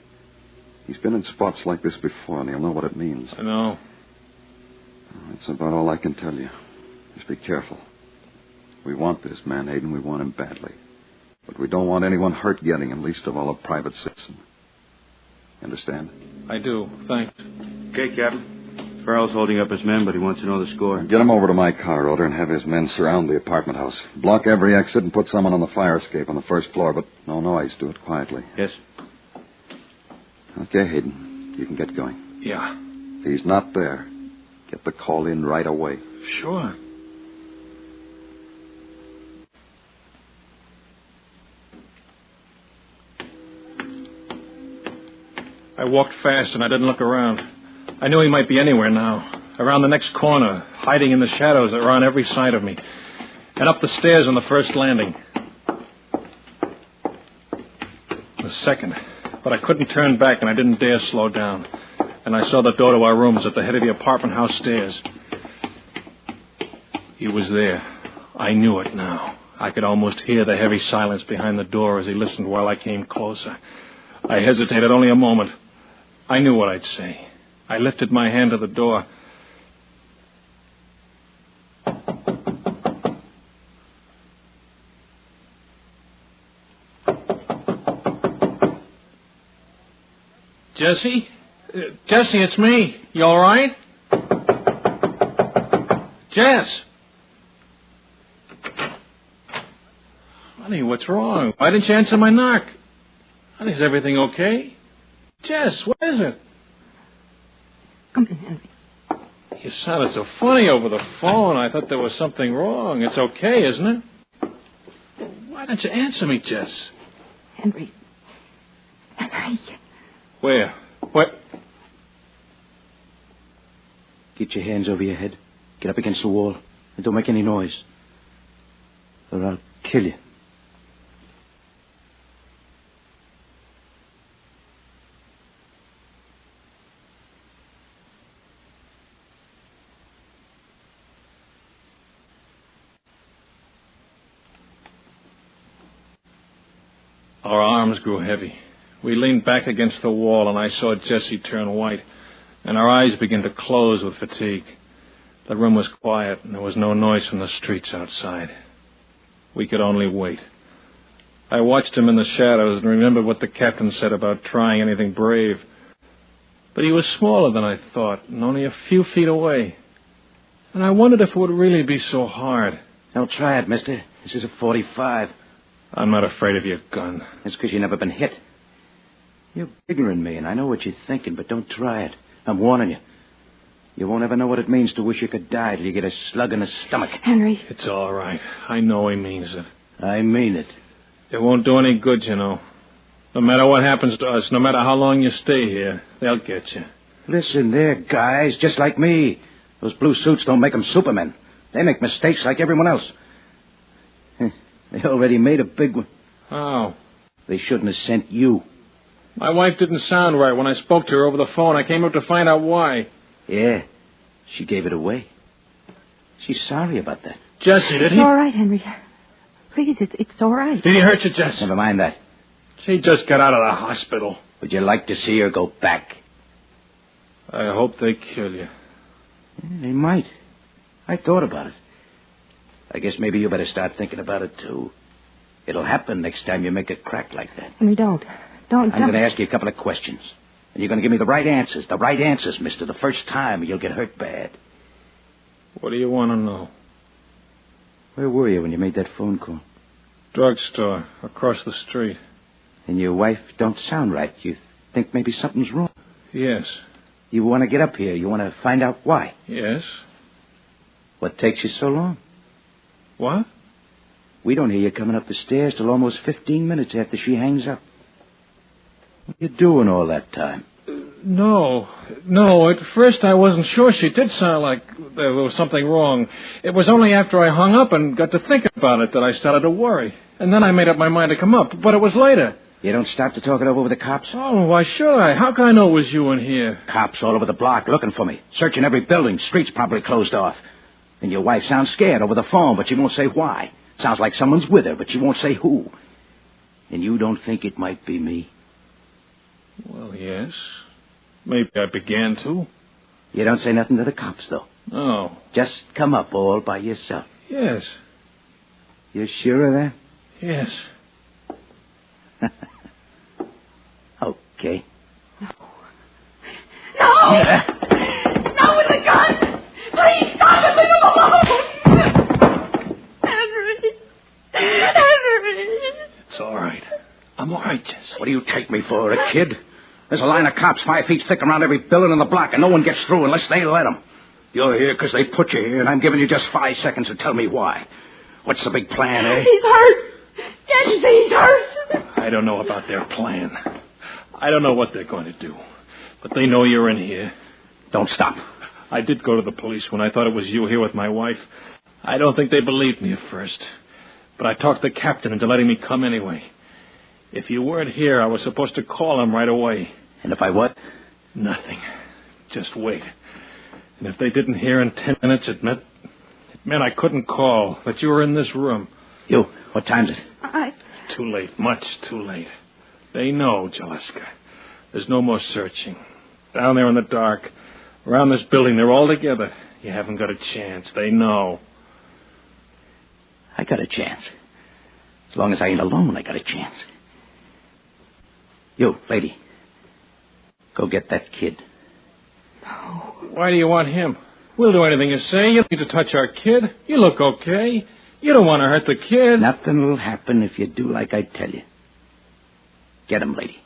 He's been in spots like this before, and he'll know what it means. I know. That's about all I can tell you. Just be careful. We want this man, Hayden. We want him badly. But we don't want anyone hurt getting him, least of all a private citizen. Understand? I do. Thanks. Okay, Captain. Farrell's holding up his men, but he wants to know the score. Get him over to my car, Roeder, and have his men surround the apartment house. Block every exit and put someone on the fire escape on the 1st floor, but no noise. Do it quietly. Yes. Okay, Hayden. You can get going. Yeah. If he's not there, get the call in right away. Sure. I walked fast and I didn't look around. I knew he might be anywhere now. Around the next corner, hiding in the shadows that were on every side of me. And up the stairs on the 1st landing. The 2nd. But I couldn't turn back and I didn't dare slow down. And I saw the door to our rooms at the head of the apartment house stairs. He was there. I knew it now. I could almost hear the heavy silence behind the door as he listened while I came closer. I hesitated only a moment. I knew what I'd say. I lifted my hand to the door. Jesse? Jesse, it's me. You all right? Jess! Honey, what's wrong? Why didn't you answer my knock? Honey, is everything okay? Jess, what is it? Come in, Henry. You sounded so funny over the phone. I thought there was something wrong. It's okay, isn't it? Why Why don't you answer me, Jess? Henry. Where? What? Get your hands over your head. Get up against the wall. And don't make any noise. Or I'll kill you. Our arms grew heavy. We leaned back against the wall, and I saw Jessie turn white, and our eyes began to close with fatigue. The room was quiet, and there was no noise from the streets outside. We could only wait. I watched him in the shadows and remembered what the captain said about trying anything brave. But he was smaller than I thought, and only a few feet away. And I wondered if it would really be so hard. Don't try it, mister. This is a .45. I'm not afraid of your gun. That's because you've never been hit. You're bigger than me, and I know what you're thinking, but don't try it. I'm warning you. You won't ever know what it means to wish you could die till you get a slug in the stomach. Henry. It's all right. I know he means it. I mean it. It won't do any good, you know. No matter what happens to us, no matter how long you stay here, they'll get you. Listen, they're guys just like me. Those blue suits don't make them supermen. They make mistakes like everyone else. They already made a big one. How? They shouldn't have sent you. My wife didn't sound right when I spoke to her over the phone. I came up to find out why. Yeah, she gave it away. She's sorry about that. Jessie, did he? It's all right, Henry. Please, it's all right. Did he hurt you, Jess? Never mind that. She just got out of the hospital. Would you like to see her go back? I hope they kill you. Yeah, they might. I thought about it. I guess maybe you better start thinking about it, too. It'll happen next time you make a crack like that. Henry, don't. I'm going to ask you a couple of questions. And you're going to give me the right answers. The right answers, mister. The first time, or you'll get hurt bad. What do you want to know? Where were you when you made that phone call? Drugstore, across the street. And your wife don't sound right. You think maybe something's wrong? Yes. You want to get up here. You want to find out why? Yes. What takes you so long? What? We don't hear you coming up the stairs till almost 15 minutes after she hangs up. What are you doing all that time? No. At first I wasn't sure. She did sound like there was something wrong. It was only after I hung up and got to thinking about it that I started to worry. And then I made up my mind to come up, but it was later. You don't stop to talk it over with the cops? Oh, why should I? How can I know it was you in here? Cops all over the block looking for me. Searching every building. Streets probably closed off. And your wife sounds scared over the phone, but she won't say why. Sounds like someone's with her, but she won't say who. And you don't think it might be me? Well, yes. Maybe I began to. You don't say nothing to the cops, though? No. Just come up all by yourself? Yes. You sure of that? Yes. Okay. No! Not with the gun! Please stop it! Leave him alone! Henry! It's all right. I'm all right, Jess. What do you take me for, a kid? There's a line of cops 5 feet thick around every building in the block, and no one gets through unless they let them. You're here because they put you here, and I'm giving you just 5 seconds to tell me why. What's the big plan, eh? He's hurt. Jesse, he's hurt. I don't know about their plan. I don't know what they're going to do. But they know you're in here. Don't stop. I did go to the police when I thought it was you here with my wife. I don't think they believed me at first. But I talked the captain into letting me come anyway. If you weren't here, I was supposed to call him right away. And if I what? Nothing. Just wait. And if they didn't hear in 10 minutes, it meant I couldn't call, that you were in this room. You, what time's it? Too late, much too late. They know, Jaleska. There's no more searching. Down there in the dark, around this building, they're all together. You haven't got a chance. They know. I got a chance. As long as I ain't alone, I got a chance. You, lady, go get that kid. No. Why do you want him? We'll do anything you say. You don't need to touch our kid. You look okay. You don't want to hurt the kid. Nothing will happen if you do like I tell you. Get him, lady.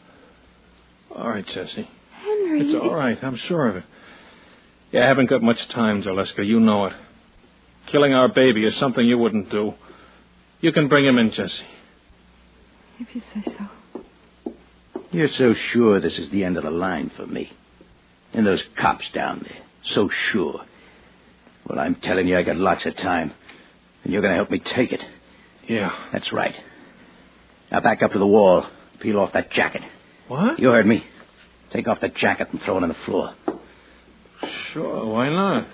All right, Jessie. Henry. It's all right. I'm sure of it. You haven't got much time, Jaleska. You know it. Killing our baby is something you wouldn't do. You can bring him in, Jessie. If you say so. You're so sure this is the end of the line for me. And those cops down there, so sure. Well, I'm telling you, I got lots of time. And you're going to help me take it. Yeah. That's right. Now back up to the wall. Peel off that jacket. What? You heard me. Take off the jacket and throw it on the floor. Sure, why not?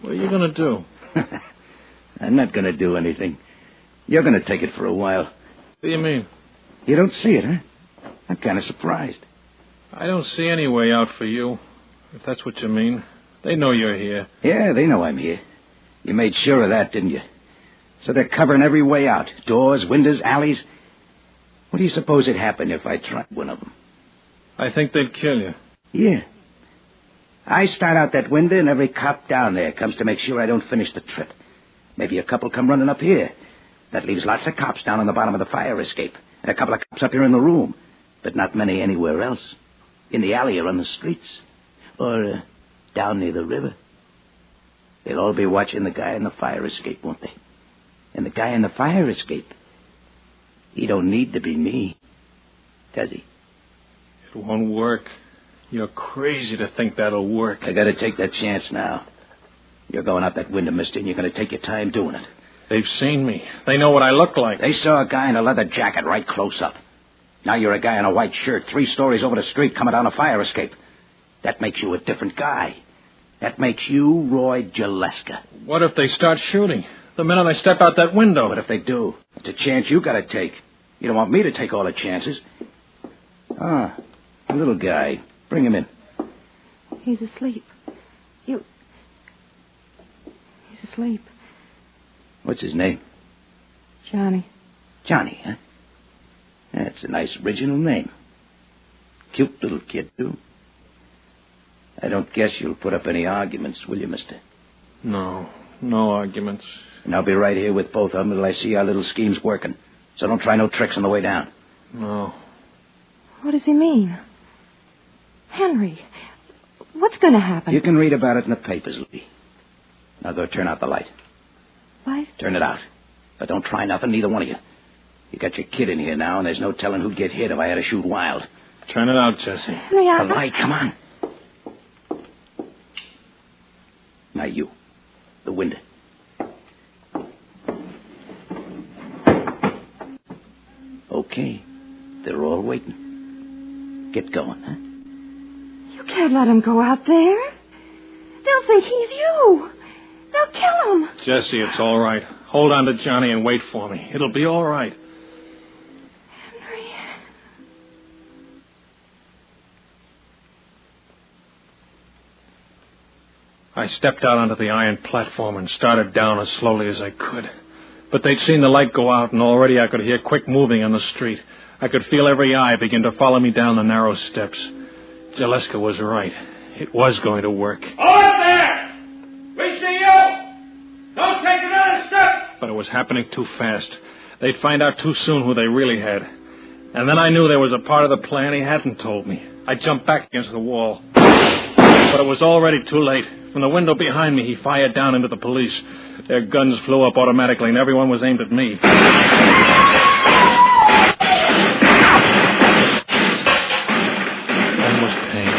What are you going to do? I'm not going to do anything. You're going to take it for a while. What do you mean? You don't see it, huh? I'm kind of surprised. I don't see any way out for you, if that's what you mean. They know you're here. Yeah, they know I'm here. You made sure of that, didn't you? So they're covering every way out. Doors, windows, alleys. What do you suppose would happen if I tried one of them? I think they'd kill you. Yeah. I start out that window, and every cop down there comes to make sure I don't finish the trip. Maybe a couple come running up here. That leaves lots of cops down on the bottom of the fire escape, and a couple of cops up here in the room, but not many anywhere else. In the alley or on the streets, or down near the river. They'll all be watching the guy in the fire escape, won't they? And the guy in the fire escape, he don't need to be me, does he? It won't work. You're crazy to think that'll work. I gotta take that chance now. You're going out that window, mister, and you're gonna take your time doing it. They've seen me. They know what I look like. They saw a guy in a leather jacket right close up. Now you're a guy in a white shirt 3 stories over the street coming down a fire escape. That makes you a different guy. That makes you Roy Gillespie. What if they start shooting? The minute I step out that window. What if they do? It's a chance you gotta take. You don't want me to take all the chances. Ah, a little guy. Bring him in. He's asleep. He's asleep. What's his name? Johnny. Johnny, huh? That's a nice original name. Cute little kid, too. I don't guess you'll put up any arguments, will you, mister? No arguments. And I'll be right here with both of them until I see our little scheme's working. So don't try no tricks on the way down. No. What does he mean? Henry, what's going to happen? You can read about it in the papers, Lee. Now go turn out the light. Light? Turn it out. But don't try nothing, neither one of you. You got your kid in here now, and there's no telling who'd get hit if I had to shoot wild. Turn it out, Jesse. Henry, The light, come on. Now you. The window. Okay. They're all waiting. Get going, huh? You can't let him go out there. They'll think he's you. They'll kill him. Jesse, it's all right. Hold on to Johnny and wait for me. It'll be all right. Henry. I stepped out onto the iron platform and started down as slowly as I could. But they'd seen the light go out, and already I could hear quick moving on the street. I could feel every eye begin to follow me down the narrow steps. Gillespie was right. It was going to work. Hold up there! We see you! Don't take another step! But it was happening too fast. They'd find out too soon who they really had. And then I knew there was a part of the plan he hadn't told me. I jumped back against the wall. But it was already too late. From the window behind me, he fired down into the police. Their guns flew up automatically, and everyone was aimed at me. Then was pain.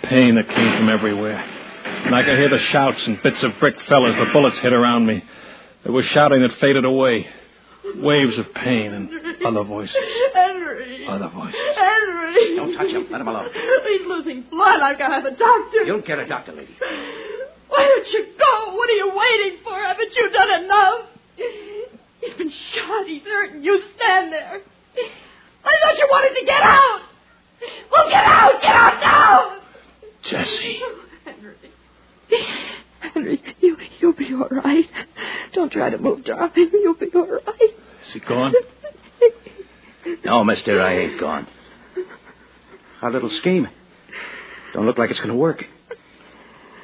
Pain that came from everywhere. And I could hear the shouts and bits of brick fell as the bullets hit around me. There was shouting that faded away. Waves of pain and other voices. Henry. Other voices. Henry. Don't touch him. Let him alone. He's losing blood. I've got to have a doctor. You'll get a doctor, lady. Why don't you go? What are you waiting for? Haven't you done enough? He's been shot. He's hurt, and you stand there. I thought you wanted to get out. Well, get out. Get out now. Jesse. Henry, you'll be all right. Don't try to move, darling. You'll be all right. Is he gone? No, mister, I ain't gone. Our little scheme. Don't look like it's going to work.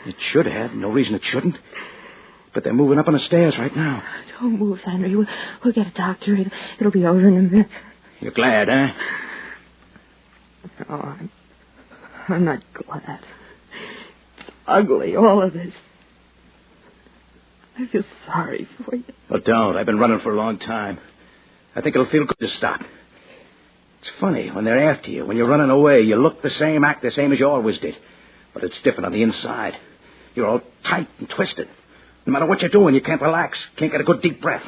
It should have. No reason it shouldn't. But they're moving up on the stairs right now. Don't move, Henry. We'll get a doctor. It'll be over in a minute. You're glad, huh? No, I'm not glad. It's ugly, all of this. I feel sorry for you. Well, don't. I've been running for a long time. I think it'll feel good to stop. It's funny, when they're after you, when you're running away, you look the same, act the same as you always did. But it's different on the inside. You're all tight and twisted. No matter what you're doing, you can't relax. Can't get a good deep breath.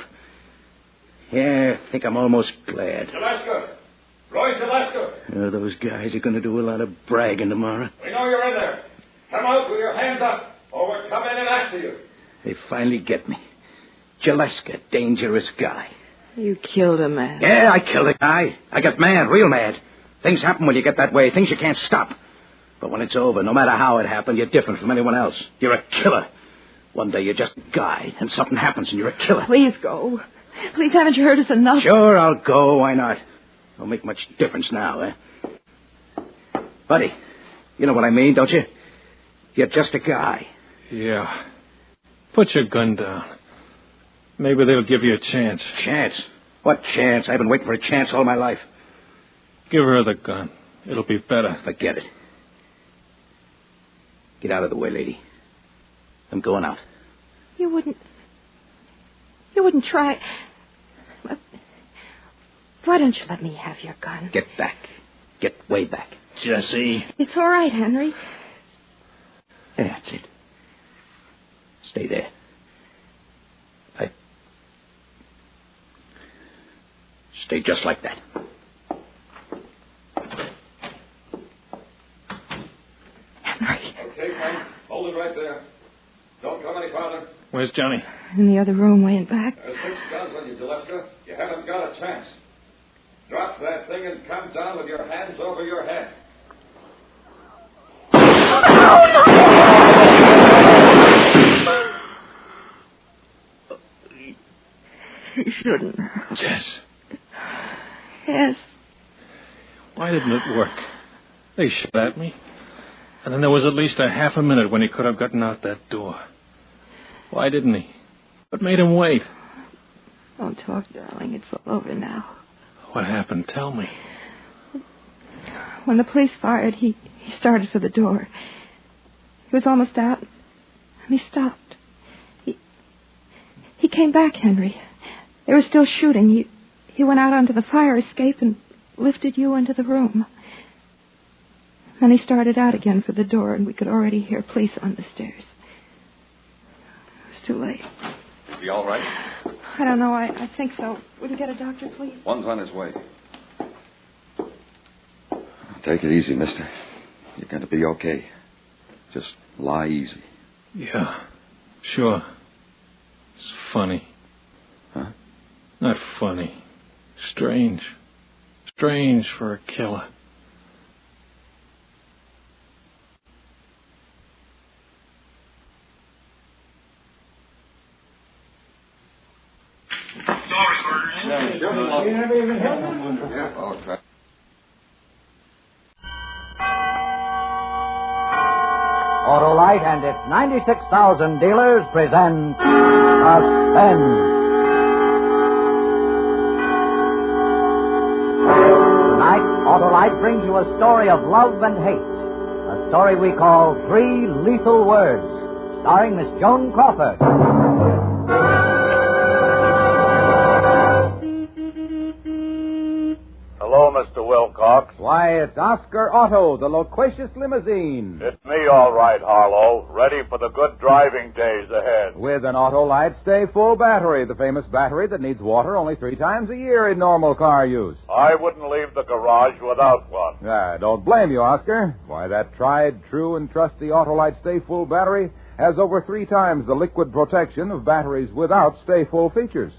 Yeah, I think I'm almost glad. Alaska! Royce, Alaska! Oh, those guys are going to do a lot of bragging tomorrow. We know you're in there. Come out with your hands up, or we're coming in after you. They finally get me. Jaleska, dangerous guy. You killed a man. Yeah, I killed a guy. I got mad, real mad. Things happen when you get that way, things you can't stop. But when it's over, no matter how it happened, you're different from anyone else. You're a killer. One day you're just a guy, and something happens and you're a killer. Please go. Please, haven't you heard us enough? Sure, I'll go. Why not? Don't make much difference now, eh? Buddy, you know what I mean, don't you? You're just a guy. Yeah. Put your gun down. Maybe they'll give you a chance. Chance? What chance? I've been waiting for a chance all my life. Give her the gun. It'll be better. Forget it. Get out of the way, lady. I'm going out. You wouldn't try. Why don't you let me have your gun? Get back. Get way back. Jesse. It's all right, Henry. Yeah, that's it. Stay there. Stay just like that. Henry. Okay, Frank. Hold it right there. Don't come any farther. Where's Johnny? In the other room, way in back. There's 6 guns on you, Jaleska. You haven't got a chance. Drop that thing and come down with your hands over your head. You shouldn't. Jess. Yes. Why didn't it work? They shot at me. And then there was at least a half a minute when he could have gotten out that door. Why didn't he? What made him wait? Don't talk, darling. It's all over now. What happened? Tell me. When the police fired, he started for the door. He was almost out, and he stopped. He came back, Henry. They were still shooting. He went out onto the fire escape and lifted you into the room. Then he started out again for the door, and we could already hear police on the stairs. It was too late. Is he all right? I don't know. I think so. Would you get a doctor, please? One's on his way. Take it easy, mister. You're going to be okay. Just lie easy. Yeah, sure. It's funny. Huh? Not funny. Strange. Strange for a killer. Autolite and its 96,000 dealers present Suspense. Tonight, Autolite brings you a story of love and hate. A story we call 3 Lethal Words, starring Miss Joan Crawford. Hello, Mr. Wilcox. Why, it's Oscar Otto, the loquacious limousine. It's me, all right, Harlow. Ready for the good driving days ahead. With an Autolite Stay Full battery, the famous battery that needs water only 3 times a year in normal car use. I wouldn't leave the garage without one. I don't blame you, Oscar. Why, that tried, true, and trusty Autolite Stay Full battery has over 3 times the liquid protection of batteries without Stay Full features.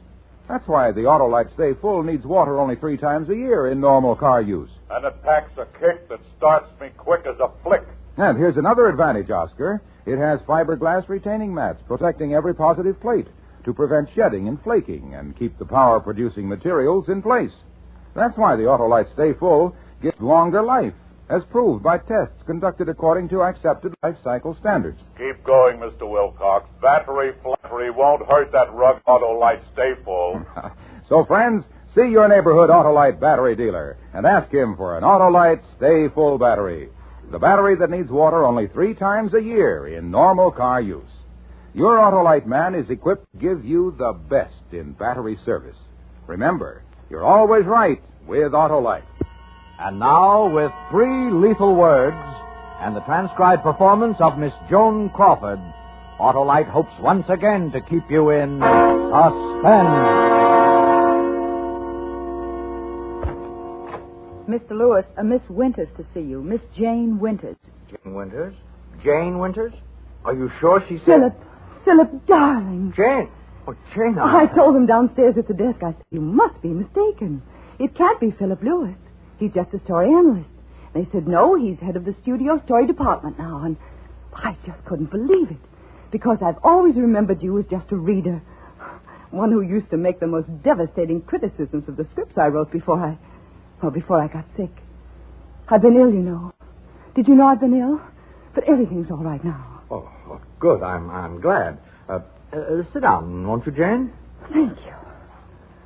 That's why the Autolite Stay Full needs water only 3 times a year in normal car use. And it packs a kick that starts me quick as a flick. And here's another advantage, Oscar. It has fiberglass retaining mats protecting every positive plate to prevent shedding and flaking and keep the power-producing materials in place. That's why the Autolite Stay Full gives longer life, as proved by tests conducted according to accepted life cycle standards. Keep going, Mr. Wilcox. Battery flattery won't hurt that rugged Autolite Stay Full. So, friends, see your neighborhood Autolite battery dealer and ask him for an Autolite Stay Full battery. The battery that needs water only 3 times a year in normal car use. Your Autolite man is equipped to give you the best in battery service. Remember, You're always right with Autolite. And now, with 3 lethal words and the transcribed performance of Miss Joan Crawford, Autolite hopes once again to keep you in suspense. Mr. Lewis, Miss Winters to see you. Miss Jane Winters. Jane Winters? Jane Winters? Are you sure she said... Philip, darling. Jane? Oh, Jane, I told him downstairs at the desk. I said, you must be mistaken. It can't be Philip Lewis. He's just a story analyst. They said, no, he's head of the studio story department now. And I just couldn't believe it. Because I've always remembered you as just a reader. One who used to make the most devastating criticisms of the scripts I wrote before I got sick. I've been ill, you know. Did you know I've been ill? But everything's all right now. Oh, good. I'm glad. Sit down, won't you, Jane? Thank you.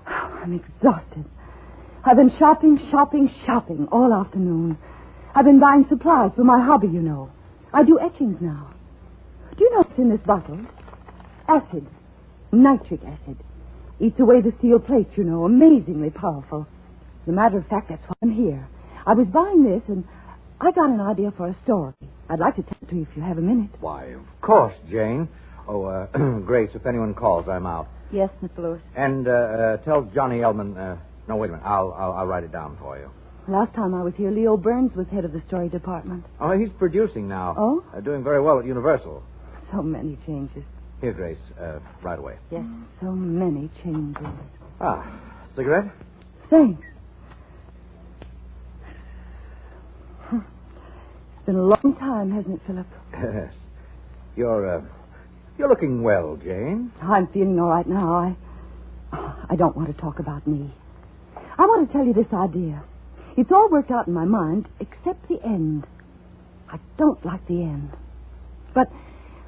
Oh, I'm exhausted. I've been shopping all afternoon. I've been buying supplies for my hobby, you know. I do etchings now. Do you know what's in this bottle? Acid. Nitric acid. Eats away the steel plates, you know. Amazingly powerful. As a matter of fact, that's why I'm here. I was buying this, and I got an idea for a story. I'd like to tell it to you if you have a minute. Why, of course, Jane. Oh, Grace, if anyone calls, I'm out. Yes, Mr. Lewis. And tell Johnny Elman... no, wait a minute. I'll write it down for you. Last time I was here, Leo Burns was head of the story department. Oh, he's producing now. Oh? Doing very well at Universal. So many changes. Here, Grace, right away. Yes, so many changes. Cigarette? Thanks. It's been a long time, hasn't it, Philip? Yes. You're looking well, Jane. I'm feeling all right now. I don't want to talk about me. I want to tell you this idea. It's all worked out in my mind, except the end. I don't like the end. But,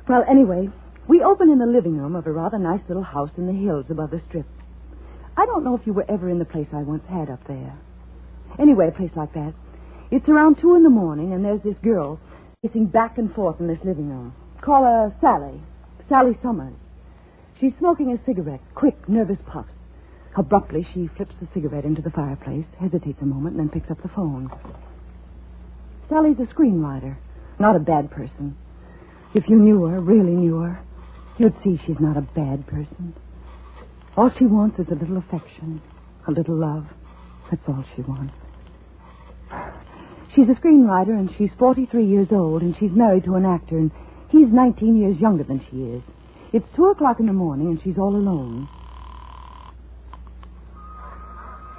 well, anyway, we open in the living room of a rather nice little house in the hills above the strip. I don't know if you were ever in the place I once had up there. Anyway, a place like that. It's around 2 a.m, and there's this girl pacing back and forth in this living room. Call her Sally. Sally Summers. She's smoking a cigarette, quick, nervous puffs. Abruptly, she flips the cigarette into the fireplace, hesitates a moment, and then picks up the phone. Sally's a screenwriter, not a bad person. If you knew her, really knew her, you'd see she's not a bad person. All she wants is a little affection, a little love. That's all she wants. She's a screenwriter, and she's 43 years old, and she's married to an actor, and he's 19 years younger than she is. It's 2:00 in the morning, and she's all alone.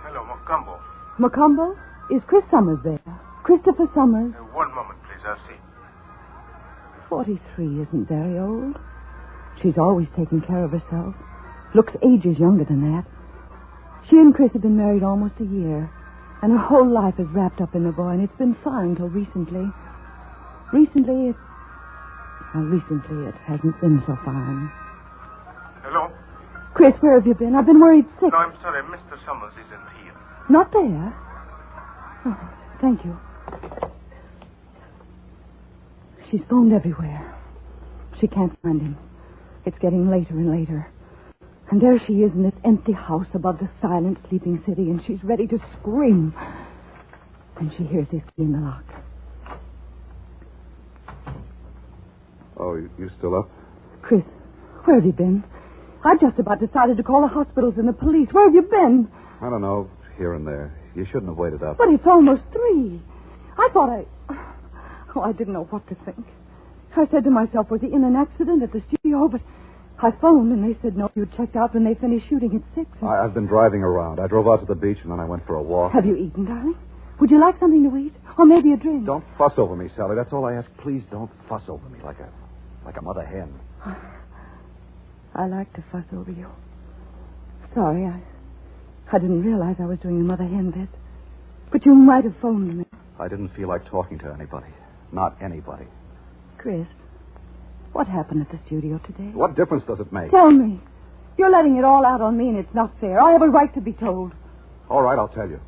Hello, Macumbo. Macumbo? Is Chris Summers there? Christopher Summers? One moment, please. I'll see. 43 isn't very old. She's always taken care of herself. Looks ages younger than that. She and Chris have been married almost a year, and her whole life is wrapped up in the boy, and it's been fine until recently. Recently, it hasn't been so fine. Hello? Chris, where have you been? I've been worried sick. No, I'm sorry. Mr. Summers isn't here. Not there? Oh, thank you. She's phoned everywhere. She can't find him. It's getting later and later. And there she is in this empty house above the silent, sleeping city, and she's ready to scream. And she hears his key in the lock. Oh, you still up? Chris, where have you been? I just about decided to call the hospitals and the police. Where have you been? I don't know, here and there. You shouldn't have waited up. But it's almost 3. I thought I didn't know what to think. I said to myself, was he in an accident at the studio? But I phoned, and they said, no, you'd checked out when they finished shooting at 6. I've been driving around. I drove out to the beach, and then I went for a walk. Have you eaten, darling? Would you like something to eat? Or maybe a drink? Don't fuss over me, Sally. That's all I ask. Please don't fuss over me like a mother hen. I like to fuss over you. Sorry, I didn't realize I was doing the mother hen bit. But you might have phoned me. I didn't feel like talking to anybody. Not anybody. Chris, what happened at the studio today? What difference does it make? Tell me. You're letting it all out on me, and it's not fair. I have a right to be told. All right, I'll tell you.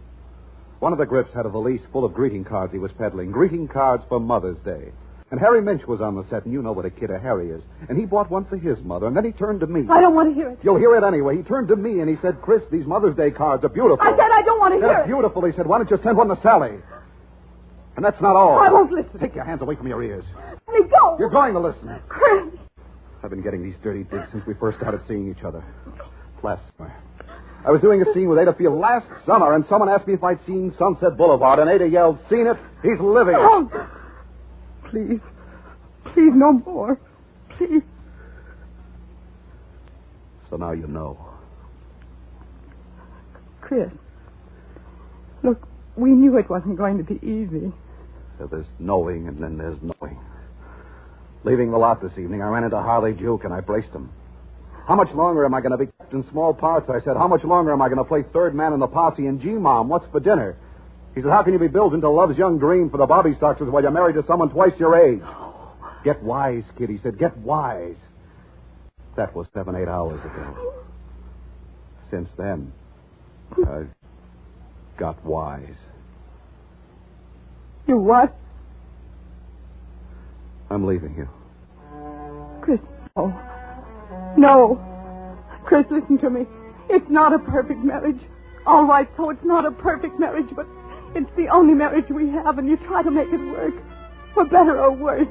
One of the grips had a valise full of greeting cards he was peddling. Greeting cards for Mother's Day. And Harry Minch was on the set, and you know what a kid a Harry is. And he bought one for his mother, and then he turned to me. I don't want to hear it. You'll hear it anyway. He turned to me, and he said, Chris, these Mother's Day cards are beautiful. I said I don't want to hear They're it. beautiful, he said. Why don't you send one to Sally? And that's not all. I won't listen. Take your hands away from your ears. Let me go. You're going to listen. Chris. I've been getting these dirty digs since we first started seeing each other. Last summer. I was doing a scene with Ada Field last summer, and someone asked me if I'd seen Sunset Boulevard, and Ada yelled, "Seen it? He's living it." Oh. Please. Please, no more. Please. So now you know. Chris. Look, we knew it wasn't going to be easy. So there's knowing, and then there's knowing. Leaving the lot this evening, I ran into Harley Juke, and I braced him. How much longer am I going to be kept in small parts? I said, how much longer am I going to play third man in the posse and G-Mom? What's for dinner? He said, how can you be billed into Love's Young Dream for the Bobby Stockses while you're married to someone twice your age? Get wise, kid, he said. Get wise. That was 7-8 hours ago. Since then, I've got wise. You what? I'm leaving you. Chris, no. No. Chris, listen to me. It's not a perfect marriage. All right, so it's not a perfect marriage, but it's the only marriage we have, and you try to make it work. For better or worse.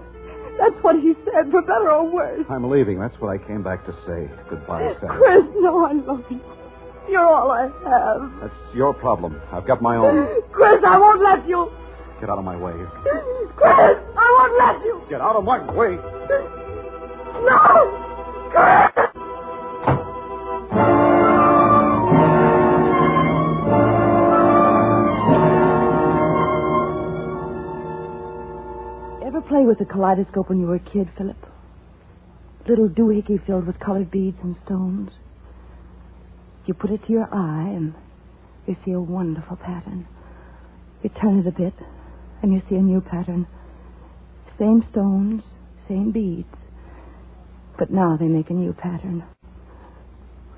That's what he said, for better or worse. I'm leaving. That's what I came back to say. Goodbye, Sally. Chris, no, I love you. You're all I have. That's your problem. I've got my own. Chris, I won't let you. Get out of my way. Chris, I won't let you. Get out of my way. No! Chris! Ever play with a kaleidoscope when you were a kid, Philip? Little doohickey filled with colored beads and stones. You put it to your eye and you see a wonderful pattern. You turn it a bit and you see a new pattern. Same stones, same beads. But now they make a new pattern.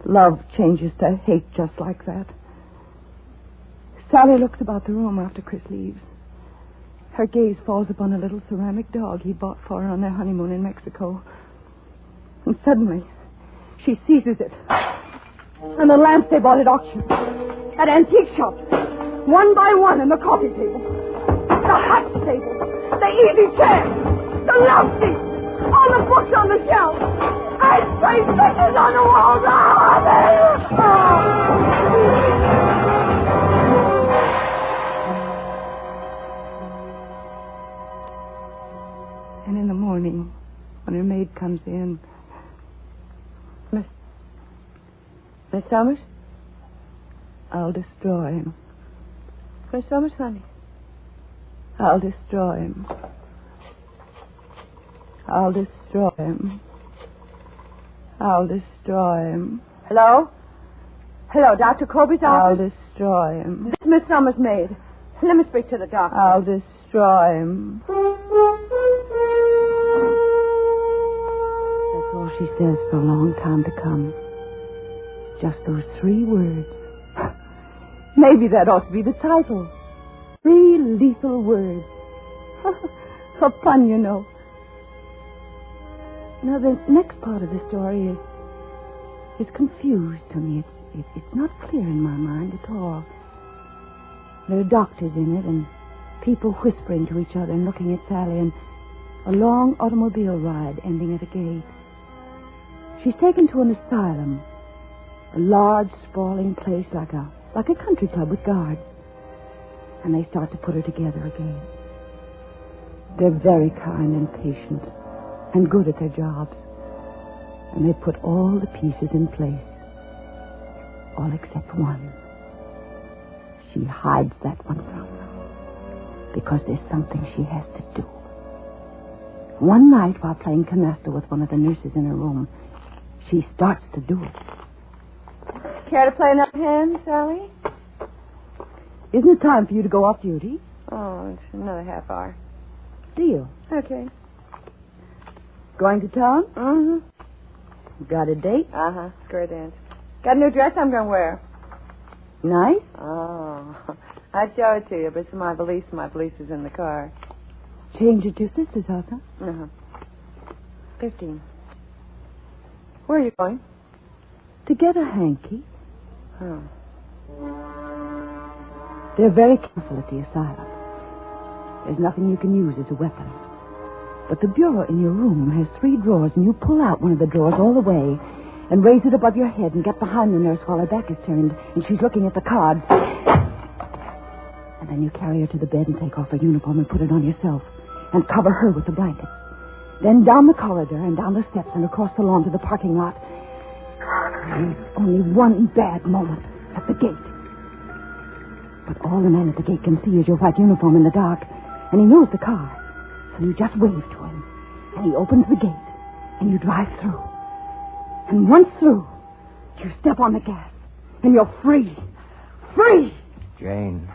Love changes to hate just like that. Sally looks about the room after Chris leaves. Her gaze falls upon a little ceramic dog he bought for her on their honeymoon in Mexico. And suddenly, she seizes it. And the lamps they bought at auction. At antique shops. One by one in the coffee table. The hatch table. The easy chair. The love seat. All the books on the shelf. And straight pictures on the walls. And in the morning, when her maid comes in, Miss Summers? I'll destroy him. Miss Summers, honey? I'll destroy him. I'll destroy him. I'll destroy him. Hello? Hello, Dr. Colby's office? I'll destroy him. This is Miss Summers' maid. Let me speak to the doctor. I'll destroy him. That's all she says for a long time to come. Just those 3 words. Maybe that ought to be the title. 3 lethal words. A pun, you know. Now, the next part of the story is confused to me. It's not clear in my mind at all. There are doctors in it and people whispering to each other and looking at Sally and a long automobile ride ending at a gate. She's taken to an asylum. A large, sprawling place like a country club with guards. And they start to put her together again. They're very kind and patient and good at their jobs. And they put all the pieces in place. All except one. She hides that one from them. Because there's something she has to do. One night while playing canasta with one of the nurses in her room, she starts to do it. Care to play another hand, Sally? Isn't it time for you to go off duty? Oh, it's another half hour. Deal. Okay. Going to town? Mm-hmm. Got a date? Uh-huh. Square dance. Got a new dress I'm going to wear. Nice? Oh. I'd show it to you, but it's my valise. My valise is in the car. Change at your sister's house, huh? Uh-huh. 15. Where are you going? To get a hanky. Oh. They're very careful at the asylum. There's nothing you can use as a weapon. But the bureau in your room has 3 drawers, and you pull out one of the drawers all the way and raise it above your head and get behind the nurse while her back is turned and she's looking at the cards. And then you carry her to the bed and take off her uniform and put it on yourself and cover her with the blankets. Then down the corridor and down the steps and across the lawn to the parking lot. There's only one bad moment at the gate. But all the man at the gate can see is your white uniform in the dark, and he knows the car. So you just wave to him, and he opens the gate, and you drive through. And once through, you step on the gas, and you're free. Free! Jane.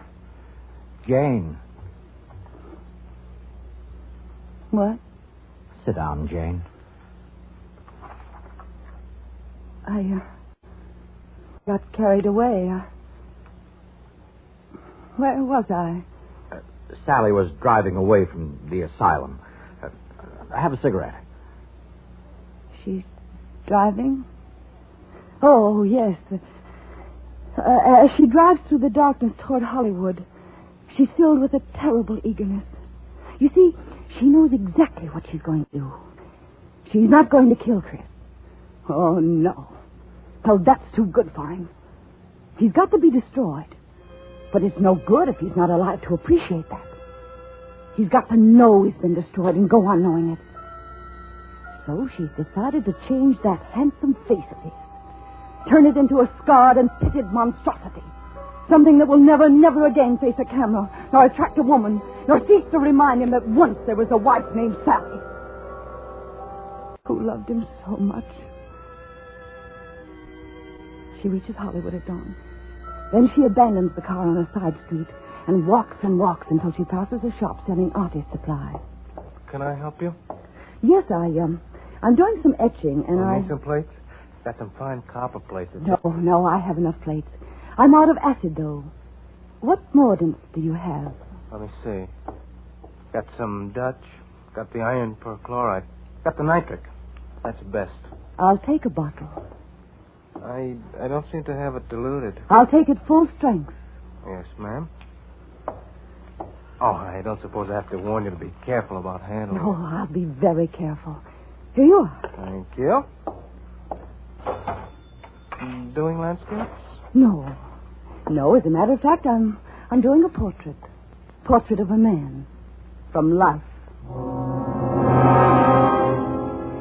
What? Sit down, Jane. I got carried away. Where was I? Sally was driving away from the asylum. Have a cigarette. She's driving? Oh, yes. As she drives through the darkness toward Hollywood, she's filled with a terrible eagerness. You see, she knows exactly what she's going to do. She's not going to kill Chris. Oh, no. Well, that's too good for him. He's got to be destroyed. But it's no good if he's not alive to appreciate that. He's got to know he's been destroyed and go on knowing it. So she's decided to change that handsome face of his. Turn it into a scarred and pitted monstrosity. Something that will never, never again face a camera, nor attract a woman, nor cease to remind him that once there was a wife named Sally, who loved him so much. She reaches Hollywood at dawn. Then she abandons the car on a side street and walks until she passes a shop selling artist supplies. Can I help you? Yes, I'm doing some etching, and I need some plates? Got some fine copper plates. No, I have enough plates. I'm out of acid, though. What mordants do you have? Let me see. Got some Dutch. Got the iron perchloride. Got the nitric. That's the best. I'll take a bottle. I don't seem to have it diluted. I'll take it full strength. Yes, ma'am. Oh, I don't suppose I have to warn you to be careful about handling. No, I'll be very careful. Here you are. Thank you. Doing landscapes? No, as a matter of fact, I'm doing a portrait. Portrait of a man. From life.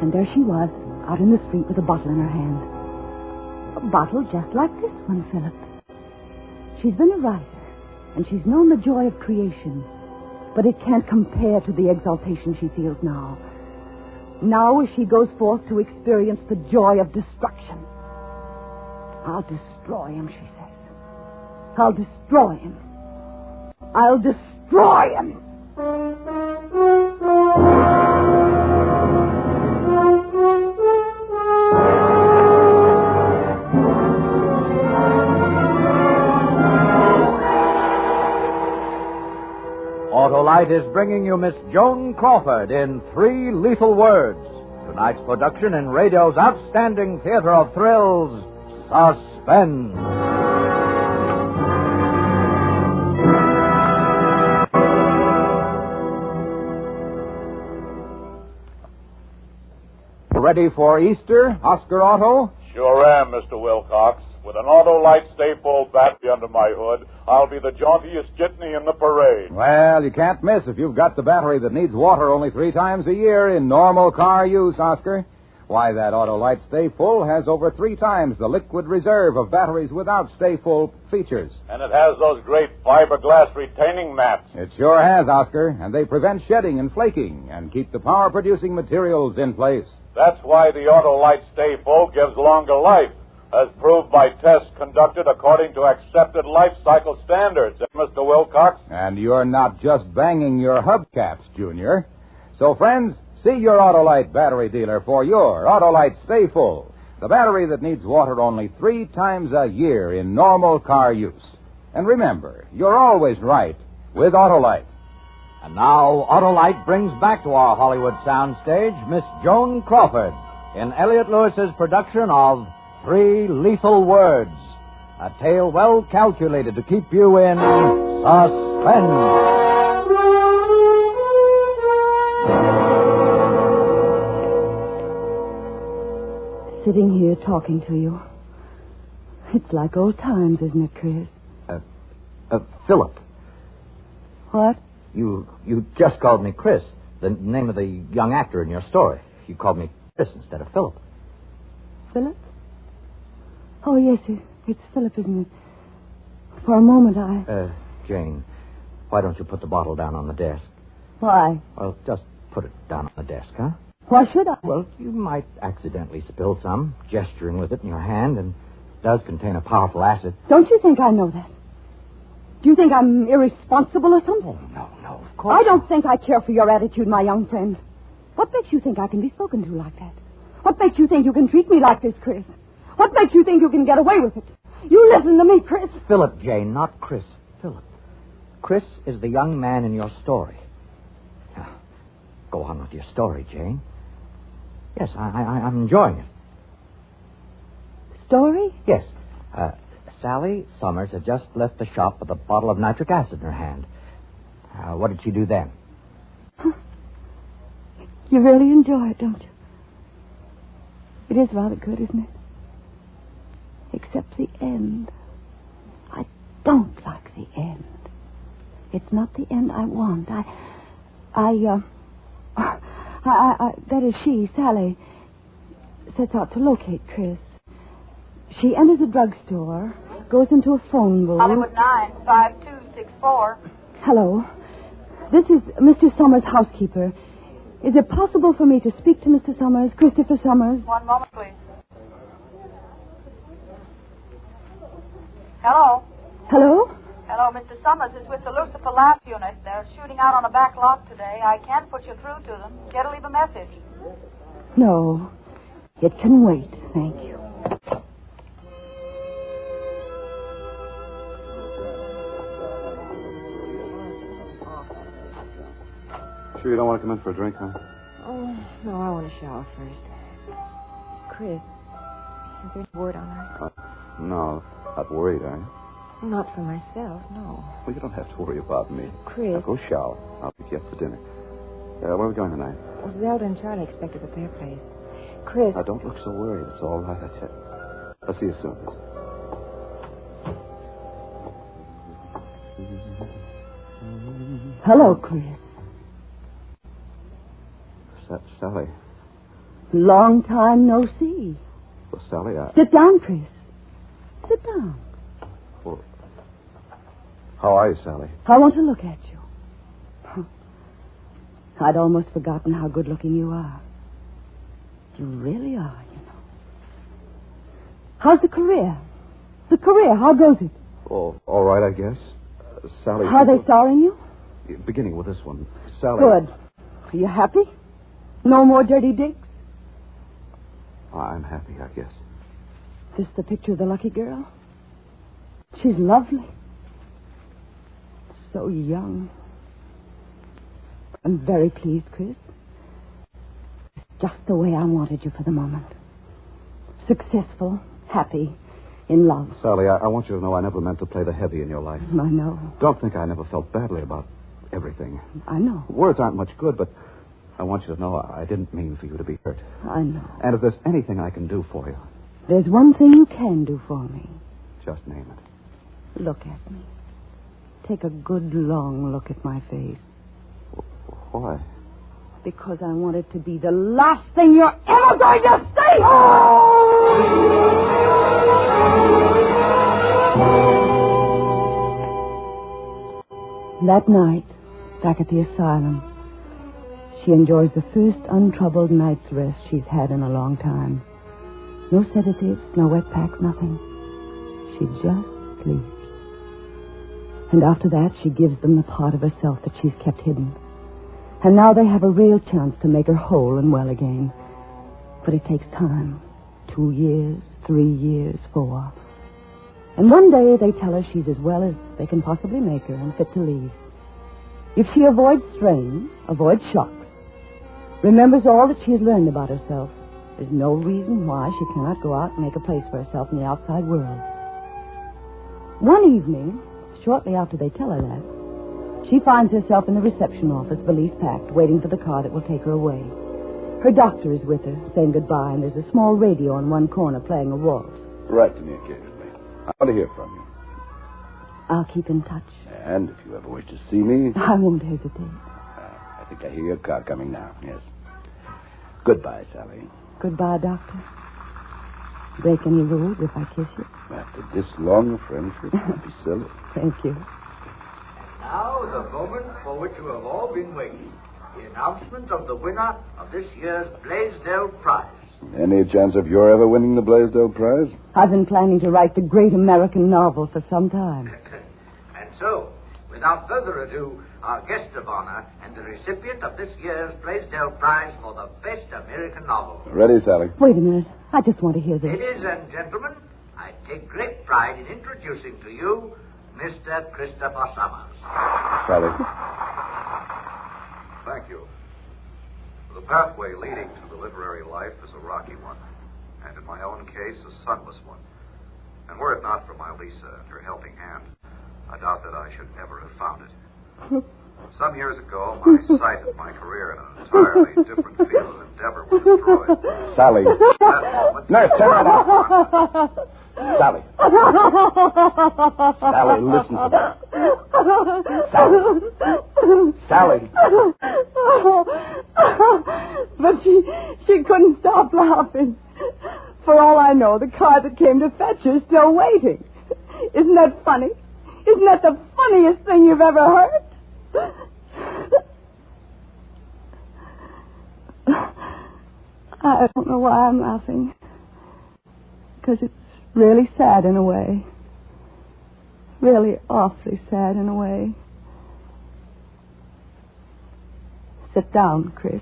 And there she was, out in the street with a bottle in her hand. A bottle just like this one, Philip. She's been a writer, and she's known the joy of creation, but it can't compare to the exaltation she feels now. Now as she goes forth to experience the joy of destruction. I'll destroy him, she says. I'll destroy him. I'll destroy him. Autolite is bringing you Miss Joan Crawford in 3 Lethal Words. Tonight's production in radio's outstanding theater of thrills, Suspense. Ready for Easter, Oscar Otto? Sure am, Mr. Wilcox. With an Autolite Stay-Full battery under my hood, I'll be the jauntiest jitney in the parade. Well, you can't miss if you've got the battery that needs water only 3 times a year in normal car use, Oscar. Why, that Autolite Stay Full has over 3 times the liquid reserve of batteries without Stay Full features. And it has those great fiberglass retaining mats. It sure has, Oscar, and they prevent shedding and flaking and keep the power-producing materials in place. That's why the Autolite Stay Full gives longer life, as proved by tests conducted according to accepted life cycle standards, Mr. Wilcox. And you're not just banging your hubcaps, Junior. So, friends, see your Autolite battery dealer for your Autolite Stay Full, the battery that needs water only 3 times a year in normal car use. And remember, you're always right with Autolite. And now, Autolite brings back to our Hollywood soundstage Miss Joan Crawford in Elliot Lewis's production of 3 Lethal Words, a tale well calculated to keep you in suspense. Sitting here talking to you. It's like old times, isn't it, Chris? Philip. What? You just called me Chris, the name of the young actor in your story. You called me Chris instead of Philip. Philip? Oh, yes, it's Philip, isn't it? For a moment, Jane, why don't you put the bottle down on the desk? Why? Well, just put it down on the desk, huh? Why should I? Well, you might accidentally spill some, gesturing with it in your hand, and it does contain a powerful acid. Don't you think I know that? Do you think I'm irresponsible or something? Oh, no, of course. I don't think I care for your attitude, my young friend. What makes you think I can be spoken to like that? What makes you think you can treat me like this, Chris? What makes you think you can get away with it? You listen to me, Chris. Philip, Jane, not Chris. Philip. Chris is the young man in your story. Now, go on with your story, Jane. Yes, I'm enjoying it. Story? Yes. Sally Summers had just left the shop with a bottle of nitric acid in her hand. What did she do then? You really enjoy it, don't you? It is rather good, isn't it? Except the end. I don't like the end. It's not the end I want. That is she, Sally, sets out to locate Chris. She enters a drugstore, goes into a phone booth. Hollywood 95264. Hello. This is Mr. Summers' housekeeper. Is it possible for me to speak to Mr. Summers, Christopher Summers? One moment, please. Hello? Hello? Hello, Mr. Summers is with the Lucifer Laugh Unit. They're shooting out on the back lot today. I can't put you through to them. Care to leave a message? No. It can wait, thank you. Sure you don't want to come in for a drink, huh? Oh, no, I want to shower first. Chris, is there any word on her? No, not worried, are you? Not for myself, no. Well, you don't have to worry about me. Chris. Now, go shower. I'll pick you up for dinner. Where are we going tonight? Well, Zelda and Charlie expect us at their place. Chris. Now, don't look so worried. It's all right, that's it. I'll see you soon. Hello, Chris. Sally. Long time no see. Well, Sally, Sit down, Chris. Sit down. Well, how are you, Sally? I want to look at you. I'd almost forgotten how good-looking you are. You really are, you know. How's the career? The career, how goes it? Oh, all right, I guess. Sally... How are they starring you? Beginning with this one. Sally... Good. Are you happy? No more dirty digs? I'm happy, I guess. This the picture of the lucky girl? She's lovely. So young. I'm very pleased, Chris. Just the way I wanted you for the moment. Successful, happy, in love. Sally, I want you to know I never meant to play the heavy in your life. I know. Don't think I never felt badly about everything. I know. Words aren't much good, but I want you to know I didn't mean for you to be hurt. I know. And if there's anything I can do for you... There's one thing you can do for me. Just name it. Look at me. Take a good, long look at my face. Why? Because I want it to be the last thing you're ever going to see! That night, back at the asylum, she enjoys the first untroubled night's rest she's had in a long time. No sedatives, no wet packs, nothing. She just sleeps. And after that, she gives them the part of herself that she's kept hidden. And now they have a real chance to make her whole and well again. But it takes time. 2 years, 3 years, 4. And one day they tell her she's as well as they can possibly make her and fit to leave. If she avoids strain, avoids shocks, remembers all that she has learned about herself, there's no reason why she cannot go out and make a place for herself in the outside world. One evening, shortly after they tell her that, she finds herself in the reception office, valise packed, waiting for the car that will take her away. Her doctor is with her, saying goodbye, and there's a small radio in one corner playing a waltz. Write to me occasionally. I want to hear from you. I'll keep in touch. And if you ever wish to see me... I won't hesitate. I think I hear your car coming now. Yes. Goodbye, Sally. Goodbye, Doctor. Break any rules if I kiss you? After this long friendship, don't be silly. Thank you. Now, the moment for which you have all been waiting. The announcement of the winner of this year's Blaisdell Prize. Any chance of your ever winning the Blaisdell Prize? I've been planning to write the great American novel for some time. And so, without further ado, our guest of honor and the recipient of this year's Blaisdell Prize for the best American novel. Ready, Sally. Wait a minute. I just want to hear this. Ladies and gentlemen, I take great pride in introducing to you Mr. Christopher Summers. Sally. Thank you. The pathway leading to the literary life is a rocky one, and in my own case, a sunless one. And were it not for my Lisa and her helping hand, I doubt that I should ever have found it. Some years ago, my sight of my career in an entirely different field of endeavor was destroyed. Sally. Nurse, turn that off. Sally. Sally, listen to me. Sally. But she couldn't stop laughing. For all I know, the car that came to fetch her is still waiting. Isn't that funny? Isn't that the funniest thing you've ever heard? I don't know why I'm laughing. Because it's really sad in a way. Really awfully sad in a way. Sit down, Chris.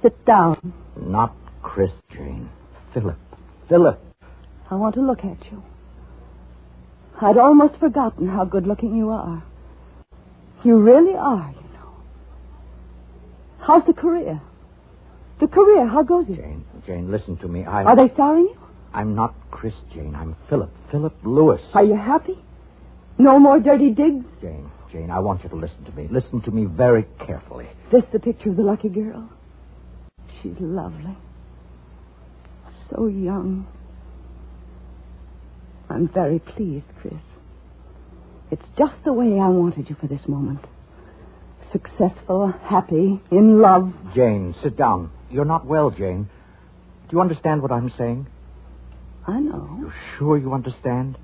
Sit down. Not Chris, Jane. Philip. Philip. I want to look at you. I'd almost forgotten how good-looking you are. You really are, you know. How's the career? The career, how goes it? Jane, listen to me. Are they starring you? I'm not Chris, Jane. I'm Philip. Philip Lewis. Are you happy? No more dirty digs? Jane, I want you to listen to me. Listen to me very carefully. This the picture of the lucky girl? She's lovely. So young. I'm very pleased, Chris. It's just the way I wanted you for this moment. Successful, happy, in love. Jane, sit down. You're not well, Jane. Do you understand what I'm saying? I know. You're sure you understand?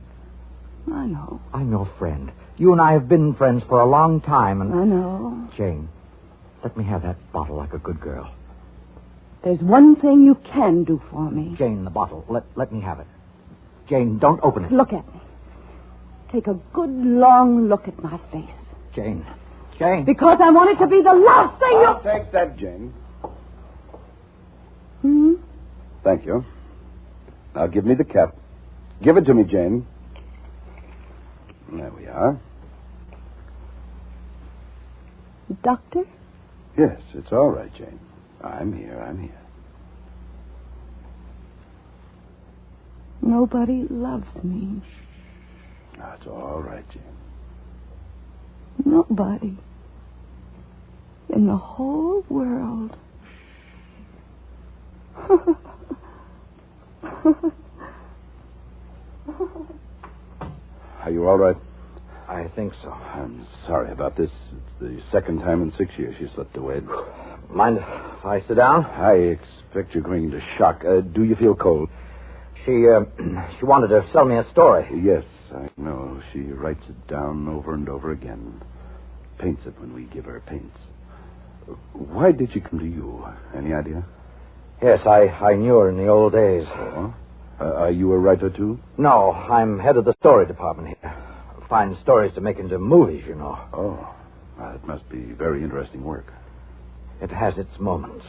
I know. I'm your friend. You and I have been friends for a long time, and... I know. Jane, let me have that bottle like a good girl. There's one thing you can do for me. Jane, the bottle. Let me have it. Jane, don't open it. Look at me. Take a good, long look at my face. Jane. Because I want it to be the last thing I'll take that, Jane. Thank you. Now give me the cap. Give it to me, Jane. There we are. Doctor? Yes, it's all right, Jane. I'm here. Nobody loves me. That's all right, Jane. Nobody. In the whole world. Are you all right? I think so. I'm sorry about this. It's the second time in 6 years you slipped away. Mind if I sit down? I expect you're going into shock. Do you feel cold? She wanted to sell me a story. Yes, I know. She writes it down over and over again. Paints it when we give her paints. Why did she come to you? Any idea? Yes, I knew her in the old days. Oh? Are you a writer, too? No, I'm head of the story department here. Find stories to make into movies, you know. Oh, it must be very interesting work. It has its moments.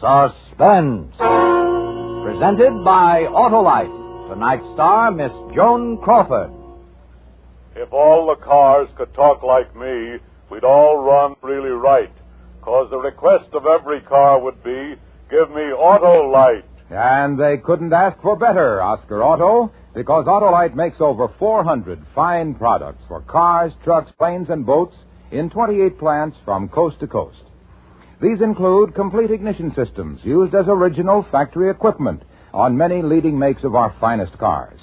Suspense. Presented by Autolite. Tonight's star, Miss Joan Crawford. If all the cars could talk like me, we'd all run really right. 'Cause the request of every car would be, give me Autolite. And they couldn't ask for better, Oscar Auto, because Autolite makes over 400 fine products for cars, trucks, planes, and boats in 28 plants from coast to coast. These include complete ignition systems used as original factory equipment on many leading makes of our finest cars.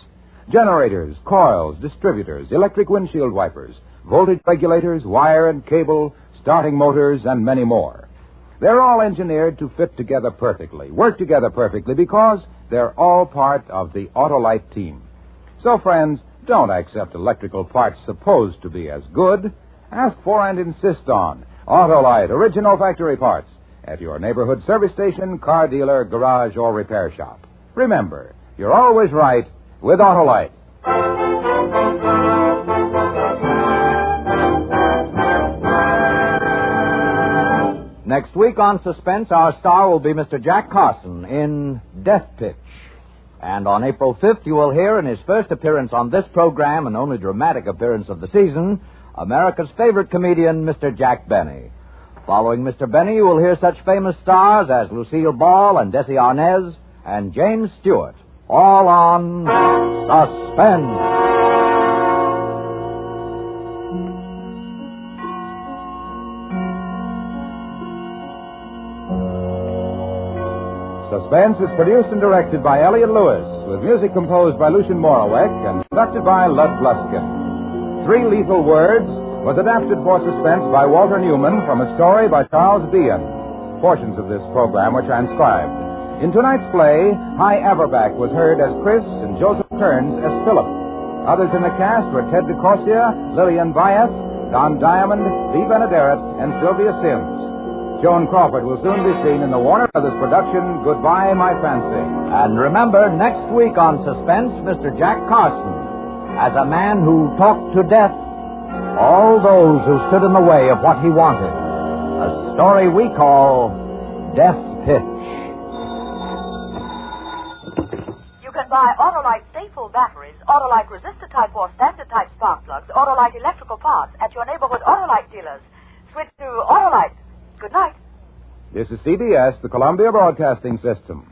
Generators, coils, distributors, electric windshield wipers, voltage regulators, wire and cable, starting motors, and many more. They're all engineered to fit together perfectly, work together perfectly, because they're all part of the Autolite team. So, friends, don't accept electrical parts supposed to be as good. Ask for and insist on Autolite original factory parts at your neighborhood service station, car dealer, garage, or repair shop. Remember, you're always right with Autolite. Next week on Suspense, our star will be Mr. Jack Carson in Death Pitch. And on April 5th, you will hear in his first appearance on this program, and only dramatic appearance of the season, America's favorite comedian, Mr. Jack Benny. Following Mr. Benny, you will hear such famous stars as Lucille Ball and Desi Arnaz and James Stewart, all on Suspense. Suspense is produced and directed by Elliot Lewis, with music composed by Lucien Moraweck and conducted by Lud Gluskin. 3 Lethal Words was adapted for Suspense by Walter Newman from a story by Charles Deah. Portions of this program were transcribed. In tonight's play, Hy Averback was heard as Chris and Joseph Kearns as Philip. Others in the cast were Ted DeCorsia, Lillian Wyeth, Don Diamond, Lee Benaderet, and Sylvia Sims. Joan Crawford will soon be seen in the Warner Brothers production, Goodbye, My Fancy. And remember, next week on Suspense, Mr. Jack Carson, as a man who talked to death all those who stood in the way of what he wanted. A story we call Death Pitch. You can buy Autolite Stay-Full batteries, Autolite resistor type or standard type spark plugs, Autolite electrical parts at your neighborhood Autolite dealers. Switch to Autolite. Good night. This is CBS, the Columbia Broadcasting System.